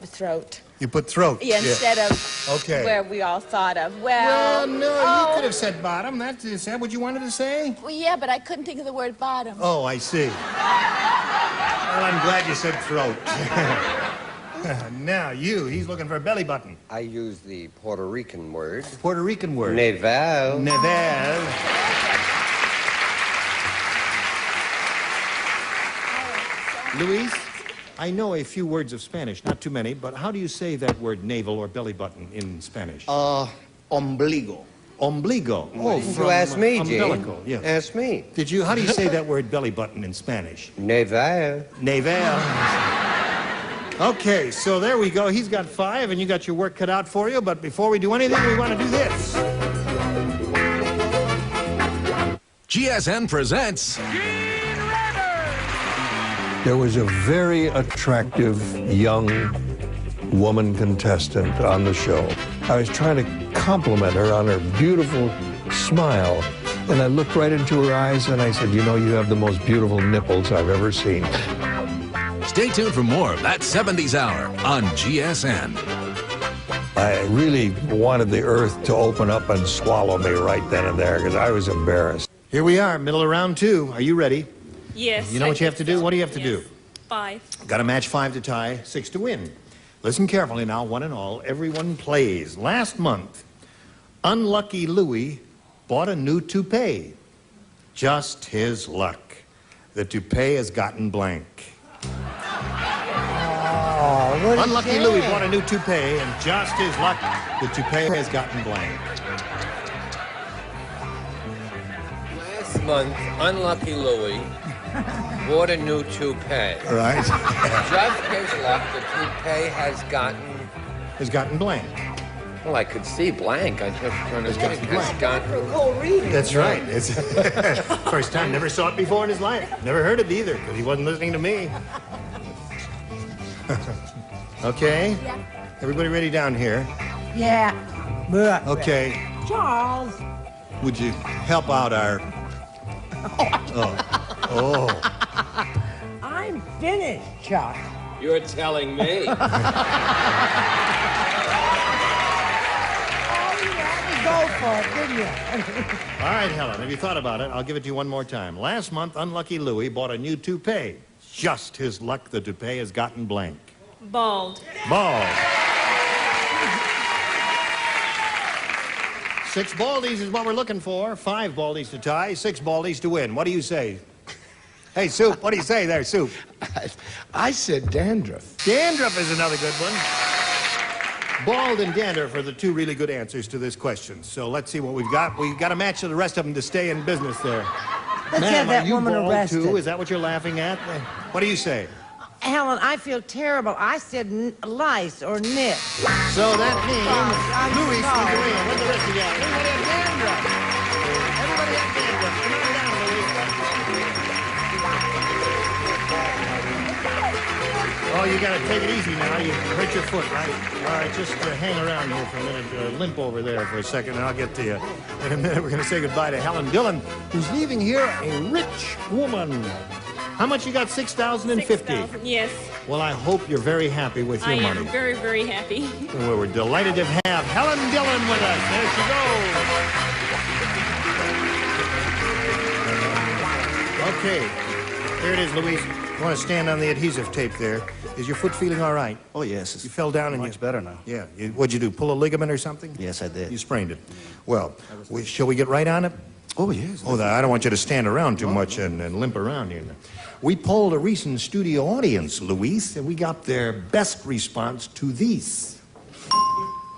throat. You put throat. Yeah, instead of okay. where we all thought of. Well, no, you could have said bottom. Is that what you wanted to say? Well, yeah, but I couldn't think of the word bottom. Oh, I see. Well, I'm glad you said throat. Now, he's looking for a belly button. I use the Puerto Rican word. Puerto Rican word. Neval. Neval. Luis, I know a few words of Spanish, not too many, but how do you say that word navel or belly button in Spanish? Ombligo. Ombligo. Oh, you asked me, Gene. Umbilical, yes. Ask me. How do you say that word belly button in Spanish? Neval. Neval. Okay, so there we go. He's got 5, and you got your work cut out for you. But before we do anything, we want to do this. GSN presents... There was a very attractive young woman contestant on the show. I was trying to compliment her on her beautiful smile, and I looked right into her eyes and I said, you know, you have the most beautiful nipples I've ever seen. Stay tuned for more of That 70s Hour on GSN. I really wanted the earth to open up and swallow me right then and there because I was embarrassed. Here we are, middle of round 2. Are you ready? Yes. You know what you have to do? What do you have to do? 5. Got to match 5 to tie, 6 to win. Listen carefully now, one and all. Everyone plays. Last month, Unlucky Louie bought a new toupee. Just his luck. The toupee has gotten blank. Unlucky Louie bought a new toupee, and just his luck, the toupee has gotten blank. Last month, Unlucky Louie bought a new toupee. Right. Just his luck, the toupee has gotten blank. Well, I could see blank. I just trying to think. Has gotten. That's right. It's first time. Never saw it before in his life. Never heard it either, because he wasn't listening to me. Okay. Yeah. Everybody ready down here? Yeah. Okay. Charles. Would you help out our... Oh. I'm finished, Chuck. You're telling me. Go for it, didn't you? All right, Helen, have you thought about it? I'll give it to you one more time. Last month, Unlucky Louie bought a new toupee. Just his luck, the toupee has gotten blank. Bald. Bald. 6 baldies is what we're looking for. 5 baldies to tie, 6 baldies to win. What do you say? Hey, Soup, what do you say there, Soup? I said dandruff. Dandruff is another good one. Bald and dandruff are the 2 really good answers to this question. So let's see what we've got. We've got to match the rest of them to stay in business there. Let's have that woman arrested. Too? Is that what you're laughing at? What do you say? Helen, I feel terrible. I said lice or nip. So that means Louis is going to win. What's the rest of you? Everybody have dandruff. Everybody have dandruff. Come on down, Louis. Oh, you got to take it easy now. You hurt your foot, right? All right, just hang around here for a minute. Limp over there for a second, and I'll get to you. In a minute, we're going to say goodbye to Helen Dillon, who's leaving here a rich woman. How much you got? $6,050. $6,000, yes. Well, I hope you're very happy with your money. I am very, very happy. Well, we're delighted to have Helen Dillon with us. There she goes. Okay. Here it is, Louise. You want to stand on the adhesive tape there. Is your foot feeling all right? Oh, yes. You fell down and much better now. Yeah. What'd you do? Pull a ligament or something? Yes, I did. You sprained it. Well, shall we get right on it? Oh, yes. Oh, I don't want you to stand around too much and limp around here. We polled a recent studio audience, Luis, and we got their best response to these.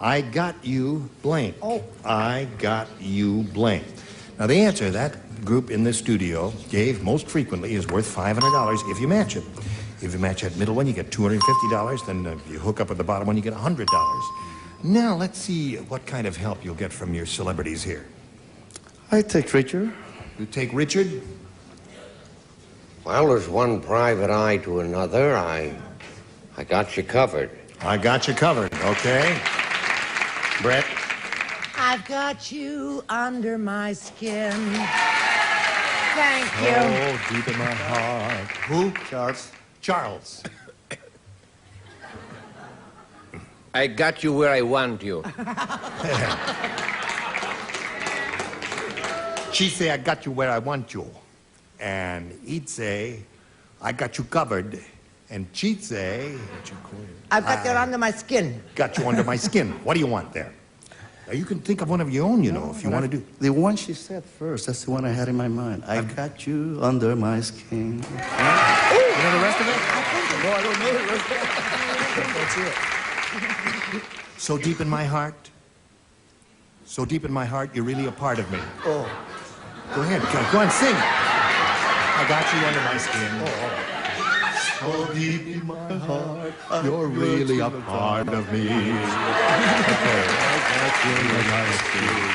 I got you blank. Oh. I got you blank. Now, the answer that group in this studio gave most frequently is worth $500 if you match it. If you match that middle one, you get $250. Then if you hook up with the bottom one, you get $100. Now, let's see what kind of help you'll get from your celebrities here. I take Richard. You take Richard? Well, there's one private eye to another. I got you covered. I got you covered, okay. Brett? I've got you under my skin. Thank you. Oh, deep in my heart. Who? Charles. Charles. I got you where I want you. She say, I got you where I want you. And he'd say, I got you covered. And cheats, eh? I've got that under my skin. Got you under my skin. What do you want there? Now, you can think of one of your own, you know, if you want to do. The one she said first, that's the one I had in my mind. I got you under my skin. You know the rest of it? No, I don't know the rest of it. That's it. So deep in my heart. So deep in my heart, you're really a part of me. Oh. Go ahead. Go on, sing. I got you under my skin. So deep in my heart, you're really a part of me. Okay.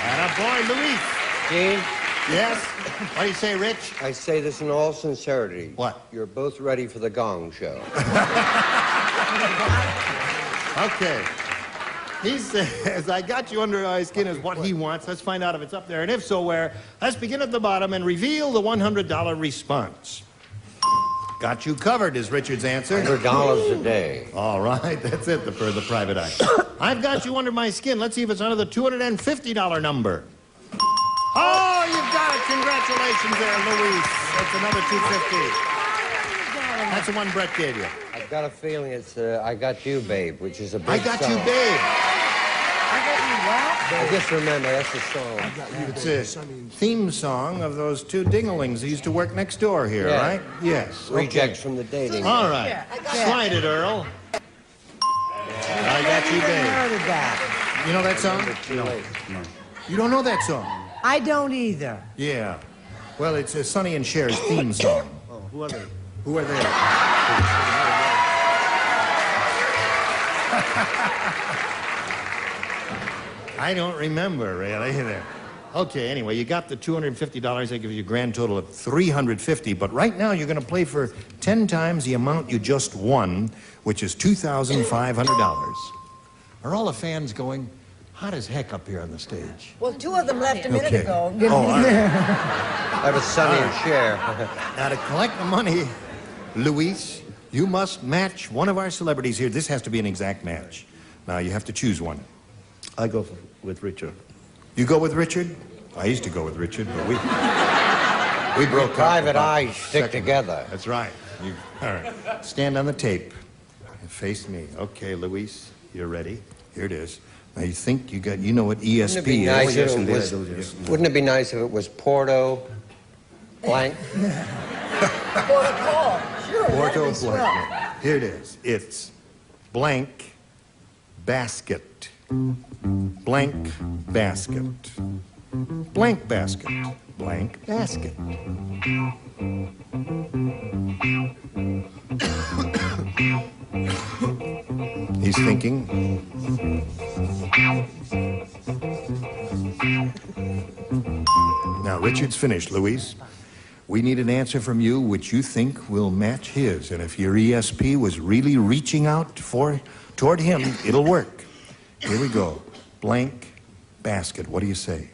And a boy, Luis. Gene? Yes? What do you say, Rich? I say this in all sincerity. What? You're both ready for the Gong Show. Okay. He says, I got you under my skin is what he wants. Let's find out if it's up there. And if so, where? Let's begin at the bottom and reveal the $100 response. Got you covered is Richard's answer. $100 a day. All right, that's it for the private eye. I've got you under my skin. Let's see if it's under the $250 number. Oh, you've got it. Congratulations there, Luis. That's another $250. That's the one Brett gave you. I've got a feeling it's I Got You, Babe, which is a big I got song. you, babe. I just remember, that's the song. It's a theme song of those two dinglings who used to work next door here, Yeah. right? Yes. Rejects from the dating. All right. Slide it, Earl. I got you, babe. You know that song? No. You don't know that song? I don't either. Yeah. Well, it's a Sonny and Cher's theme song. Oh, who are they? Who are they? I don't remember, really. Okay, anyway, you got the $250. That gives you a grand total of $350. But right now, you're going to play for 10 times the amount you just won, which is $2,500. Are all the fans going hot as heck up here on the stage? Well, two of them left a minute Okay. ago. Oh, all right. I was Sonny and Cher. Now, to collect the money, Luis, you must match one of our celebrities here. This has to be an exact match. Now, you have to choose one. I go with Richard. You go with Richard? I used to go with Richard, but we broke up. Private about eyes stick second. together. That's right. All right. Stand on the tape. Face me. Okay, Luis, you're ready. Here it is. Now, you think you know what ESP Wouldn't it be nice if it was, wouldn't it be nice if it was Porto blank? Porto Call. Sure, Porto that'd be swell. blank. Here it is. It's blank basket. Blank basket. Blank basket. Blank basket. He's thinking. Now, Richard's finished, Luis. We need an answer from you which you think will match his. And if your ESP was really reaching out toward him, it'll work. Here we go. Blank basket. What do you say?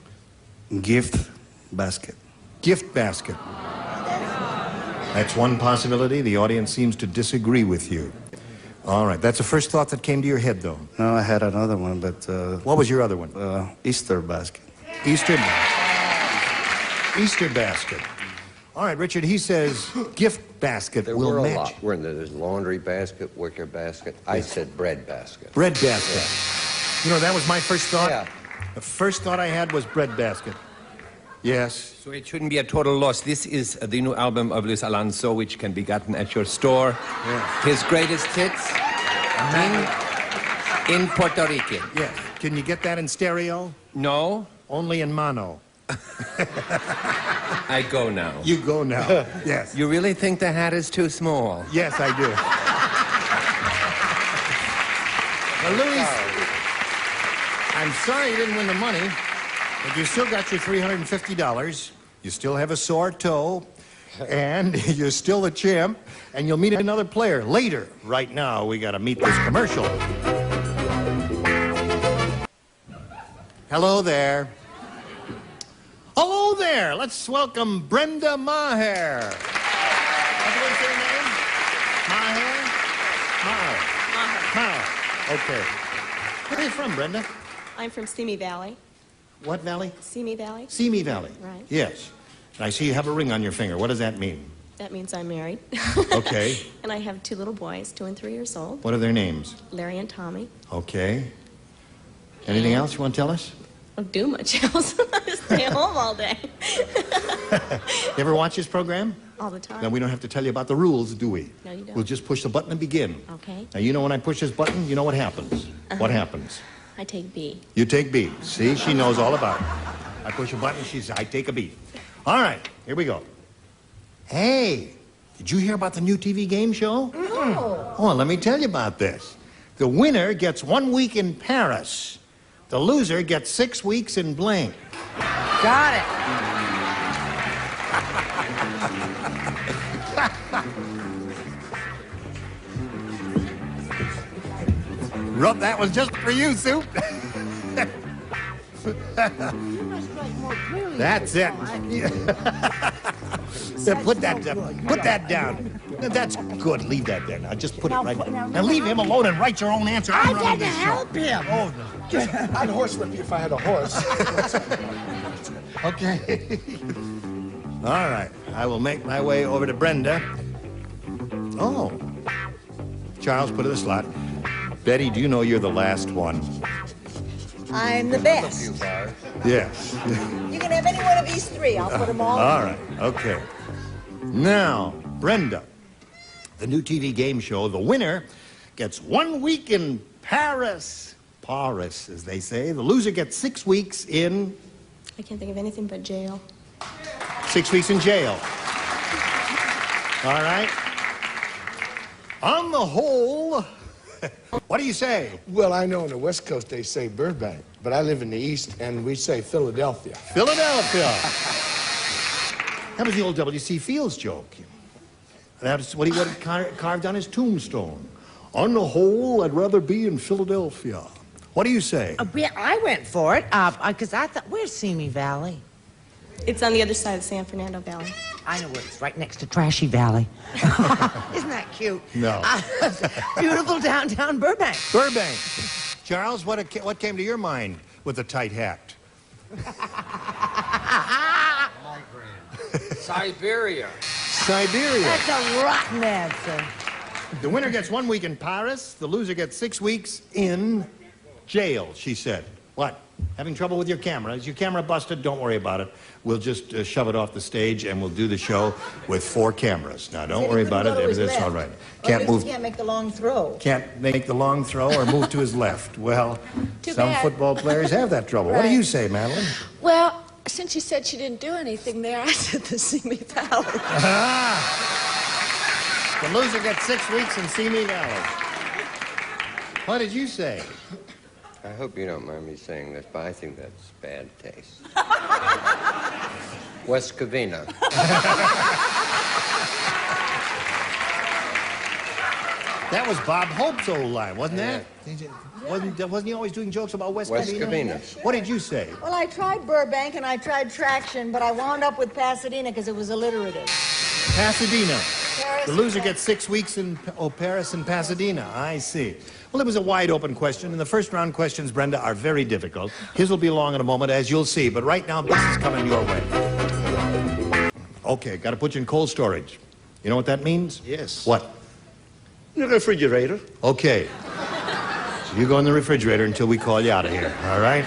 Gift basket. Gift basket. That's one possibility. The audience seems to disagree with you. All right. That's the first thought that came to your head, though. No, I had another one, but... what was your other one? Easter basket. Easter basket. All right, Richard, he says gift basket There will were a match. lot. We're in there's laundry basket, wicker basket. I said bread basket. Bread basket. You know, that was my first thought. Yeah. The first thought I had was bread basket. Yes. So it shouldn't be a total loss. This is the new album of Luis Alonso, which can be gotten at your store. Yes. His greatest hits in Puerto Rican. Yes. Can you get that in stereo? No. Only in mono. I go now. You go now. Yes. You really think the hat is too small? Yes, I do. Well, Luis, I'm sorry you didn't win the money, but you still got your $350. You still have a sore toe, and you're still a champ, and you'll meet another player later. Right now, we got to meet this commercial. Hello there. Hello there. Let's welcome Brenda Maher. How's the say her name? Maher? Okay. Where are you from, Brenda? I'm from Simi Valley. What valley? Simi Valley? Simi Valley. Right. Yes. And I see you have a ring on your finger. What does that mean? That means I'm married. Okay. And I have 2 little boys, 2 and 3 years old. What are their names? Larry and Tommy. Okay. Anything else you want to tell us? Don't do much else. I just stay home all day. You ever watch this program? All the time. Now, we don't have to tell you about the rules, do we? No, you don't. We'll just push the button and begin. Okay. Now, you know when I push this button, you know what happens. What happens? I take B. You take B. See, she knows all about it. I push a button, she says, I take a B. All right, here we go. Hey, did you hear about the new TV game show? No. Oh, let me tell you about this. The winner gets 1 week in Paris. The loser gets 6 weeks in blank. Got it. Rub, that was just for you, Soup. That's it. Put that down. That's good. Leave that there. Now just put it right there. Now leave him alone and write your own answer. I had to help him. Oh, no. I'd horsewhip you if I had a horse. Okay. All right. I will make my way over to Brenda. Oh. Charles, put it in the slot. Betty, do you know you're the last one? I'm the best. Yes. You can have any one of these 3. I'll put them all in. All right. Okay. Now, Brenda, the new TV game show, the winner gets 1 week in Paris. Paris, as they say. The loser gets 6 weeks in... I can't think of anything but jail. 6 weeks in jail. All right. On the whole, what do you say? Well, I know on the West Coast they say Burbank, but I live in the East and we say Philadelphia. Philadelphia. That was the old W.C. Fields joke. That's what he would have carved on his tombstone. On the whole, I'd rather be in Philadelphia. What do you say? I went for it, because I thought, where's Simi Valley? It's on the other side of San Fernando Valley. I know where it's right next to Trashy Valley. Isn't that cute? No. Beautiful downtown Burbank. Burbank. Charles, what came to your mind with the tight hat? Siberia. Siberia. That's a rotten answer. The winner gets 1 week in Paris. The loser gets 6 weeks in jail, she said. What? Having trouble with your camera? Is your camera busted? Don't worry about it. We'll just shove it off the stage and we'll do the show with 4 cameras. Now, don't worry about it. Everything's all right. Can't move. Can't make the long throw. Can't make the long throw or move to his left. Well, Too some bad. football players have that trouble. What do you say, Madeline? Well, since she said she didn't do anything there, I said the Simi Valley. The loser gets 6 weeks in Simi Valley. What did you say? I hope you don't mind me saying this, but I think that's bad taste. West Covina. That was Bob Hope's old line, wasn't that? Wasn't he always doing jokes about West Covina? What did you say? Well, I tried Burbank and I tried Traction, but I wound up with Pasadena because it was alliterative. Pasadena. Paris The loser gets 6 weeks in Paris and Pasadena. I see. Well, it was a wide open question, and the first round questions, Brenda, are very difficult. His will be long in a moment, as you'll see, but right now, this is coming your way. Okay, got to put you in cold storage. You know what that means? Yes. What? The refrigerator. Okay. So you go in the refrigerator until we call you out of here, all right?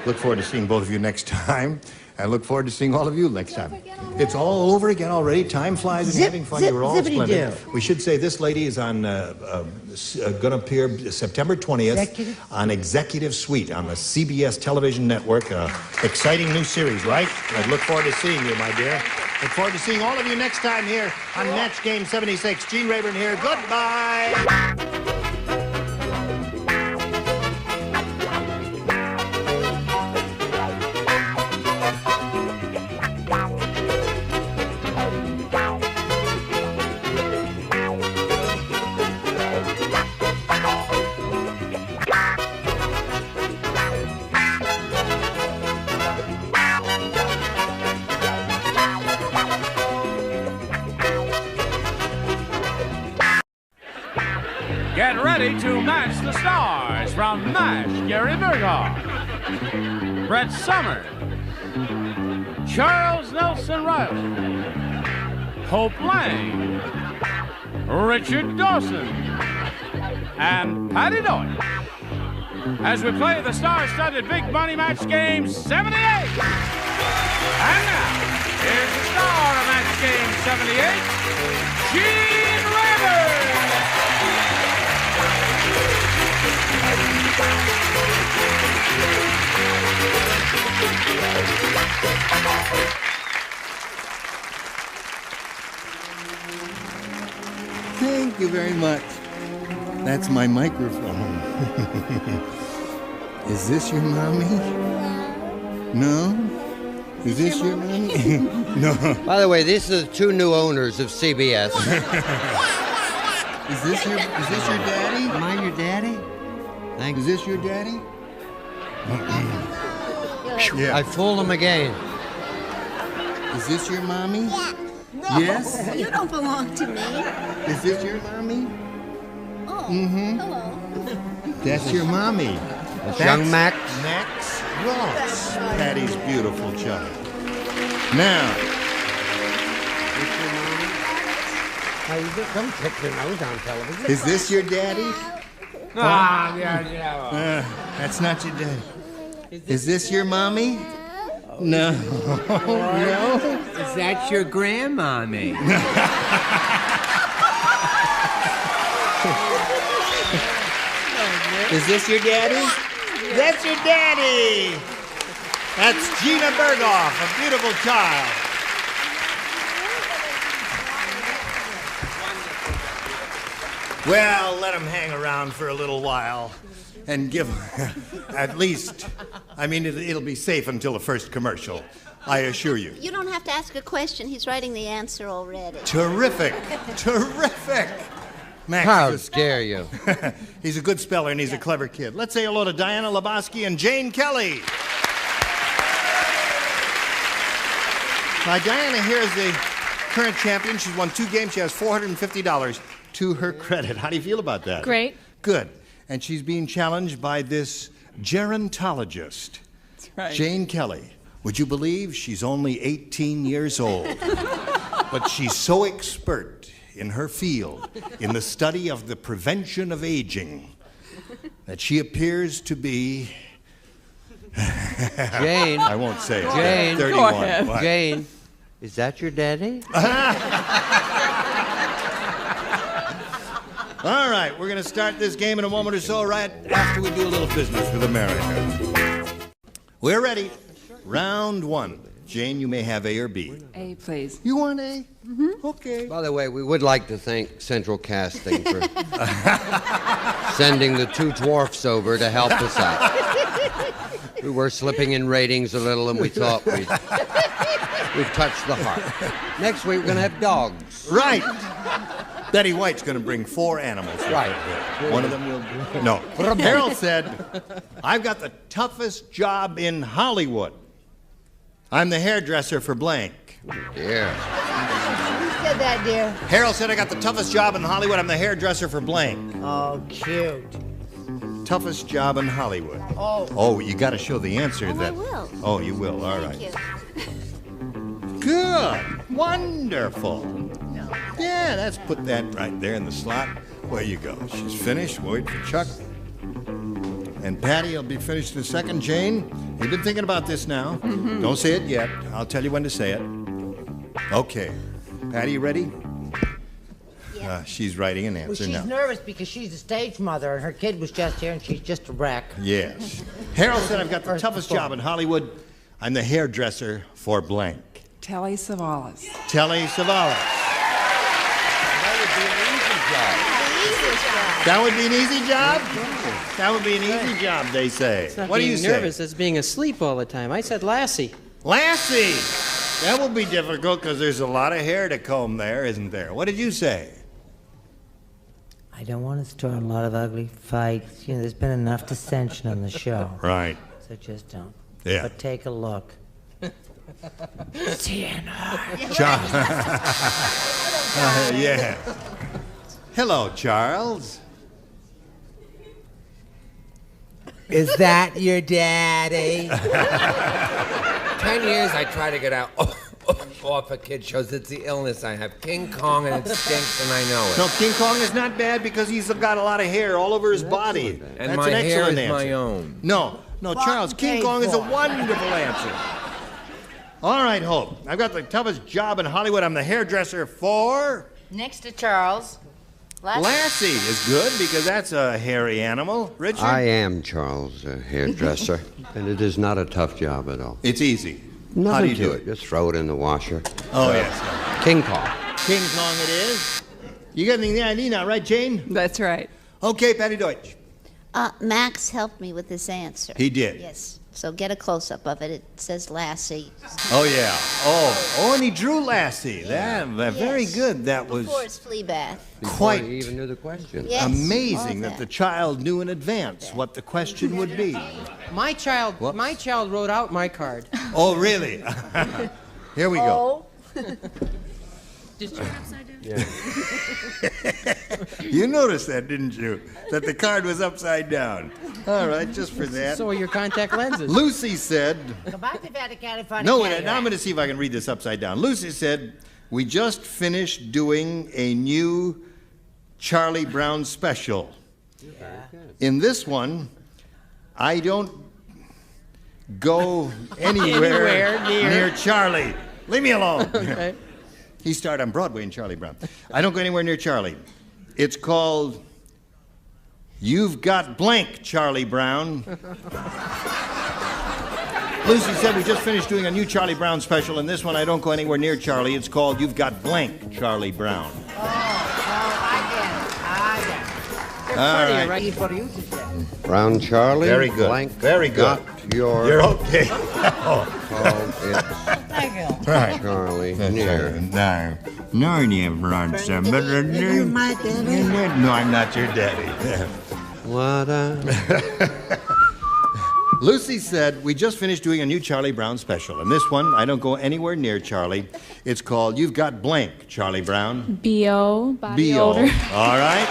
Look forward to seeing both of you next time, and look forward to seeing all of you next time. It's all over again already. Time flies and having fun. You were all splendid. We should say this lady is on going to appear September 20th on Executive Suite on the CBS television network. Exciting new series, right? I look forward to seeing you, my dear. Look forward to seeing all of you next time here on Match Game 76. Gene Rayburn here. Goodbye. Get ready to match the stars from MASH. Gary Burghoff, Brett Summers, Charles Nelson Riley, Hope Lang, Richard Dawson, and Patty Doyle, as we play the star-studded Big Money Match Game 78. And now, here's the star of Match Game 78, Gene Rivers. Thank you very much. That's my microphone. Is this your mommy? No? Is this your mommy? No. By the way, these are the two new owners of CBS. Is this your daddy? Am I your daddy? Thanks. Is this your daddy? Yeah. I fooled him again. Is this your mommy? Yeah. No, Yes? you don't belong to me. Is this your mommy? Oh, hello. That's your mommy. That's young Max. Max Ross, Patty's beautiful child. Now, Don't pick your nose on television. is this your daddy? Yeah. That's not your daddy. Is this your mommy? No. No? Is that your grandmommy? Is this your daddy? that's your daddy. That's Gina Berghoff, a beautiful child. Well, let him hang around for a little while and give at least, I mean, it'll be safe until the first commercial, I assure you. You don't have to ask a question. He's writing the answer already. Terrific. Terrific. Max How is dare you? he's a good speller and he's a clever kid. Let's say hello to Diana Lebowski and Jane Kelly. Now, Diana here is the current champion. She's won 2 games. She has $450 to her credit. How do you feel about that? Great. Good. And she's being challenged by this gerontologist, right. Jane Kelly. Would you believe she's only 18 years old? But she's so expert in her field, in the study of the prevention of aging, that she appears to be... Jane. I won't say it. Jane. 31. Go ahead. What? Jane, is that your daddy? All right, we're going to start this game in a moment or so, right after we do a little business with America. We're ready. Round 1. Jane, you may have A or B. A, please. You want A? Mm-hmm. Okay. By the way, we would like to thank Central Casting for sending the 2 dwarfs over to help us out. We were slipping in ratings a little, and we thought we'd touch the heart. Next week, we're going to have dogs. Right. Betty White's going to bring 4 animals. Right. One of them will... No. Harold said, I've got the toughest job in Hollywood. I'm the hairdresser for blank. Yeah. Who said that, dear? Harold said, I got the toughest job in Hollywood. I'm the hairdresser for blank. Oh, cute. Toughest job in Hollywood. Oh. Oh, you got to show the answer. Oh, that. I will. Oh, you will. All right. Thank you. Good. Wonderful. Yeah, let's put that right there in the slot. Where you go. She's finished. Wait for Chuck. And Patty will be finished in a second. Jane, you've been thinking about this now. Mm-hmm. Don't say it yet. I'll tell you when to say it. Okay. Patty, you ready? Yeah. She's writing an Well, answer she's now. nervous because she's a stage mother and her kid was just here and she's just a wreck. Yes. Harold said, I've got the toughest job in Hollywood. I'm the hairdresser for blank. Telly Savalas. Telly Savalas. The easiest job. That would be an easy job? That would be an easy job, they say. It's not What do being you nervous, say? it's being asleep all the time. I said Lassie. Lassie! That will be difficult because there's a lot of hair to comb there, isn't there? What did you say? I don't want to start a lot of ugly fights. You know, there's been enough dissension on the show. Right. So just don't. Yeah. But take a look. Yeah. Hello, Charles. Is that your daddy? 10 years I try to get out. off of kid shows. It's the illness I have. King Kong, and it stinks, and I know it. No, King Kong is not bad because he's got a lot of hair all over his body. And That's my an hair excellent is answer. my own. No, Charles, King Kong is a wonderful answer. All right, Hope. I've got the toughest job in Hollywood. I'm the hairdresser for... Next to Charles. Lassie is good because that's a hairy animal. Richard? I am Charles, a hairdresser, and it is not a tough job at all. It's easy. Nothing How do you to do it. Just throw it in the washer. Oh, yes. King Kong. King Kong it is. You got the ID now, right, Jane? That's right. Okay, Patty Deutsch. Max helped me with this answer. He did? Yes. So get a close-up of it. It says Lassie. Oh, yeah. Oh, and he drew Lassie. That very good. That was Before his flea bath. quite He even knew the question. Yes, amazing all that the child knew in advance what the question would be. My child wrote out my card. Oh, really? Here we go. Just turn upside down? Yeah. You noticed that, didn't you? That the card was upside down. All right, just for that. So are your contact lenses. Lucy said... Go back to Vatican. No, now I'm going to see if I can read this upside down. Lucy said, we just finished doing a new Charlie Brown special. In this one, I don't go anywhere near Charlie. Leave me alone. Okay. He starred on Broadway in Charlie Brown. I don't go anywhere near Charlie. It's called You've Got Blank, Charlie Brown. Lucy said we just finished doing a new Charlie Brown special, and this one I don't go anywhere near Charlie. It's called You've Got Blank, Charlie Brown. All right. Brown Charlie. Very good. Blank Very good. got your You're okay. called it Thank you. Right. Charlie near. No, you brought somebody. You're my daddy? No, I'm not your daddy. What Lucy said, we just finished doing a new Charlie Brown special. And this one, I don't go anywhere near Charlie. It's called You've Got Blank, Charlie Brown. B.O. Body B.O. odor. All right.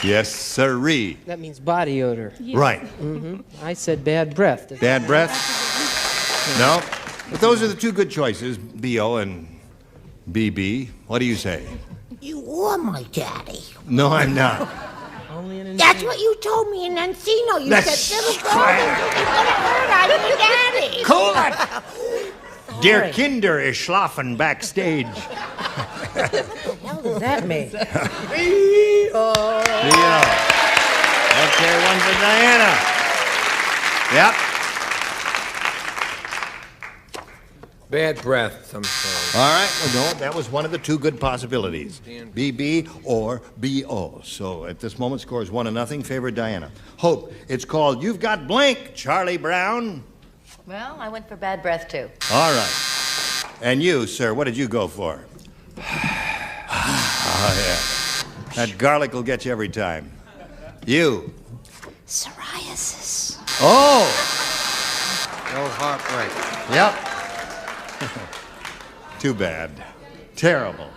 Yes, sirree. That means body odor. Right. Mm-hmm. I said bad breath. Bad breath? No. But those are the two good choices, B.O. and B.B. What do you say? You are my daddy. No, I'm not. Only in That's what you told me in Encino. You That's said, Little girl, you're gonna hurt. I'm your daddy. Cool it! Der Kinder is schlafen backstage. What the hell does that mean? B.O. Okay, one for Diana. Yep. Bad breath, some songs. All right. Well, no, that was one of the two good possibilities. B.B. or B.O. So at this moment, score is 1-0. Favor Diana. Hope. It's called You've Got Blank, Charlie Brown. Well, I went for bad breath, too. All right. And you, sir, what did you go for? Oh, yeah. That garlic will get you every time. You. Psoriasis. Oh! No heartbreak. Yep. Too bad. Terrible.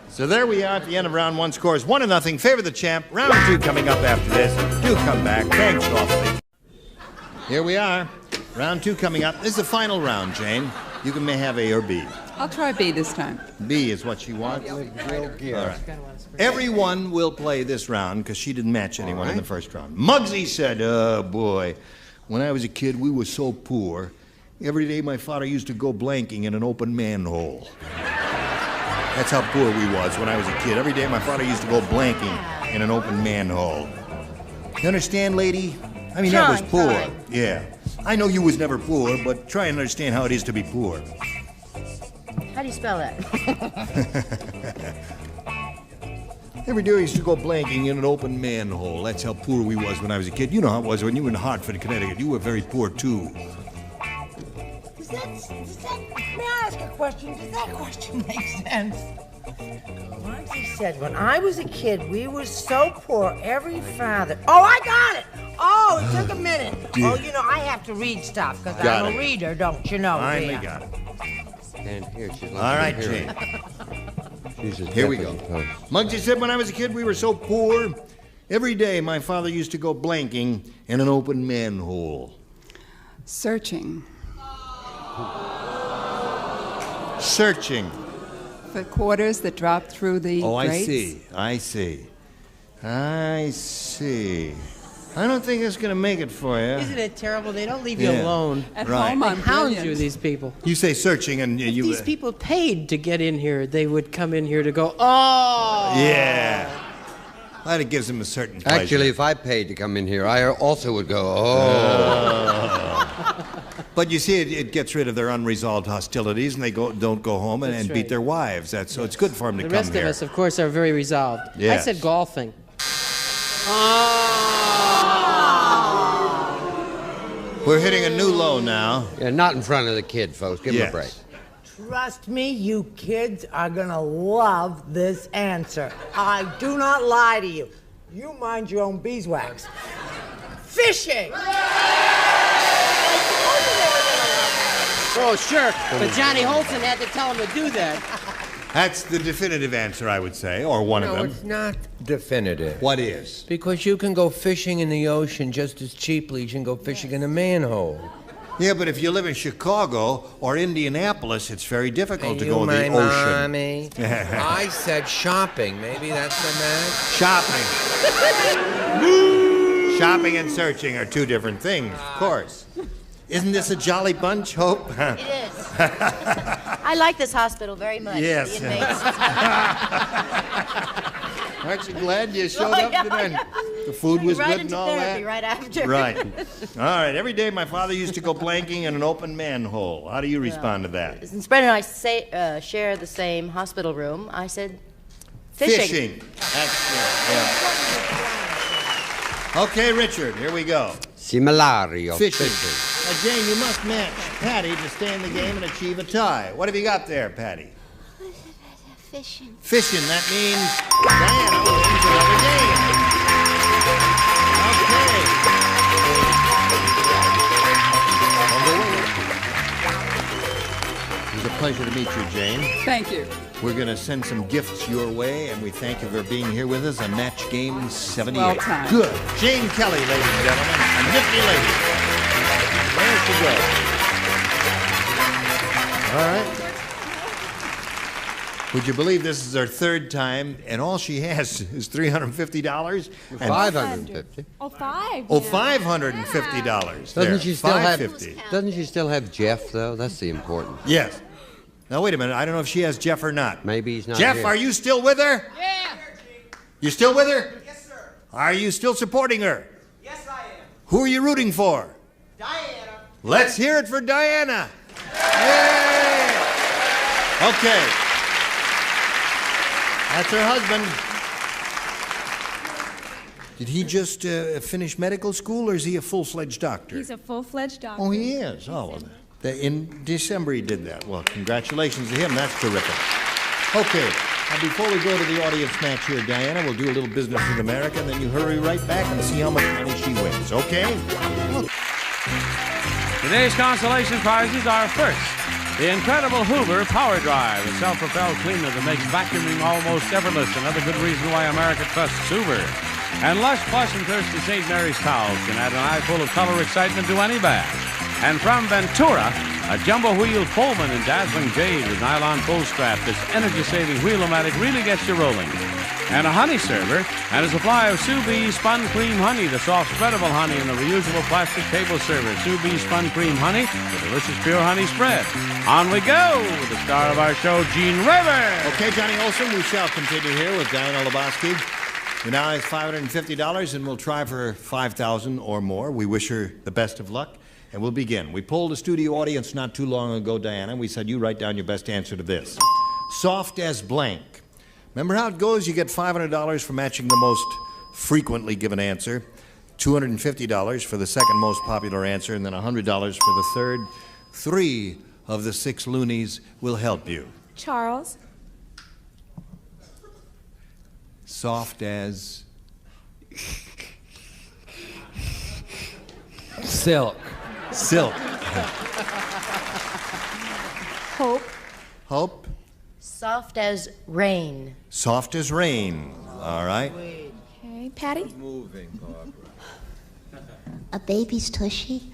So there we are at the end of round one. Scores 1-0. Favor the champ. Round two coming up after this. Do come back. Thanks awfully. Here we are. Round two coming up. This is the final round, Jane. You may have A or B. I'll try B this time. B is what she wants. All right. Everyone will play this round because she didn't match anyone in the first round. Muggsy said, oh boy, when I was a kid, we were so poor. Every day my father used to go blanking in an open manhole. That's how poor we was when I was a kid. Every day my father used to go blanking in an open manhole. You understand, lady? I mean, that was poor. Yeah. I know you was never poor, but try and understand how it is to be poor. How do you spell that? Every day I used to go blanking in an open manhole. That's how poor we was when I was a kid. You know how it was when you were in Hartford, Connecticut. You were very poor, too. May I ask a question? Does that question make sense? Monty said, when I was a kid, we were so poor, every father... Oh, I got it! Oh, it took a minute. Oh, you know, I have to read stuff, because I'm a reader, don't you know? Finally got it. And here, she's All right, Jane. Here we go. Muggsy said, when I was a kid, we were so poor. Every day, my father used to go blanking in an open manhole. Searching. Searching. For quarters that drop through the grates. I see. I don't think it's going to make it for you. Isn't it terrible? They don't leave you alone. At Right. home, They I'm hound brilliant. you, these people. You say searching, and If you... these people paid to get in here, they would come in here to go, oh! Yeah. That gives them a certain pleasure. Actually, if I paid to come in here, I also would go, oh. But you see, it gets rid of their unresolved hostilities, and they don't go home and That's beat right. their wives. So it's good for them to The come rest here. of us, of course, are very resolved. I Yes. said golfing. We're hitting a new low now. Yeah, not in front of the kid, folks. Give him a break. Trust me, you kids are gonna love this answer. I do not lie to you. You mind your own beeswax. Fishing! Oh, sure. But Johnny Holson had to tell him to do that. That's the definitive answer, I would say, or one of No, them. it's not definitive. What is? Because you can go fishing in the ocean just as cheaply as you can go fishing in a manhole. Yeah, but if you live in Chicago or Indianapolis, it's very difficult to You go in the my ocean. mommy? I said shopping. Maybe that's the match. Shopping. Shopping and searching are two different things, of course. Isn't this a jolly bunch, Hope? It is. I like this hospital very much. Yes. The inmates. Aren't you glad you showed up today? The food was right good into and all therapy that? right after. Right. All right. Every day my father used to go blanking in an open manhole. How do you respond to that? Since Brenda and I share the same hospital room, I said fishing. Excellent. Yeah. Okay, Richard, here we go. Similari of Fishing. fishing. Now, Jane, you must match Patty to stay in the game and achieve a tie. What have you got there, Patty? Fishing. Fishing. That means Diana wins another game. Okay. It was a pleasure to meet you, Jane. Thank you. We're going to send some gifts your way, and we thank you for being here with us on Match Game 78. Well timed. Good. Jane Kelly, ladies and gentlemen, a nifty lady. There she goes. All right. Would you believe this is her third time, and all she has is $350? And $550. Oh, five. Oh, $550. Doesn't she still have? $550. Doesn't she still have Jeff though? That's the important. Yes. Now wait a minute. I don't know if she has Jeff or not. Maybe he's not. Jeff, here. are you still with her? Yeah. You still with her? Yes, sir. Are you still supporting her? Yes, I am. Who are you rooting for? Diana. Let's hear it for Diana. Yay! Okay. That's her husband. Did he just finish medical school, or is he a full-fledged doctor? He's a full-fledged doctor. Oh, he is. Oh, well, in December he did that. Well, congratulations to him. That's terrific. Okay. Now, before we go to the audience match here, Diana, we'll do a little business with America, and then you hurry right back and see how much money she wins. Okay? Today's consolation prizes are first, the incredible Hoover Power Drive, a self-propelled cleaner that makes vacuuming almost effortless. Another good reason why America trusts Hoover. And Lush, Plush, and Thirsty St. Mary's towels can add an eye full of color excitement to any bath. And from Ventura, a jumbo-wheeled Pullman in dazzling jade with nylon pull strap. This energy-saving wheel-o-matic really gets you rolling. And a honey server, and a supply of Sous Bee Spun Cream Honey, the soft spreadable honey in the reusable plastic table server. Sous Bee Spun Cream Honey, the delicious pure honey spread. On we go with the star of our show, Gene River. Okay, Johnny Olson, we shall continue here with Diana Lebowski. Who now has $550, and we'll try for $5,000 or more. We wish her the best of luck, and we'll begin. We polled a studio audience not too long ago, Diana. We said, you write down your best answer to this. Soft as blank. Remember how it goes? You get $500 for matching the most frequently given answer, $250 for the second most popular answer, and then $100 for the third. 3 of the 6 loonies will help you. Charles. Soft as... Silk. Silk. Hope. Hope. Soft as rain. Soft as rain. All right. Okay, Patty. Moving, Barbara. a baby's tushy?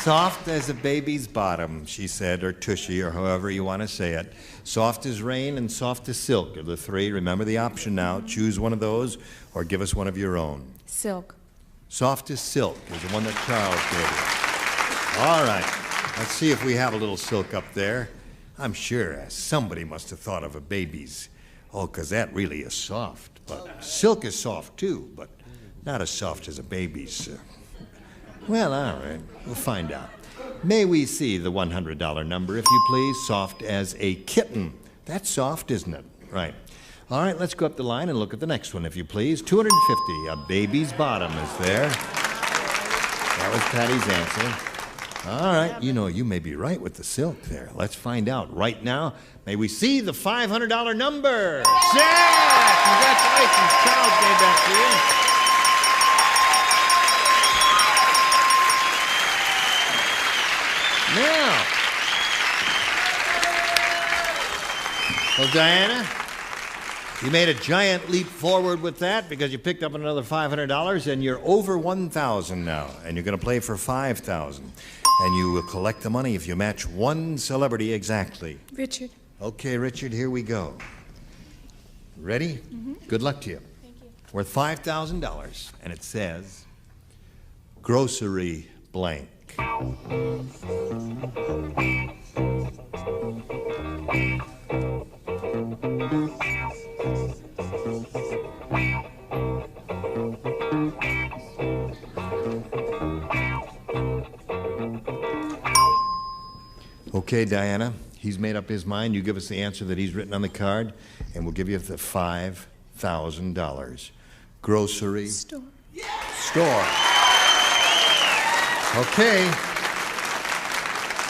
Soft as a baby's bottom, she said, or tushy, or however you want to say it. Soft as rain and soft as silk are the three. Remember the option now. Choose one of those or give us one of your own. Silk. Soft as silk is the one that Charles gave you. All right. Let's see if we have a little silk up there. I'm sure somebody must have thought of a baby's. Oh, 'cause that really is soft. But silk is soft, too, but not as soft as a baby's. Well, all right. We'll find out. May we see the $100 number, if you please? Soft as a kitten. That's soft, isn't it? Right. All right, let's go up the line and look at the next one, if you please. 250. A baby's bottom is there. That was Patty's answer. All right. You know, you may be right with the silk there. Let's find out right now. May we see the $500 number? Yeah! Congratulations. Charles gave that to you. Now, well, Diana, you made a giant leap forward with that because you picked up another $500 and you're over $1,000 now, and you're going to play for $5,000, and you will collect the money if you match one celebrity exactly. Richard. Okay, Richard, here we go. Ready? Mm-hmm. Good luck to you. Thank you. Worth $5,000, and it says, grocery blank. Okay, Diana, he's made up his mind. You give us the answer that he's written on the card, and we'll give you the $5,000. Grocery Store. Store. Okay.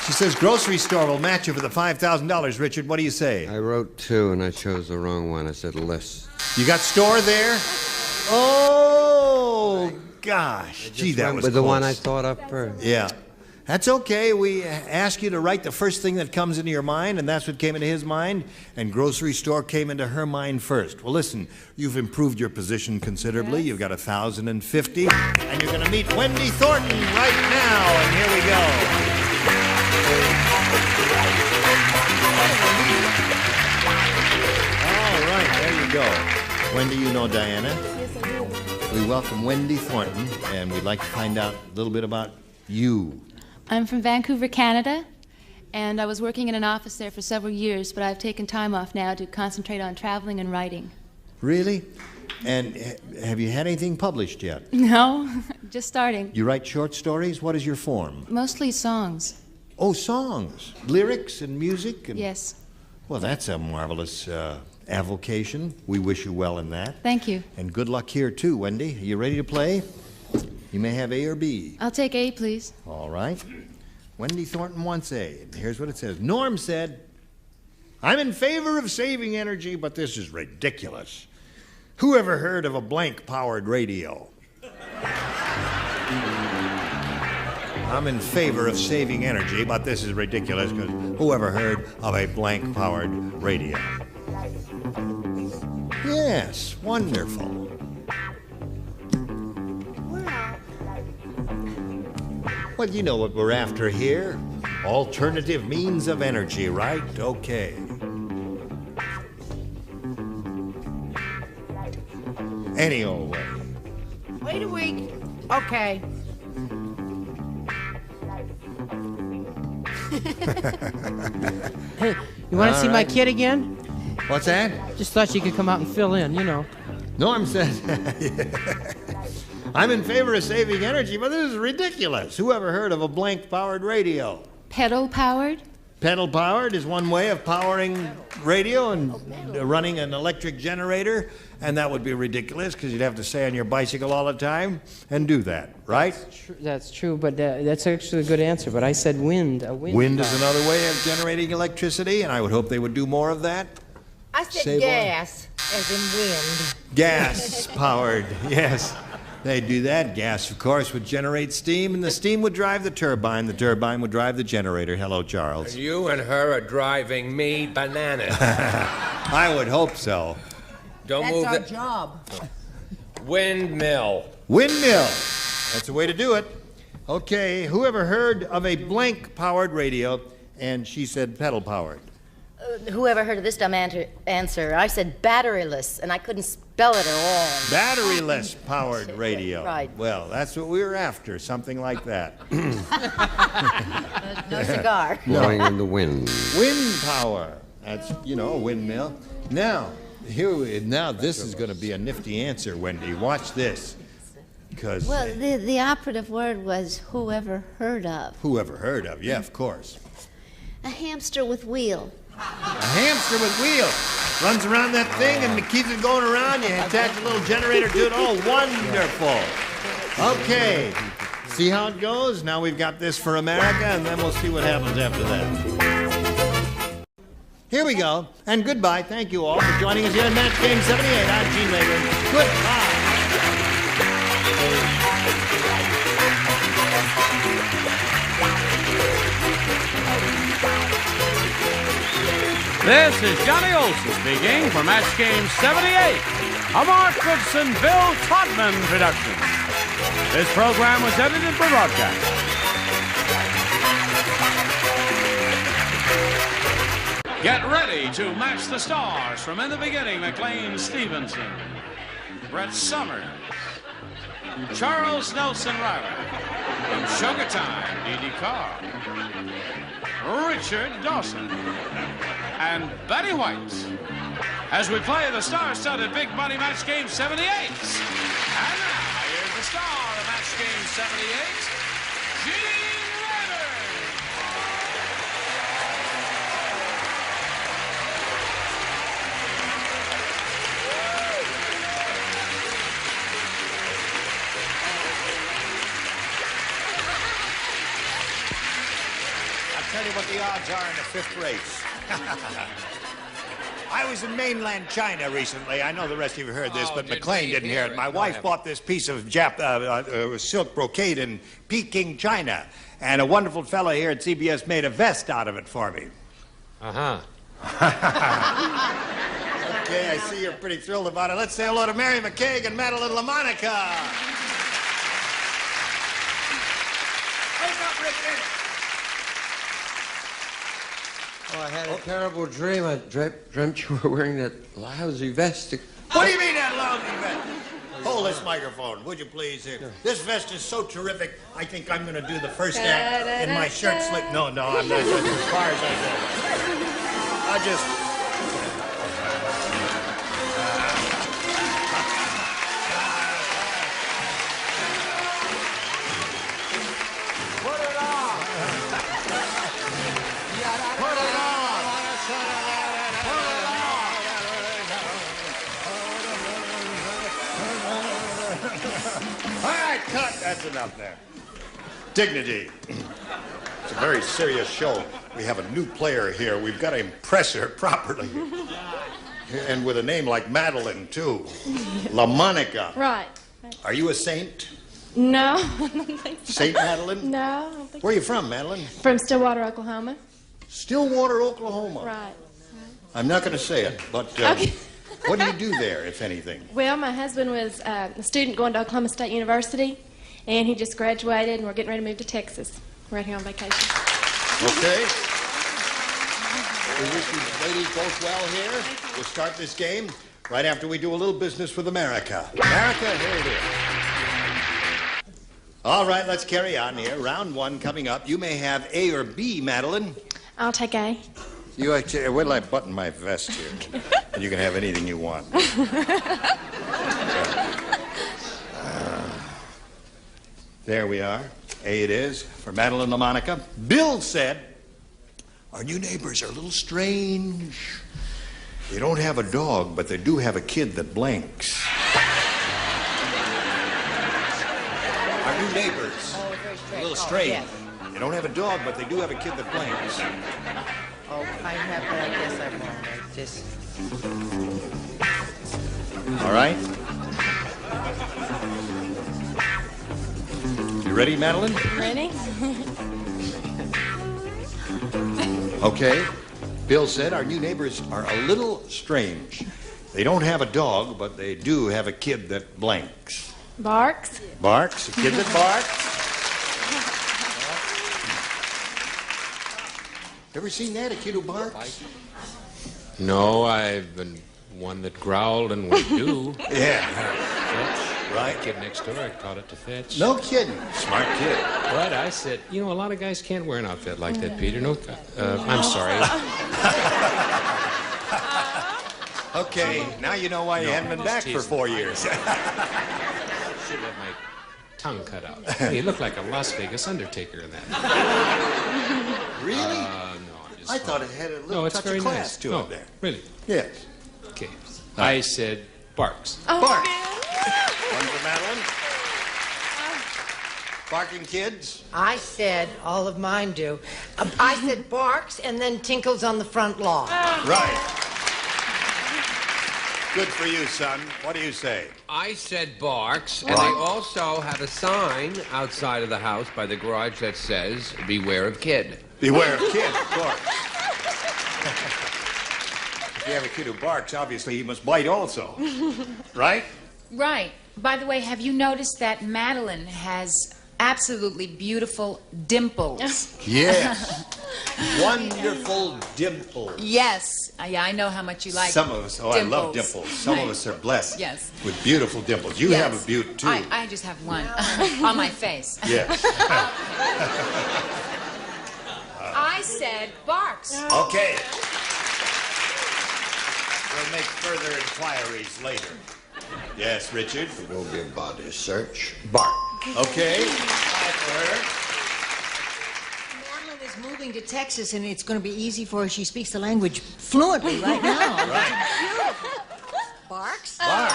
She says grocery store will match you for the $5,000. Richard, what do you say? I wrote two, and I chose the wrong one. I said list. You got store there? Oh, gosh. Gee, that was with the close. one I thought up first. Yeah. That's okay. We ask you to write the first thing that comes into your mind, and that's what came into his mind, and grocery store came into her mind first. Well, listen, you've improved your position considerably. Yes. You've got $1,050, and you're going to meet Wendy Thornton right now, and here we go. All right, there you go. Wendy, you know Diana. Yes, I do. We welcome Wendy Thornton, and we'd like to find out a little bit about you. I'm from Vancouver, Canada, and I was working in an office there for several years, but I've taken time off now to concentrate on traveling and writing. Really? And have you had anything published yet? No, just starting. You write short stories? What is your form? Mostly songs. Oh, songs. Lyrics and music? And... Yes. Well, that's a marvelous avocation. We wish you well in that. Thank you. And good luck here, too, Wendy. Are you ready to play? You may have A or B. I'll take A, please. All right. Wendy Thornton wants A. And here's what it says. Norm said, I'm in favor of saving energy, but this is ridiculous. Who ever heard of a blank-powered radio? I'm in favor of saving energy, but this is ridiculous, because who ever heard of a blank-powered radio? Yes, wonderful. Well, you know what we're after here. Alternative means of energy, right? Okay. Any old way. Wait a week. Okay. Hey, you want to see my kid again? What's that? Just thought you could come out and fill in, you know. Norm says, I'm in favor of saving energy, but this is ridiculous. Who ever heard of a blank-powered radio? Pedal-powered? Pedal-powered is one way of powering radio and running an electric generator, and that would be ridiculous because you'd have to stay on your bicycle all the time and do that, right? That's true, but that's actually a good answer. But I said wind. Wind is another way of generating electricity, and I would hope they would do more of that. I said Save gas, as in wind. Gas-powered, yes. They'd do that. Gas, of course, would generate steam, and the steam would drive the turbine. The turbine would drive the generator. Hello, Charles. You and her are driving me bananas. I would hope so. Don't That's move our the job. windmill. Windmill. That's the way to do it. Okay, whoever heard of a blank-powered radio? And she said pedal-powered. Whoever heard of this dumb answer? I said batteryless, and I couldn't spell it at all. Batteryless powered radio. Right. Well, that's what we were after, something like that. No cigar. Blowing in the wind. Wind power. That's, you know, a windmill. Now, this is going to be a nifty answer, Wendy. Watch this. Because Well, the operative word was whoever heard of. whoever heard of, yeah, of course. A hamster with wheel. A hamster with wheels. Runs around that thing and it keeps it going around. You attach a little generator to it. Oh, wonderful. Okay. See how it goes? Now we've got this for America, and then we'll see what happens after that. Here we go. And goodbye. Thank you all for joining us here at Match Game 78. I'm Gene Rager. Goodbye. This is Johnny Olson speaking for Match Game 78, a Mark Goodson, Bill Todman production. This program was edited for broadcast. Get ready to match the stars from In the Beginning, McLean Stevenson, Brett Summers, Charles Nelson Riley, from Sugar Time, D.D. Carr, Richard Dawson, and Betty White, as we play the star-studded Big Money Match Game 78. And now, here's the star of Match Game 78, Gene Rager. I'll tell you what the odds are in the fifth race. I was in mainland China recently. I know the rest of you heard this, but McLean didn't hear it. My wife bought this piece of silk brocade in Peking, China, and a wonderful fellow here at CBS made a vest out of it for me. Uh-huh. Okay, I see you're pretty thrilled about it. Let's say hello to Mary McCaig and Madeline LaMonica. Wake up, Richard! Oh, I had a terrible dream. I dreamt you were wearing that lousy vest. What do you mean that lousy vest? Hold this microphone, would you please? Here. This vest is so terrific, I think I'm going to do the first act in my shirt sleeve. No, I'm not. As far as I go. I just... That's enough there. Dignity. It's a very serious show. We have a new player here. We've got to impress her properly. And with a name like Madeline, too. LaMonica. Right. Are you a saint? No, I don't think so. Saint Madeline? No, I don't think Where are you from, Madeline? From Stillwater, Oklahoma. Stillwater, Oklahoma. Right. I'm not going to say it, but Okay. what do you do there, if anything? Well, my husband was a student going to Oklahoma State University, and he just graduated, and we're getting ready to move to Texas. We're out here on vacation. Okay. We wish you ladies both well here. We'll start this game right after we do a little business with America. America, here it is. All right, let's carry on here. Round one coming up. You may have A or B, Madeline. I'll take A. You wait till I button my vest here, and you can have anything you want. There we are. A it is for Madeline LaMonica. Bill said, our new neighbors are a little strange. They don't have a dog, but they do have a kid that blinks. Our new neighbors, a little strange. Yes. They don't have a dog, but they do have a kid that blinks. Oh, I have that. Yes, I won't. Just... All right? You ready, Madeline? Ready? Okay. Bill said our new neighbors are a little strange. They don't have a dog, but they do have a kid that blanks. Barks. Barks? A kid that barks? Ever seen that, a kid who barks? No, I've been one that growled and would do. Yeah. Fetch. Right. Kid next door, I taught it to fetch. No kidding. Smart kid. But I said, you know, a lot of guys can't wear an outfit like that, Peter. No, I'm sorry. Okay, now you know why you haven't been back for 4 years. Should have my tongue cut out. Hey, you look like a Las Vegas undertaker in that. Really? No, I'm just... I thought it had a little it's touch very of class nice. to No, it there. Really? Yes. Okay. I said barks. Oh, Barks. One for Madeline. Barking kids? I said, all of mine do. I said barks and then tinkles on the front lawn. Right. Good for you, son. What do you say? I said barks, and they also have a sign outside of the house by the garage that says, beware of kid. Beware of kid, of course. If you have a kid who barks, obviously he must bite also. Right? Right. By the way, have you noticed that Madeline has absolutely beautiful dimples? Yes. Wonderful dimples. Yes. I know how much you like Some of us, dimples. I love dimples. Some of us are blessed Yes. with beautiful dimples. You Yes. have a beaut, too. I just have one on my face. Yes. I said barks. Okay. We'll make further inquiries later. Yes, Richard? It will be a body search. Bark. Okay. Madeline is moving to Texas, and it's going to be easy for her. She speaks the language fluently right now. Right. Beautiful. Barks? Bark.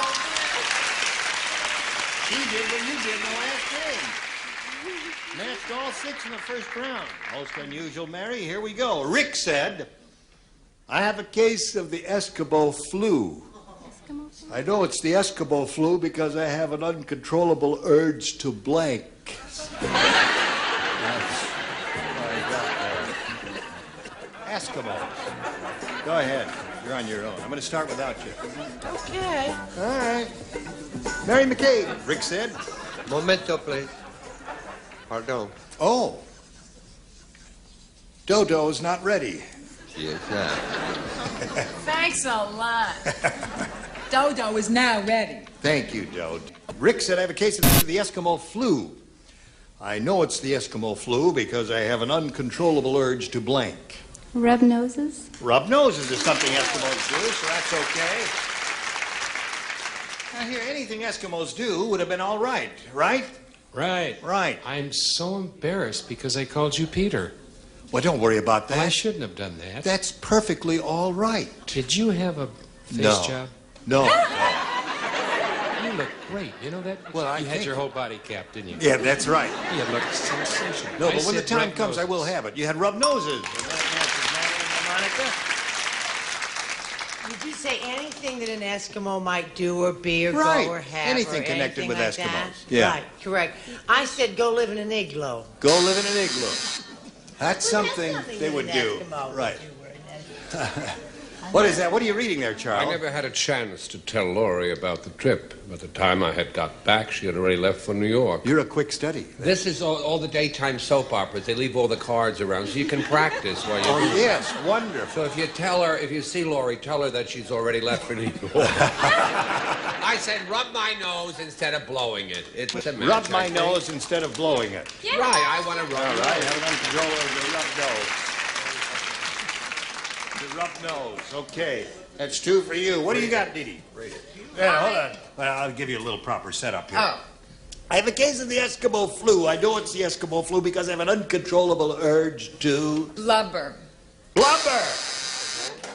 She did what you did in the last game. Matched all 6 in the first round. Most unusual, Mary. Here we go. Rick said, I have a case of the Eskimo flu. I know it's the Eskimo flu because I have an uncontrollable urge to blank. That's what I got there. Eskimos. Go ahead. You're on your own. I'm going to start without you. Okay. All right. Mary McCabe, Rick said. Momento, please. Pardon. Oh. Dodo's not ready. Yes, sir. Thanks a lot. Dodo is now ready. Thank you, Dodo. Rick said I have a case of the Eskimo flu. I know it's the Eskimo flu because I have an uncontrollable urge to blank. Rub noses. Rub noses is something Eskimos do, so that's okay. Now here, anything Eskimos do would have been all right, right? Right. Right. I'm so embarrassed because I called you Peter. Well, don't worry about that. Well, I shouldn't have done that. That's perfectly all right. Did you have a face No. job? No. You look great. You know that? Well, you had think- your whole body cap, didn't you? Yeah, that's right. You looked sensational. No, I but when the said time rub comes, I noses. will have it. You had rub noses. And that matches Madeline and Monica. Did you say anything that an Eskimo might do or be or Right. go or have Anything or connected anything with like Eskimos. that? Yeah. Right, correct. I said go live in an igloo. Go live in an igloo. That's something nothing they that would an do. Eskimo would Right. do or an What is that? What are you reading there, I Charles? never had a chance to tell Laurie about the trip. By the time I had got back, she had already left for New York. You're a quick study. This is all the daytime soap operas. They leave all the cards around so you can practice while you're doing it. Yes, wonderful. So if you tell her, if you see Laurie, tell her that she's already left for New York. I said rub my nose instead of blowing it. It's a match, Rub I my think. nose instead of blowing it. Right, I want to rub All your right, nose. have an uncontrollable rub nose. The rub nose. Okay. That's 2 for you. What do you got, Dee Dee? Read it. Yeah, hold on. Well, I'll give you a little proper setup here. Oh. I have a case of the Eskimo flu. I know it's the Eskimo flu because I have an uncontrollable urge to Blubber. blubber.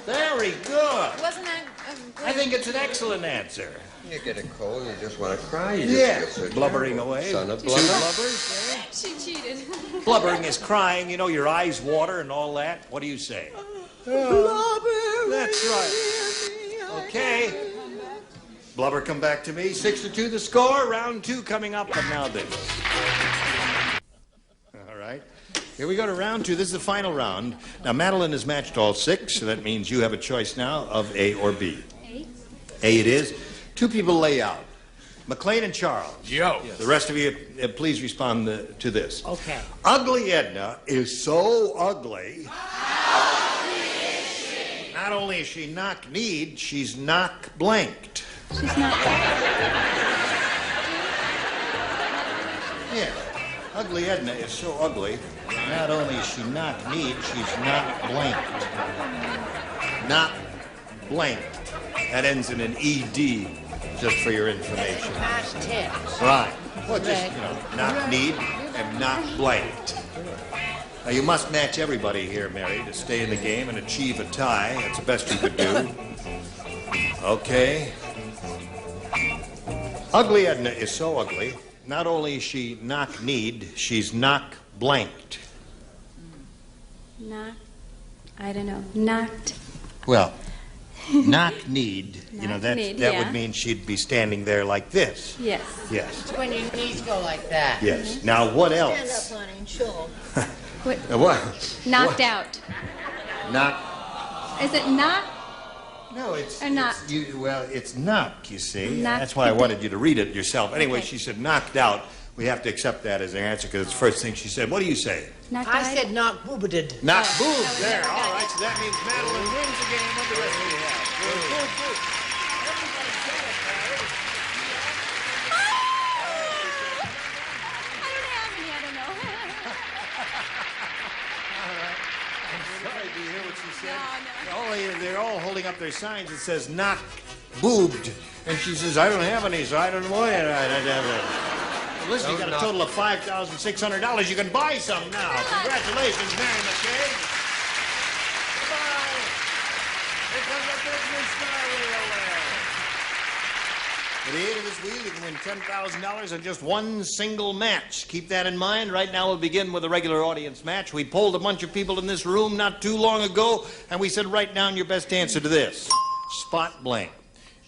Very good. Wasn't that I think it's an excellent answer. You get a cold, you just want to cry. You Yeah. just feel so Blubbering terrible. away. Son of 2 blubber. blubbers. She cheated. Blubbering is crying. You know, your eyes water and all that. What do you say? That's right. Okay. Blubber, come back to me. 6-2 the score. Round 2 coming up. But now this. All right. Here we go to round 2. This is the final round. Now, Madeline has matched all 6, so that means you have a choice now of A or B. A it is. Two people lay out. McLean and Charles. Yo. The rest of you, please respond to this. Okay. Ugly Edna is so ugly. Not only is she knock-kneed, she's knock-blanked. She's not. Yeah. Ugly Edna is so ugly, not only is she knock-kneed, she's knock-blanked. Knock-blanked. That ends in an ED, just for your information. Past tense. Right. Well, just, knock-kneed and knock-blanked. Now, you must match everybody here, Mary, to stay in the game and achieve a tie. That's the best you could do. Okay. Ugly Edna is so ugly, not only is she knock-kneed, she's knock-blanked. I don't know. Knocked. Well, knock-kneed, that Knock-kneed, would mean she'd be standing there like this. Yes. Yes. It's when your knees go like that. Yes. Now, what else? Stand up, honey, and show 'em. What? Knocked out. Knock. Is it knock? No, it's... Or knock? It's knock, you see. Knock. That's why I wanted you to read it yourself. Anyway, Okay. she said knocked out. We have to accept that as an answer because it's the first thing she said. What do you say? I said not boobited. Not boobed. There. All right, so that means Madeline wins the game. What the rest of you have? Sorry, do you hear what she said? They're all holding up their signs that says not boobed. And she says, I don't have any, so I don't know it. Listen, you got a total of $5,600. You can buy some now. Congratulations, Mary McKay. Goodbye. Here comes our business star wheel there. At the end of this wheel, you can win $10,000 on just one single match. Keep that in mind. Right now, we'll begin with a regular audience match. We polled a bunch of people in this room not too long ago, and we said, write down your best answer to this. Spot blank.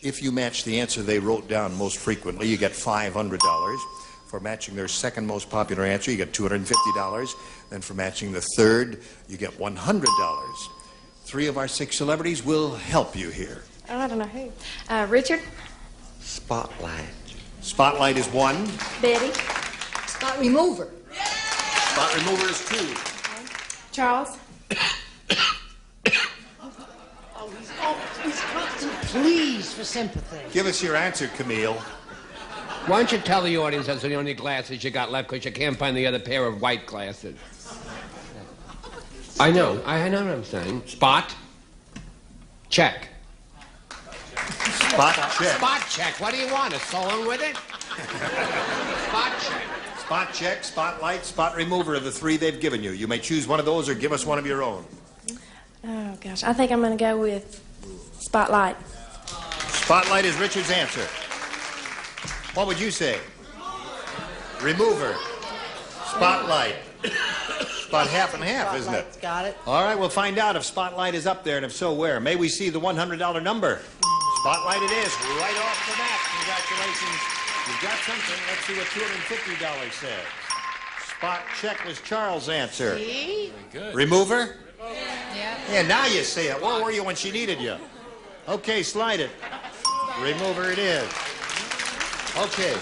If you match the answer they wrote down most frequently, you get $500. For matching their second most popular answer, you get $250. Then for matching the third, you get $100. 3 of our 6 celebrities will help you here. I don't know who. Richard. Spotlight. Spotlight is 1. Betty. Spot remover. Spot remover is 2. Charles. He's constant pleas for sympathy. Give us your answer, Camille. Why don't you tell the audience those are the only glasses you got left because you can't find the other pair of white glasses? I know what I'm saying. Spot. Check. Spot check. Spot check. What do you want? A song with it? Spot check. Spot check, spotlight, spot remover are the 3 they've given you. You may choose one of those or give us one of your own. Oh, gosh. I think I'm going to go with Spotlight. Spotlight is Richard's answer. What would you say? Remover. Spotlight. It's about half and half, isn't it? Got it. All right, we'll find out if Spotlight is up there, and if so, where. May we see the $100 number? Spotlight it is, right off the bat. Congratulations. You've got something. Let's see what $250 says. Spot check was Charles' answer. See? Very good. Remover? Yeah. Yeah, now you say it. Where were you when she needed you? Okay, slide it. Remover it is. Okay.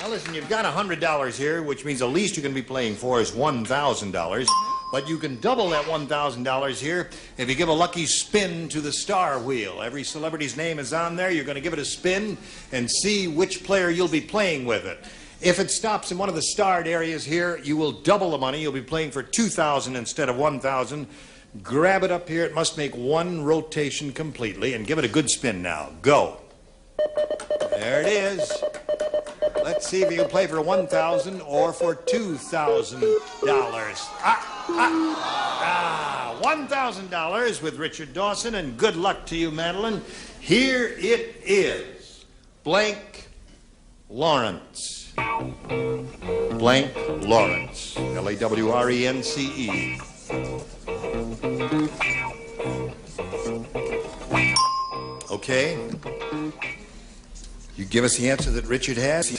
Now listen, you've got $100 here, which means the least you can be playing for is $1,000. But you can double that $1,000 here if you give a lucky spin to the star wheel. Every celebrity's name is on there. You're going to give it a spin and see which player you'll be playing with it. If it stops in one of the starred areas here, you will double the money. You'll be playing for $2,000 instead of $1,000. Grab it up here. It must make one rotation completely. And give it a good spin now. Go. There it is. Let's see if you can play for $1,000 or for $2,000. $1,000 with Richard Dawson, and good luck to you, Madeline. Here it is. Blank Lawrence. Blank Lawrence. Lawrence. Okay. You give us the answer that Richard has,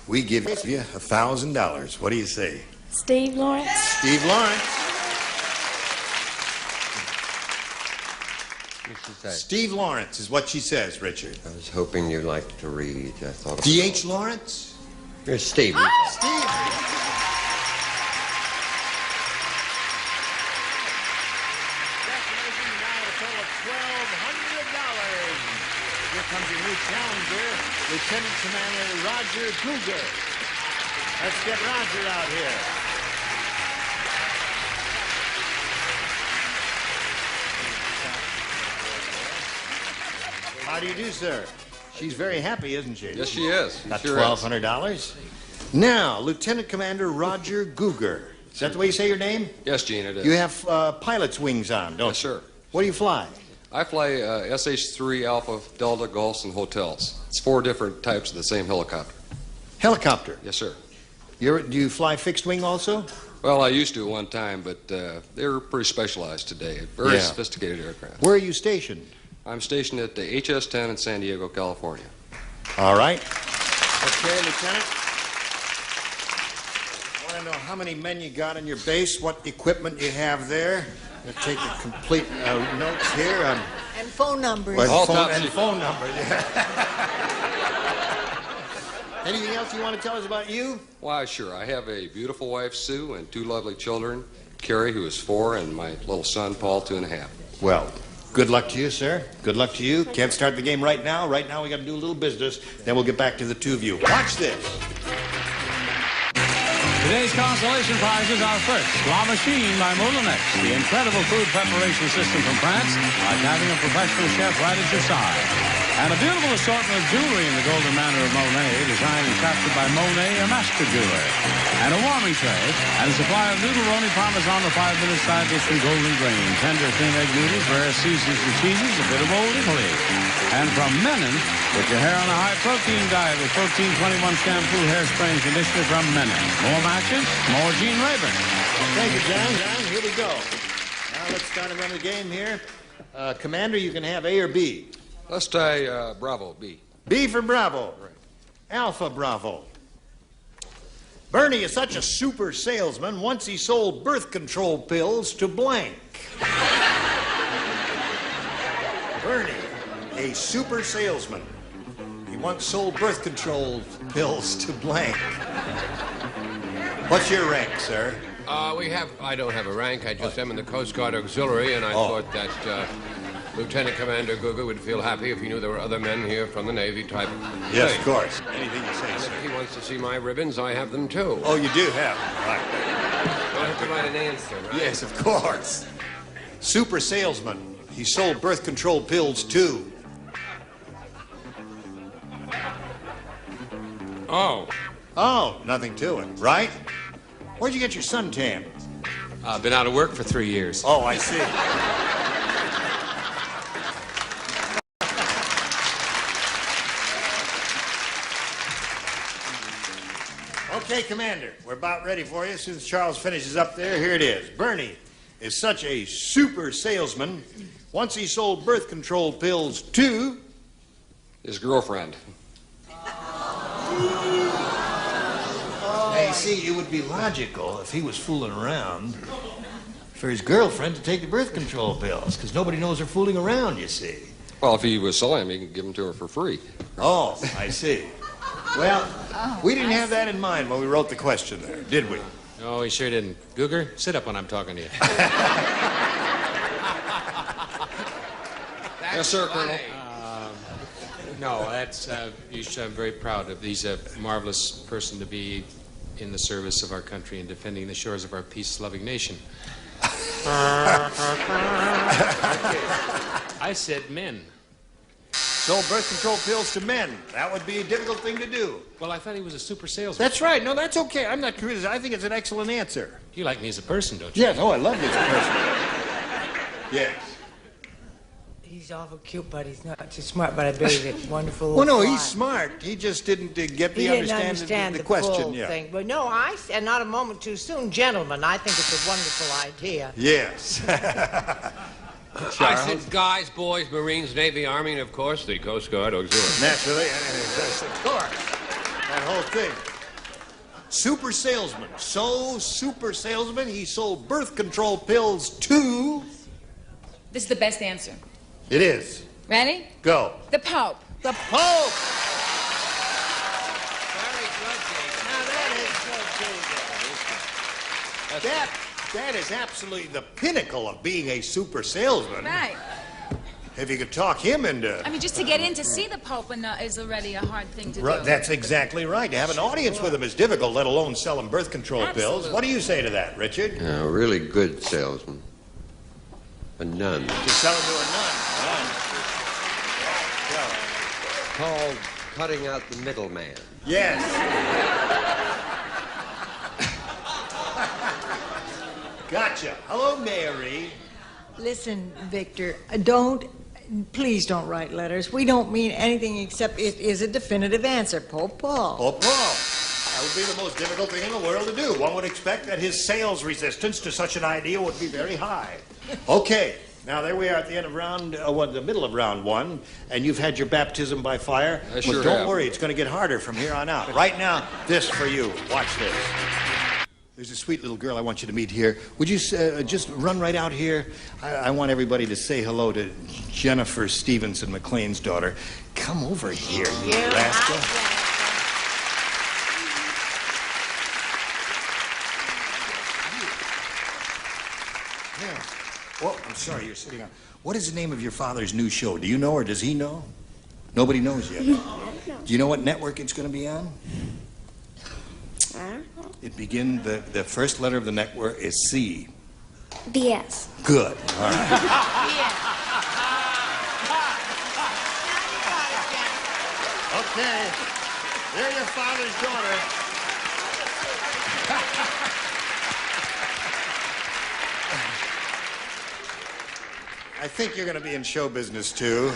we give you $1,000. What do you say? Steve Lawrence. Steve Lawrence. What's she say? Steve Lawrence is what she says, Richard. I was hoping you liked to read. I thought it was D.H. Lawrence? Here's Steve. Steve. Here comes your new challenger, Lieutenant Commander Roger Cougar. Let's get Roger out here. How do you do, sir? She's very happy, isn't she? Yes, she is. Got Sure $1,200. Now, Lieutenant Commander Roger Cougar. Is that the way you say your name? Yes, Gene, it is. You have pilot's wings on, don't you? Yes, sir. What do you fly? I fly SH-3 Alpha Delta Gulfs and hotels. It's 4 different types of the same helicopter. Helicopter? Yes, sir. Do you fly fixed wing also? Well, I used to at one time, but they're pretty specialized today. Very sophisticated aircraft. Where are you stationed? I'm stationed at the HS-10 in San Diego, California. All right. Okay, Lieutenant. I want to know how many men you got on your base, what equipment you have there. I'm going to take the complete notes here on... And phone numbers. Phone numbers, yeah. Anything else you want to tell us about you? Why, sure. I have a beautiful wife, Sue, and 2 lovely children, Carrie, who is 4, and my little son, Paul, 2.5. Well, good luck to you, sir. Good luck to you. Can't start the game right now. Right now we got to do a little business. Then we'll get back to the two of you. Watch this. Today's consolation prizes are first, La Machine by Moulinex, the incredible food preparation system from France, like having a professional chef right at your side. And a beautiful assortment of jewelry in the golden manner of Monet, designed and crafted by Monet, a master jeweler. And a warming tray, and a supply of noodle roni parmesan, the 5-minute side dish from Golden Grain, tender thin egg noodles, rare seasons and cheeses, a bit of old Italy. And from Menon, put your hair on a high-protein diet with Protein 21 shampoo, hairspray, and conditioner from Menon. More matches, more Gene Rayburn. Thank you, John. Here we go. Now let's start to run the game here. Commander, you can have A or B. Let's try Bravo, B. B for Bravo. Right. Alpha Bravo. Bernie is such a super salesman, once he sold birth control pills to blank. Bernie, a super salesman. He once sold birth control pills to blank. What's your rank, sir? I don't have a rank. I just am in the Coast Guard Auxiliary, and I thought that Lieutenant Commander Guga would feel happy if he knew there were other men here from the Navy type. Yes, of course. Anything you say, and sir. if he wants to see my ribbons, I have them too. Oh, you do have them, right. I have to write an answer, right? Yes, of course. Super salesman. He sold birth control pills too. Oh. Oh, nothing to it, right? Where'd you get your suntan? I've been out of work for 3 years. Oh, I see. Okay, Commander, we're about ready for you. As soon as Charles finishes up there, here it is. Bernie is such a super salesman. Once he sold birth control pills to... His girlfriend. Now, you see, it would be logical if he was fooling around for his girlfriend to take the birth control pills, because nobody knows they're fooling around, you see. Well, if he was selling them, he could give them to her for free. Oh, I see. Well, we didn't have that in mind when we wrote the question there, did we? No, he sure didn't. Googer, sit up when I'm talking to you. Yes, sir, Colonel. No, that's, I'm very proud of. He's a marvelous person to be in the service of our country and defending the shores of our peace-loving nation. I said men. Sold birth control pills to men. That would be a difficult thing to do. Well, I thought he was a super salesman. That's right. No, that's okay. I'm not criticizing. I think it's an excellent answer. You like me as a person, don't you? Yes. Oh, I love you as a person. Yes. He's awful cute, but he's not too smart, but I bet he's a wonderful Well, no, fly. he's smart. He just didn't get He the didn't understand the full question. Yeah. thing. But no, and not a moment too soon, gentlemen. I think it's a wonderful idea. Yes. I said guys, boys, Marines, Navy, Army, and of course the Coast Guard Auxiliary. Naturally, of course. That whole thing. Super salesman. So super salesman, he sold birth control pills to... This is the best answer. It is. Ready? Go. The Pope. The Pope! That is absolutely the pinnacle of being a super salesman. Right. If you could talk him into... I mean, just to get in to see the Pope is already a hard thing to do. That's exactly right. To have an audience with him is difficult, let alone sell him birth control pills. What do you say to that, Richard? A really good salesman. A nun. To sell him to a nun. Called cutting out the middleman. Yes. Gotcha. Hello, Mary. Listen, Victor, please don't write letters. We don't mean anything except it is a definitive answer. Pope Paul. Pope Paul. That would be the most difficult thing in the world to do. One would expect that his sales resistance to such an idea would be very high. Okay. Now, there we are at the end of the middle of round one, and you've had your baptism by fire. I sure don't have. worry, it's going to get harder from here on out. Right now, this for you. Watch this. There's a sweet little girl I want you to meet here. Would you just run right out here? I want everybody to say hello to Jennifer Stevenson, McLean's daughter. Come over here, you rascal. Yeah. Oh, I'm sorry, you're sitting on. What is the name of your father's new show? Do you know, or does he know? Nobody knows yet. Do you know what network it's going to be on? It begins, the first letter of the network is C. BS. Good. All right. Okay. They're your father's daughter. I think you're going to be in show business, too.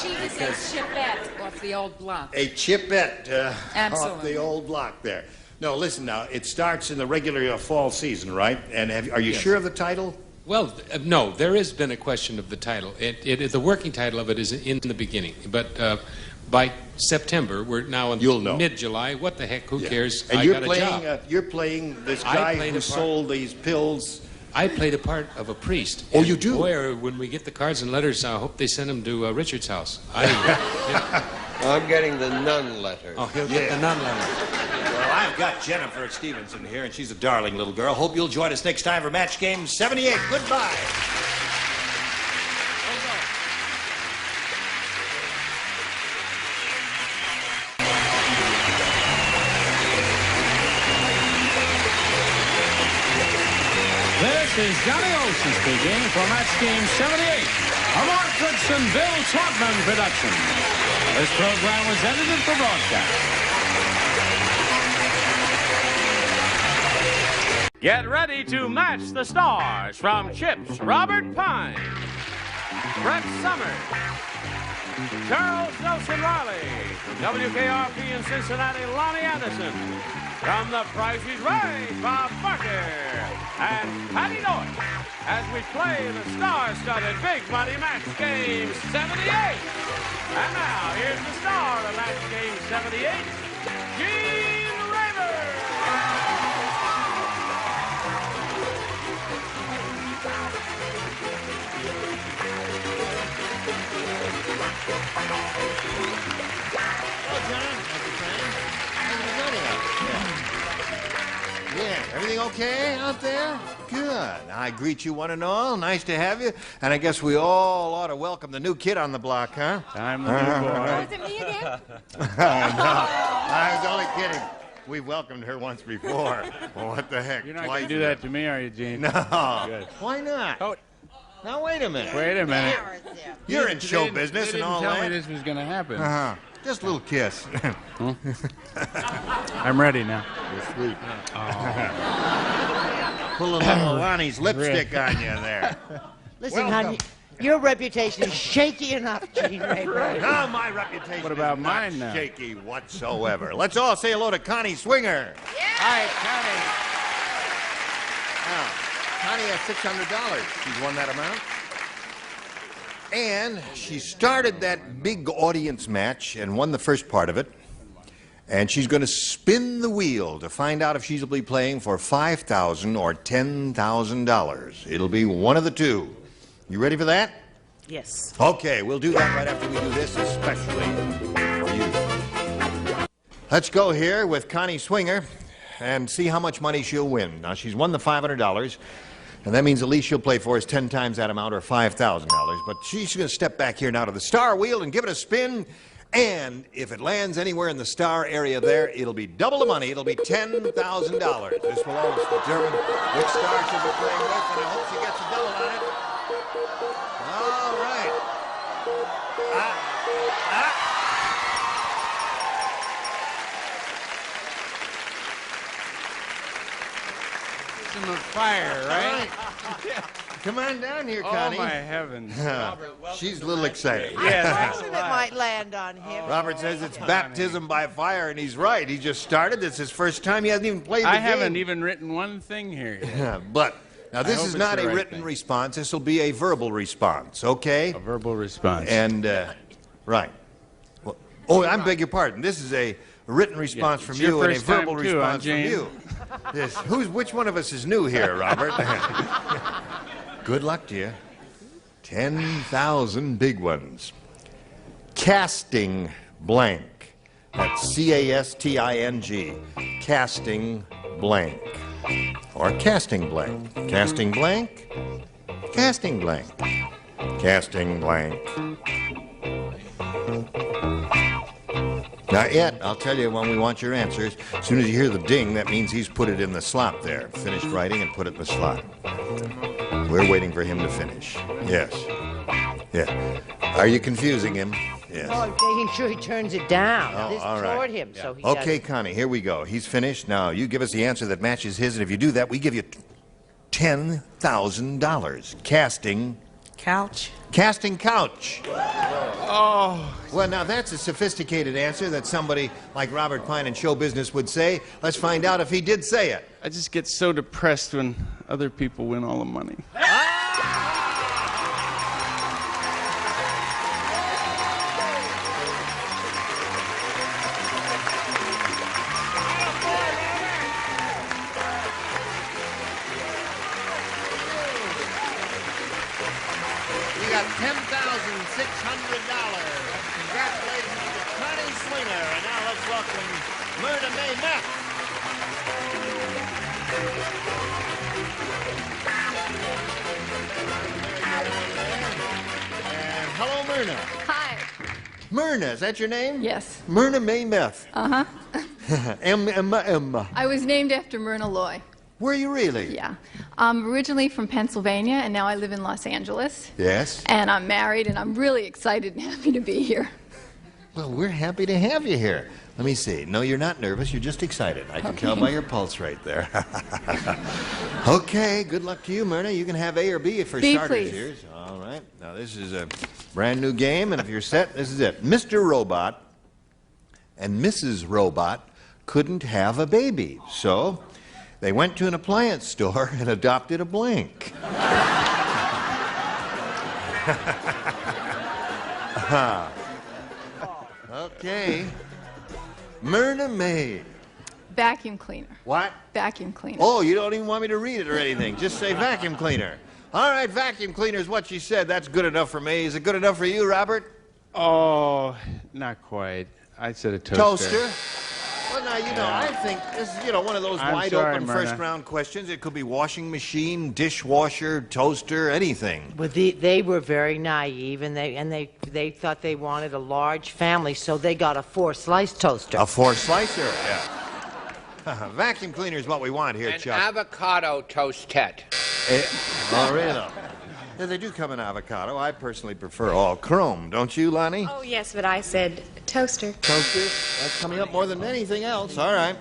She was a chipette off the old block. A chipette Absolutely. off the old block there. No, listen now. It starts in the regular fall season, right? And are you sure of the title? Well, no, there has been a question of the title. The working title of it is in the beginning. But by September, we're now in mid-July. What the heck? Who cares? And I got a job. You're playing this guy who sold these pills. I played a part of a priest. Oh, you do? Boy, when we get the cards and letters, I hope they send them to Richard's house. I'm getting the nun letter. Oh, he'll get the nun letter. Well, I've got Jennifer Stevenson here, and she's a darling little girl. Hope you'll join us next time for Match Game 78. Goodbye. This is Johnny Olson speaking for Match Game 78, a Mark Goodson, Bill Todman production. This program was edited for broadcast. Get ready to match the stars from Chips, Robert Pine, Brett Summers, Charles Nelson Riley, WKRP in Cincinnati, Lonnie Anderson, from The Price is Right, Bob Barker, and Patty North, as we play the star-studded Big Money Match Game 78. And now, here's the star of Match Game 78, Gene Raver. Yeah, everything okay out there? Good. I greet you one and all. Nice to have you. And I guess we all ought to welcome the new kid on the block, huh? I'm the new boy. Was it me again? No, I was only kidding. We welcomed her once before. Well, what the heck? You're not going to do that to me, are you, Gene? No. Good. Why not? Oh. Now, wait a minute. Wait a minute. You're in show business and all that. They didn't tell me this was going to happen. Uh-huh. Just a little kiss. I'm ready now. You're sweet. Pull a little Lonnie's lipstick on you there. Listen, honey, your reputation is shaky enough, Gene Raver. No, my reputation What about is mine not now? shaky whatsoever. Let's all say hello to Connie Swinger. Hi, Connie. Now, Connie has $600. She's won that amount. And she started that big audience match and won the first part of it. And she's going to spin the wheel to find out if she'll be playing for $5,000 or $10,000. It'll be one of the two. You ready for that? Yes. Okay, we'll do that right after we do this, especially for you. Let's go here with Connie Swinger and see how much money she'll win. Now, she's won the $500, and that means the least she'll play for is 10 times that amount, or $5,000. But she's going to step back here now to the star wheel and give it a spin. And if it lands anywhere in the star area there, it'll be double the money. It'll be $10,000. This will always determine which star she'll be playing with, and I hope she gets a double on it. All right. Of fire, right? Come on down here, Connie. Oh, my heavens. She's a little excited. Yeah, It might land on him. Robert says it's baptism by fire, and he's right. He just started. It's his first time. He hasn't even played the game. I haven't even written one thing here yet. But now this is not a right written thing. response. This will be a verbal response, okay? A verbal response. And, right. Well, oh, I beg your pardon. This is a written response from it's your you and a first time verbal too, response from Jane? you. Yes. Which one of us is new here, Robert? Good luck to you. 10,000 big ones. Casting blank. That's C-A-S-T-I-N-G. Casting blank. Or casting blank. Casting blank. Casting blank. Casting blank. Not yet. I'll tell you when we want your answers. As soon as you hear the ding, that means he's put it in the slot there. Finished writing and put it in the slot. We're waiting for him to finish. Yes. Yeah. Are you confusing him? Yes. Oh, making sure he turns it down. Oh, This all right. toward him, so he Okay, doesn't. Connie, here we go. He's finished. Now, you give us the answer that matches his, and if you do that, we give you $10,000. Casting. Couch. Casting couch. Oh. Well, now that's a sophisticated answer that somebody like Robert Klein in show business would say. Let's find out if he did say it. I just get so depressed when other people win all the money. We got $10,600. Congratulations to Connie Swinger. And now let's welcome Myrna May Meth. And hello, Myrna. Hi. Myrna, is that your name? Yes. Myrna May Meth. Uh-huh. M. I was named after Myrna Loy. Were you really? Yeah. I'm originally from Pennsylvania, and now I live in Los Angeles. Yes. And I'm married, and I'm really excited and happy to be here. Well, we're happy to have you here. Let me see. No, you're not nervous. You're just excited. I can tell by your pulse right there. Okay, good luck to you, Myrna. You can have A or B for B, starters please. here. All right. Now, this is a brand new game, and if you're set, this is it. Mr. Robot and Mrs. Robot couldn't have a baby, so they went to an appliance store and adopted a blank. Okay. Myrna May. Vacuum cleaner. What? Vacuum cleaner. Oh, you don't even want me to read it or anything. Just say vacuum cleaner. All right, vacuum cleaner is what she said. That's good enough for me. Is it good enough for you, Robert? Oh, not quite. I said a toaster. Toaster? Well, now, you know, I think this is, one of those I'm wide sorry, open Myrna. first-round questions. It could be washing machine, dishwasher, toaster, anything. But they were very naive, and they thought they wanted a large family, so they got a 4-slice toaster. A 4-slicer, yeah. Vacuum cleaner is what we want here, An Chuck. avocado toastet. Oh, really? Yeah, they do come in avocado. I personally prefer all chrome, don't you, Lonnie? Oh, yes, but I said toaster. Toaster? That's coming up more than anything else. All right.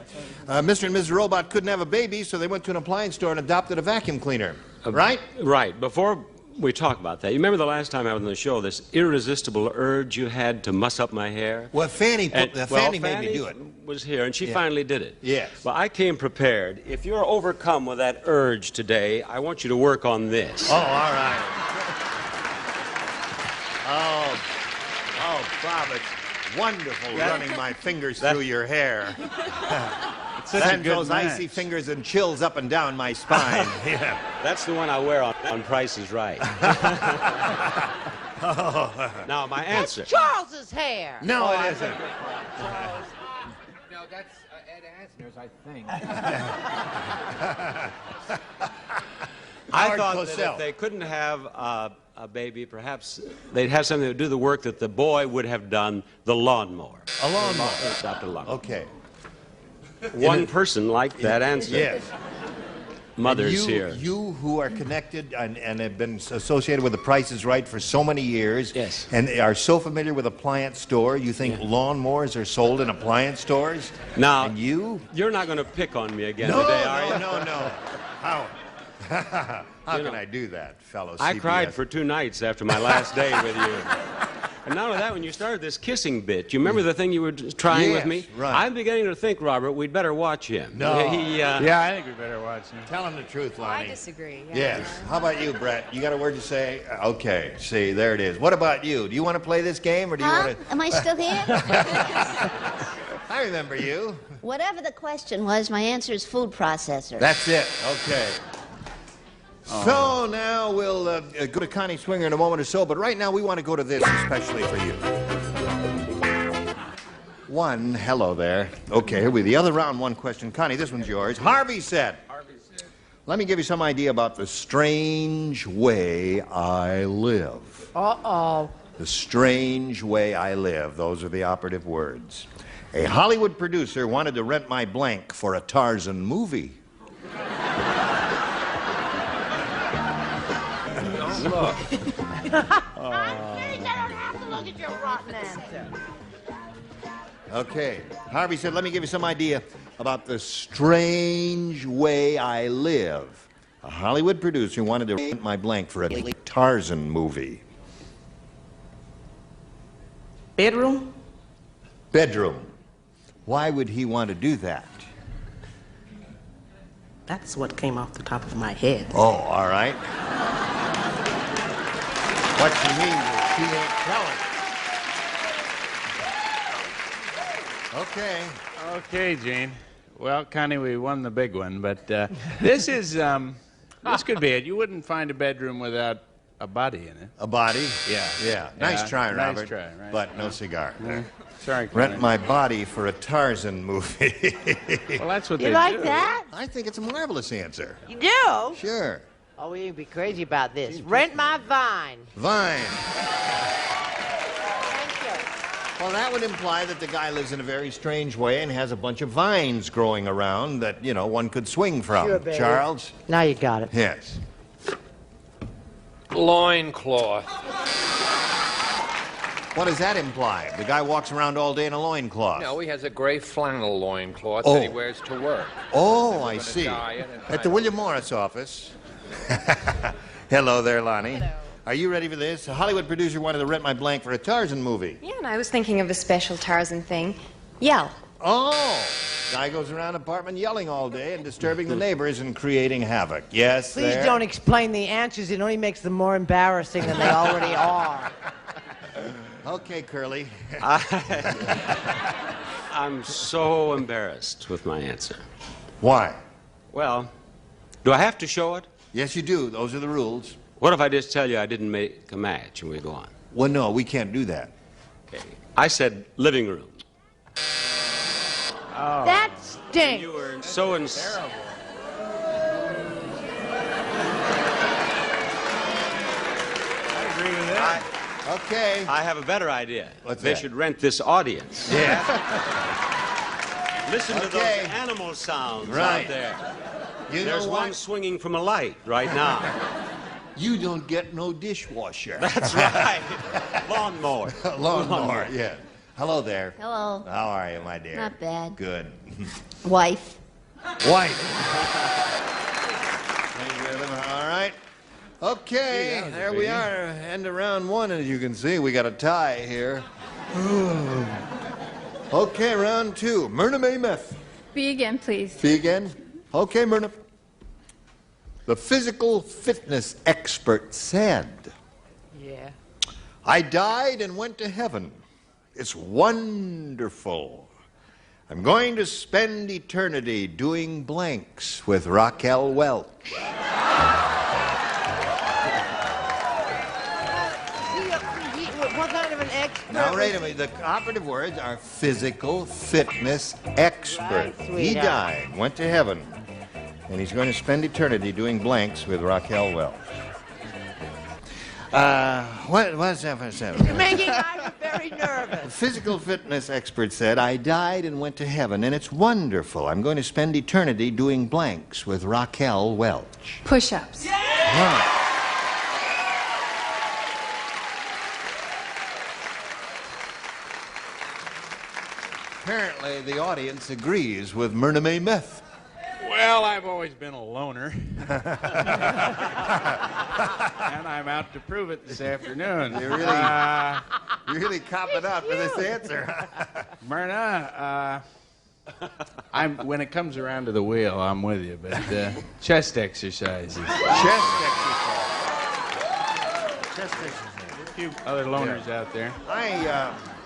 Mr. and Mrs. Robot couldn't have a baby, so they went to an appliance store and adopted a vacuum cleaner. Right? Right. Before we talk about that, you remember the last time I was on the show, this irresistible urge you had to muss up my hair? Well, Fanny made me Fanny do it. Was here, and she Yeah. finally did it. Yes. Well, I came prepared. If you're overcome with that urge today, I want you to work on this. Oh, all right. Oh, Bob, it's wonderful running my fingers through your hair. Such a Send good those match. icy fingers and chills up and down my spine. Yeah. That's the one I wear on Price is Right. Now, my answer. That's Charles's hair. No, it isn't. No, that's Ed Asner's, I think. I thought that if they couldn't have a baby, perhaps they'd have something to do the work that the boy would have done, the lawnmower. A lawnmower. Dr. Lawnmower. Okay. One person liked that answer. Yes. Mothers here. You who are connected and have been associated with The Price is Right for so many years, yes, and are so familiar with appliance store, you think lawnmowers are sold in appliance stores? Now, and you're not going to pick on me again no, today, are you? No. How? How can I do that, fellow CBS? I cried for 2 nights after my last day with you. And not only that, when you started this kissing bit, you remember the thing you were trying with me? Right. I'm beginning to think, Robert, we'd better watch him. No. Yeah, I think we better watch him. Tell him the truth, Lonnie. I disagree. Yeah. Yes. How about you, Brett? You got a word to say? Okay. See, there it is. What about you? Do you want to play this game, or do you want to... Am I still here? I remember you. Whatever the question was, my answer is food processor. That's it. Okay. So now we'll go to Connie Swinger in a moment or so, but right now we want to go to this especially for you. One, hello there. Okay, here we the other round one question. Connie, this one's yours. Harvey said, let me give you some idea about the strange way I live. Uh-oh. The strange way I live. Those are the operative words. A Hollywood producer wanted to rent my blank for a Tarzan movie. I don't have to look at your rotten answer. Okay. Harvey said, let me give you some idea about the strange way I live. A Hollywood producer wanted to rent my blank for a Tarzan movie. Bedroom? Bedroom. Why would he want to do that? That's what came off the top of my head. Oh, all right. What she means is she ain't telling. Okay. Okay, Gene. Well, Connie, we won the big one, but this is, this could be it. You wouldn't find a bedroom without a body in it. A body? Yeah. Yeah. Nice try, Robert. Nice try, right. But no cigar. Sorry, Connie. Rent my body for a Tarzan movie. Well, that's what they You like do. that? I think it's a marvelous answer. You do? Sure. Oh, we ain't be crazy about this. Rent my vine. Vine. Thank you. Well, that would imply that the guy lives in a very strange way and has a bunch of vines growing around that, you know, one could swing from. Sure, baby. Charles? Now you got it. Yes. Loincloth. What does that imply? The guy walks around all day in a loincloth. No, he has a gray flannel loincloth Oh. that he wears to work. Oh, I Gonna see. dye it and At the William Morris office. Hello there, Lonnie. Hello. Are you ready for this? A Hollywood producer wanted to rent my blank for a Tarzan movie. Yeah, and I was thinking of a special Tarzan thing. Yell. Oh! Guy goes around apartment yelling all day and disturbing the neighbors and creating havoc. Yes, Please there. don't explain the answers. It only makes them more embarrassing than they already are. Okay, Curly. I'm so embarrassed with my answer. Why? Well, do I have to show it? Yes, you do. Those are the rules. What if I just tell you I didn't make a match and we go on? Well, no, we can't do that. Okay. I said living room. Oh. That stinks. You were so Terrible. I agree with that. Okay. I have a better idea. What's they that? should rent this audience. Yeah. Listen to Okay. those animal sounds Right. out there. You There's know one what? swinging from a light right now. You don't get no dishwasher. That's right. Lawnmower. Lawnmower, yeah. Hello there. Hello. How are you, my dear? Not bad. Good. Wife. Wife. All right. Okay, Yeah, there we are. End of round one, as you can see. We got a tie here. Okay, round two. Myrna Maymeth. Be again, please. See again? Okay, Myrna. The physical fitness expert said, Yeah. I died and went to heaven. It's wonderful. I'm going to spend eternity doing blanks with Raquel Welch. Now, wait a minute. The operative words are physical fitness expert. Right, He sweetheart. died, went to heaven, and he's going to spend eternity doing blanks with Raquel Welch. What's that for seven? You're making Ira very nervous. The physical fitness expert said, I died and went to heaven, and it's wonderful. I'm going to spend eternity doing blanks with Raquel Welch. Push-ups. Right. Apparently, the audience agrees with Myrna May Meth. Well, I've always been a loner. And I'm out to prove it this afternoon. You're really copping out for this answer. Myrna, when it comes around to the wheel, I'm with you, but chest exercises. Chest exercise. A few other loners out there.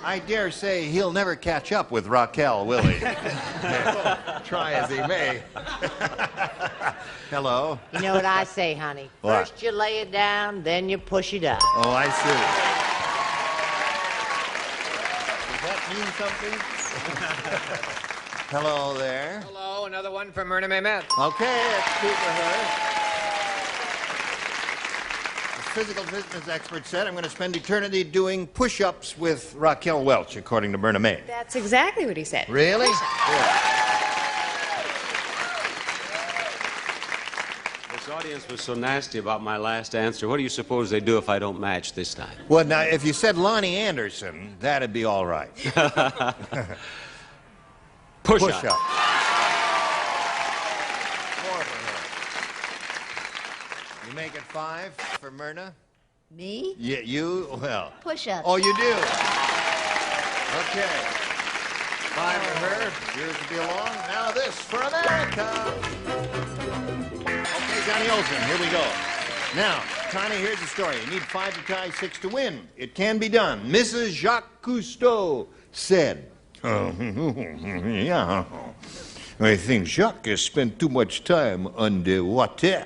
I dare say he'll never catch up with Raquel, will he? Try as he may. Hello. You know what I say, honey? What? First you lay it down, then you push it up. Oh, I see. Does that mean something? Hello there. Hello, another one from Myrna May Meth. Okay, it's two for her. The physical fitness expert said, I'm going to spend eternity doing push-ups with Raquel Welch, according to Myrna May. That's exactly what he said. Really? This audience was so nasty about my last answer. What do you suppose they do if I don't match this time? Well, now, if you said Lonnie Anderson, that'd be all right. Push-up. You make it 5 for Myrna? Me? Yeah, you? Well. Push-ups. Oh, you do? Okay. 5 for her. Yours will be along. Now this for America. Okay, Johnny Olsen, here we go. Now, Connie, here's the story. You need 5 to tie, 6 to win. It can be done. Mrs. Jacques Cousteau said, yeah, I think Jacques has spent too much time underwater.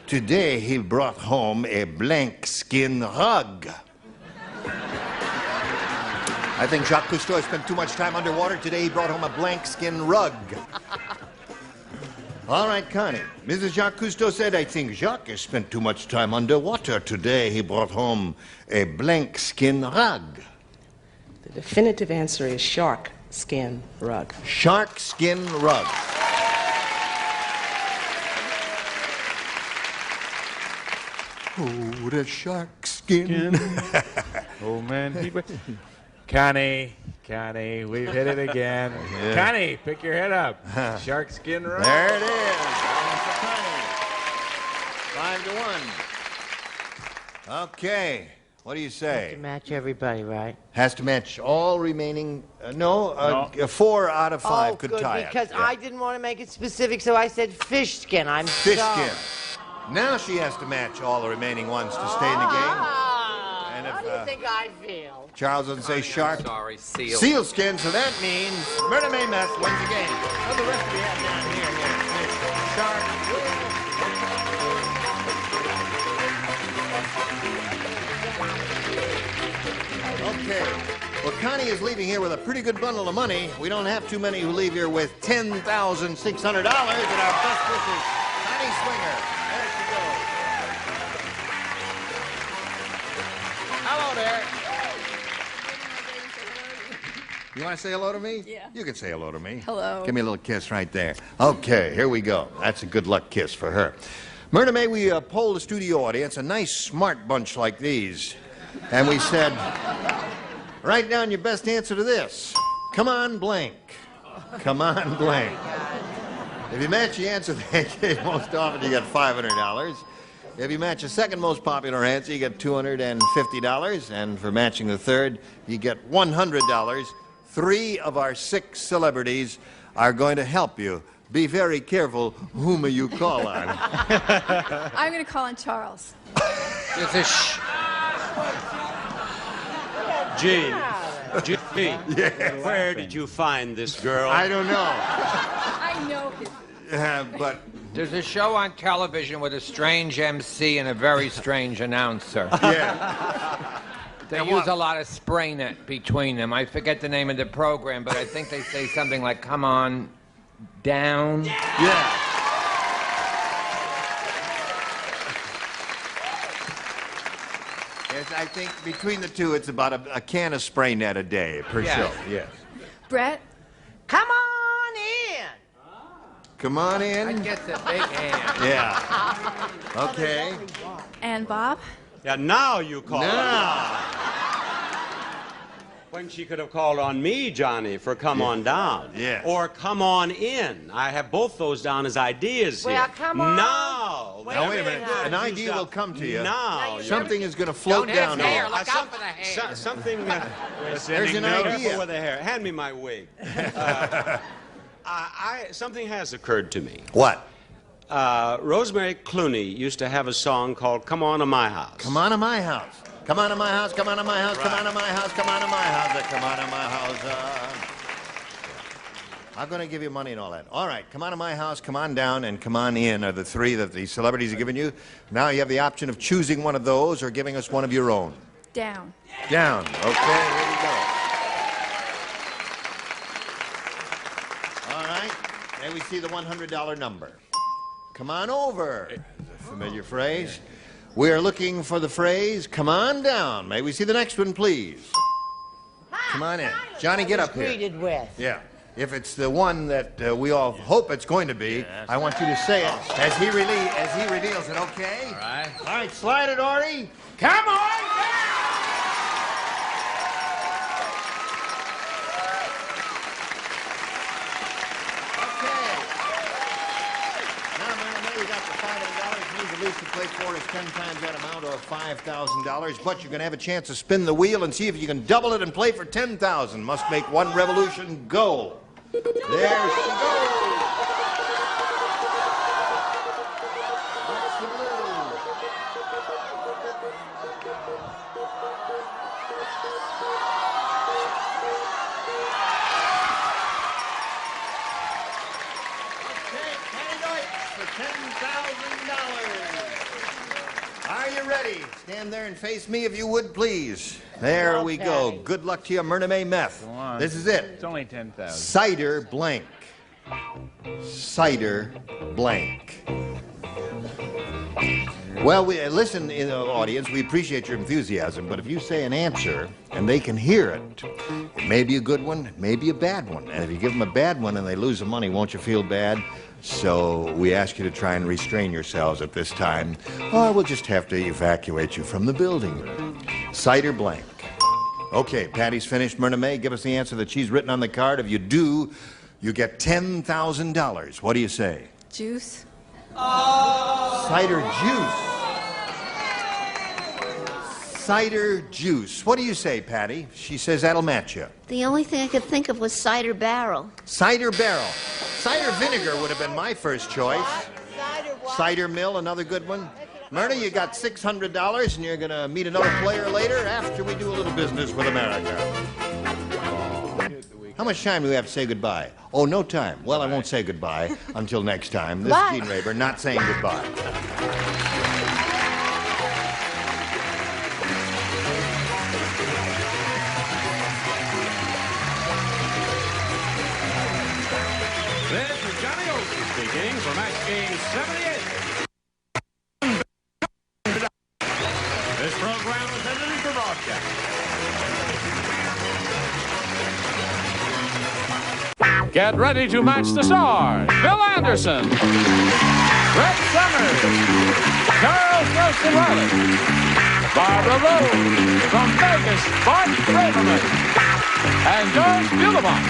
Today he brought home a blank skin rug. I think Jacques Cousteau spent too much time underwater. Today he brought home a blank skin rug. All right, Connie. Mrs. Jacques Cousteau said, I think Jacques has spent too much time underwater. Today he brought home a blank skin rug. The definitive answer is shark skin rug. Shark skin rug. Oh, the shark skin. Oh, man. Connie, we've hit it again. Yeah. Connie, pick your head up. Shark skin rug. There it is. 5 to 1. Okay. What do you say? To match everybody, right? Has to match all remaining. No. 4 out of 5 could good, tie because it. Yeah. I didn't want to make it specific, so I said fish skin. I'm Fish sorry. skin. Now she has to match all the remaining ones to stay in the game. And How do you think I feel? Charles doesn't say shark. Sorry, seal. Seal skin, so that means Myrna May Meth wins the game. Well, the rest we have down here, yeah. Shark. Okay. Well, Connie is leaving here with a pretty good bundle of money. We don't have too many who leave here with $10,600, and our best wishes, Connie Swinger. There she goes. Hello there. You want to say hello to me? Yeah. You can say hello to me. Hello. Give me a little kiss right there. Okay, here we go. That's a good luck kiss for her. Myrna May, we polled the studio audience, a nice, smart bunch like these. And we said, write down your best answer to this. Come on, blank. Come on, blank. If you match the answer they gave most often, you get $500. If you match the second most popular answer, you get $250. And for matching the third, you get $100. 3 of our 6 celebrities are going to help you. Be very careful whom you call on. I'm going to call on Charles. Gene, Yes. where did you find this girl? I don't know. I know him. But there's a show on television with a strange MC and a very strange announcer. Yeah. They use a lot of spraying it between them. I forget the name of the program, but I think they say something like, come on down. Yeah. Yes, I think between the two, it's about a can of spray net a day per show. Yes. Brett? Come on in. Come on in. I guess a big hand. Yeah. Okay. And Bob? Yeah, now you call Now. When she could have called on me, Johnny, for come on down. Yeah. Or come on in. I have both those down as ideas here. Well, come on. Now. Now, wait a minute. An idea will come to you. Now. Something is going to float down hair. here. Look out for the hair. Something. There's an idea. With the hair. Hand me my wig. Something has occurred to me. What? Rosemary Clooney used to have a song called Come On to My House. Come on to my house. Come on to my house, come on to my house, come on to my house, come on to my house, come on to my house. I'm going to give you money and all that. All right, come on to my house, come on down, and come on in are the three that the celebrities have given you. Now you have the option of choosing one of those or giving us one of your own. Down. Down. Okay, here we go. All right, may we see the $100 number. Come on over. A familiar phrase. We are looking for the phrase, come on down. May we see the next one, please? Come on in. Johnny, get up here. Greeted with. Yeah. If it's the one that we all hope it's going to be, I want you to say it as he reveals it, okay? All right. All right, slide it, Ori. Come on down! The least to play for is 10 times that amount, or $5,000. But you're going to have a chance to spin the wheel and see if you can double it and play for $10,000. Must make one revolution go. There she goes. What's the blue? Okay, Patty Deutsch for $10,000. Are you ready? Stand there and face me if you would, please. There we go. Good luck to you, Myrna May Meth. Go on. This is it. It's only 10,000. Cider blank. Cider blank. Well, listen, in the audience, we appreciate your enthusiasm, but if you say an answer and they can hear it, it may be a good one, it may be a bad one. And if you give them a bad one and they lose the money, won't you feel bad? So we ask you to try and restrain yourselves at this time, or we'll just have to evacuate you from the building. Cider blank. Okay, Patty's finished. Myrna May, give us the answer that she's written on the card. If you do, you get $10,000. What do you say? Juice. Cider juice. Cider juice. What do you say, Patty? She says that'll match you. The only thing I could think of was cider barrel. Cider barrel. Cider vinegar would have been my first choice. Cider mill, another good one. Myrna, you got $600, and you're going to meet another player later after we do a little business with America. How much time do we have to say goodbye? Oh, no time. Well, I won't say goodbye until next time. This is Gene Rayburn, not saying goodbye. This is Johnny Olsen speaking for match game 78. This program was edited for broadcast. Get ready to match the stars. Bill Anderson, Red Summers, Charles Nelson Riley, Barbara Rose from Vegas, Bart Braverman, and George Bulemont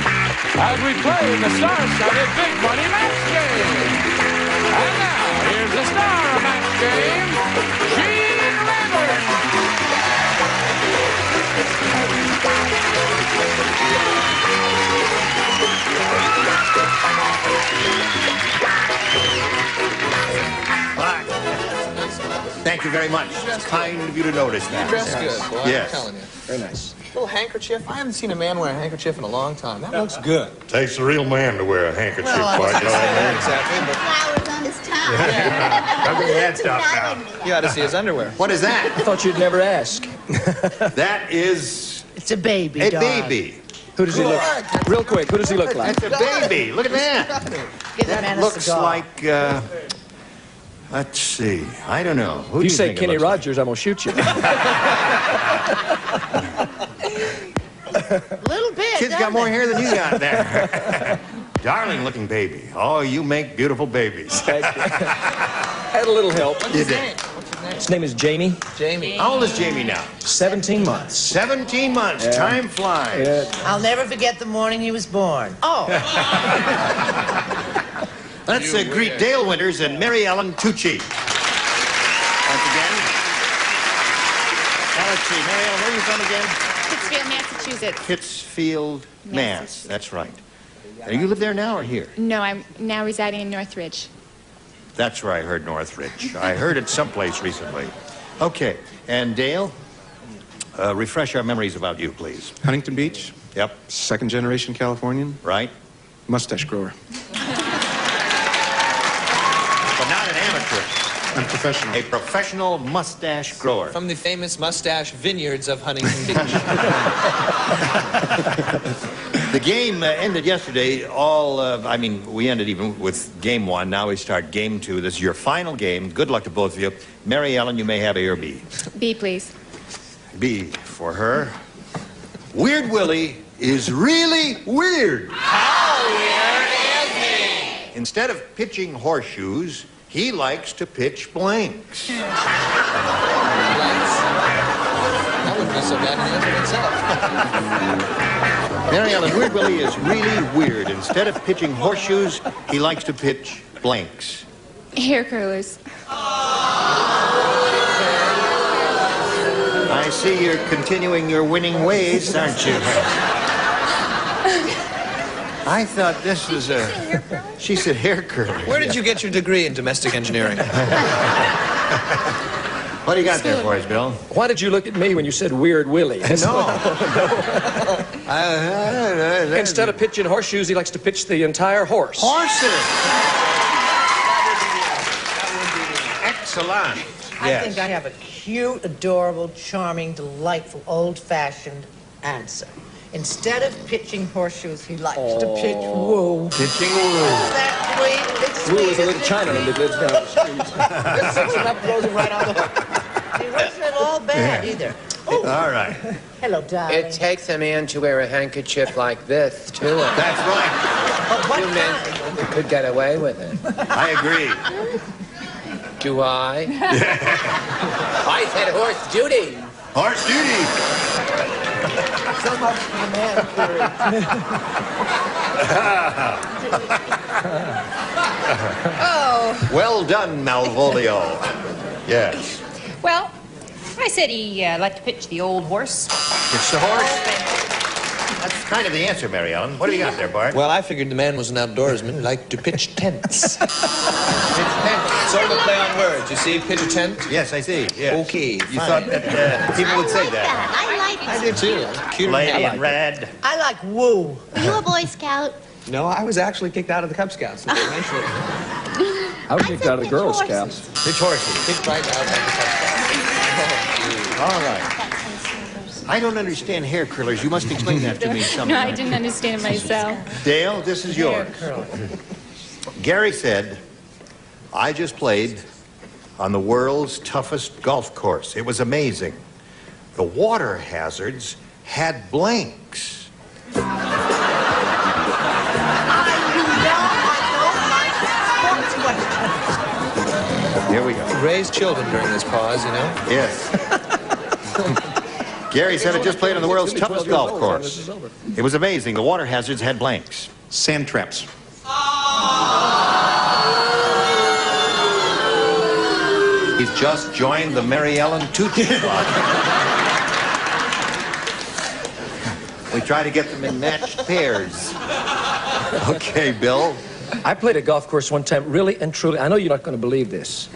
as we play the star-studded Big Money Match Game. And now, here's the star of Match Game, Gene Rayburn. Thank you very much. It's kind of you to notice that. You dress good, boy. Yes. I'm telling you. Very nice. Little handkerchief. I haven't seen a man wear a handkerchief in a long time. That looks good. Takes a real man to wear a handkerchief Well, like that. exactly. But Flowers on his tie. you ought to see his underwear. What is that? I thought you'd never ask. That is... It's a baby, A dog. baby. Who does he look? Real quick, who does he look like? That's a baby. Look at that. Give that man a Looks cigar. like, let's see. I don't know. Who If you do say think it Kenny looks like? Rogers, I'm going to shoot you. Little bit. Kid's got more hair than you got there. Darling looking baby. Oh, you make beautiful babies. Thank you. Had a little help. You did. His name is Jamie. Jamie. How old is Jamie now? 17 months. 17 months. Yeah. Time flies. Yeah. I'll never forget the morning he was born. Oh. Let's greet Dale Winters and Mary Ellen Tucci. Once again. Now let's see. Mary Ellen, where are you from again? Pittsfield, Massachusetts. Pittsfield, Mass. That's right. And you live there now or here? No, I'm now residing in Northridge. That's where I heard Northridge. I heard it someplace recently. Okay. And Dale, refresh our memories about you, please. Huntington Beach. Yep. Second generation Californian. Right. Mustache grower. But not an amateur. I'm professional. A professional mustache grower. From the famous mustache vineyards of Huntington Beach. The game ended yesterday. We ended even with game one. Now we start game two. This is your final game. Good luck to both of you. Mary Ellen, you may have A or B. B, please. B for her. Weird Willie is really weird. How weird is he? Instead of pitching horseshoes, he likes to pitch blanks. That wouldn't be so bad an answer itself. Mary Ellen, Weird Willie is really weird. Instead of pitching horseshoes, he likes to pitch blanks. Hair curlers. I see you're continuing your winning ways, aren't you? I thought this was a... She said hair curler. Where did you get your degree in domestic engineering? What do you got there for us, Bill? Why did you look at me when you said Weird Willie? No. Instead of pitching horseshoes, he likes to pitch the entire horse. Horses! Excellent. I think I have a cute, adorable, charming, delightful, old-fashioned answer. Instead of pitching horseshoes, he likes to pitch woo. Pitching woo. Isn't that sweet? It's sweet. Woo is a little Chinaman that lives down the street. Just picks it up, throws him right on the hook. He wasn't at all bad either. All right. Hello, darling. It takes a man to wear a handkerchief like this, too. That's right. You men could get away with it. I agree. Do I? I said horse duty. Horse duty. So much for the man Oh. Well done, Malvolio. Yes. Well, I said he liked to pitch the old horse. Pitch the horse? That's kind of the answer, Mary Ellen. What do you got there, Bart? Well, I figured the man was an outdoorsman, liked to pitch tents. Sort of a play on words. You see, pitch a tent? Yes, I see. Yes. Okay. You thought that people would say that. I like I did too. Cute. Lady in red. I like woo. Are you a Boy Scout? No, I was actually kicked out of the Cub Scouts eventually. I was kicked out of the Girl Scouts. Pitch horses. Kicked right out of the Cub Scouts. All right. I don't understand hair curlers. You must explain that to me sometime. No, I didn't understand it myself. Dale, this is yours. Gary said, I just played on the world's toughest golf course. It was amazing. The water hazards had blanks. Here we go. Raise children during this pause, you know? Yes. Gary said it just played on the world's toughest golf course. It was amazing. The water hazards had blanks. Sand traps. He's just joined the Mary Ellen Tucci Club. We try to get them in matched pairs. Okay, Bill. I played a golf course one time, really and truly. I know you're not going to believe this,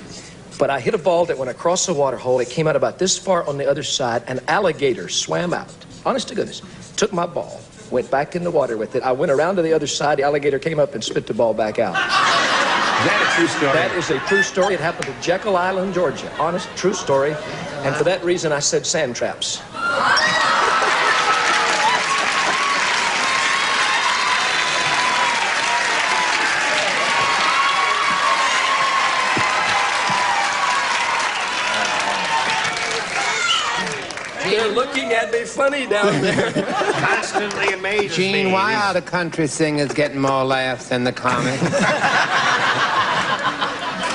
but I hit a ball that went across the water hole. It came out about this far on the other side. An alligator swam out. Honest to goodness. Took my ball, went back in the water with it. I went around to the other side. The alligator came up and spit the ball back out. Is that a true story? That is a true story. It happened at Jekyll Island, Georgia. Honest, true story. And for that reason, I said sand traps. They're looking at me funny down there. Constantly amazes me. Gene, why are the country singers getting more laughs than the comics?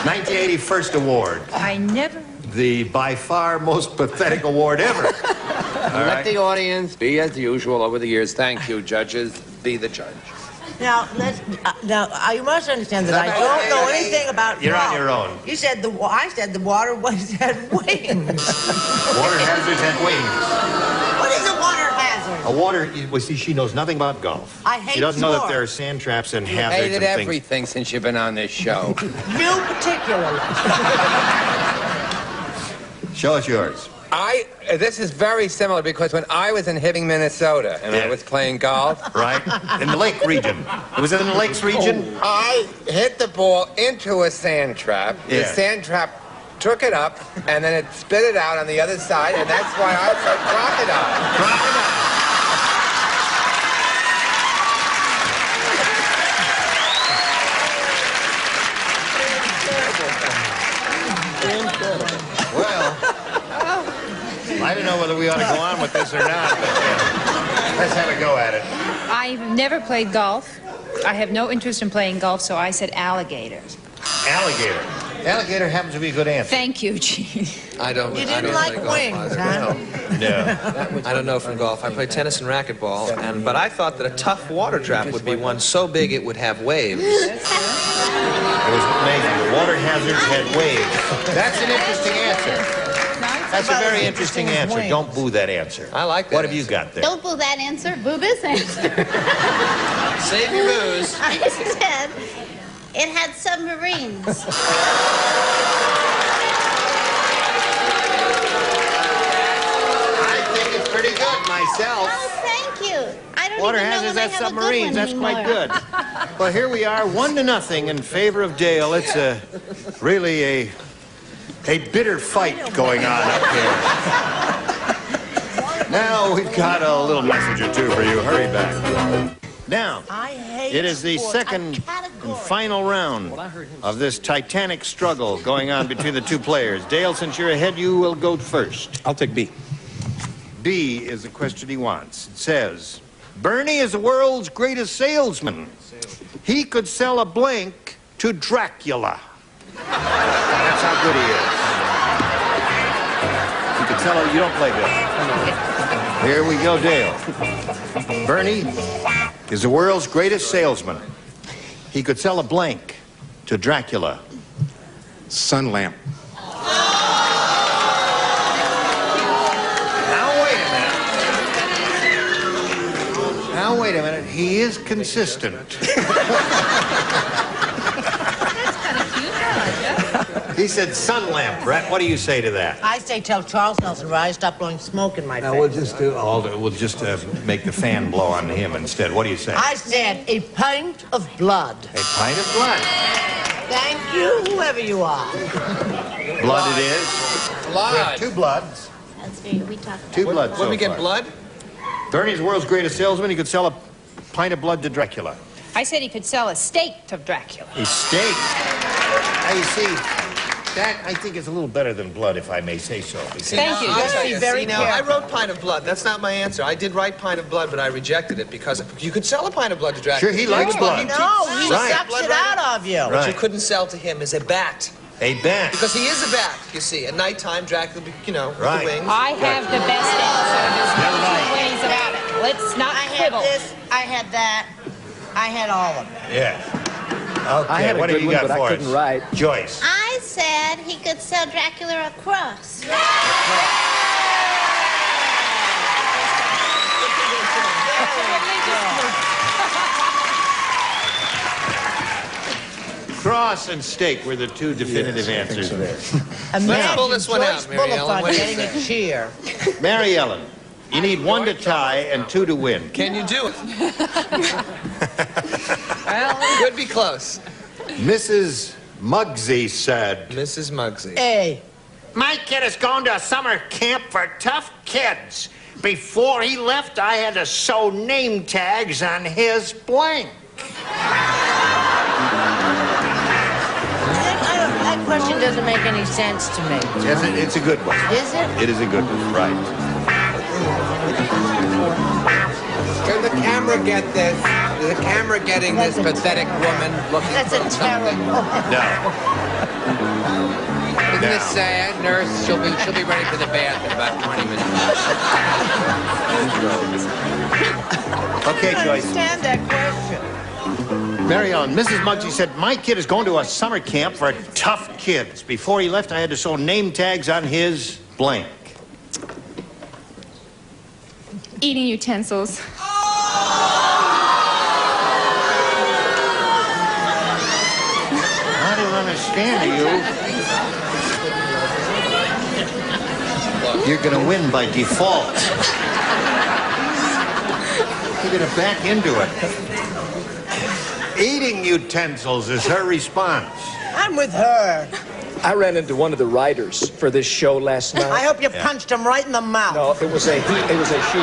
1980 First Award. I never... The by far most pathetic award ever. Let the audience be as usual over the years. Thank you, judges. Be the judge. Now, you must understand that I don't know anything about You're golf. on your own. You said I said the water had wings. Water hazards had wings. What is a water hazard? A water, well, see, she knows nothing about golf. I hate She doesn't know that sport. there are sand traps and You hazards hated and things. everything since you've been on this show. You particularly. Show us yours. This is very similar because when I was in Hibbing, Minnesota, and I was playing golf. Right? In the lake region. It was in the lakes region? I hit the ball into a sand trap. The Yeah. sand trap took it up, and then it spit it out on the other side, and that's why I said crocodile. Well, I don't know whether we ought to go on with this or not, but let's have a go at it. I've never played golf. I have no interest in playing golf, so I said alligator. Alligator. Alligator happens to be a good answer. Thank you, Gene. I don't. You I didn't don't like play golf wings, either. huh? No. I don't know from golf. I play tennis and racquetball, but I thought that a tough water trap would be one so big it would have waves. It was amazing. The water hazards had waves. That's an interesting answer. That's a very interesting answer. Don't boo that answer. I like that. What have you got there? Don't boo that answer. Boo this answer. Save your booze. I said it had submarines. I think it's pretty good myself. Oh, thank you. I don't Water even know hazards when I had have a good submarines. one That's quite anymore. good. Well, here we are, 1-0 in favor of Dale. It's really a bitter fight going on up here. Now we've got a little message or two for you. Hurry back. Now, it is the second and final round of this titanic struggle going on between the two players. Dale, since you're ahead, you will go first. I'll take B. B is the question he wants. It says, Bernie is the world's greatest salesman. He could sell a blank to Dracula. That's how good he is. You could tell him you don't play good. Here we go, Dale. Bernie is the world's greatest salesman. He could sell a blank to Dracula. Sun lamp. Now, wait a minute. He is consistent. He said sun lamp. Brett, what do you say to that? I say tell Charles Nelson, rise, stop blowing smoke in my face. We'll just make the fan blow on him instead. What do you say? I said a pint of blood. A pint of blood. Thank you, whoever you are. Blood it is. Blood. We have two bloods. That's good. We talked about Two bloods so When we get far. blood? Bernie's the world's greatest salesman. He could sell a pint of blood to Dracula. I said he could sell a steak to Dracula. A steak. Now, you see, that, I think, is a little better than blood, if I may say so. Thank you. Just be very now, I careful. wrote pint of blood. That's not my answer. I did write pint of blood, but I rejected it because you could sell a pint of blood to Dracula. Sure, he likes blood. No, he Right. sucks it out of you. What you couldn't sell to him is a bat. A bat. Because he is a bat, you see. At nighttime, Dracula, with the wings. I have the best answer. There's no two ways about it. Let's not I had quibble. this, I had that, I had all of it. Yeah. Okay, I had a what do good you one, got but for I couldn't us? write. Joyce. I said he could sell Dracula a cross. Cross and steak were the two definitive answers there. Imagine pull this one Joyce out, Mary Ellen. Bulifant What do you getting a think? cheer. Mary Ellen, you need 1 to tie and 2 to win. Can you do it? Well, could be close. Mrs. Muggsy said, Mrs. Muggsy. A. My kid is going to a summer camp for tough kids. Before he left, I had to sew name tags on his blank. That question doesn't make any sense to me. Yes, it's a good one. Is it? It is a good one, right. Can the camera get this? Is the camera getting this pathetic woman looking That's for a something? terrible... No. Isn't this sad, nurse? She'll be ready for the bath in about 20 minutes. Okay, I don't Joyce. understand that question. Mary Ellen, Mrs. Muggsy said, my kid is going to a summer camp for tough kids. Before he left, I had to sew name tags on his blank. Eating utensils. I don't understand you. You're going to win by default. You're going to back into it. Eating utensils is her response. I'm with her. I ran into one of the writers for this show last night. I hope you punched him right in the mouth. No, it was a he. It was a she.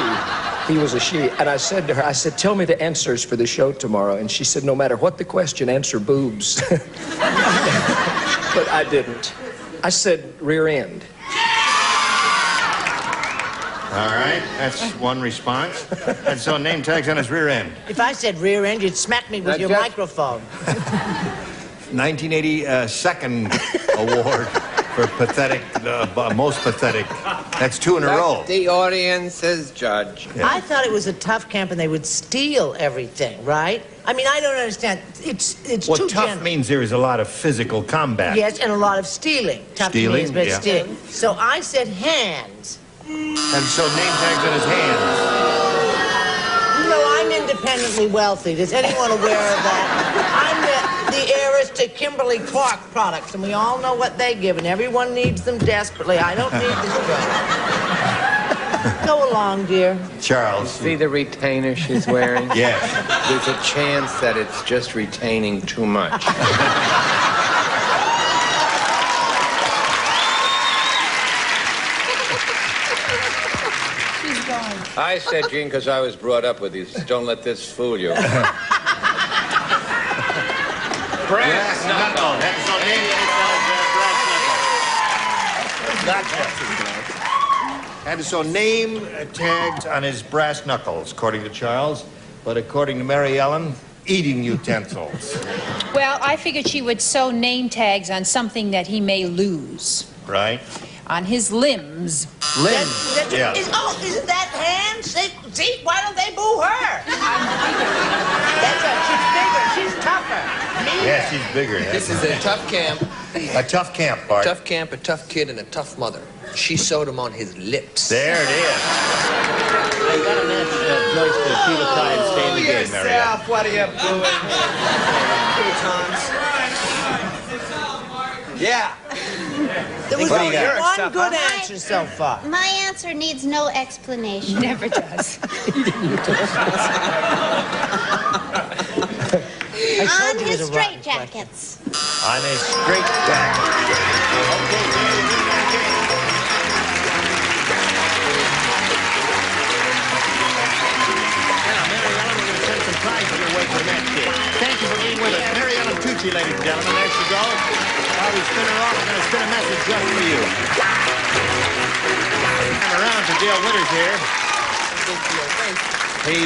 He was a she. And I said to her, I said, tell me the answers for the show tomorrow. And she said, no matter what the question, answer boobs. But I didn't. I said rear end. All right, that's one response. And so name tags on his rear end. If I said rear end, you'd smack me with your microphone. 1980 second award for pathetic, most pathetic. That's 2 in a row. Let the audience's judge. Yeah. I thought it was a tough camp and they would steal everything, right? I mean, I don't understand. It's What too tough general. means there is a lot of physical combat. Yes, and a lot of stealing. Tough Stealing, means, but yeah. stealing. So I said hands. And so name tags on his hands. You know, I'm independently wealthy. Is anyone aware of that? I'm the heiress to Kimberly-Clark products, and we all know what they give, and everyone needs them desperately. I don't need the show. Go along, dear. Charles. See the retainer she's wearing? Yes. There's a chance that it's just retaining too much. I said, Gene, because I was brought up with these. Don't let this fool you. Brass knuckle. That's so name tags on his brass knuckles. Gotcha. And so name tags on his brass knuckles, according to Charles. But according to Mary Ellen, eating utensils. Well, I figured she would sew name tags on something that he may lose. Right? On his limbs. Limbs. Yeah. Isn't that hands? See, why don't they boo her? That's right. She's bigger. She's tougher. Yeah, she's bigger. This is a tough camp. A tough camp, Bart. Tough camp, a tough kid, and a tough mother. She sewed him on his lips. There it is. I got a match, Joyce, to keep a tie and stay in the game, Mary Ellen. What are you doing? Yeah. There was What do only you got? one good answer so far. My answer needs no explanation. Never does. On his straitjackets. On his straight back. Okay, now, Mary Ellen, we're going to send some prizes your way for the next game. Thank you for being with us. Mary Ellen Tucci, ladies and gentlemen. There she goes. While we spin her off, we're going to spin a message just for you. I'm around to Dale Winters here. He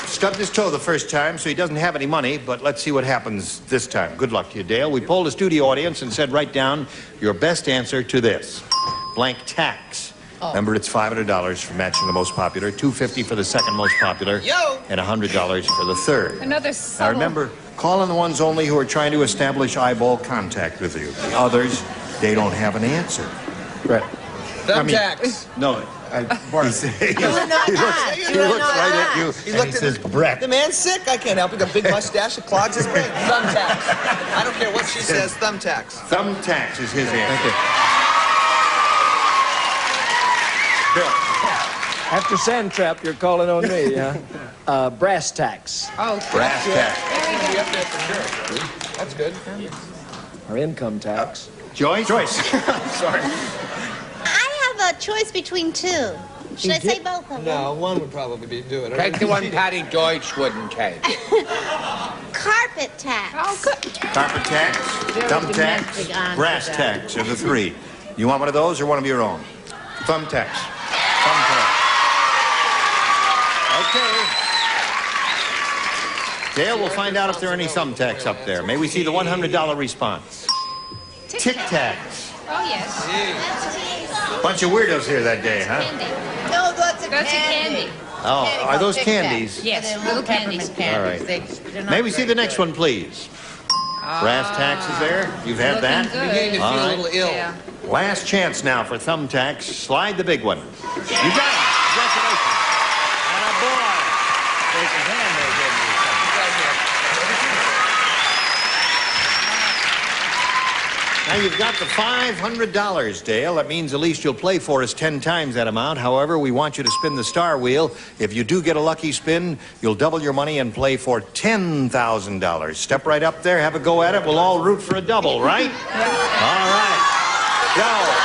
stubbed his toe the first time, so he doesn't have any money, but let's see what happens this time. Good luck to you, Dale. We polled a studio audience and said, write down your best answer to this. Blank tax. Oh. Remember, it's $500 for matching the most popular, $250 for the second most popular, and $100 for the third. Another Now subtle... remember, call on the ones only who are trying to establish eyeball contact with you. The others, they don't have an answer. Right. Thumbtacks. No, Bart. He looks right at you and he says, Brett. The man's sick. I can't help it. A big mustache that clogs his brain. Thumbtacks. I don't care what she says. Thumbtacks. Thumbtacks is his answer. Thank you. Bill. After Sand Trap, you're calling on me, huh? Brass tacks. Oh, Brass tacks. Be up there for sure. That's good. Or income tax. Joyce? Sorry. a choice between two. Should I say both of them? No, one would probably be doing it. Take the one Patty Deutsch wouldn't take. Carpet tax. Oh, good. Carpet tax, thumb tax, brass tax are the three. You want one of those or one of your own? Thumb tax. Thumb tax. Okay. Dale, we'll find out if there are any thumbtacks up there. May we see the $100 response? Tic Tacs. Oh, yes. Bunch of weirdos here that day, huh? No, that's a That's a candy. Oh, are those Tic Tacs. candies? Yes, little candies. All right. May we see the next one, please? Brass tacks is there. You've had that? Looking good. Beginning to feel a little ill. Yeah. Last chance now for thumbtacks. Slide the big one. You got it. Congratulations. And a boy. Shake his hand there, didn't you? Now you've got the $500, Dale. That means at least you'll play for us 10 times that amount. However, we want you to spin the star wheel. If you do get a lucky spin, you'll double your money and play for $10,000. Step right up there, have a go at it. We'll all root for a double, right? All right. Go.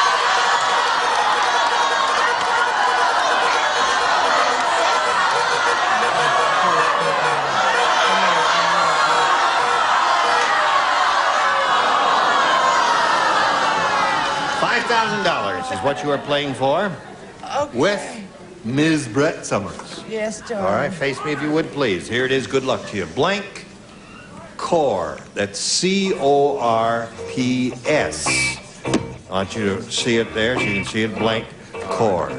$5,000 is what you are playing for with Ms. Brett Summers. Yes, darling. All right, face me if you would, please. Here it is. Good luck to you. Blank Core. That's C-O-R-P-S. I want you to see it there so you can see it. Blank Core.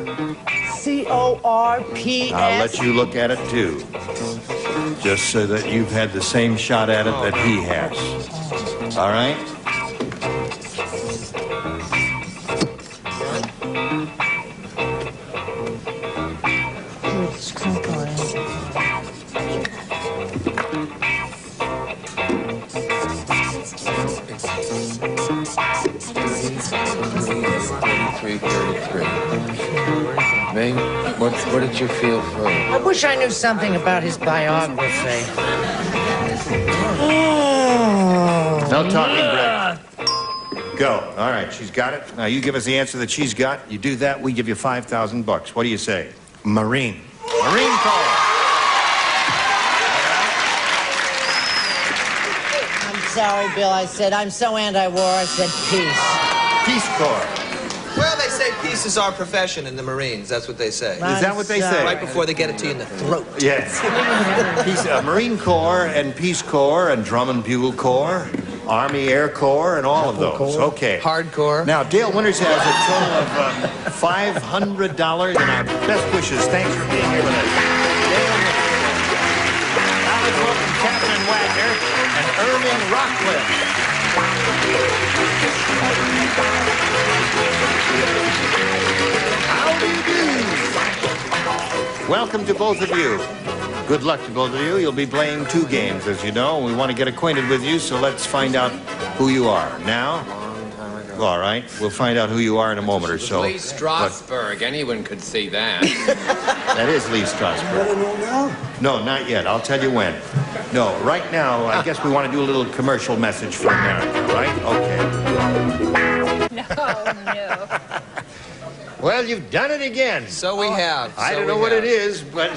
C-O-R-P-S. I'll let you look at it, too. Just so that you've had the same shot at it that he has. All right? May, what did you feel for? I wish I knew something about his biography. No talking, Brett. Go. All right, she's got it. Now you give us the answer that she's got. You do that, we give you $5,000. What do you say? Marine. Marine Corps. I'm sorry, Bill. I said I'm so anti-war. I said peace. Peace Corps. Well, they say peace is our profession in the Marines. That's what they say. Is that what they say? Right before they get it to you in the throat. Yes. Marine Corps and Peace Corps and Drum and Bugle Corps, Army Air Corps, and all of those. Okay. Hardcore. Now, Dale Winters has a total of $500 and our best wishes. Thanks for being here with us. Dale Winters. Now let's welcome Catherine Wagner and Irving Rockcliffe. How do you do? Welcome to both of you. Good luck to both of you. You'll be playing 2 games, as you know. We want to get acquainted with you, so let's find out who you are. Now, all right, we'll find out who you are in a moment or so. Lee Strasberg. Anyone could see that. That is Lee Strasberg. No, not yet. I'll tell you when. No, right now, I guess we want to do a little commercial message for America, right? Okay. No. Well, you've done it again. So we have. I don't know what it is, but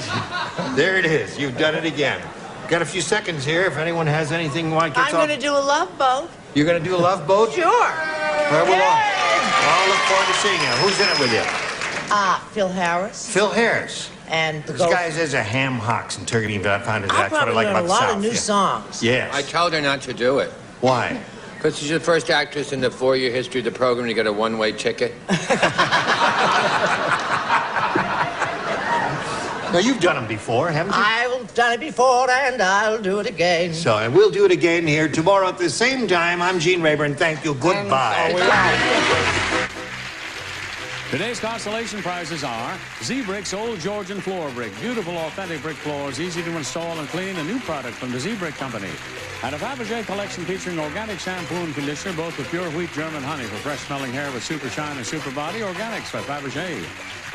there it is. You've done it again. Got a few seconds here if anyone has anything you want to get I'm going to do a love boat. You're going to do a love boat? Sure. Where will I'll look forward to seeing you. Who's in it with you? Phil Harris. Phil Harris. And the This guy says a ham hocks and turkey pounders. That's what I like about a the lot South. of new songs. Yes. I told her not to do it. Why? Because she's the first actress in the 4-year history of the program to get a one-way ticket. Now, you've done them before, haven't you? I've done it before, and I'll do it again. So, and we'll do it again here tomorrow at the same time. I'm Gene Rayburn. Thank you. Goodbye. Today's consolation prizes are Z-Brick's Old Georgian Floor Brick. Beautiful, authentic brick floors, easy to install and clean. A new product from the Z-Brick Company. And a Fabergé collection featuring organic shampoo and conditioner, both with pure wheat German honey for fresh-smelling hair with super shine and super body. Organics by Fabergé.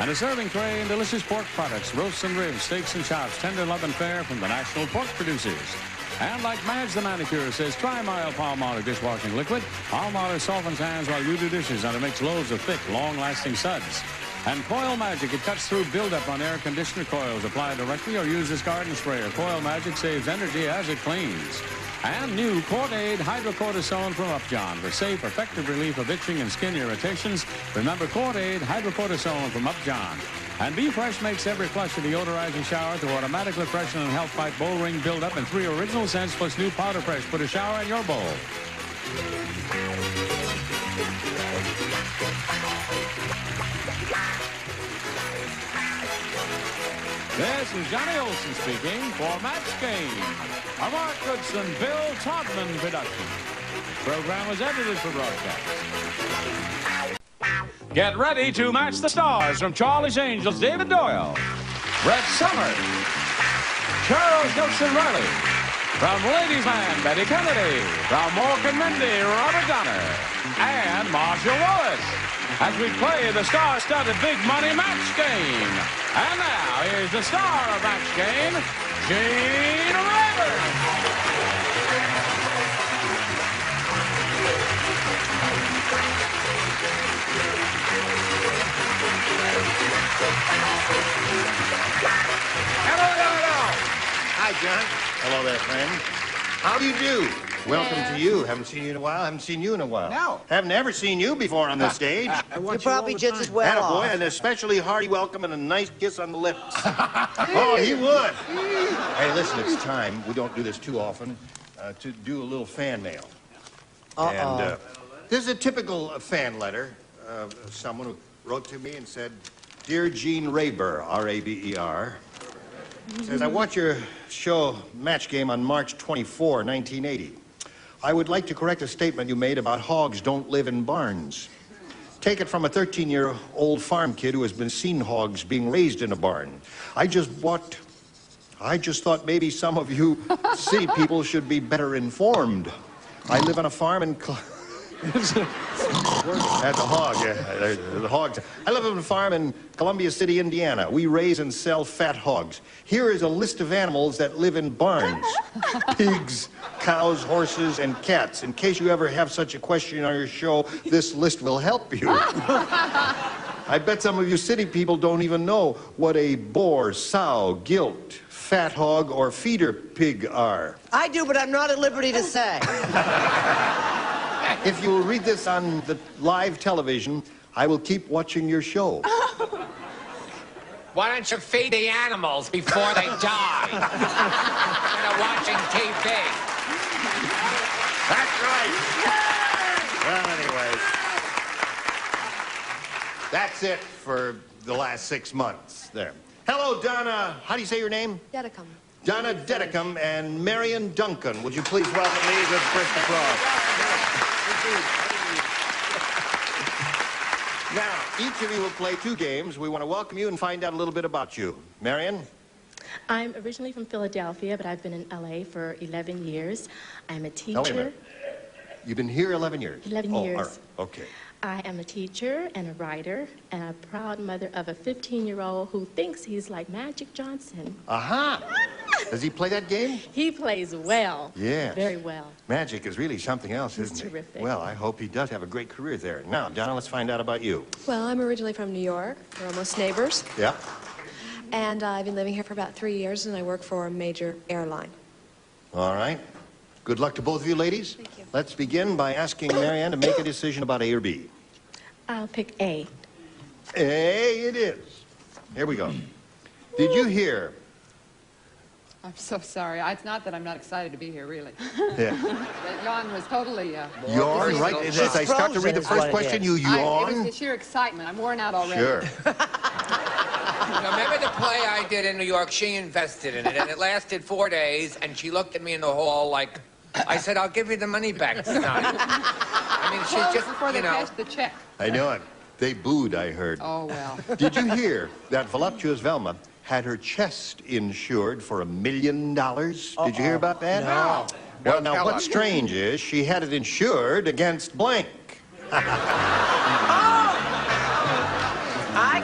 And a serving tray and delicious pork products, roasts and ribs, steaks and chops, tender love and fare from the national pork producers. And like Madge the manicure says, try mild Palmolive dishwashing liquid. Palmolive softens hands while you do dishes, and it makes loads of thick, long-lasting suds. And Coil Magic, it cuts through buildup on air conditioner coils. Apply directly or use this garden sprayer. Coil Magic saves energy as it cleans. And new Cordaid Hydrocortisone from Upjohn for safe, effective relief of itching and skin irritations. Remember Cordaid Hydrocortisone from Upjohn. And Be Fresh makes every flush of deodorizing shower to automatically freshen and help fight bowl ring buildup, and 3 original scents plus new Powder Fresh. Put a shower in your bowl. This is Johnny Olson speaking for Match Game, a Mark Goodson, Bill Todman production. The program was edited for broadcast. Get ready to match the stars from Charlie's Angels, David Doyle, Brett Summers, Charles Gilson Riley, from Ladies Man, Betty Kennedy, from Mork and Mindy, Robert Donner, and Marshall Wallace, as we play the star-studded Big Money Match Game. And now, here's the star of Match Game, Gene Rayburn. Hello. Hi, John. Hello there, friend. How do you do? Welcome to you. Haven't seen you in a while. Haven't seen you in a while. No. Haven't ever seen you before on the stage. You're probably just as well off. Attaboy, an especially hearty welcome and a nice kiss on the lips. Oh, he would. Hey, listen, it's time. We don't do this too often. To do a little fan mail. And this is a typical fan letter. Someone who wrote to me and said, "Dear Gene Rayburn, R-A-B-E-R, says, I watch your show Match Game on March 24, 1980. I would like to correct a statement you made about hogs don't live in barns. Take it from a 13-year-old farm kid who has been seen hogs being raised in a barn. I just thought maybe some of you city people should be better informed. I live on a farm in... That's a hog, yeah. The hogs. I live on a farm in Columbia City, Indiana. We raise and sell fat hogs. Here is a list of animals that live in barns. Pigs, cows, horses, and cats. In case you ever have such a question on your show, this list will help you. I bet some of you city people don't even know what a boar, sow, gilt, fat hog, or feeder pig are. I do, but I'm not at liberty to say. If you will read this on the live television, I will keep watching your show. Why don't you feed the animals before they die? Instead of watching TV. That's right. Well, anyways, that's it for the last 6 months there. Hello, Donna. How do you say your name? Dedicum. Donna Dedicum and Marion Duncan. Would you please welcome me to the first applause? Now, each of you will play 2 games. We want to welcome you and find out a little bit about you. Marion? I'm originally from Philadelphia, but I've been in L.A. for 11 years. I'm a teacher. Oh, wait a minute. You've been here 11 years? 11 years. All right. Okay. I am a teacher and a writer and a proud mother of a 15-year-old who thinks he's like Magic Johnson. Aha! Does he play that game? He plays well. Yes. Very well. Magic is really something else, isn't it? Terrific. Well, I hope he does have a great career there. Now, Donna, let's find out about you. Well, I'm originally from New York. We're almost neighbors. Yeah? And I've been living here for about 3 years, and I work for a major airline. All right. Good luck to both of you, ladies. Thank you. Let's begin by asking Marianne to make a decision about A or B. I'll pick A. A it is. Here we go. Did you hear? I'm so sorry. It's not that I'm not excited to be here, really. Yeah. That yawn was totally... Yawn, right? As I start to read the first question, you It yawn? was the sheer excitement. I'm worn out already. Sure. Remember the play I did in New York? She invested in it, and it lasted 4 days, and she looked at me in the hall like... I said, I'll give you the money back tonight. I mean, she's just, before they cashed the check. I know it. They booed, I heard. Oh, well. Did you hear that voluptuous Velma had her chest insured for $1 million? Did you hear about that? No. Well, now, what's strange is she had it insured against blank. I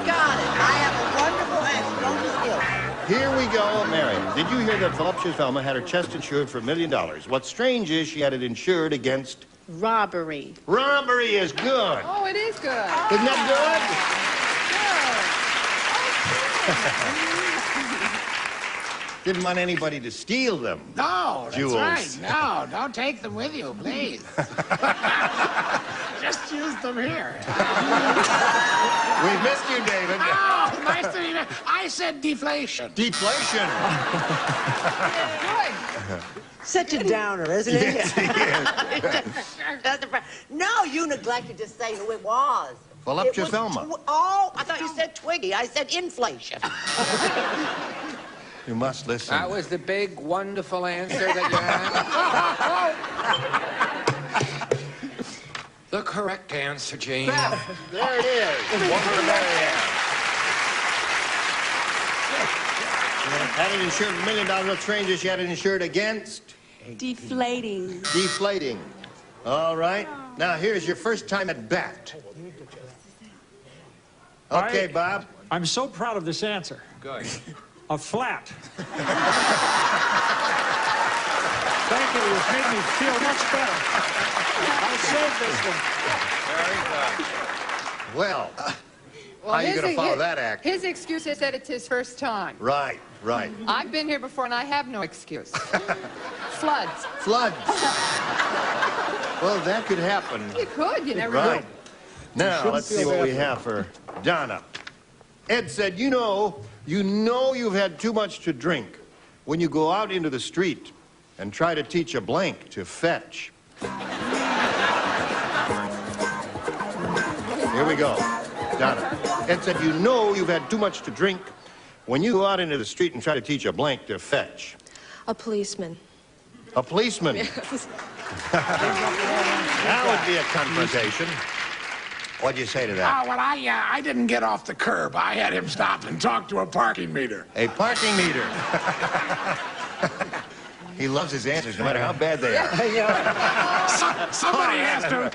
got it. I have a wonderful and strong skill. Here we go, Marion. Did you hear that voluptuous Velma had her chest insured for $1 million? What's strange is she had it insured against... Robbery. Robbery is good. Oh, it is good. Isn't that Didn't want anybody to steal them. No, that's Jewels. right. No, don't take them with you, please. Just use them here. We missed you, David. Oh, nice to meet you. I said deflation. Deflation. Good. Such a downer, isn't it? Yes, he is. No, you neglected to say who it was. Well, up to Thelma. Oh, I thought you said Twiggy. I said inflation. You must listen. That was the big, wonderful answer that you had? The correct answer, Gene. There it is. Had it insured $1 million. What strangers you had it insured against? Deflating. Deflating. All right. Now, here's your first time at bat. Okay, Bob. I'm so proud of this answer. Good. A flat. Thank you. It's made me feel much better. I'll save this one. Very good. Well, how are you going to follow that act? His excuse is that it's his first time. Right, right. I've been here before, and I have no excuse. Floods. Floods. Well, that could happen. You could. You never Right. know. Now, let's see what we have for Donna. Ed said, you know you've had too much to drink when you go out into the street and try to teach a blank to fetch. Here we go. Donna. Ed said, you know you've had too much to drink when you go out into the street and try to teach a blank to fetch. A policeman. A policeman. Yes. That would be a confrontation. What'd you say to that? Oh, well, I didn't get off the curb. I had him stop and talk to a parking meter. A parking meter. He loves his answers, no matter how bad they are. Somebody has to.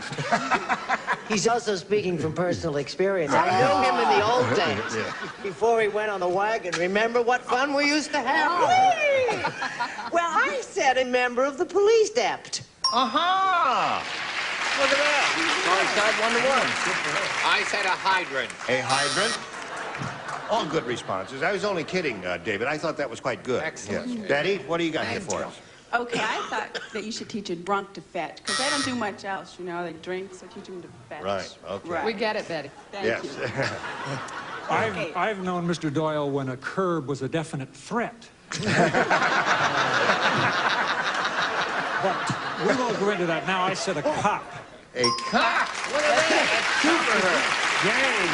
He's also speaking from personal experience. I knew him in the old days, before he went on the wagon. Remember what fun we used to have? Whee! Well, I said a member of the police dept. Aha! Look at that. I said a hydrant. A hydrant. All good responses. I was only kidding, David. I thought that was quite good. Excellent. Yes. Betty, what do you got here for us? Okay, I thought that you should teach a drunk to fetch, because they don't do much else, you know. They drink, so teach them to fetch. Right, okay. Right. We get it, Betty. Thank Yes. you. I've known Mr. Doyle when a curb was a definite threat. But we won't go into that now. I said a cop. A cop? Look at that. That's two for her. Yay.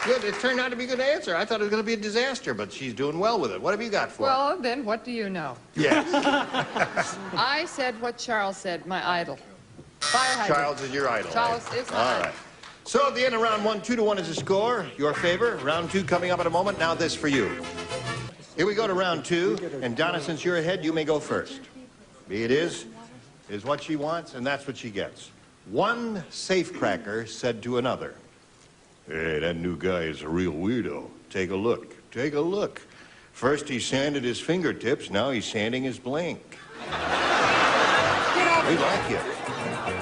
Good. It turned out to be a good answer. I thought it was going to be a disaster, but she's doing well with it. What have you got for her? Well, then what do you know? Yes. I said what Charles said, my idol. Fire hydrant. Charles is your idol. Charles is my All idol. right. So at the end of round 1, 2-1 is the score. Your favor. Round 2 coming up in a moment. Now this for you. Here we go to round 2. And Donna, since you're ahead, you may go first. Be it is what she wants, and that's what she gets. One safecracker said to another, "Hey, that new guy is a real weirdo. Take a look. Take a look. First he sanded his fingertips, now he's sanding his blank." We like you.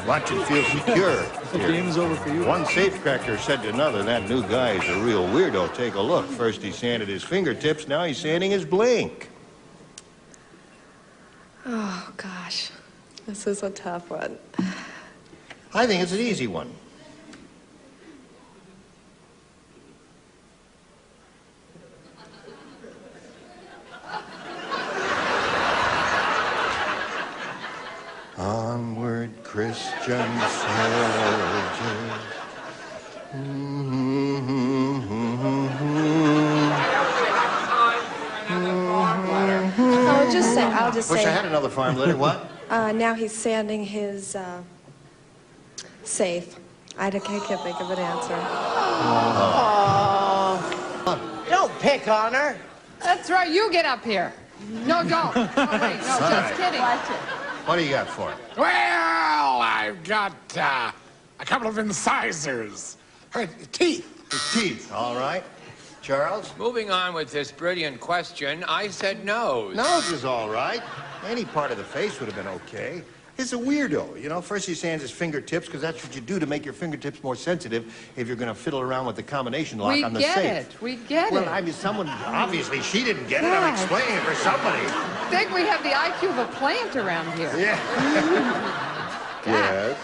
Want you to feel secure. The game's over for you. One safecracker said to another, "That new guy is a real weirdo. Take a look. First he sanded his fingertips, now he's sanding his blank." Oh, gosh. This is a tough one. I think it's an easy one. Onward, Christian soldiers. I'll just Wish say. I had another farm letter. What? Now he's sanding his safe. I can't think of an answer. Oh. Don't pick on her. That's right. You get up here. No, don't. Oh, wait. No, just kidding. What do you got for it? Well, I've got a couple of incisors. Her teeth. His teeth. All right. Charles? Moving on with this brilliant question, I said nose. Nose is all right. Any part of the face would have been okay. is a weirdo. You know, first he sands his fingertips, because that's what you do to make your fingertips more sensitive if you're going to fiddle around with the combination lock on the safe. We get it. Well, I mean, someone, obviously she didn't get it. I'm explaining it for somebody. I think we have the IQ of a plant around here. Yeah. Yes.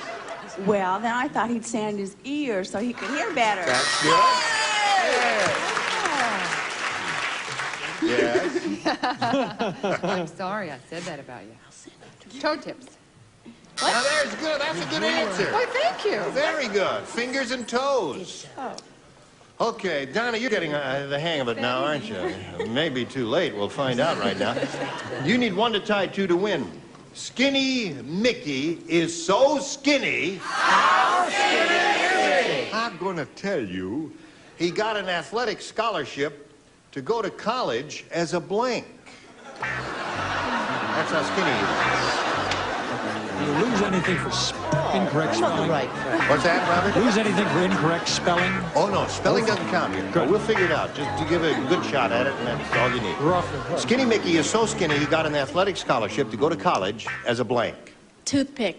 Well, then I thought he'd sand his ears so he could hear better. That's good. Yes. I'm sorry I said that about you. Toe tips. Now there's good. That's a good answer. Why, thank you. Very good. Fingers and toes. Oh. Okay, Donna, you're getting the hang of it now, aren't you? It may be too late. We'll find out right now. You need 1 to tie 2 to win. Skinny Mickey is so skinny. How skinny is he? I'm going to tell you, he got an athletic scholarship to go to college as a blank. That's how skinny he is. Do you lose anything for incorrect spelling? What's that, Robert? Lose anything for incorrect spelling? Oh, no, spelling doesn't count here. Good. We'll figure it out, just to give a good shot at it, and that's all you need. Skinny Mickey is so skinny, he got an athletic scholarship to go to college as a blank. Toothpick.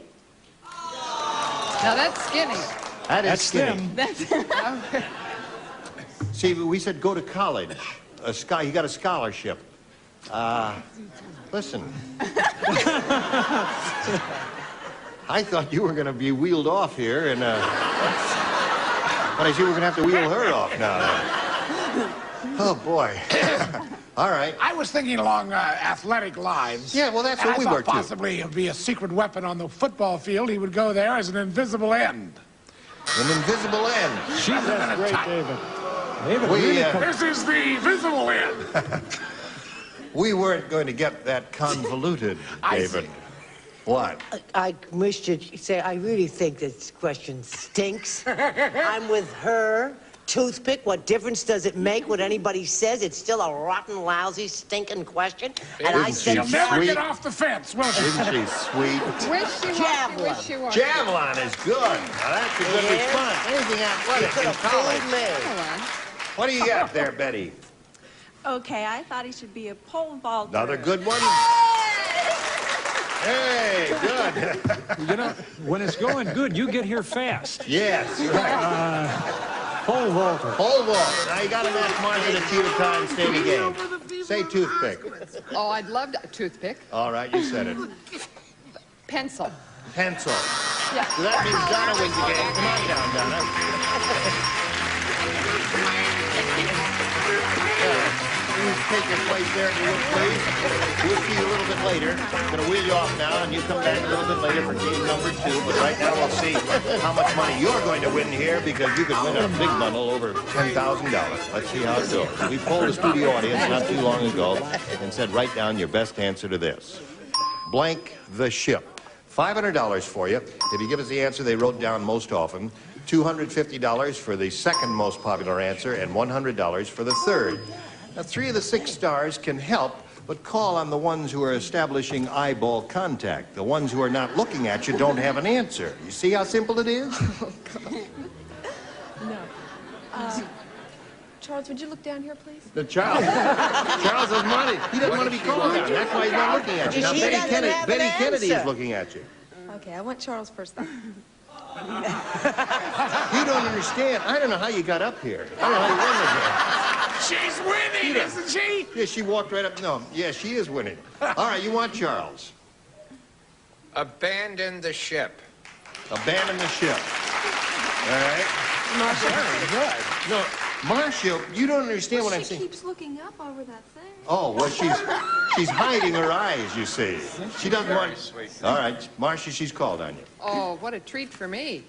Now that's skinny. That's skinny. Them. That's See, we said go to college. He got a scholarship. Listen. I thought you were going to be wheeled off here, and but I see we're going to have to wheel her off now. Oh, boy. All right. I was thinking along athletic lines. Yeah, well, that's what we were, too. Possibly it would be a secret weapon on the football field. He would go there as an invisible end. An invisible end. That's great, David. This is the visible end. We weren't going to get that convoluted, David. What? I wish to say I really think this question stinks. I'm with her. Toothpick, what difference does it make what anybody says? It's still a rotten, lousy, stinking question. And I said, She'll never get off the fence, will she? Isn't she sweet? Javelin. Javelin is good. Now, that's a good response. Anything athletic in college. What do you got there, Betty? Okay, I thought he should be a pole vaulter. Another good one? Hey, good. You know, when it's going good, you get here fast. Yes, right. Pole vaulter. Pole vault. Now you got to match Margaret at 2 to tie and stay in the game. Say toothpick. Oh, I'd love to. Toothpick. All right, you said it. Pencil. Pencil. Yeah. So that means Donna wins the game. Come on down, Donna. Take your place there, if you would, please. We'll see you a little bit later. I'm going to wheel you off now, and you come back a little bit later for game number 2. But right now, we'll see how much money you're going to win here, because you could win a big bundle over $10,000. Let's see how it goes. We polled the studio audience not too long ago and said, write down your best answer to this. Blank the ship. $500 for you if you give us the answer they wrote down most often. $250 for the second most popular answer, and $100 for the third. Now, 3 of the 6 stars can help, but call on the ones who are establishing eyeball contact. The ones who are not looking at you don't have an answer. You see how simple it is? Oh, God. No. Charles, would you look down here, please? The Charles doesn't want it. He doesn't want to be called on. That's why he's not looking at you. Now, Betty Kennedy is looking at you. Okay, I want Charles first, though. You don't understand. I don't know how you got up here. I don't know how you won the game. She's winning, isn't she? Yeah, she walked right up. No, yeah, she is winning. All right, you want Charles. Abandon the ship. Abandon the ship. All right? Very good. No, Marcia, you don't understand what I'm saying. She keeps looking up over that thing. Oh, well, she's hiding her eyes, you see. She doesn't want... Sweet. All right, Marcia, she's called on you. Oh, what a treat for me.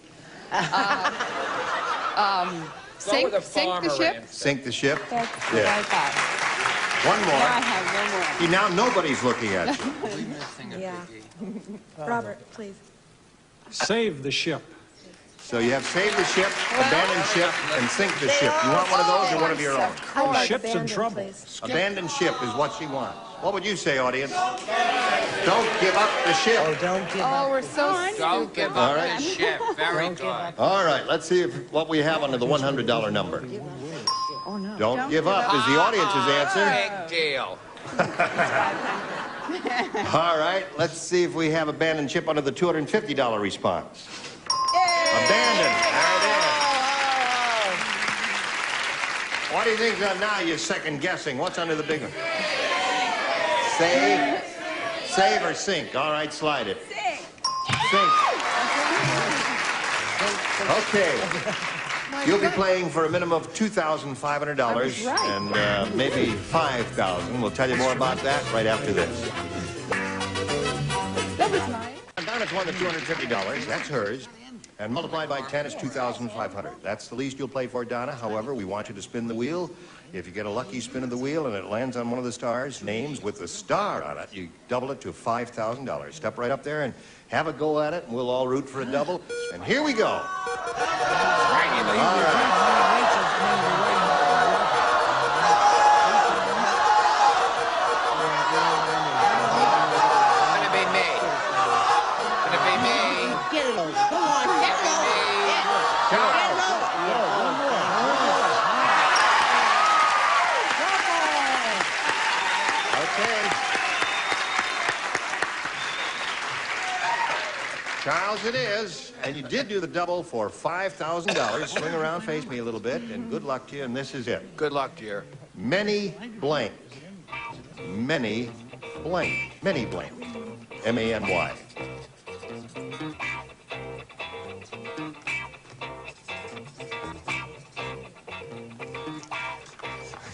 Sink the ship? Sink the ship? That's what Yeah. I thought. One more. Now I have one more. See, now nobody's looking at you. Yeah. Robert, please. Save the ship. So you have save the ship, abandon ship, and sink the ship. You want one of those or one of your own? I like Ship's in abandon, trouble. please. Abandon ship is what she wants. What would you say, audience? Don't give up the ship. Oh, don't give up. Oh, we're so Don't give All up right. the ship. Very good. All right, let's see what we have under the $100 number. Oh, no. Don't give up is the audience's answer. Big deal. All right, let's see if we have abandoned ship under the $250 response. Abandoned. There it is. What do you think now you're second guessing? What's under the big one? Save? Save or sink? All right, slide it. Sink. Okay. You'll be playing for a minimum of $2,500 and maybe $5,000. We'll tell you more about that right after this. That was nice. Donna's won the $250. That's hers. And multiplied by 10 is 2,500. That's the least you'll play for, Donna. However, we want you to spin the wheel. If you get a lucky spin of the wheel and it lands on one of the stars, names with the star on it, you double it to $5,000. Step right up there and have a go at it, and we'll all root for a double. And here we go. All right. Charles, it is. And you did do the double for $5,000. Swing around, face me a little bit, and good luck to you, and this is it. Good luck, dear. Many blank. Many blank. Many blank. M-A-N-Y.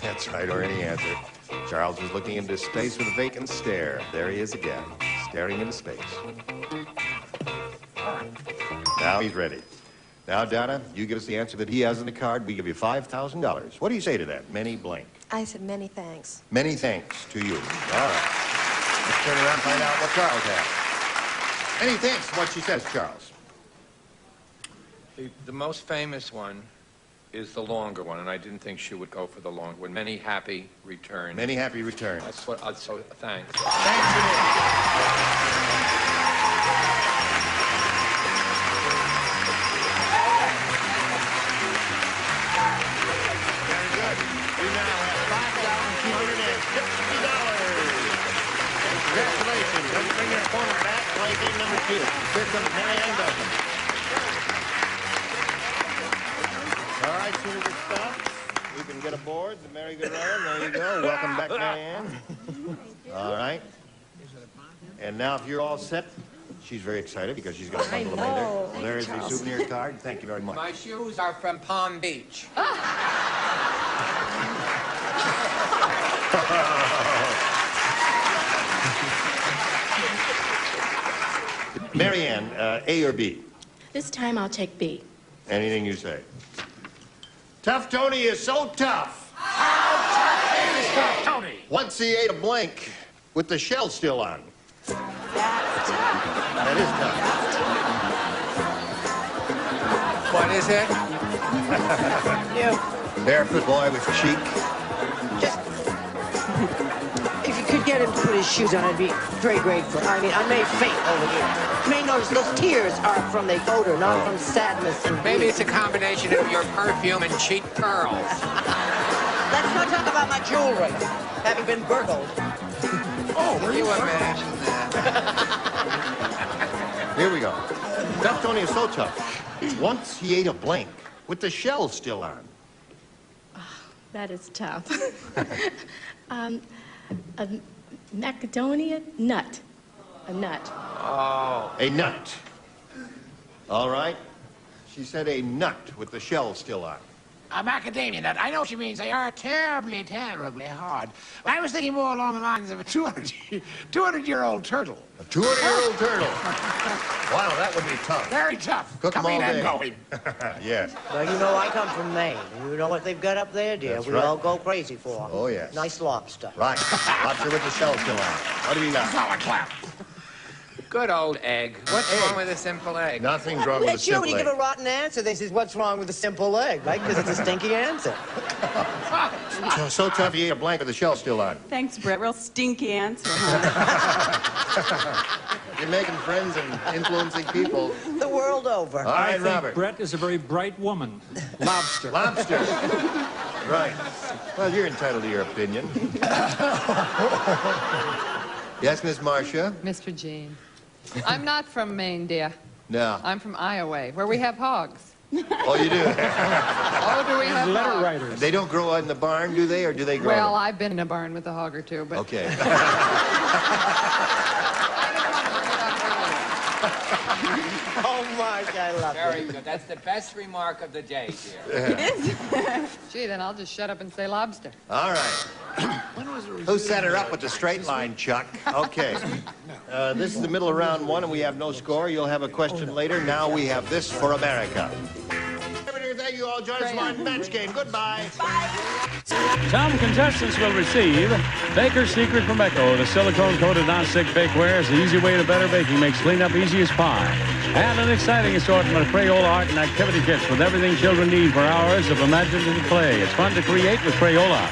That's right, or any answer. Charles was looking into space with a vacant stare. There he is again, staring into space. Now he's ready. Now, Donna, you give us the answer that he has in the card. We give you $5,000. What do you say to that? Many blank. I said many thanks. Many thanks to you. All right. Let's turn around and find out what Charles has. Many thanks for what she says, Charles. The most famous one is the longer one, and I didn't think she would go for the long one. Many happy returns. Many happy returns. That's what, so thanks. Thanks, Congratulations. Let's bring your opponent back. Play game number 2. Here comes Marianne Duncan. All right, as soon as it stops, we can get aboard the merry-go-round. There you go. Welcome back, Marianne. All right. And now, if you're all set, she's very excited because she's got a bundle of money there. Well, there is a souvenir card. Thank you very much. My shoes are from Palm Beach. Marianne, A or B? This time I'll take B. Anything you say. Tough Tony is so tough. How tough is Tough Tony? Once he ate a blank with the shell still on. That's tough. That is tough. What is it? You. Barefoot boy with cheek. Just, if you could get him to put his shoes on, I'd be very grateful. I mean, I may faint over here. You may notice those tears are from the odor, not from sadness and Maybe it's a combination of your perfume and cheap pearls. Let's not talk about my jewelry, having been burgled. Oh, you imagine that? Here we go. Tough Tony is so tough. Once he ate a blank with the shell still on. That is tough. A Macedonia nut. A nut. Oh. A nut. All right. She said a nut with the shell still on. A macadamia nut. I know what she means. They are terribly, terribly hard. I was thinking more along the lines of a 200-year-old turtle. A 200-year-old turtle. Wow, that would be tough. Very tough. Cook 'em all Coming and day. going. Yes. Well, you know I come from Maine. You know what they've got up there, dear? That's We right. all go crazy for. Oh, yes. Nice lobster. Right. Lobster with the shell still on. What do you got? Sauerkraut. Good old egg. What's wrong with a simple egg? Nothing's wrong with a Let you, when simple you give egg. a rotten answer, they say, what's wrong with a simple egg, right? Because it's a stinky answer. So tough you ate a blank with the shell still on. Thanks, Brett. Real stinky answer, huh? You're making friends and influencing people. The world over. All right, I think Robert. Brett is a very bright woman. Lobster. Lobster. Right. Well, you're entitled to your opinion. Yes, Miss Marcia? Mr. Gene. I'm not from Maine, dear. No. I'm from Iowa, where we have hogs. Oh, you do? Oh, do we have hogs? Writers. They don't grow in the barn, do they, or do they grow? Well, I've been in a barn with a hog or two, but... Okay. Oh, Mark, I love Very good. That's the best remark of the day, dear. It is? Gee, then I'll just shut up and say lobster. All right. Who set her up with the straight line, Chuck? Okay. This is the middle of round one, and we have no score. You'll have a question later. Now we have this for America. Thank you all. Join us for our match game. Goodbye. Some contestants will receive Baker's Secret from Echo. The silicone-coated non-stick bakeware is the easy way to better baking. Makes cleanup easy as pie. And an exciting assortment of Crayola art and activity kits with everything children need for hours of imaginative play. It's fun to create with Crayola.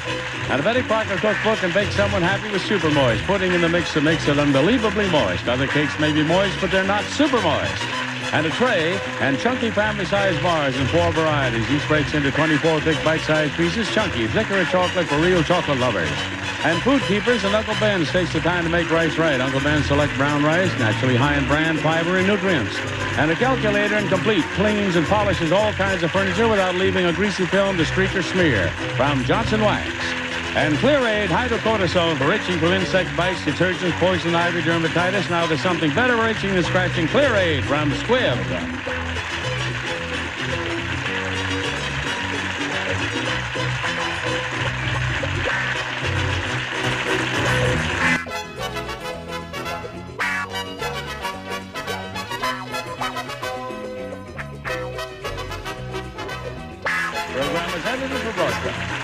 And a Betty Parker cookbook can bake someone happy with Super Moist. Pudding in the mixer makes it unbelievably moist. Other cakes may be moist, but they're not super moist. And a tray and chunky family-sized bars in 4 varieties. Each breaks into 24 thick bite-sized pieces. Chunky, thicker chocolate for real chocolate lovers. And Food Keepers and Uncle Ben's takes the time to make rice right. Uncle Ben's select brown rice, naturally high in bran, fiber, and nutrients. And a calculator and complete cleans and polishes all kinds of furniture without leaving a greasy film to streak or smear. From Johnson Wax. And Clear-Aid hydrocortisone for itching from insect bites, detergents, poison ivy, dermatitis. Now there's something better for itching than scratching. Clear-Aid from Squibb. Program is edited for broadcast.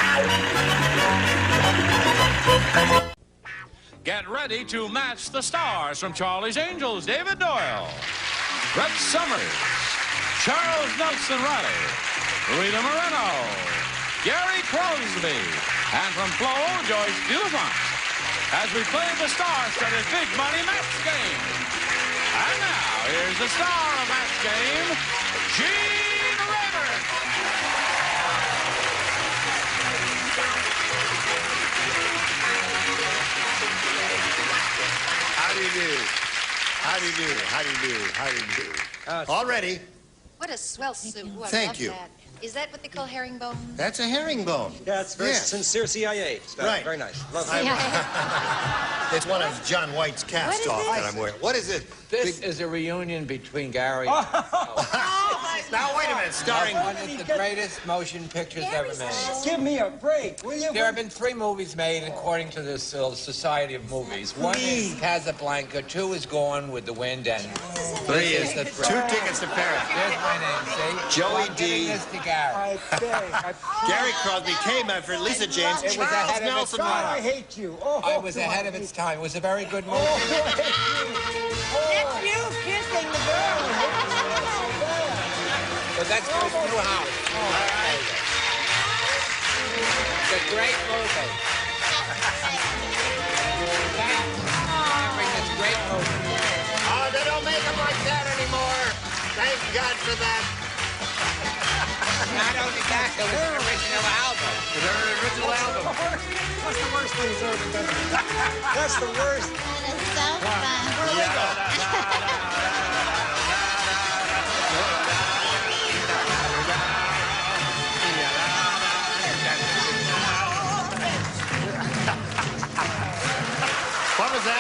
Get ready to match the stars from Charlie's Angels. David Doyle, Brett Summers, Charles Nelson Riley, Rita Moreno, Gary Crosby, and from Flo, Joyce Dulafont, as we play the star-studded Big Money Match Game. And now, here's the star of Match Game, Gene Rayburn. How do you do? How do you do? How do you do? How do you do? All ready. What a swell suit. Ooh, I Thank love you. That. Is that what they call herringbone? That's a herringbone. Yeah, it's very sincere CIA stuff. Right. Very nice. Lovely. It's one of John White's cast-off that I'm wearing. What is it? This is a reunion between Gary and Now, wait a minute. Starring... one of the greatest motion pictures ever made. Give me a break, will you? There have been 3 movies made according to this Society of Movies. 1 is Casablanca, 2 is Gone with the Wind, and 3 is the 2 tickets to Paris. There's my name, see? Joey I'm D. giving this to Gary. Gary Crosby came after Lisa James. It was ahead of its time. I hate you. Oh, I was ahead of its time. It was a very good movie. That's you kissing the girl. But that's for his new house. It's a great movie. It's a great movie. Oh, they don't make them like that anymore. Thank God for that. Not only that, it was an original album. It was an original album. What's the worst thing he's ever done? That's the worst. That is so fun. What was that?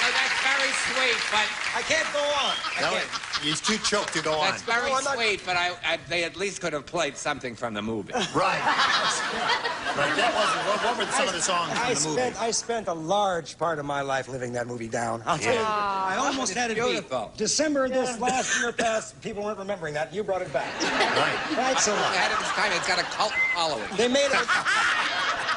No, that's very sweet, but I can't go on. No, he's too choked to go on. that's very sweet, but they at least could have played something from the movie. Right. Right. That wasn't. What were some of the songs from the movie? I spent a large part of my life living that movie down. I'll tell you. I almost had it beautiful. beat. December of this last year passed. People weren't remembering that. You brought it back. Right. Right, so Ahead of its time, it's got a cult following. they made it.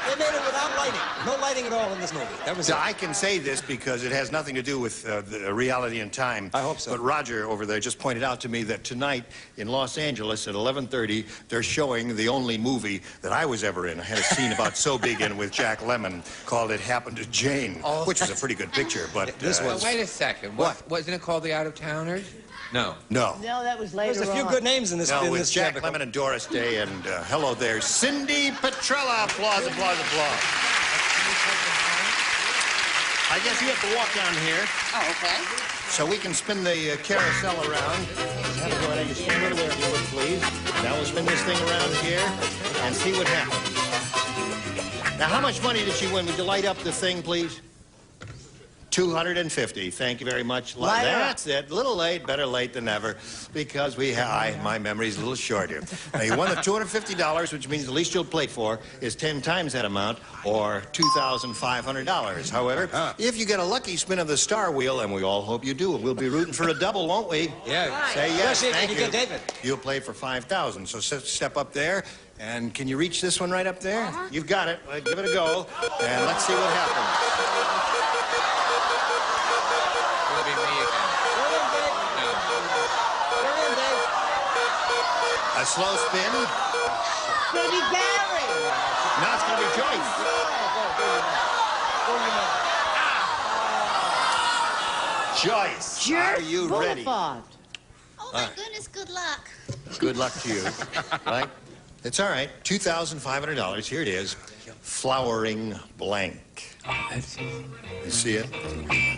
They made it without lighting. No lighting at all in this movie. That was it. I can say this because it has nothing to do with the reality and time. I hope so. But Roger over there just pointed out to me that tonight in Los Angeles at 11:30, they're showing the only movie that I was ever in. I had a scene about so big in with Jack Lemmon called It Happened to Jane, which is a pretty good picture. But This was- Wait a second. What? Wasn't it called The Out-of-Towners? No. No. No, that was later There's a few on. good names in this. No, in with this Jack typical- Lemmon and Doris Day, and hello there, Cindy Petrella. Applause, applause, applause. I guess you have to walk down here. Oh, okay. So we can spin the carousel around. Have to go ahead and spin it wherever you would, please. Now we'll spin this thing around here and see what happens. Now, how much money did she win? Would you light up the thing, please? 250. Thank you very much. That's it. A little late, better late than never, because my memory's a little short here. Now, you won the $250, which means the least you'll play for is 10 times that amount, or $2,500. However, if you get a lucky spin of the star wheel, and we all hope you do, we'll be rooting for a double, won't we? Yeah. Say yes. Thank you. Get David. You'll play for 5,000. So step up there, and can you reach this one right up there? You've got it. Well, give it a go, and let's see what happens. A slow spin. It's gonna be Barry. Now it's gonna be Joyce. Joyce, are you ready? Oh, my goodness, good luck. Good luck to you. Right? It's all right. $2,500. Here it is. Flowering blank. You see it?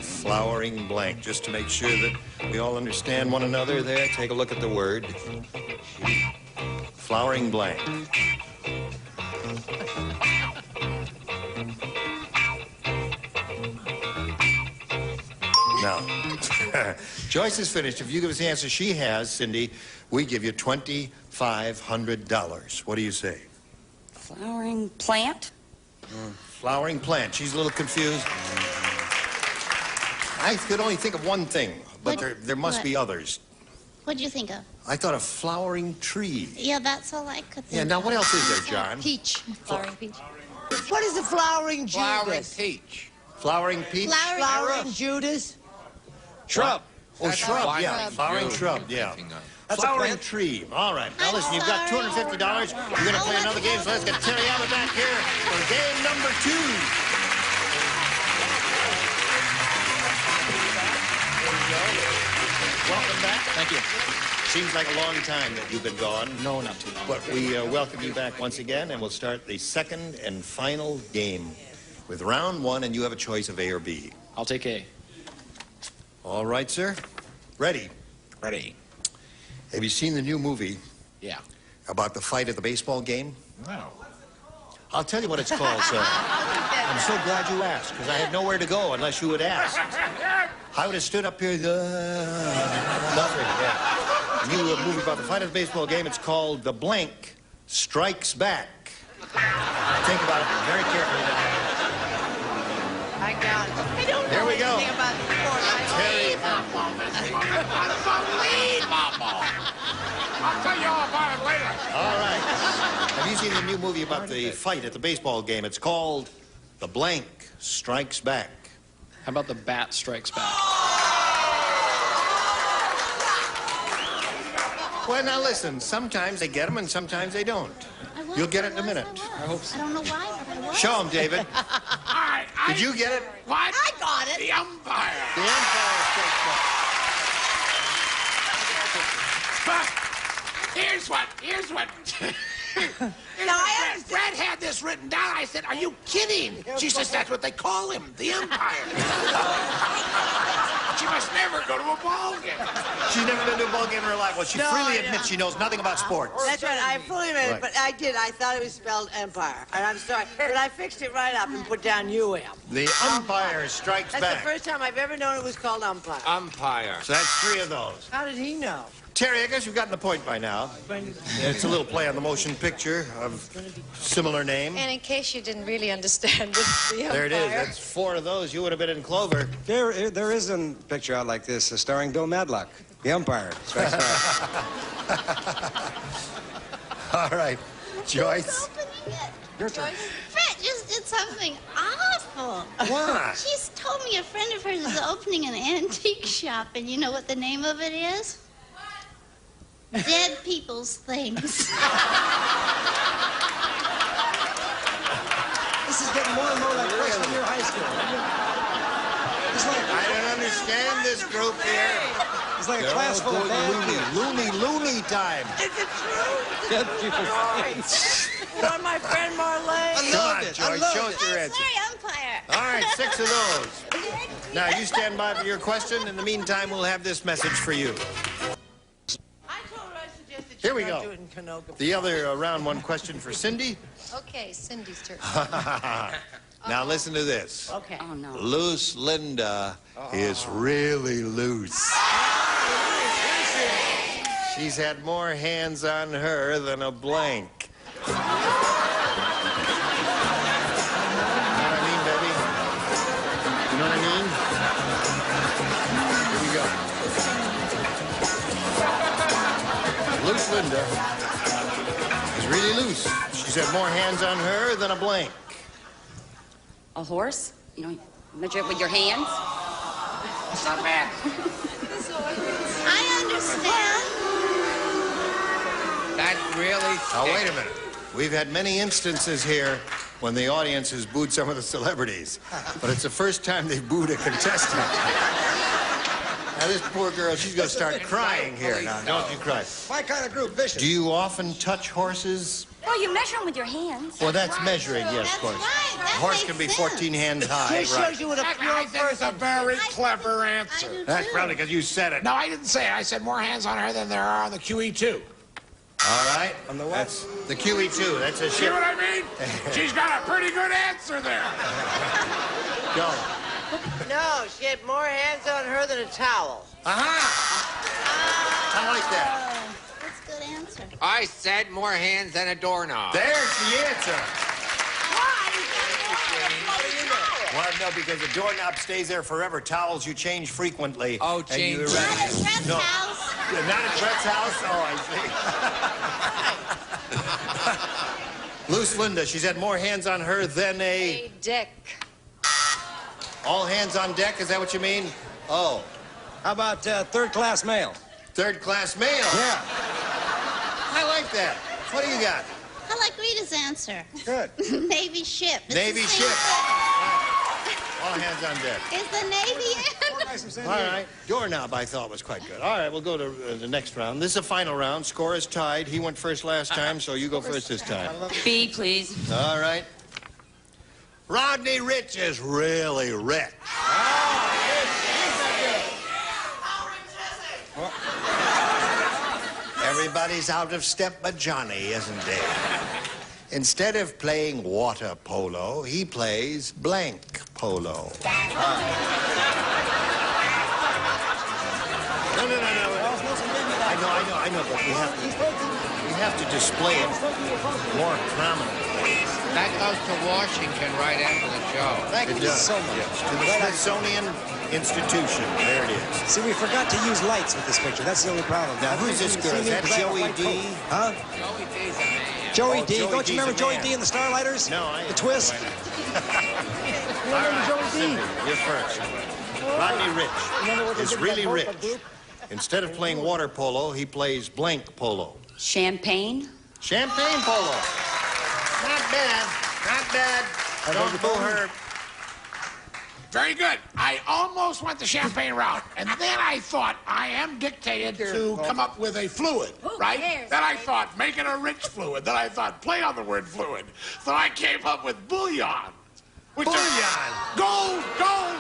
Flowering blank. Just to make sure that we all understand one another there, take a look at the word. Flowering blank. Now, Joyce is finished. If you give us the answer she has, Cindy, we give you $2,500. What do you say? Flowering plant? Flowering plant. She's a little confused. I could only think of one thing, but there must be others. What'd you think of? I thought of flowering tree. Yeah, that's all I could think Yeah, now what else is there, John? Peach. Flowering peach. What is a flowering Judas? Flowering peach. Flowering peach? Flowering Judas? Shrub. Oh, That's shrub, why yeah. I'm Flowering good. shrub, yeah. That's Flowering tree. All right. Now, listen, you've got $250. You're going to play another game, so let's get Terry Abbott back here for game number 2. Welcome back. Thank you. Seems like a long time that you've been gone. No, not too long. But we welcome you back once again, and we'll start the second and final game with round 1, and you have a choice of A or B. I'll take A. All right, sir. Ready? Ready. Have you seen the new movie? Yeah. About the fight at the baseball game? No. I'll tell you what it's called, sir. I'm so glad you asked, because I had nowhere to go unless you had asked. I would have stood up here, nothing, yeah. New movie about the fight at the baseball game. It's called The Blank Strikes Back. Think about it very carefully now. I got it. I don't There know we go. anything about the sport. I'll tell you all about it later. All right. Have you seen the new movie about the fight at the baseball game? It's called The Blank Strikes Back. How about The Bat Strikes Back? Well, now listen. Sometimes they get them and sometimes they don't. You'll get it in a minute. I hope so. I don't know why, but I was. Show them, David. Did you get it? What? I got it. The umpire. The umpire strikes back. But here's what. Brad had this written down. I said, "Are you kidding?" She says, "That's what they call him, the umpire." She must never go to a ball game. She's never been to a ball game in her life. Well, she freely admits she knows nothing about sports. That's right. I fully admit Right. it, but I did. I thought it was spelled empire. And I'm sorry. But I fixed it right up and put down UM. The umpire strikes That's back. the first time I've ever known it was called umpire. Umpire. So that's 3 of those. How did he know? Terry, I guess you've gotten the point by now. It's a little play on the motion picture of similar name. And in case you didn't really understand the umpire. There it is. That's 4 of those. You would have been in Clover. There is a picture out like this starring Bill Madlock, the umpire. Strikes back. All right. Joyce. Your turn. Fred just did something awful. What? She's told me a friend of hers is opening an antique shop, and you know what the name of it is? Dead People's Things. This is getting more and more like freshman year high school. It's like, I don't understand this group here. it's like a class full of bad kids. Loony time. Is it true? Dead people's You know my friend Marlene? Come on, Joyce. Show us your answer. Sorry, umpire. fire. All right, 6 of those. Now, you stand by for your question. In the meantime, we'll have this message for you. Here we go. The other round one question for Cindy. Okay, Cindy's turn. Now, listen to this. Okay. Oh, no. Loose Linda is really loose. She's had more hands on her than a blank. You know what I mean, baby? You know what I mean? Here we go. Loose Linda is really loose. She's had more hands on her than a blank. A horse? You know, measure it with your hands? It's not bad. I understand. That really stinks. Now, wait a minute. We've had many instances here when the audience has booed some of the celebrities, but it's the first time they've booed a contestant. Now, this poor girl, she's going to start crying here. Now, don't you cry. My kind of group, vicious. Do you often touch horses? Well, you measure them with your hands. Well, that's measuring, yes, of course. A horse can be 14 hands high, Just right? shows you what a I think it's a very clever answer. That's probably because you said it. No, I didn't say it. I said more hands on her than there are on the QE2. All right. On the what? That's the QE2. That's a See ship. what I mean? She's got a pretty good answer there. Go. No, she had more hands on her than a towel. I like that. That's a good answer. I said more hands than a doorknob. There's the answer. Well, no, because the doorknob stays there forever. Towels you change frequently. Oh, and change. you Not at Fred's house. Not at Fred's house? Oh, I see. Loose Linda, she's had more hands on her than A deck. All hands on deck, is that what you mean? Oh. How about third-class mail? Third-class mail? Yeah. I like that. What do you got? I like Rita's answer. Good. Navy ship. It's Navy the same ship. thing. All hands on deck. Is the Navy in? All right. Doorknob, I thought, was quite good. All right, we'll go to the next round. This is a final round. Score is tied. He went first last time, so you go first this time. B, please. All right. Rodney Rich is really rich. Everybody's out of step but Johnny, isn't he? Instead of playing water polo, he plays blank polo. No. I know, but we have to display it more prominently. That goes to Washington right after the show. Thank you so much. Yes, to the Smithsonian Institution. There it is. See, we forgot to use lights with this picture. That's the only problem. Now, who's this girl? Is that Joey D? Huh? Joey D's a man. Joey D. Joey Don't you D's remember a Joey man. D and the Starlighters? No, The twist? All right, Cindy, you're first. Rodney Rich is really rich. Instead of playing water polo, he plays blank polo. Champagne? Champagne polo. Not bad. Not bad. Don't boo her. Very good. I almost went the champagne route, and then I thought I am dictated to come up with a fluid, right? Then I thought make it a rich fluid. Then I thought play on the word fluid. So I came up with bouillon. Bouillon. Gold, gold.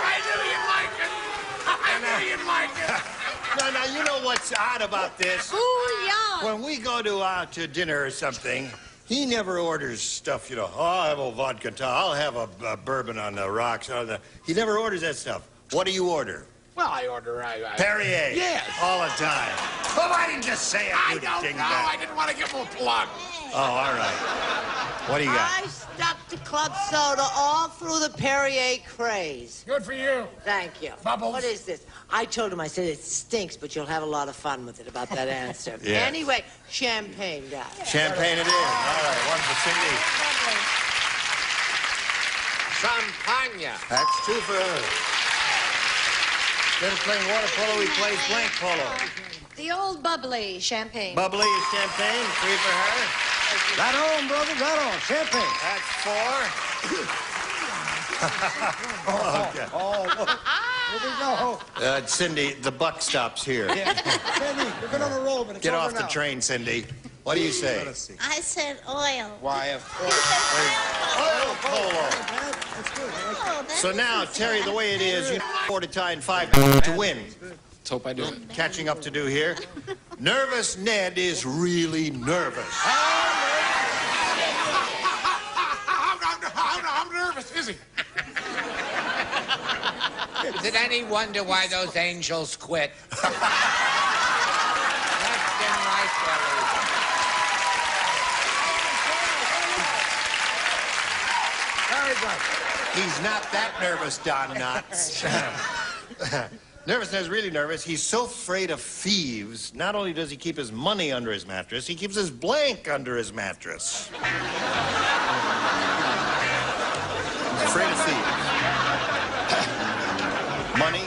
I knew you'd like it. Now, you know what's odd about this? Bouillon. When we go to dinner or something, he never orders stuff, oh, I'll have a vodka and I'll have a bourbon on the rocks. He never orders that stuff. What do you order? Well, I order... Perrier. Yes. All the time. Oh, why didn't you say it, I you don't know. dingbat? I didn't want to give him a plug. Oh, all right. What do you got? I stuck to club soda all through the Perrier craze. Good for you. Thank you. Bubbles. What is this? I told him, I said, it stinks, but you'll have a lot of fun with it about that answer. Yeah. Anyway, champagne, guys. Champagne it is. All right, one for Cindy. Champagne. That's two for her. Instead of playing water polo, he plays blank polo. The old bubbly champagne. Bubbly is champagne, three for her. Right on, brother, right on. Champagne. That's four. Okay. Here we go. Cindy, the buck stops here. Yeah. Sandy, we're good on a roll, but it's Get over off the now. train, Cindy. What do you say? I said oil. Why, of course. Oil polo. That's good. Oh, that So now, doesn't Terry, sound the way it is, you fair. 4 to tie and 5 to win. Let's hope I do it. Catching up to do here. Nervous Ned is really nervous. I'm nervous, is he? Is it any wonder why those angels quit? Left and right, fellas. Very good. He's not that nervous, Don Knotts. Nervous Ned's really nervous. He's so afraid of thieves. Not only does he keep his money under his mattress, he keeps his blank under his mattress. Afraid of thieves. Money.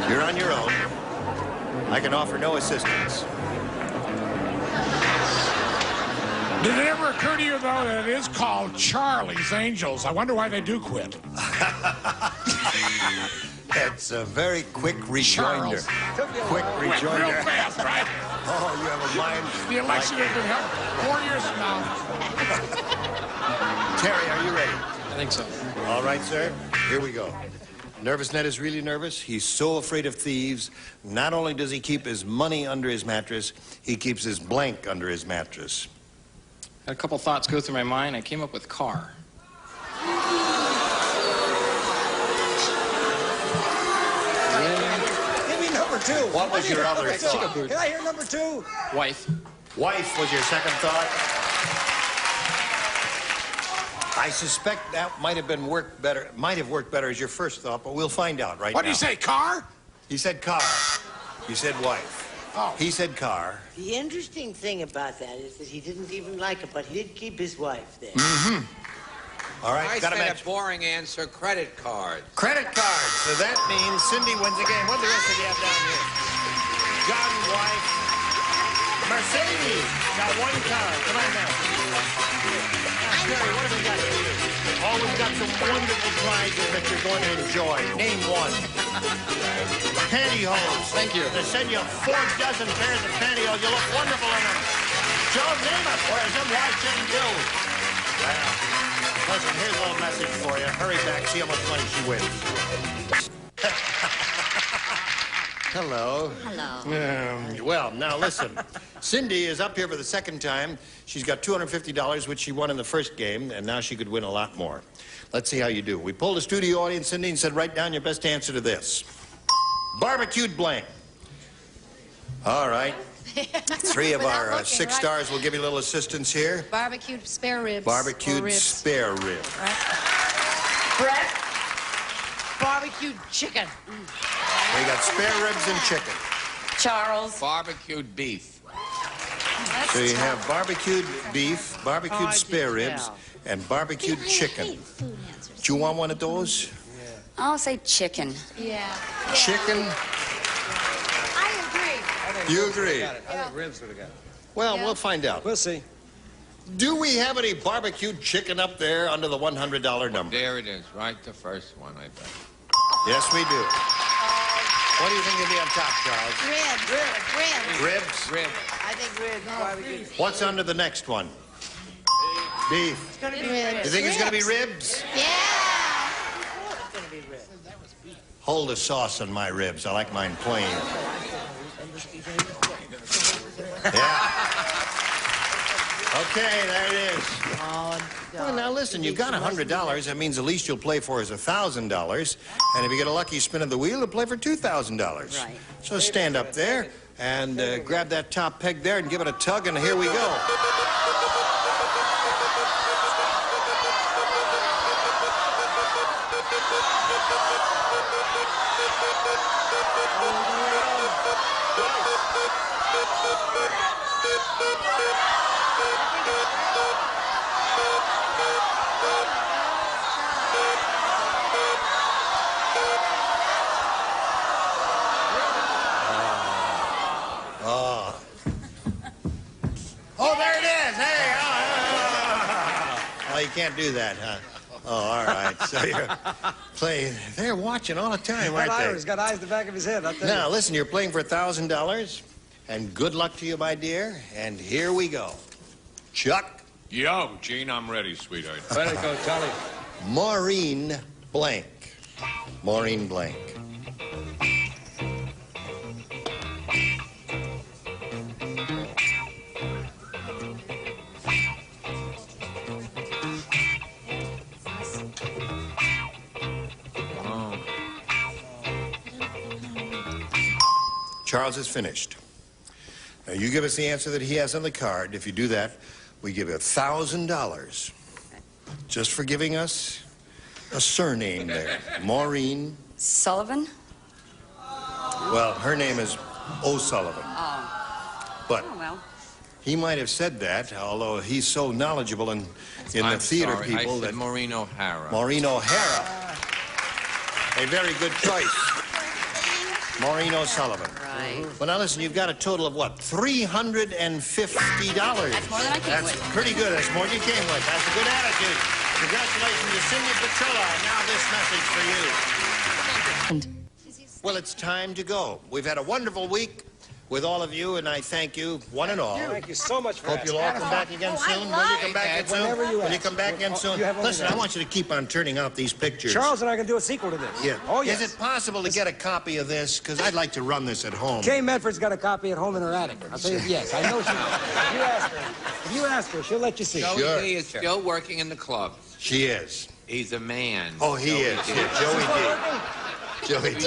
You're on your own. I can offer no assistance. Did it ever occur to you, though, that it is called Charlie's Angels? I wonder why they do quit. It's a very quick rejoinder. Quick Went rejoinder. real fast, right? Oh, you have a mind. The election has been held 4 years from now. Terry, are you ready? I think so. All right, sir. Here we go. Nervous Ned is really nervous. He's so afraid of thieves. Not only does he keep his money under his mattress, he keeps his blank under his mattress. Had a couple thoughts go through my mind. I came up with car. Give me number 2. What was your other thought? Can I hear number 2? Wife. Wife was your second thought? I suspect that might have worked better as your first thought, but we'll find out right now. What did you say, car? He said car. You said wife. Oh. He said car. The interesting thing about that is that he didn't even like it, but he did keep his wife there. Mm-hmm. All right, I gotta said match. a boring answer, credit card. Credit cards. So that means Cindy wins the game. What the rest of you have down here? John, wife. Mercedes. Got one card. Come on now. Terry, what have we got for you? Oh, we've got some wonderful prizes that you're going to enjoy. Name one. Pantyhose. Thank you. They send you 4 dozen pairs of pantyhose. You look wonderful in them. Joe, name it. Where's them? Why shouldn't you? Well, listen, here's a little message for you. Hurry back, see how much money she wins. Hello. Hello. Well, now listen. Cindy is up here for the second time. She's got $250, which she won in the first game, and now she could win a lot more. Let's see how you do. We polled a studio audience, Cindy, and said, write down your best answer to this. Barbecued blank. All right. 3 of Without our looking, 6 right? stars will give you a little assistance here. Barbecued spare ribs. Barbecued or ribs. spare rib. Brett, barbecued chicken. We got spare ribs and chicken. Charles. Barbecued beef. So you have barbecued beef, barbecued spare ribs, tell. and barbecued chicken. Food answers. Do you want one of those? I'll say chicken. Yeah. Chicken? I agree. You agree? I think ribs would have got it. Well, we'll find out. We'll see. Do we have any barbecued chicken up there under the $100 number? There it is, right the first one, I bet. Yes, we do. What do you think will be on top, Charles? Ribs. Ribs? Rib. I think ribs, barbecued. What's under the next one? Beef. It's gonna be You ribs. think it's going to be ribs? Yeah. It's gonna be ribs. Hold the sauce on my ribs. I like mine plain. Yeah. Okay, there it is. Well, now listen, you've got $100. That means the least you'll play for is $1,000. And if you get a lucky spin of the wheel, you'll play for $2,000. Right. So stand up there and grab that top peg there and give it a tug, and here we go. Oh, there it is. Hey. Oh, you can't do that, huh? Oh, all right. So you're playing. They're watching all the time, aren't That they? Irish got eyes in the back of his head, I'll tell Now, you. listen, you're playing for $1,000, and good luck to you, my dear. And here we go. Chuck. Yo, Gene, I'm ready, sweetheart. Ready to go, Charlie. Maureen Blank. Maureen Blank. Charles is finished. Now, you give us the answer that he has on the card. If you do that, we give you $1,000 just for giving us a surname there. Maureen. Sullivan? Well, her name is O'Sullivan. Oh. But Oh, well. he might have said that, although he's so knowledgeable in the theater sorry, people I said that... Maureen O'Hara. Maureen O'Hara. A very good choice. Maureen O'Sullivan. Right. Well, now listen, you've got a total of what? $350. That's more than I came That's with. pretty good. That's more than you came with. That's a good attitude. Congratulations to Cindy Petrola. Now this message for you. Well, it's time to go. We've had a wonderful week with all of you, and I thank you, one and all. Thank you so much for Hope you'll all come back again soon. Will you come back again soon? Whenever you Will you ask. come back again soon? You have only Listen, that. I want you to keep on turning out these pictures. Charles and I can do a sequel to this. Yeah. Oh, yes. Is it possible to get a copy of this? Because I'd like to run this at home. Kay Medford's got a copy at home in her attic. I'll tell you, yes, I know she will. If you ask her, she'll let you see. Joey Sure. D is still working in the club. She is. He's a man. Oh, he is. Yeah, Joey D. Joey D.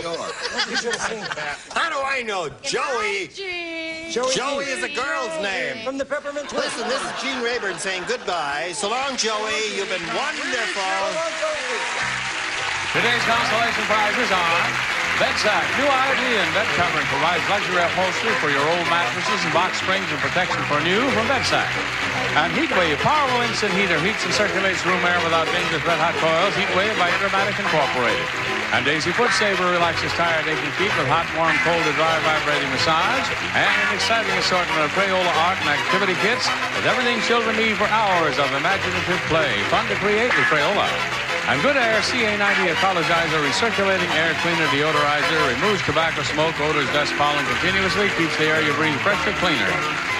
You should have seen that. How do I know? Joey. Joey is a girl's name. From the Peppermint Twins. Listen, this is Gene Rayburn saying goodbye. So long, Joey. You've been wonderful. Today's consolation prizes are Bedsack. New ID and bed covering provides luxury upholstery for your old mattresses and box springs and protection for new from Bedsack. And Heatwave, powerful instant heater, heats and circulates room air without dangerous red-hot coils. Heatwave by Intermatic Incorporated. And Daisy Foot Saver relaxes tired, aching feet with hot, warm, cold to dry, vibrating massage. And an exciting assortment of Crayola art and activity kits with everything children need for hours of imaginative play. Fun to create with Crayola. And Good Air CA90 Ecologizer, recirculating air cleaner deodorizer, removes tobacco smoke, odors, dust, pollen continuously, keeps the air you breathe fresher, cleaner.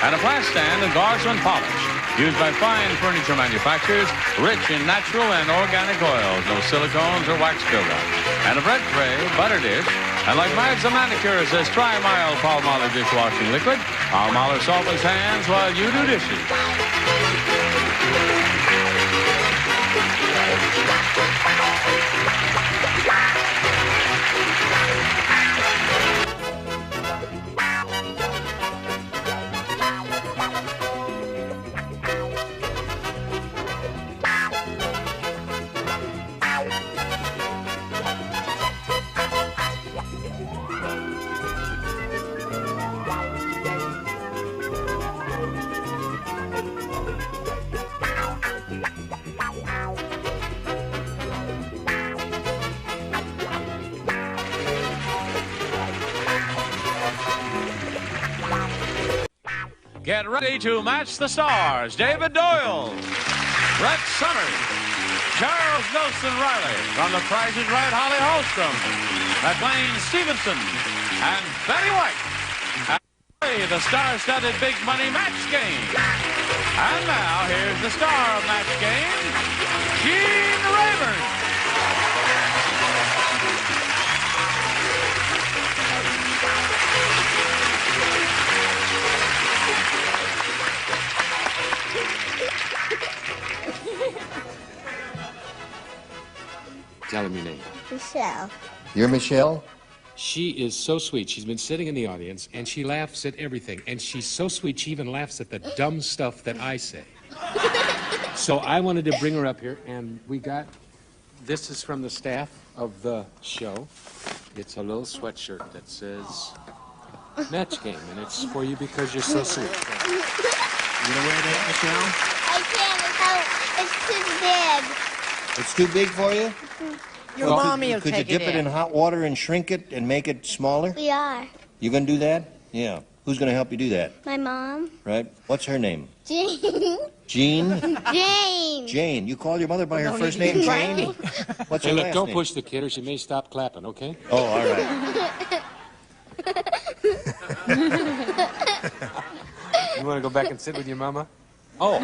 And a flat stand and guards when polished. Used by fine furniture manufacturers, rich in natural and organic oils, no silicones or wax buildup. And a bread tray, butter dish, and like Mads the manicure says, try mild Palmolive dishwashing liquid. Palmolive softens hands while you do dishes. Get ready to match the stars. David Doyle, Brett Summers, Charles Nelson Riley, from The Price is Right, Holly Hallstrom, McLean Stevenson, and Betty White. And play the star-studded Big Money Match Game. And now, here's the star of Match Game, Gene Rayburn. Tell him your name. Michelle. You're Michelle? She is so sweet. She's been sitting in the audience, and she laughs at everything. And she's so sweet, she even laughs at the dumb stuff that I say. So I wanted to bring her up here, and we got... This is from the staff of the show. It's a little sweatshirt that says Match Game, and it's for you because you're so sweet. You know wear that, Michelle? I can't. It's too big. It's too big for you? Your mommy will Could you take dip it it in hot water and shrink it and make it smaller? We are. You gonna do that? Yeah. Who's going to help you do that? My mom. Right. What's her name? Jane. Jean? Jane. Jane. You call your mother by her first name, Jane? What's her Hey, look, last don't name? push the kid or she may stop clapping, okay? Oh, all right. You want to go back and sit with your mama? Oh.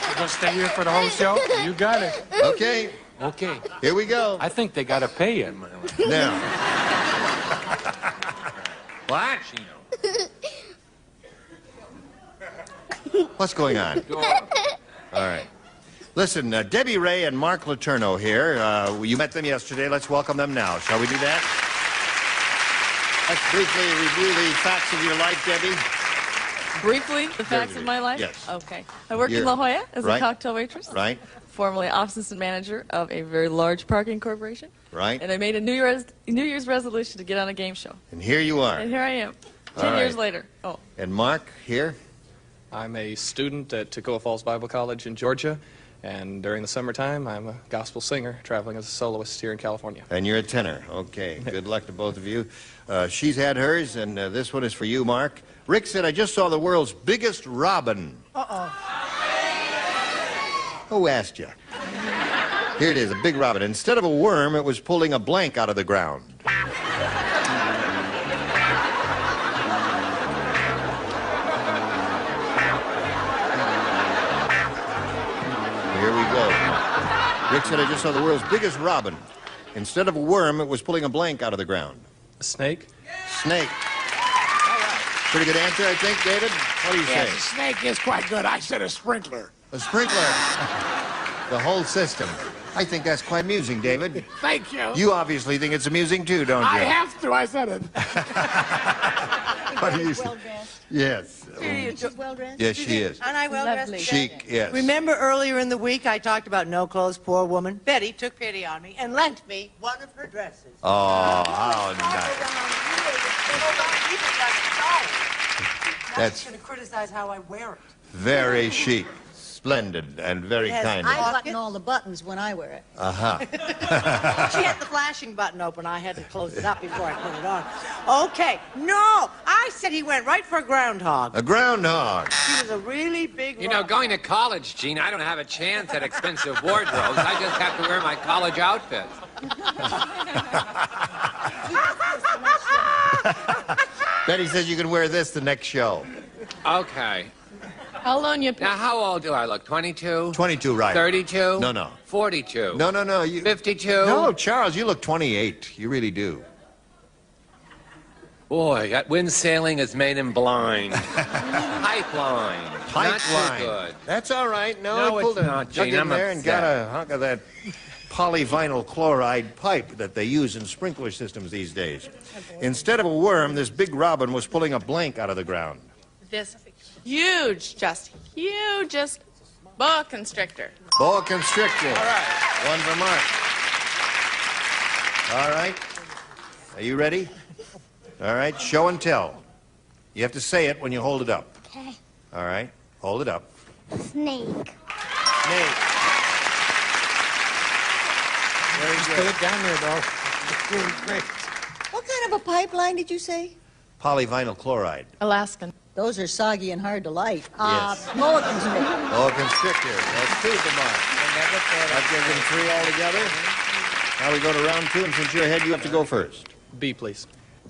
You going to stay here for the whole show? You got it. Okay. Okay. Here we go. I think they got to pay you. Now. What? What's going on? All right. Listen, Debbie Ray and Mark Letourneau here. You met them yesterday. Let's welcome them now. Shall we do that? Let's briefly review the facts of your life, Debbie. Briefly, the facts of my life? Yes. Okay. I work in La Jolla as a cocktail waitress. Right. Formerly office manager of a very large parking corporation. Right. And I made a New Year's resolution to get on a game show. And here you are. And here I am, All 10 right. years later. Oh. And Mark, here? I'm a student at Toccoa Falls Bible College in Georgia, and during the summertime, I'm a gospel singer traveling as a soloist here in California. And you're a tenor. Okay. Good luck to both of you. She's had hers, and this one is for you, Mark. Rick said, I just saw the world's biggest robin. Uh-oh. Who asked you? Here it is, a big robin. Instead of a worm, it was pulling a blank out of the ground. Here we go. Rick said, I just saw the world's biggest robin. Instead of a worm, it was pulling a blank out of the ground. A snake? Snake. Pretty good answer, I think, David. What do you Yes, say? a snake is quite good. I said a sprinkler. A sprinkler. The whole system. I think that's quite amusing, David. Thank you. You obviously think it's amusing too, don't you? I have to. I said it. What do you say? Yes. She's well dressed. Yes, she is. Aren't I well dressed? Chic, yes. Remember earlier in the week I talked about no clothes, poor woman? Betty took pity on me and lent me one of her dresses. Oh, how nice. That's going to criticize how I wear it. very chic, splendid, and very kind of I you. button all the buttons when I wear it. Uh-huh. She had the flashing button open. I had to close it up before I put it on. Okay. No, I said he went right for a groundhog. A groundhog. He was a really big You know, going to college, Gene, I don't have a chance at expensive wardrobes. I just have to wear my college outfit. Betty says you can wear this the next show. Okay. How long you? Now, how old do I look? 22? 22, right. 32? No, no. 42? No, no, no. 52? No, Charles, you look 28. You really do. Boy, that wind sailing has made him blind. Pipeline. Not too Pipeline. good. That's all right. No, No, I pulled it's a not, dug Gene. in I'm there and got upset. a hunk of that polyvinyl chloride pipe that they use in sprinkler systems these days. Instead of a worm, this big robin was pulling a blank out of the ground. This hugest boa constrictor. Boa constrictor. All right. One for Mark. All right. Are you ready? All right. Show and tell. You have to say it when you hold it up. Okay. All right. Hold it up. Snake. Snake. Very Just good. put it down there, though. Doing great. What kind of a pipeline did you say? Polyvinyl chloride. Alaskan. Those are soggy and hard to light. Yes. Boa constrictor. Boa constrictor. That's two for Mark. That gives him three altogether. Now we go to round two, and since you're ahead, you have to go first. B, please.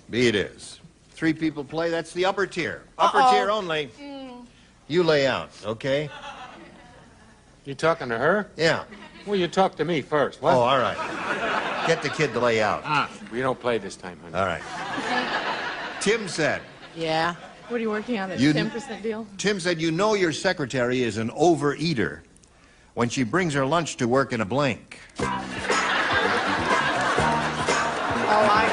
B it is. Three people play. That's the upper tier. Upper tier only. You lay out, okay? You talking to her? Yeah. Well, you talk to me first. What? Oh, all right. Get the kid to lay out. We don't play this time, honey. All right. Tim said. Yeah. What are you working on? A You- 10% deal? Tim said, you know your secretary is an overeater when she brings her lunch to work in a blank. Oh, I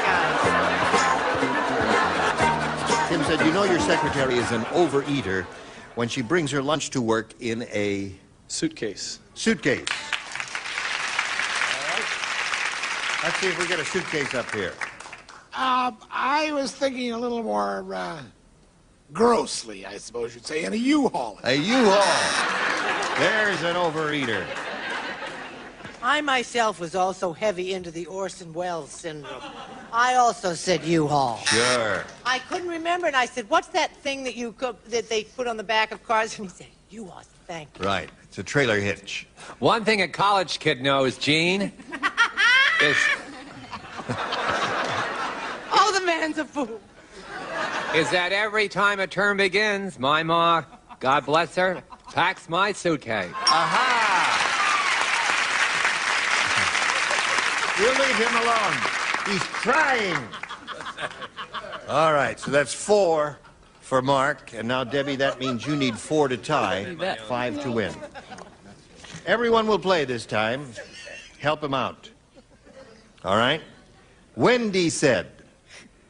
got Tim said, you know your secretary is an overeater when she brings her lunch to work in a Suitcase. suitcase. All right. Let's see if we get a suitcase up here. I was thinking a little more grossly, I suppose you'd say, in a U-Haul. A U-Haul. There's an overeater. I myself was also heavy into the Orson Welles syndrome. I also said U-Haul. Sure. I couldn't remember, and I said, "What's that thing that they put on the back of cars?" And he said, "U-Haul." Thank you. Right. It's a trailer hitch. One thing a college kid knows, Gene, is Oh, the man's a fool. that every time a term begins, my ma, God bless her, packs my suitcase. Aha! You leave him alone. He's trying. All right, so that's 4 for Mark. And now, Debbie, that means you need 4 to tie, 5 to win. Everyone will play this time. Help him out. All right? Wendy said,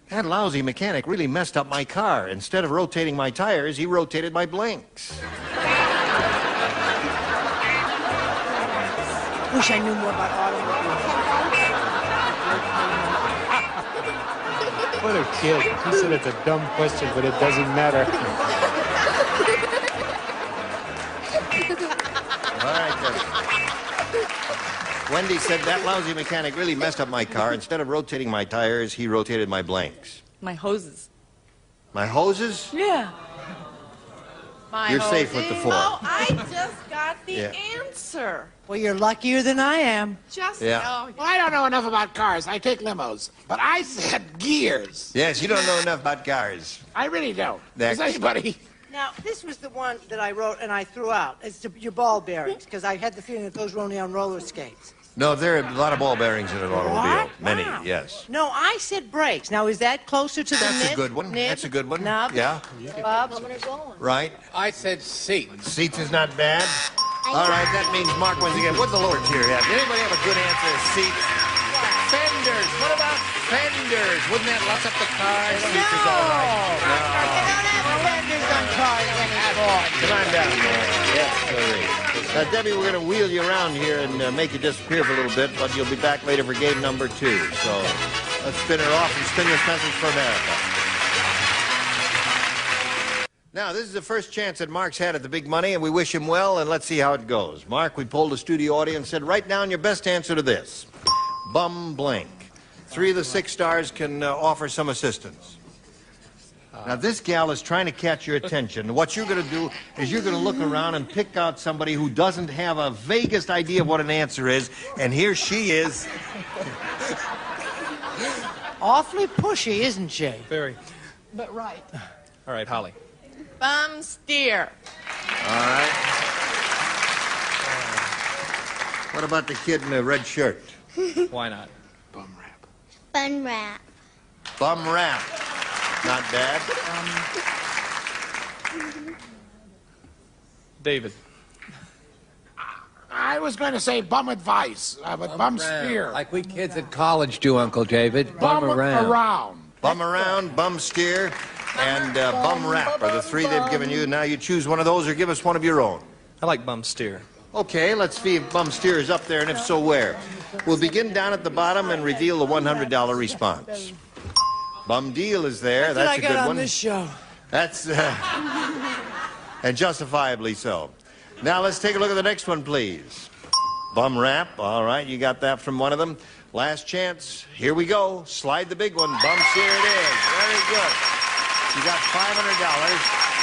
"That lousy mechanic really messed up my car. Instead of rotating my tires, he rotated my blinks." Wish I knew more about automobiles. What a kid. He said it's a dumb question, but it doesn't matter. All right, Debbie. Wendy said, "That lousy mechanic really messed up my car. Instead of rotating my tires, he rotated my blanks." My hoses. My hoses? Yeah. You're safe with the 4. Oh, I just got the Yeah. answer. Well, you're luckier than I am. Just Yeah. oh, Well, I don't know enough about cars. I take limos. But I said gears. Yes, you don't know enough about cars. I really don't. Next. Does anybody? Now, this was the one that I wrote and I threw out. It's your ball bearings, because I had the feeling that those were only on roller skates. No, there are a lot of ball bearings in an automobile. What? Many, Wow. yes. No, I said brakes. Now, is that closer to the That's a nib? good one. Nib, That's a good one. Nub, Yeah. Bob? Right. I said seats. Seats is not bad. All right, that means Mark wins again. What did the Lord tier have? Did anybody have a good answer? Seats. Fenders. What about fenders? Wouldn't that lock up the car? Seats is all right. You don't have fenders on cars anymore. Come on down, man. Yes, sorry. Now, Debbie, we're going to wheel you around here and make you disappear for a little bit, but you'll be back later for game number 2. So let's spin her off and spin this message for America. Now, this is the first chance that Mark's had at the big money, and we wish him well, and let's see how it goes. Mark, we polled the studio audience and said, write down your best answer to this. Bum blank. 3 of the 6 stars can offer some assistance. Now, this gal is trying to catch your attention. What you're going to do is you're going to look around and pick out somebody who doesn't have a vaguest idea of what an answer is, and here she is. Awfully pushy, isn't she? Very. but right. All right, Holly. Bum steer. All right. What about the kid in the red shirt? Why not? Bum rap. Bum rap. Not bad. David. I was going to say bum advice, but bum steer. Like we kids at college do, Uncle David. Bum around. Bum around, bum steer, and bum rap are the 3 they've given you. Now you choose one of those or give us one of your own. I like bum steer. Okay, let's see if bum steer is up there, and if so, where. We'll begin down at the bottom and reveal the $100 response. Bum deal is there. That's what That's I a got good on one. this show. That's and justifiably so. Now let's take a look at the next one, please. Bum rap. All right, you got that from one of them. Last chance. Here we go. Slide the big one. Bum steer it is. Very good. You got $500.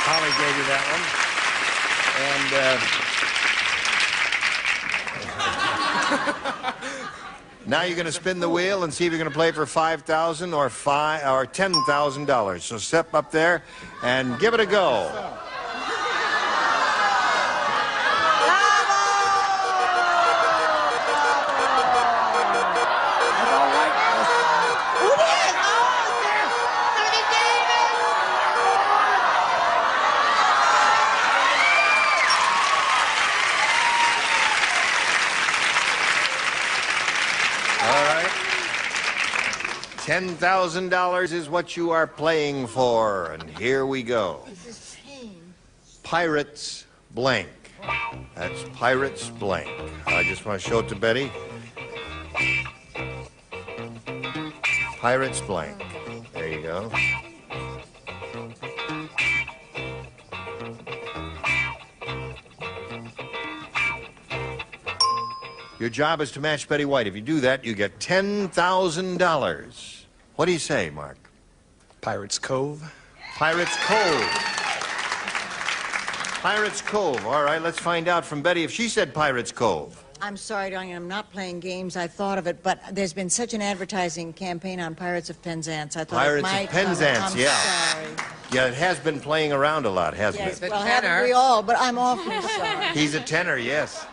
Holly gave you that one. And now you're going to spin the wheel and see if you're going to play for $5,000 or $10,000. So step up there and give it a go. $10,000 is what you are playing for, and here we go. Pirates blank. That's Pirates blank. I just want to show it to Betty. Pirates blank. There you go. Your job is to match Betty White. If you do that, you get $10,000. What do you say, Mark? Pirates Cove. Pirates Cove. Pirates Cove. All right, let's find out from Betty if she said Pirates Cove. I'm sorry, darling, I'm not playing games. I thought of it, but there's been such an advertising campaign on Pirates of Penzance. I thought Pirates it might of Penzance, I'm yeah. sorry. Yeah, it has been playing around a lot, hasn't Yes, it? well, haven't we all, but I'm awfully sorry. He's a tenor, yes.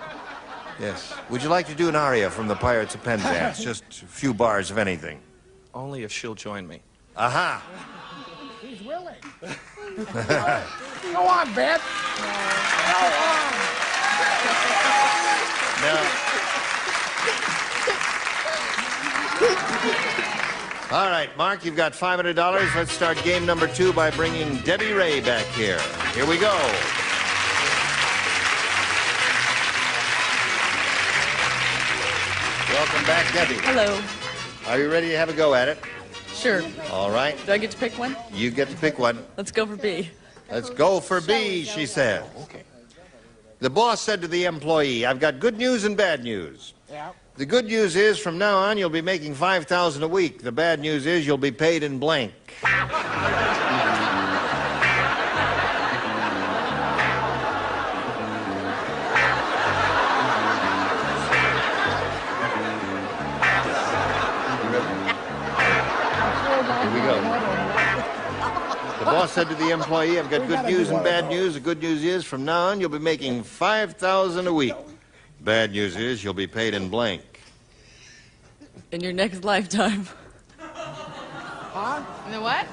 Yes. Would you like to do an aria from the Pirates of Penzance? Just a few bars of anything. Only if she'll join me. Aha. He's willing. Go on, Beth. Go on. All right, Mark, you've got $500. Let's start game number 2 by bringing Debbie Ray back here. Here we go. Welcome back, Debbie. Hello. Are you ready to have a go at it? Sure. All right. Do I get to pick one? You get to pick one. Let's go for B. Let's go for B, she said. The boss said to the employee, I've got good news and bad news. Yeah. The good news is from now on you'll be making $5,000 a week. The bad news is you'll be paid in blank. Here we go. The boss said to the employee, I've got good news and bad news. The good news is from now on you'll be making $5,000 a week. Bad news is you'll be paid in blank. In your next lifetime. Huh? In the what?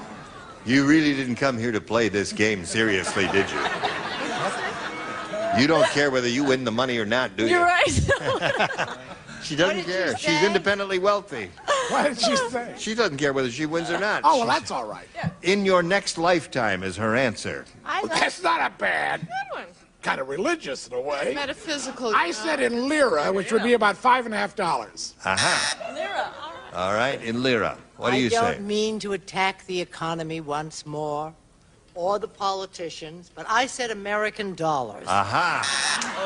You really didn't come here to play this game seriously, did you? You don't care whether you win the money or not, do you? You're right. She doesn't care. She's independently wealthy. What did she say? She doesn't care whether she wins or not. Oh, well, that's all right. In your next lifetime is her answer. That's not a bad. Good one. Kind of religious in a way. Metaphysical. I said in lira, which would be about $5.50. Aha. Lira. All right, in lira. What do you I say? don't mean to attack the economy once more, or the politicians, but I said American dollars. Aha.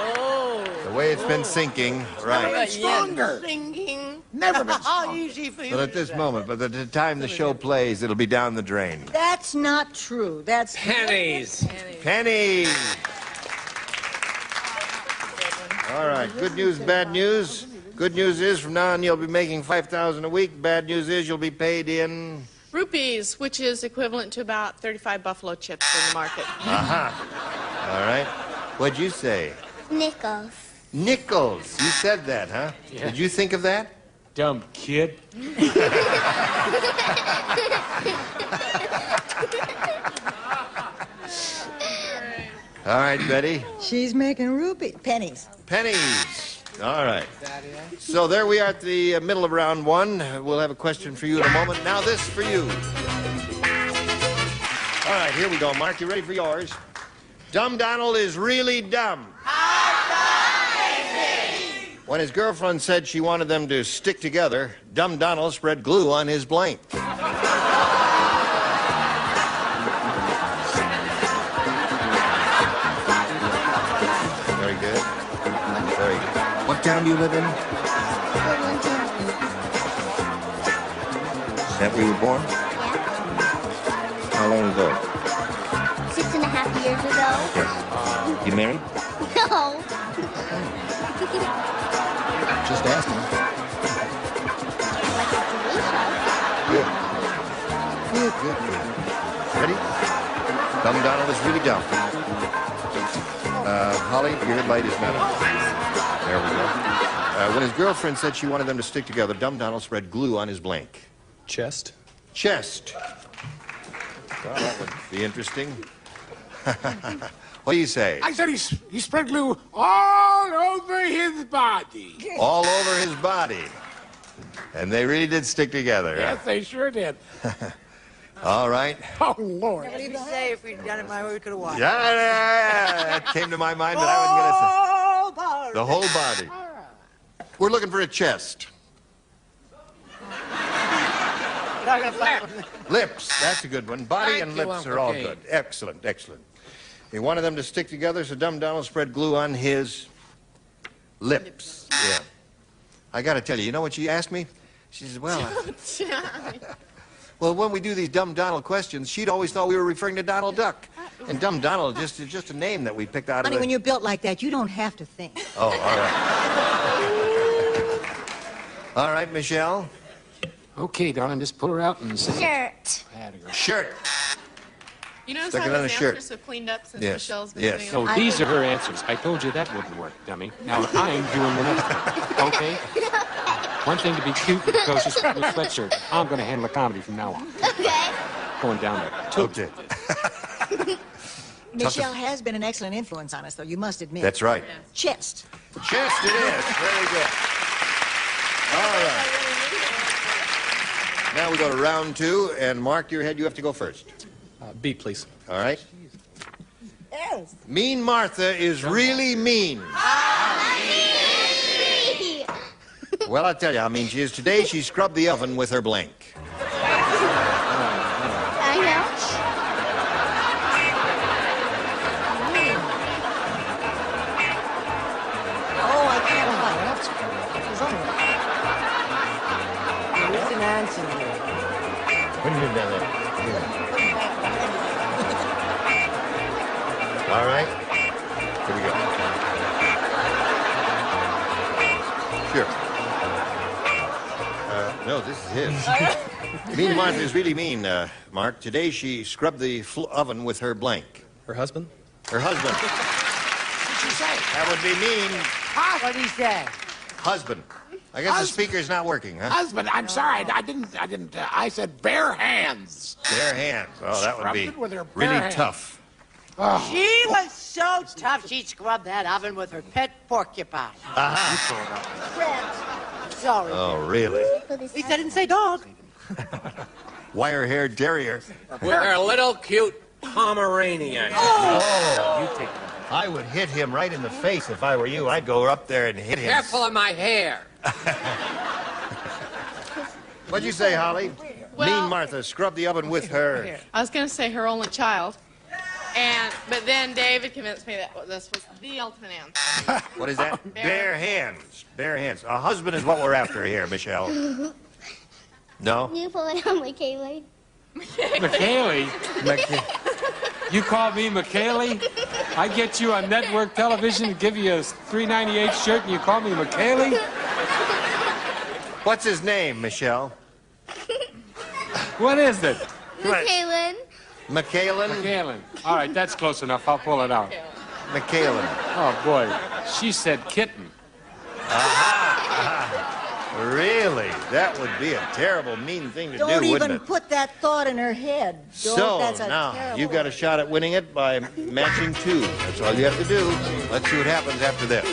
Oh. The way it's been sinking, right. Stronger. Singing. Never been How easy for you But to at this say. moment, by the time the show plays, it'll be down the drain. That's not true. That's Pennies. Pennies. All right, good news, bad news. Good news is from now on you'll be making $5,000 a week. Bad news is you'll be paid in... Rupees, which is equivalent to about 35 buffalo chips in the market. Aha. All right. What'd you say? Nickels. Nickels. You said that, huh? Yeah. Did you think of that? Dumb kid. All right, Betty. she's making pennies. Pennies. All right. So there we are at the middle of round 1. We'll have a question for you in a moment. Now this for you. All right, here we go. Mark, you ready for yours? Dumb Donald is really dumb. When his girlfriend said she wanted them to stick together, Dumb Donald spread glue on his blank. Very good. Very good. What town do you live in? Is that where you were born? How long ago? 6.5 years ago. Yes. You married? No. Just asking. Like a TV show. Good. Good, good, good. Ready? Dumb Donald is really dumb. Holly, your light is not on. There we go. When his girlfriend said she wanted them to stick together, Dumb Donald spread glue on his blank. Chest. Chest. Well, that would be interesting. What do you say? I said he spread glue all over his body. All over his body. And they really did stick together. Yes, they sure did. All right. Oh, Lord. What did he say if we'd done it my way, we could have watched? Yeah, that came to my mind, but I wasn't going to say. The whole body. We're looking for a chest. Lips, that's a good one. Body and lips are all good. Excellent, excellent. He wanted them to stick together, so Dumb Donald spread glue on his lips. Yeah. I got to tell you, you know what she asked me? She says, well, well, when we do these Dumb Donald questions, she'd always thought we were referring to Donald Duck. And Dumb Donald is just a name that we picked out of Honey, when you're built like that, you don't have to think. Oh, all right. All right, Michelle. Okay, darling, just pull her out and say... Shirt. Shirt. You notice Stick how it on his a shirt. answers have cleaned up since Yes. Michelle's been Yes. doing So it? these are her answers. I told you that wouldn't work, dummy. Now I'm doing the next one, okay? One thing to be cute and precocious with a sweatshirt. I'm going to handle the comedy from now on. Okay. Going down there. Okay. Michelle has been an excellent influence on us, though, you must admit. That's right. Chest. Chest it is. Very good. All right. Now we go to round 2, and Mark, your head, you have to go first. B, please. All right. Yes. Mean Martha is really mean. Well, I'll tell you how mean she is. Today, she scrubbed the oven with her blank. I know. Oh, I can't lie. There is an answer here. What do you mean by that? All right. Here we go. Sure. No, this is his. Mean Martha is really mean, Mark. Today she scrubbed the oven with her blank. Her husband? Her husband. What did she say? That would be mean. What did he say? Husband. I guess the speaker's not working, huh? Husband, I'm sorry. I didn't. I said bare hands. Bare hands. Oh, that would Scrubbed be it with her bare really hands. tough. Oh. She was so tough, she scrubbed that oven with her pet porcupine. Sorry. Oh, really? At least I didn't say dog. Wire-haired terrier. We're a little cute Pomeranian. Oh! You take it. I would hit him right in the face if I were you. I'd go up there and hit him. Careful of my hair. What'd you say, Holly? Well- Mean Martha scrubbed the oven with her. I was going to say her only child. But then David convinced me that this was the ultimate answer. What is that? Bare hands. Bare hands. A husband is what we're after here, Michelle. No? You pull it on my Kaylee. McKaylee? You call me McKaylee? I get you on network television and give you a $3.98 shirt and you call me McKaylee? What's his name, Michelle? What is it? Kaylin. McKaylen? McKaylen. All right, that's close enough. I'll pull it out. McKaylen. Oh, boy. She said kitten. Really? That would be a terrible, mean thing to Don't do, wouldn't even it? put that thought in her head. So, That's a now, terrible you've got a shot at winning it by matching 2. That's all you have to do. Let's see what happens after this.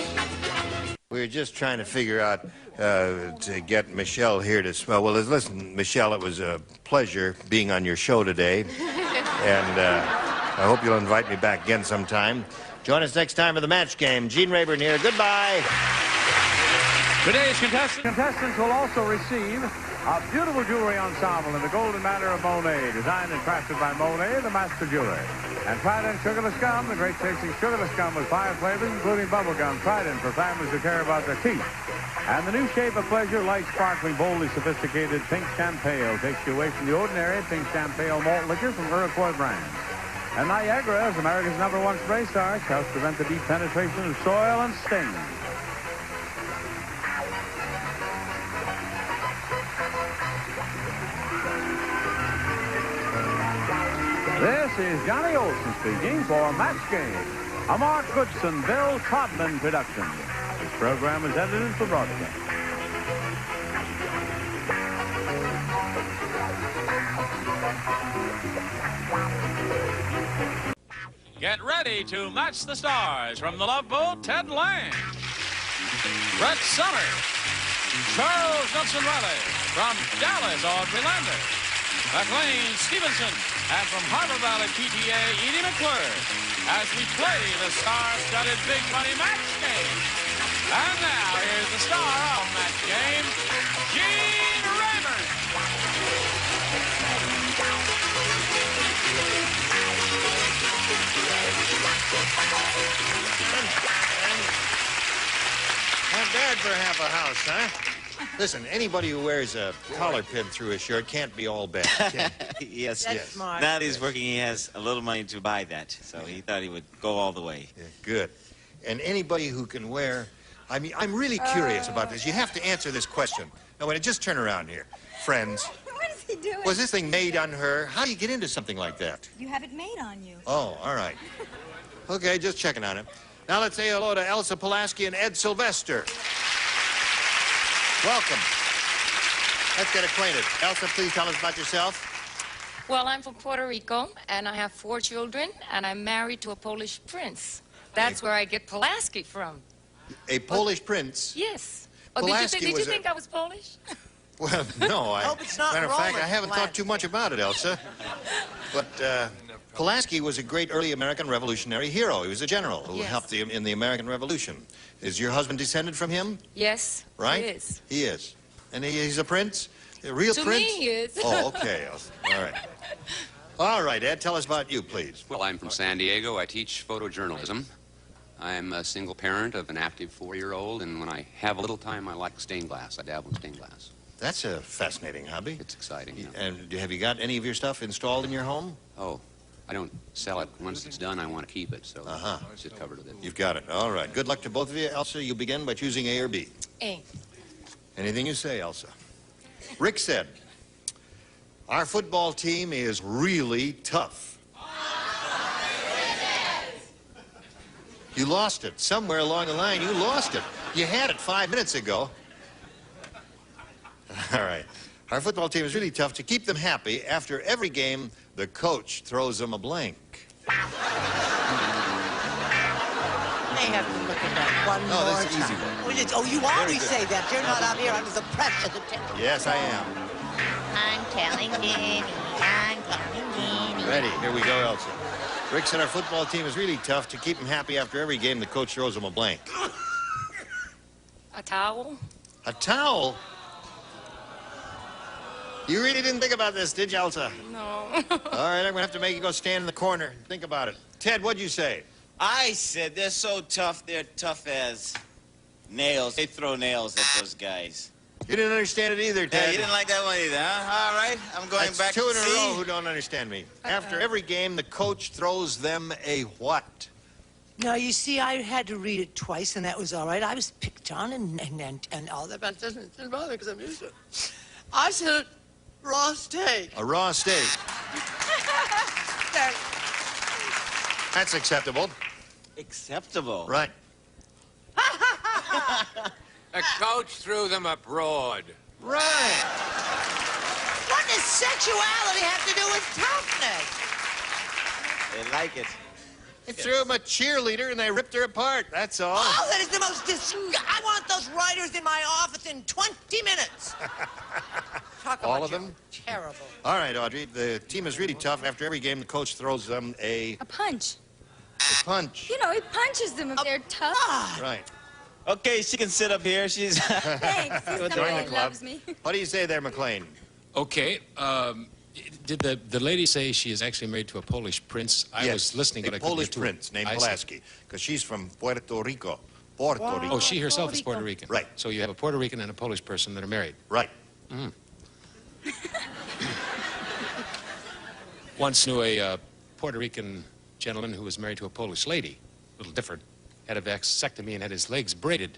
We're just trying to figure out to get Michelle here to smell. Well, listen, Michelle, it was a pleasure being on your show today. And I hope you'll invite me back again sometime. Join us next time for the match game. Gene Rayburn here. Goodbye. Today's contestants will also receive a beautiful jewelry ensemble in the golden manner of Monet, designed and crafted by Monet, the master jeweler. And Trident Sugarless Gum, the great tasting sugarless gum with 5 flavors, including bubble gum. Trident for families who care about their teeth. And the new shape of pleasure, light, sparkling, boldly sophisticated Pink Champagne takes you away from the ordinary Pink Champagne malt liquor from Iroquois brands. And Niagara, as America's #1 spray starch, helps prevent the deep penetration of soil and sting. This is Johnny Olson speaking for Match Game, a Mark Goodson, Bill Todman production. This program is edited for broadcast. Get ready to match the stars from The Love Boat, Ted Lang, Brett Summers, Charles Nelson Riley, from Dallas, Audrey Lander, McLean Stevenson, and from Harbor Valley PTA, Edie McClure, as we play the star-studded Big Money Match Game. And now, here's the star of Match Game, Gene Rayburn. Not bad for half a house, huh? Listen, anybody who wears a collar pin through his shirt can't be all bad. Yes. That's smart. Now that he's working, he has a little money to buy that, so he thought he would go all the way. Yeah, good. And anybody who can wear... I mean, I'm really curious about this. You have to answer this question. Now, wait, just turn around here. Friends. What is he doing? Was this thing made on her? How do you get into something like that? You have it made on you. Oh, all right. Okay, just checking on him. Now let's say hello to Elsa Pulaski and Ed Sylvester. Welcome. Let's get acquainted. Elsa, please tell us about yourself. Well, I'm from Puerto Rico, and I have 4 children, and I'm married to a Polish prince. That's where I get Pulaski from. A Polish prince? Yes. Oh, Pulaski did you was think I was Polish? Well, no. Hope it's not matter of fact, Roman I haven't thought too much about it, Elsa. But Pulaski was a great early American revolutionary hero. He was a general who helped in the American Revolution. Is your husband descended from him? Yes. Right? He is. He is. And he's a prince? A real To prince? me, he is. Oh, okay. All right. All right, Ed, tell us about you, please. Well, I'm from San Diego. I teach photojournalism. I'm a single parent of an active 4-year-old, and when I have a little time, I like stained glass. I dabble in stained glass. That's a fascinating hobby. It's exciting, yeah. And have you got any of your stuff installed in your home? Oh, I don't sell it. Once it's done, I want to keep it, so it's just covered with it. You've got it. All right. Good luck to both of you. Elsa, you begin by choosing A or B. A. Anything you say, Elsa. Rick said, our football team is really tough. You lost it. Somewhere along the line, you lost it. You had it 5 minutes ago. All right. Our football team is really tough. To keep them happy, after every game, the coach throws them a blank. May have to look at that one Oh, more that's an easy time. one. Oh, you Very always good. say that. You're not out here under the pressure. Yes, I am. I'm telling Jenny, I'm telling Jenny. Ready. Here we go, Elsa. Rick said our football team is really tough. To keep them happy after every game, the coach throws them a blank. A towel? A towel? You really didn't think about this, did you, Elsa? No. All right, I'm going to have to make you go stand in the corner. Think about it. Ted, what'd you say? I said they're so tough, they're tough as nails. They throw nails at those guys. You didn't understand it either, Ted. Yeah, you didn't like that one either, huh? All right, I'm going That's back 2 to in a C. row who don't understand me. After every game, the coach throws them a what? No, you see, I had to read it twice, and that was all right. I was picked on and all that, but it doesn't bother because I'm used to it. I said raw steak. A raw steak. That's acceptable. Acceptable? Right. The coach threw them abroad. Right. What does sexuality have to do with toughness? They like it. They threw him a cheerleader and they ripped her apart. That's all. Oh, that is the most I want those writers in my office in 20 minutes. Talk All about of them? Terrible. All right, Audrey. The team is really tough. After every game, the coach throws them a punch. punch. You know, he punches them if they're tough. Right. Okay, she can sit up here. She's... Thanks. He's Join somebody the that club. loves me. What do you say there, McLean? Okay. Did the lady say she is actually married to a Polish prince? I Yes, was listening, but I a couldn't Polish get to prince it. named I see. Pulaski, because she's from Puerto Rico. Puerto Rico. Oh, she herself is Puerto Rican. Right. So you have a Puerto Rican and a Polish person that are married. Right. Mm. Once knew a Puerto Rican gentleman who was married to a Polish lady. A little different. Had a vasectomy and had his legs braided.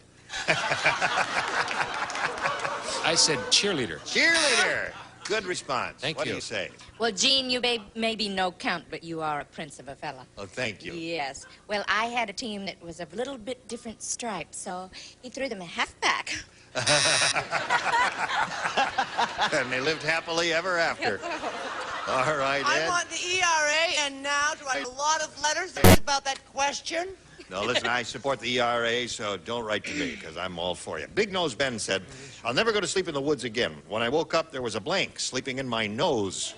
I said cheerleader. Cheerleader. Good response. Thank what you. do you say? Well, Gene, you may be no count, but you are a prince of a fella. Oh, thank you. Yes. Well, I had a team that was a little bit different stripes, so he threw them a halfback. And they lived happily ever after. All right, I Ed. want the ERA, and now do I have a lot of letters about that question? No, listen, I support the ERA, so don't write to me, because I'm all for you. Big Nose Ben said, I'll never go to sleep in the woods again. When I woke up, there was a blank sleeping in my nose.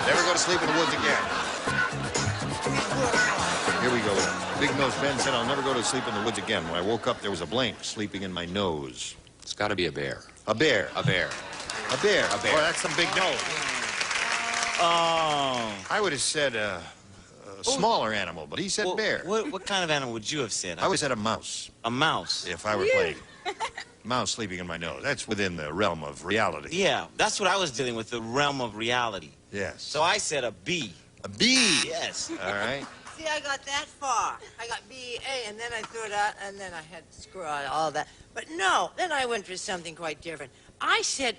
Never go to sleep in the woods again. Here we go. Big Nose Ben said, I'll never go to sleep in the woods again. When I woke up, there was a blank sleeping in my nose. It's got to be a bear. A bear. A bear. A bear. A bear. Oh, that's some big nose. Oh. I would have said a smaller animal, but he said bear. What kind of animal would you have said? I would have said a mouse. A mouse? If I were playing. Mouse sleeping in my nose. That's within the realm of reality. Yeah, that's what I was dealing with, the realm of reality. Yes. So I said a bee. A bee? Yes. All right. See, I got that far. I got B-A, and then I threw it out, and then I had to screw out all that. But no, then I went for something quite different. I said,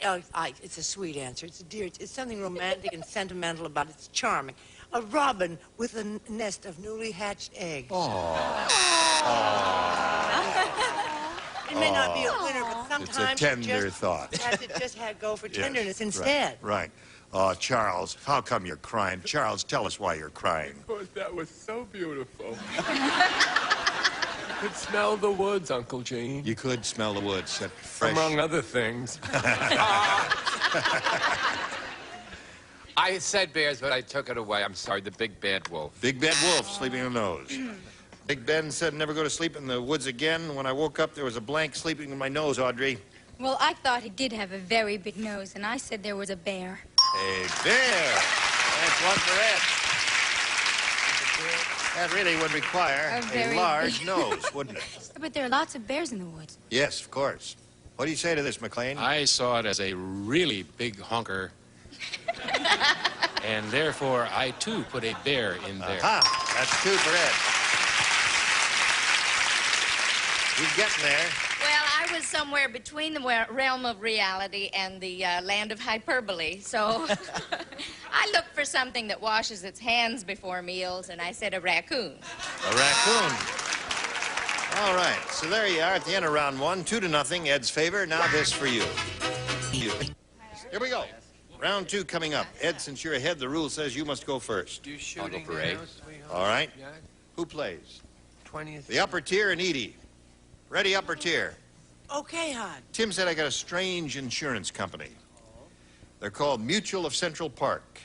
it's a sweet answer. It's a dear. It's something romantic and sentimental about it. It's charming. A robin with a nest of newly hatched eggs. It may not be a winner, but sometimes it's a tender thought. just had go for tenderness instead. Right. Oh, Charles, how come you're crying? Charles, tell us why you're crying. Because that was so beautiful. Could smell the woods, Uncle Gene. You could smell the woods. That fresh... Among other things. I said bears, but I took it away. I'm sorry, the big bad wolf. Big bad wolf sleeping in the nose. Big Ben said never go to sleep in the woods again. When I woke up, there was a blank sleeping in my nose, Audrey. Well, I thought he did have a very big nose, and I said there was a bear. A bear. That's one for Ed. That really would require a large nose, wouldn't it? But there are lots of bears in the woods. Yes, of course. What do you say to this, McLean? I saw it as a really big honker. And therefore, I too put a bear in there. Aha! That's two for Ed. He's getting there. Well, I was somewhere between the realm of reality and the land of hyperbole, so I looked for something that washes its hands before meals, and I said a raccoon. A raccoon. All right, so there you are at the end of round one, 2-0, Ed's favor. Now this for you. Here we go. Round two coming up. Ed, since you're ahead, the rule says you must go first. I'll go for A. All right. Who plays? 20th. The upper tier and Edie. Ready, upper tier. Okay, hon. Tim said I got a strange insurance company. They're called Mutual of Central Park.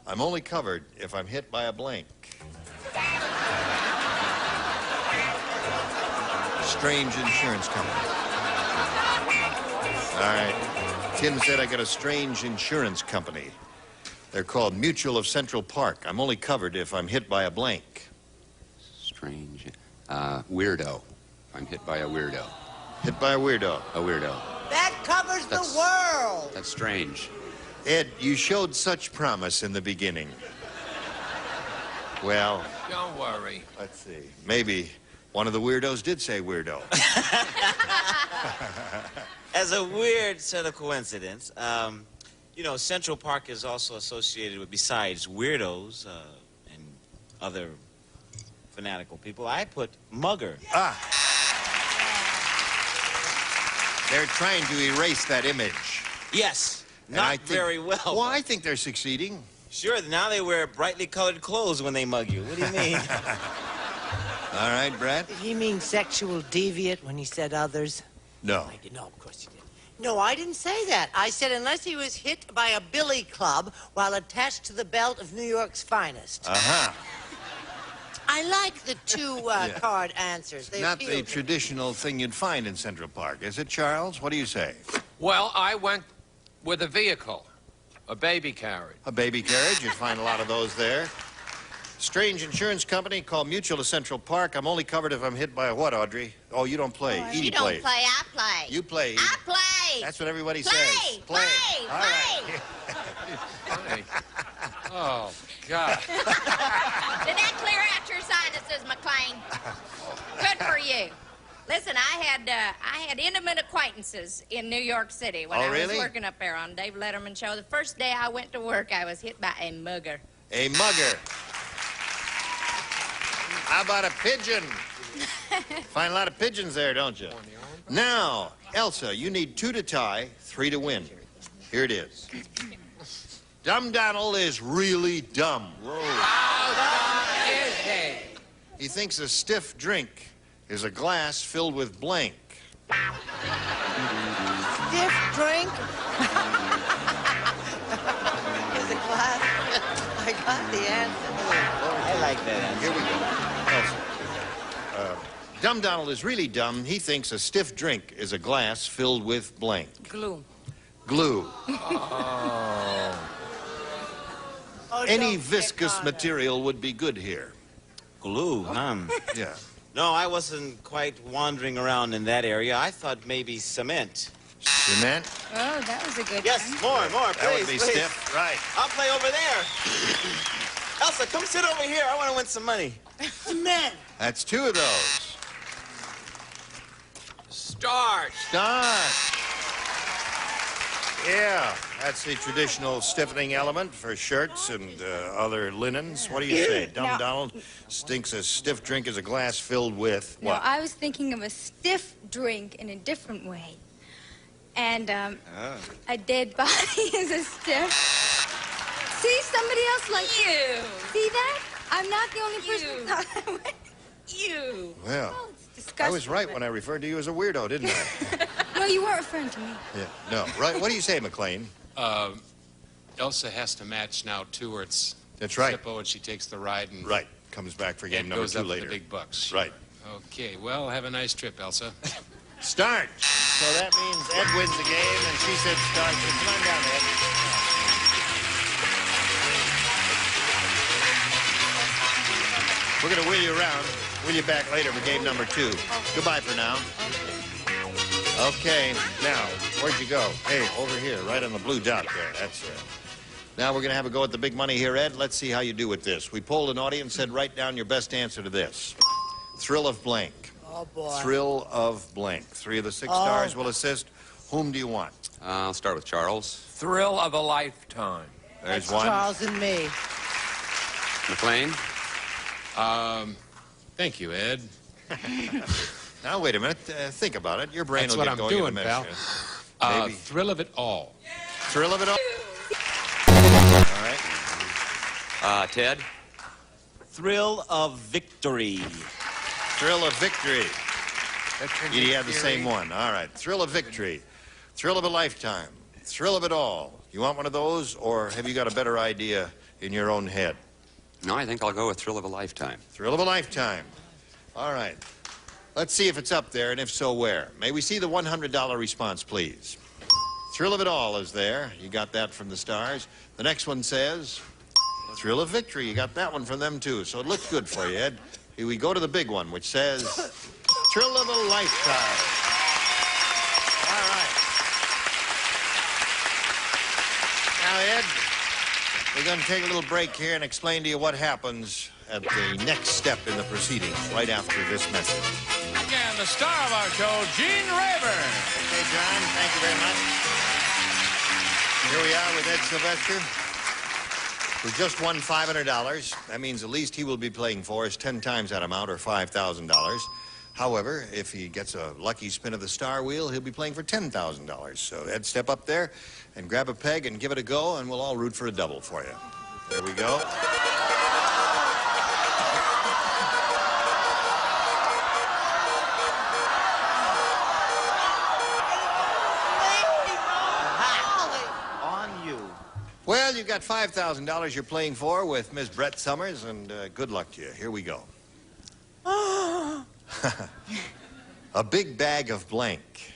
I'm only covered if I'm hit by a blank. Strange insurance company. All right. Tim said I got a strange insurance company. They're called Mutual of Central Park. I'm only covered if I'm hit by a blank. Strange. Weirdo. I'm hit by a weirdo. Hit by a weirdo. A weirdo. That covers the world. That's strange. Ed, you showed such promise in the beginning. Well... Don't worry. Let's see. Maybe one of the weirdos did say weirdo. As a weird set of coincidence, you know, Central Park is also associated with, besides weirdos and other fanatical people, I put mugger. Ah. They're trying to erase that image. Yes, not very well. Well, I think they're succeeding. Sure, now they wear brightly colored clothes when they mug you. What do you mean? All right, Brad? Did he mean sexual deviant when he said others? No. No, of course he didn't. No, I didn't say that. I said unless he was hit by a billy club while attached to the belt of New York's finest. Uh-huh. I like the two card answers. They Not appeal the to traditional thing you'd find in Central Park, is it, Charles? What do you say? Well, I went with a vehicle, a baby carriage. A baby carriage. You'd find a lot of those there. Strange insurance company called Mutual of Central Park. I'm only covered if I'm hit by a what, Audrey? Oh, you don't play. Edie You don't plays. play, I play. You play, Edie. I play. That's what everybody Play, says. play, All right. Oh, God. Did that clear out your sinuses, McLean? Good for you. Listen, I had intimate acquaintances in New York City when I was working up there on Dave Letterman's show. The first day I went to work, I was hit by a mugger. A mugger. How about a pigeon? Find a lot of pigeons there, don't you? Now, Elsa, you need 2 to tie, 3 to win. Here it is. Dumb Donald is really dumb. Whoa. How dumb is he? He thinks a stiff drink is a glass filled with blank. Stiff drink? Is a glass? I got the answer. I like that answer. Here we go. Elsa. Dumb Donald is really dumb. He thinks a stiff drink is a glass filled with blank. Glue. Glue. Oh, Any viscous material would be good here. Glue, huh? Yeah. No, I wasn't quite wandering around in that area. I thought maybe cement. Cement? Oh, that was a good Yes, one. more, That please, would be please. stiff, right. I'll play over there. Elsa, come sit over here. I want to win some money. Cement. That's two of those. Starch. Starch. Yeah, that's the traditional stiffening element for shirts and other linens. What do you say? Dumb Now- Donald thinks a stiff drink is a glass filled with No, what? I was thinking of a stiff drink in a different way. And a dead body is a stiff. See, somebody else like you. See that? I'm not the only person who thought that way. You. Well, disgusting, I was right when I referred to you as a weirdo, didn't I? No, you weren't referring to me. Yeah, no. Right. What do you say, McLean? Elsa has to match now too, where it's That's right. Zippo and she takes the ride and Right. Comes back for game and number goes 2 up later. for the big bucks. Right. Okay. Well, have a nice trip, Elsa. Start. So that means Ed wins the game, and she said start. So come on down, Ed. We're going to wheel you around. Wheel you back later for game number 2. Goodbye for now. Okay. Now, where'd you go? Hey, over here, right on the blue dot there. That's it. Now we're going to have a go at the big money here, Ed. Let's see how you do with this. We polled an audience, said write down your best answer to this. Thrill of blank. Oh, boy. Thrill of blank. 3 of the 6 stars will assist. Whom do you want? I'll start with Charles. Thrill of a lifetime. There's That's one. Charles and me. McLean? Thank you, Ed. Now, wait a minute. Think about it. Your brain That's will what get I'm going in doing, a minute. pal. Maybe. Thrill of it all. Thrill of it all. All right. Ted? Thrill of victory. Thrill of victory. You had the same one. All right. Thrill of victory. Thrill of a lifetime. Thrill of it all. You want one of those, or have you got a better idea in your own head? No, I think I'll go with Thrill of a Lifetime. Thrill of a lifetime. All right. Let's see if it's up there, and if so, where. May we see the $100 response, please? Thrill of it all is there. You got that from the stars. The next one says, Thrill of victory. You got that one from them, too. So it looks good for you, Ed. Here we go to the big one, which says, Thrill of a lifetime. All right. Now, Ed, we're going to take a little break here and explain to you what happens at the next step in the proceedings right after this message. And the star of our show, Gene Rayburn. Okay, John, thank you very much. Here we are with Ed Sylvester, who just won $500. That means the least he will be playing for is 10 times that amount, or $5,000. However, if he gets a lucky spin of the star wheel, he'll be playing for $10,000. So, Ed, step up there and grab a peg and give it a go, and we'll all root for a double for you. There we go. On you. Well, you've got $5,000 you're playing for with Miss Brett Summers, and good luck to you. Here we go. A big bag of blank.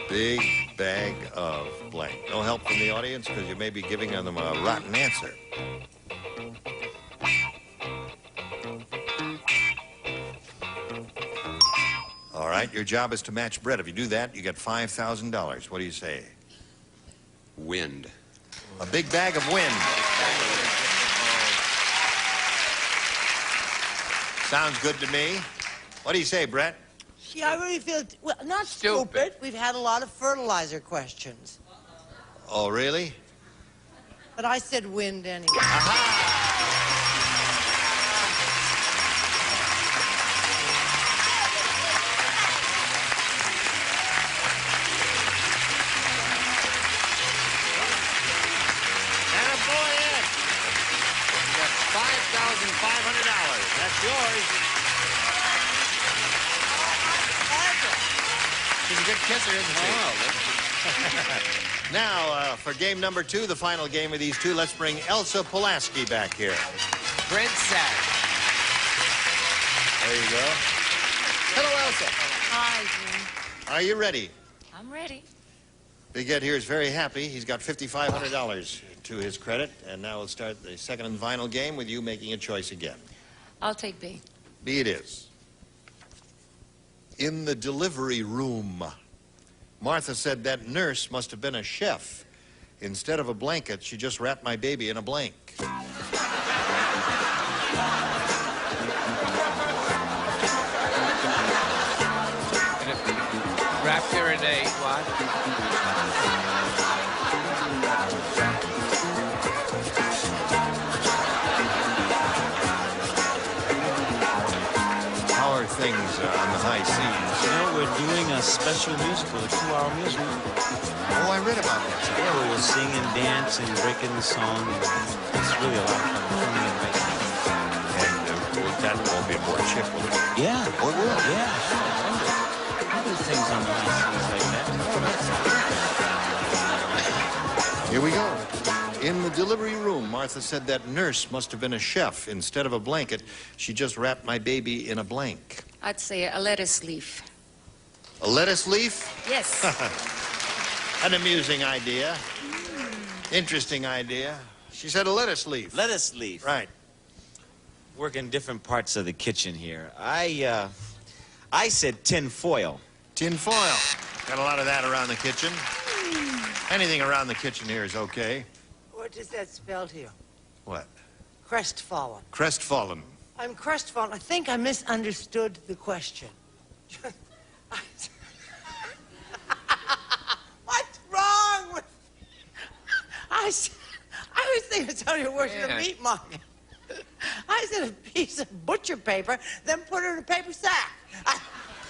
Big bag of blank. No help from the audience because you may be giving them a rotten answer. All right, your job is to match Brett. If you do that, you get $5,000. What do you say? Wind. A big bag of wind. Sounds good to me. What do you say, Brett? See, I really feel, well, not stupid. We've had a lot of fertilizer questions. Oh, really? But I said wind anyway. Attaboy, Ed. You got $5,500. That's yours. She's a good kisser, isn't she? Now, for game number 2, the final game of these two, let's bring Elsa Pulaski back here. Princess. There you go. Hello, Elsa. Hi, Jim. Are you ready? I'm ready. Big Ed here is very happy. He's got $5,500 to his credit, and now we'll start the second and final game with you making a choice again. I'll take B. B it is. In the delivery room, Martha said that nurse must have been a chef. Instead of a blanket, she just wrapped my baby in a blank. Wrapped her in a what? How are things on the high seas? You know, we're doing a special musical, a 2-hour musical. Oh, I read about that. Yeah, we will sing and dance and breaking the song. And it's really a lot of fun. Filming it right now. And that won't be aboard ship, will it? Yeah. Oh, it will? Yeah. We do things on the high seas like that. Here we go. In the delivery room, Martha said that nurse must have been a chef. Instead of a blanket, she just wrapped my baby in a blank. I'd say a lettuce leaf. A lettuce leaf? Yes. An amusing idea. Interesting idea. She said a lettuce leaf. Lettuce leaf. Right. Work in different parts of the kitchen here. I said tin foil. Tin foil. Got a lot of that around the kitchen. Anything around the kitchen here is okay. What is that spelled here? What? Crestfallen. Crestfallen. I'm crestfallen. I think I misunderstood the question. What's wrong with... I was thinking somebody was working a meat market. I said a piece of butcher paper, then put it in a paper sack.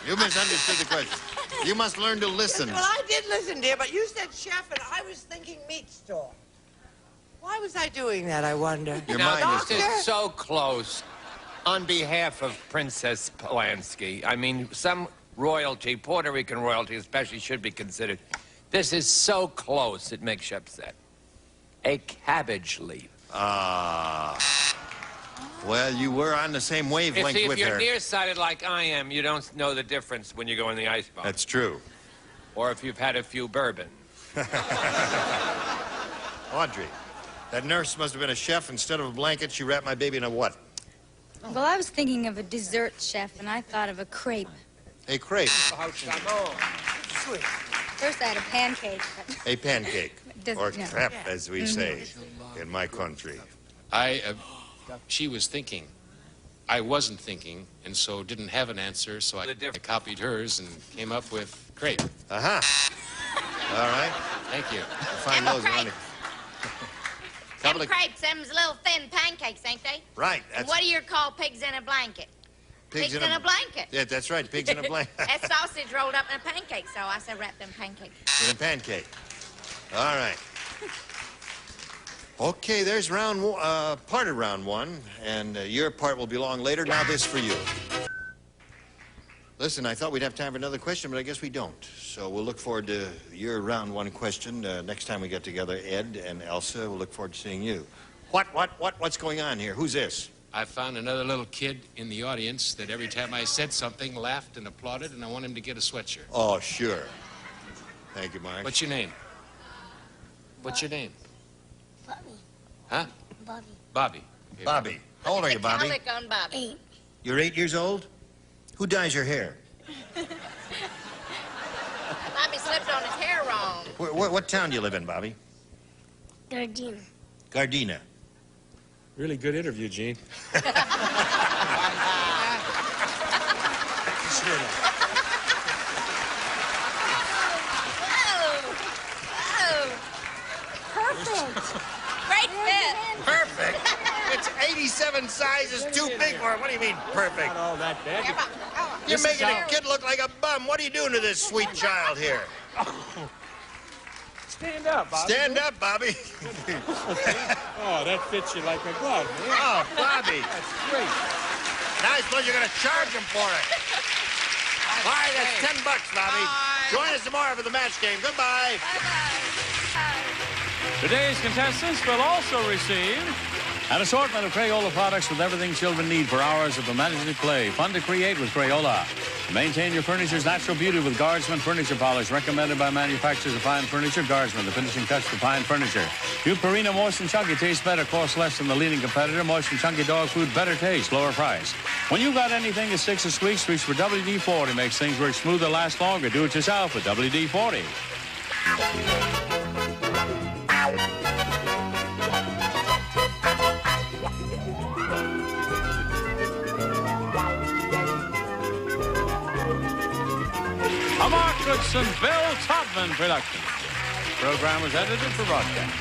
You misunderstood the question. You must learn to listen. Well, I did listen, dear, but you said chef, and I was thinking meat store. Why was I doing that, I wonder? Your Now, mind this is so close. On behalf of Princess Polanski, I mean, some royalty, Puerto Rican royalty especially, should be considered. This is so close, it makes you upset. A cabbage leaf. Well, you were on the same wavelength If with you're her. nearsighted like I am, you don't know the difference when you go in the icebox. That's true. Or if you've had a few bourbon. Audrey, that nurse must have been a chef. Instead of a blanket, she wrapped my baby in a what? Well, I was thinking of a dessert chef, and I thought of a crepe. A crepe. Sweet. First, I had a pancake. But A pancake. Or Yeah. crepe, as we say in my country. She was thinking. I wasn't thinking, and so didn't have an answer, so I copied hers and came up with crepe. Aha. All right. Thank you. Find those around it. Them crepes, them's little thin pancakes, ain't they? Right. And what do you call pigs in a blanket? Pigs in a blanket. Yeah, that's right. Pigs in a blanket. That's sausage rolled up in a pancake, so I said wrap them pancakes. In a pancake. All right. Okay, there's part of round one, and your part will belong later. Now this for you. Listen, I thought we'd have time for another question, but I guess we don't. So we'll look forward to your round one question next time we get together. Ed and Elsa, we'll look forward to seeing you. What's going on here? Who's this? I found another little kid in the audience that every time I said something, laughed and applauded, and I want him to get a sweatshirt. Oh, sure. Thank you, Mark. What's your name? What's your name? Bobby. Huh? Bobby. Bobby. Okay. Bobby. How old are you, Bobby? I'll lick on Bobby. You're 8 years old? Who dyes your hair? Bobby slipped on his hair wrong. What town do you live in, Bobby? Gardena. Gardena. Really good interview, Gene. Perfect. Great fit. Perfect. It's 87 sizes too big for it. What do you mean, perfect? Not all that bad. You're This making is a how- kid look like a bum. What are you doing to this sweet child here? Stand up, Bobby. Stand up, Bobby. Oh, that fits you like a glove, man. Oh, Bobby. That's great. Now I suppose you're going to charge him for it. All right, that's $10, Bobby. Join us tomorrow for the match game. Goodbye. Today's contestants will also receive An assortment of Crayola products with everything children need for hours of imaginative play. Fun to create with Crayola. Maintain your furniture's natural beauty with Guardsman Furniture Polish, recommended by manufacturers of fine furniture. Guardsman, the finishing touch to fine furniture. New Purina Moist and Chunky tastes better, costs less than the leading competitor. Moist and Chunky dog food, better taste, lower price. When you've got anything that sticks or squeaks, reach for WD-40. Makes things work smoother, last longer. Do it yourself with WD-40. A Mark Goodson, Bill Todman production. Program was edited for broadcast.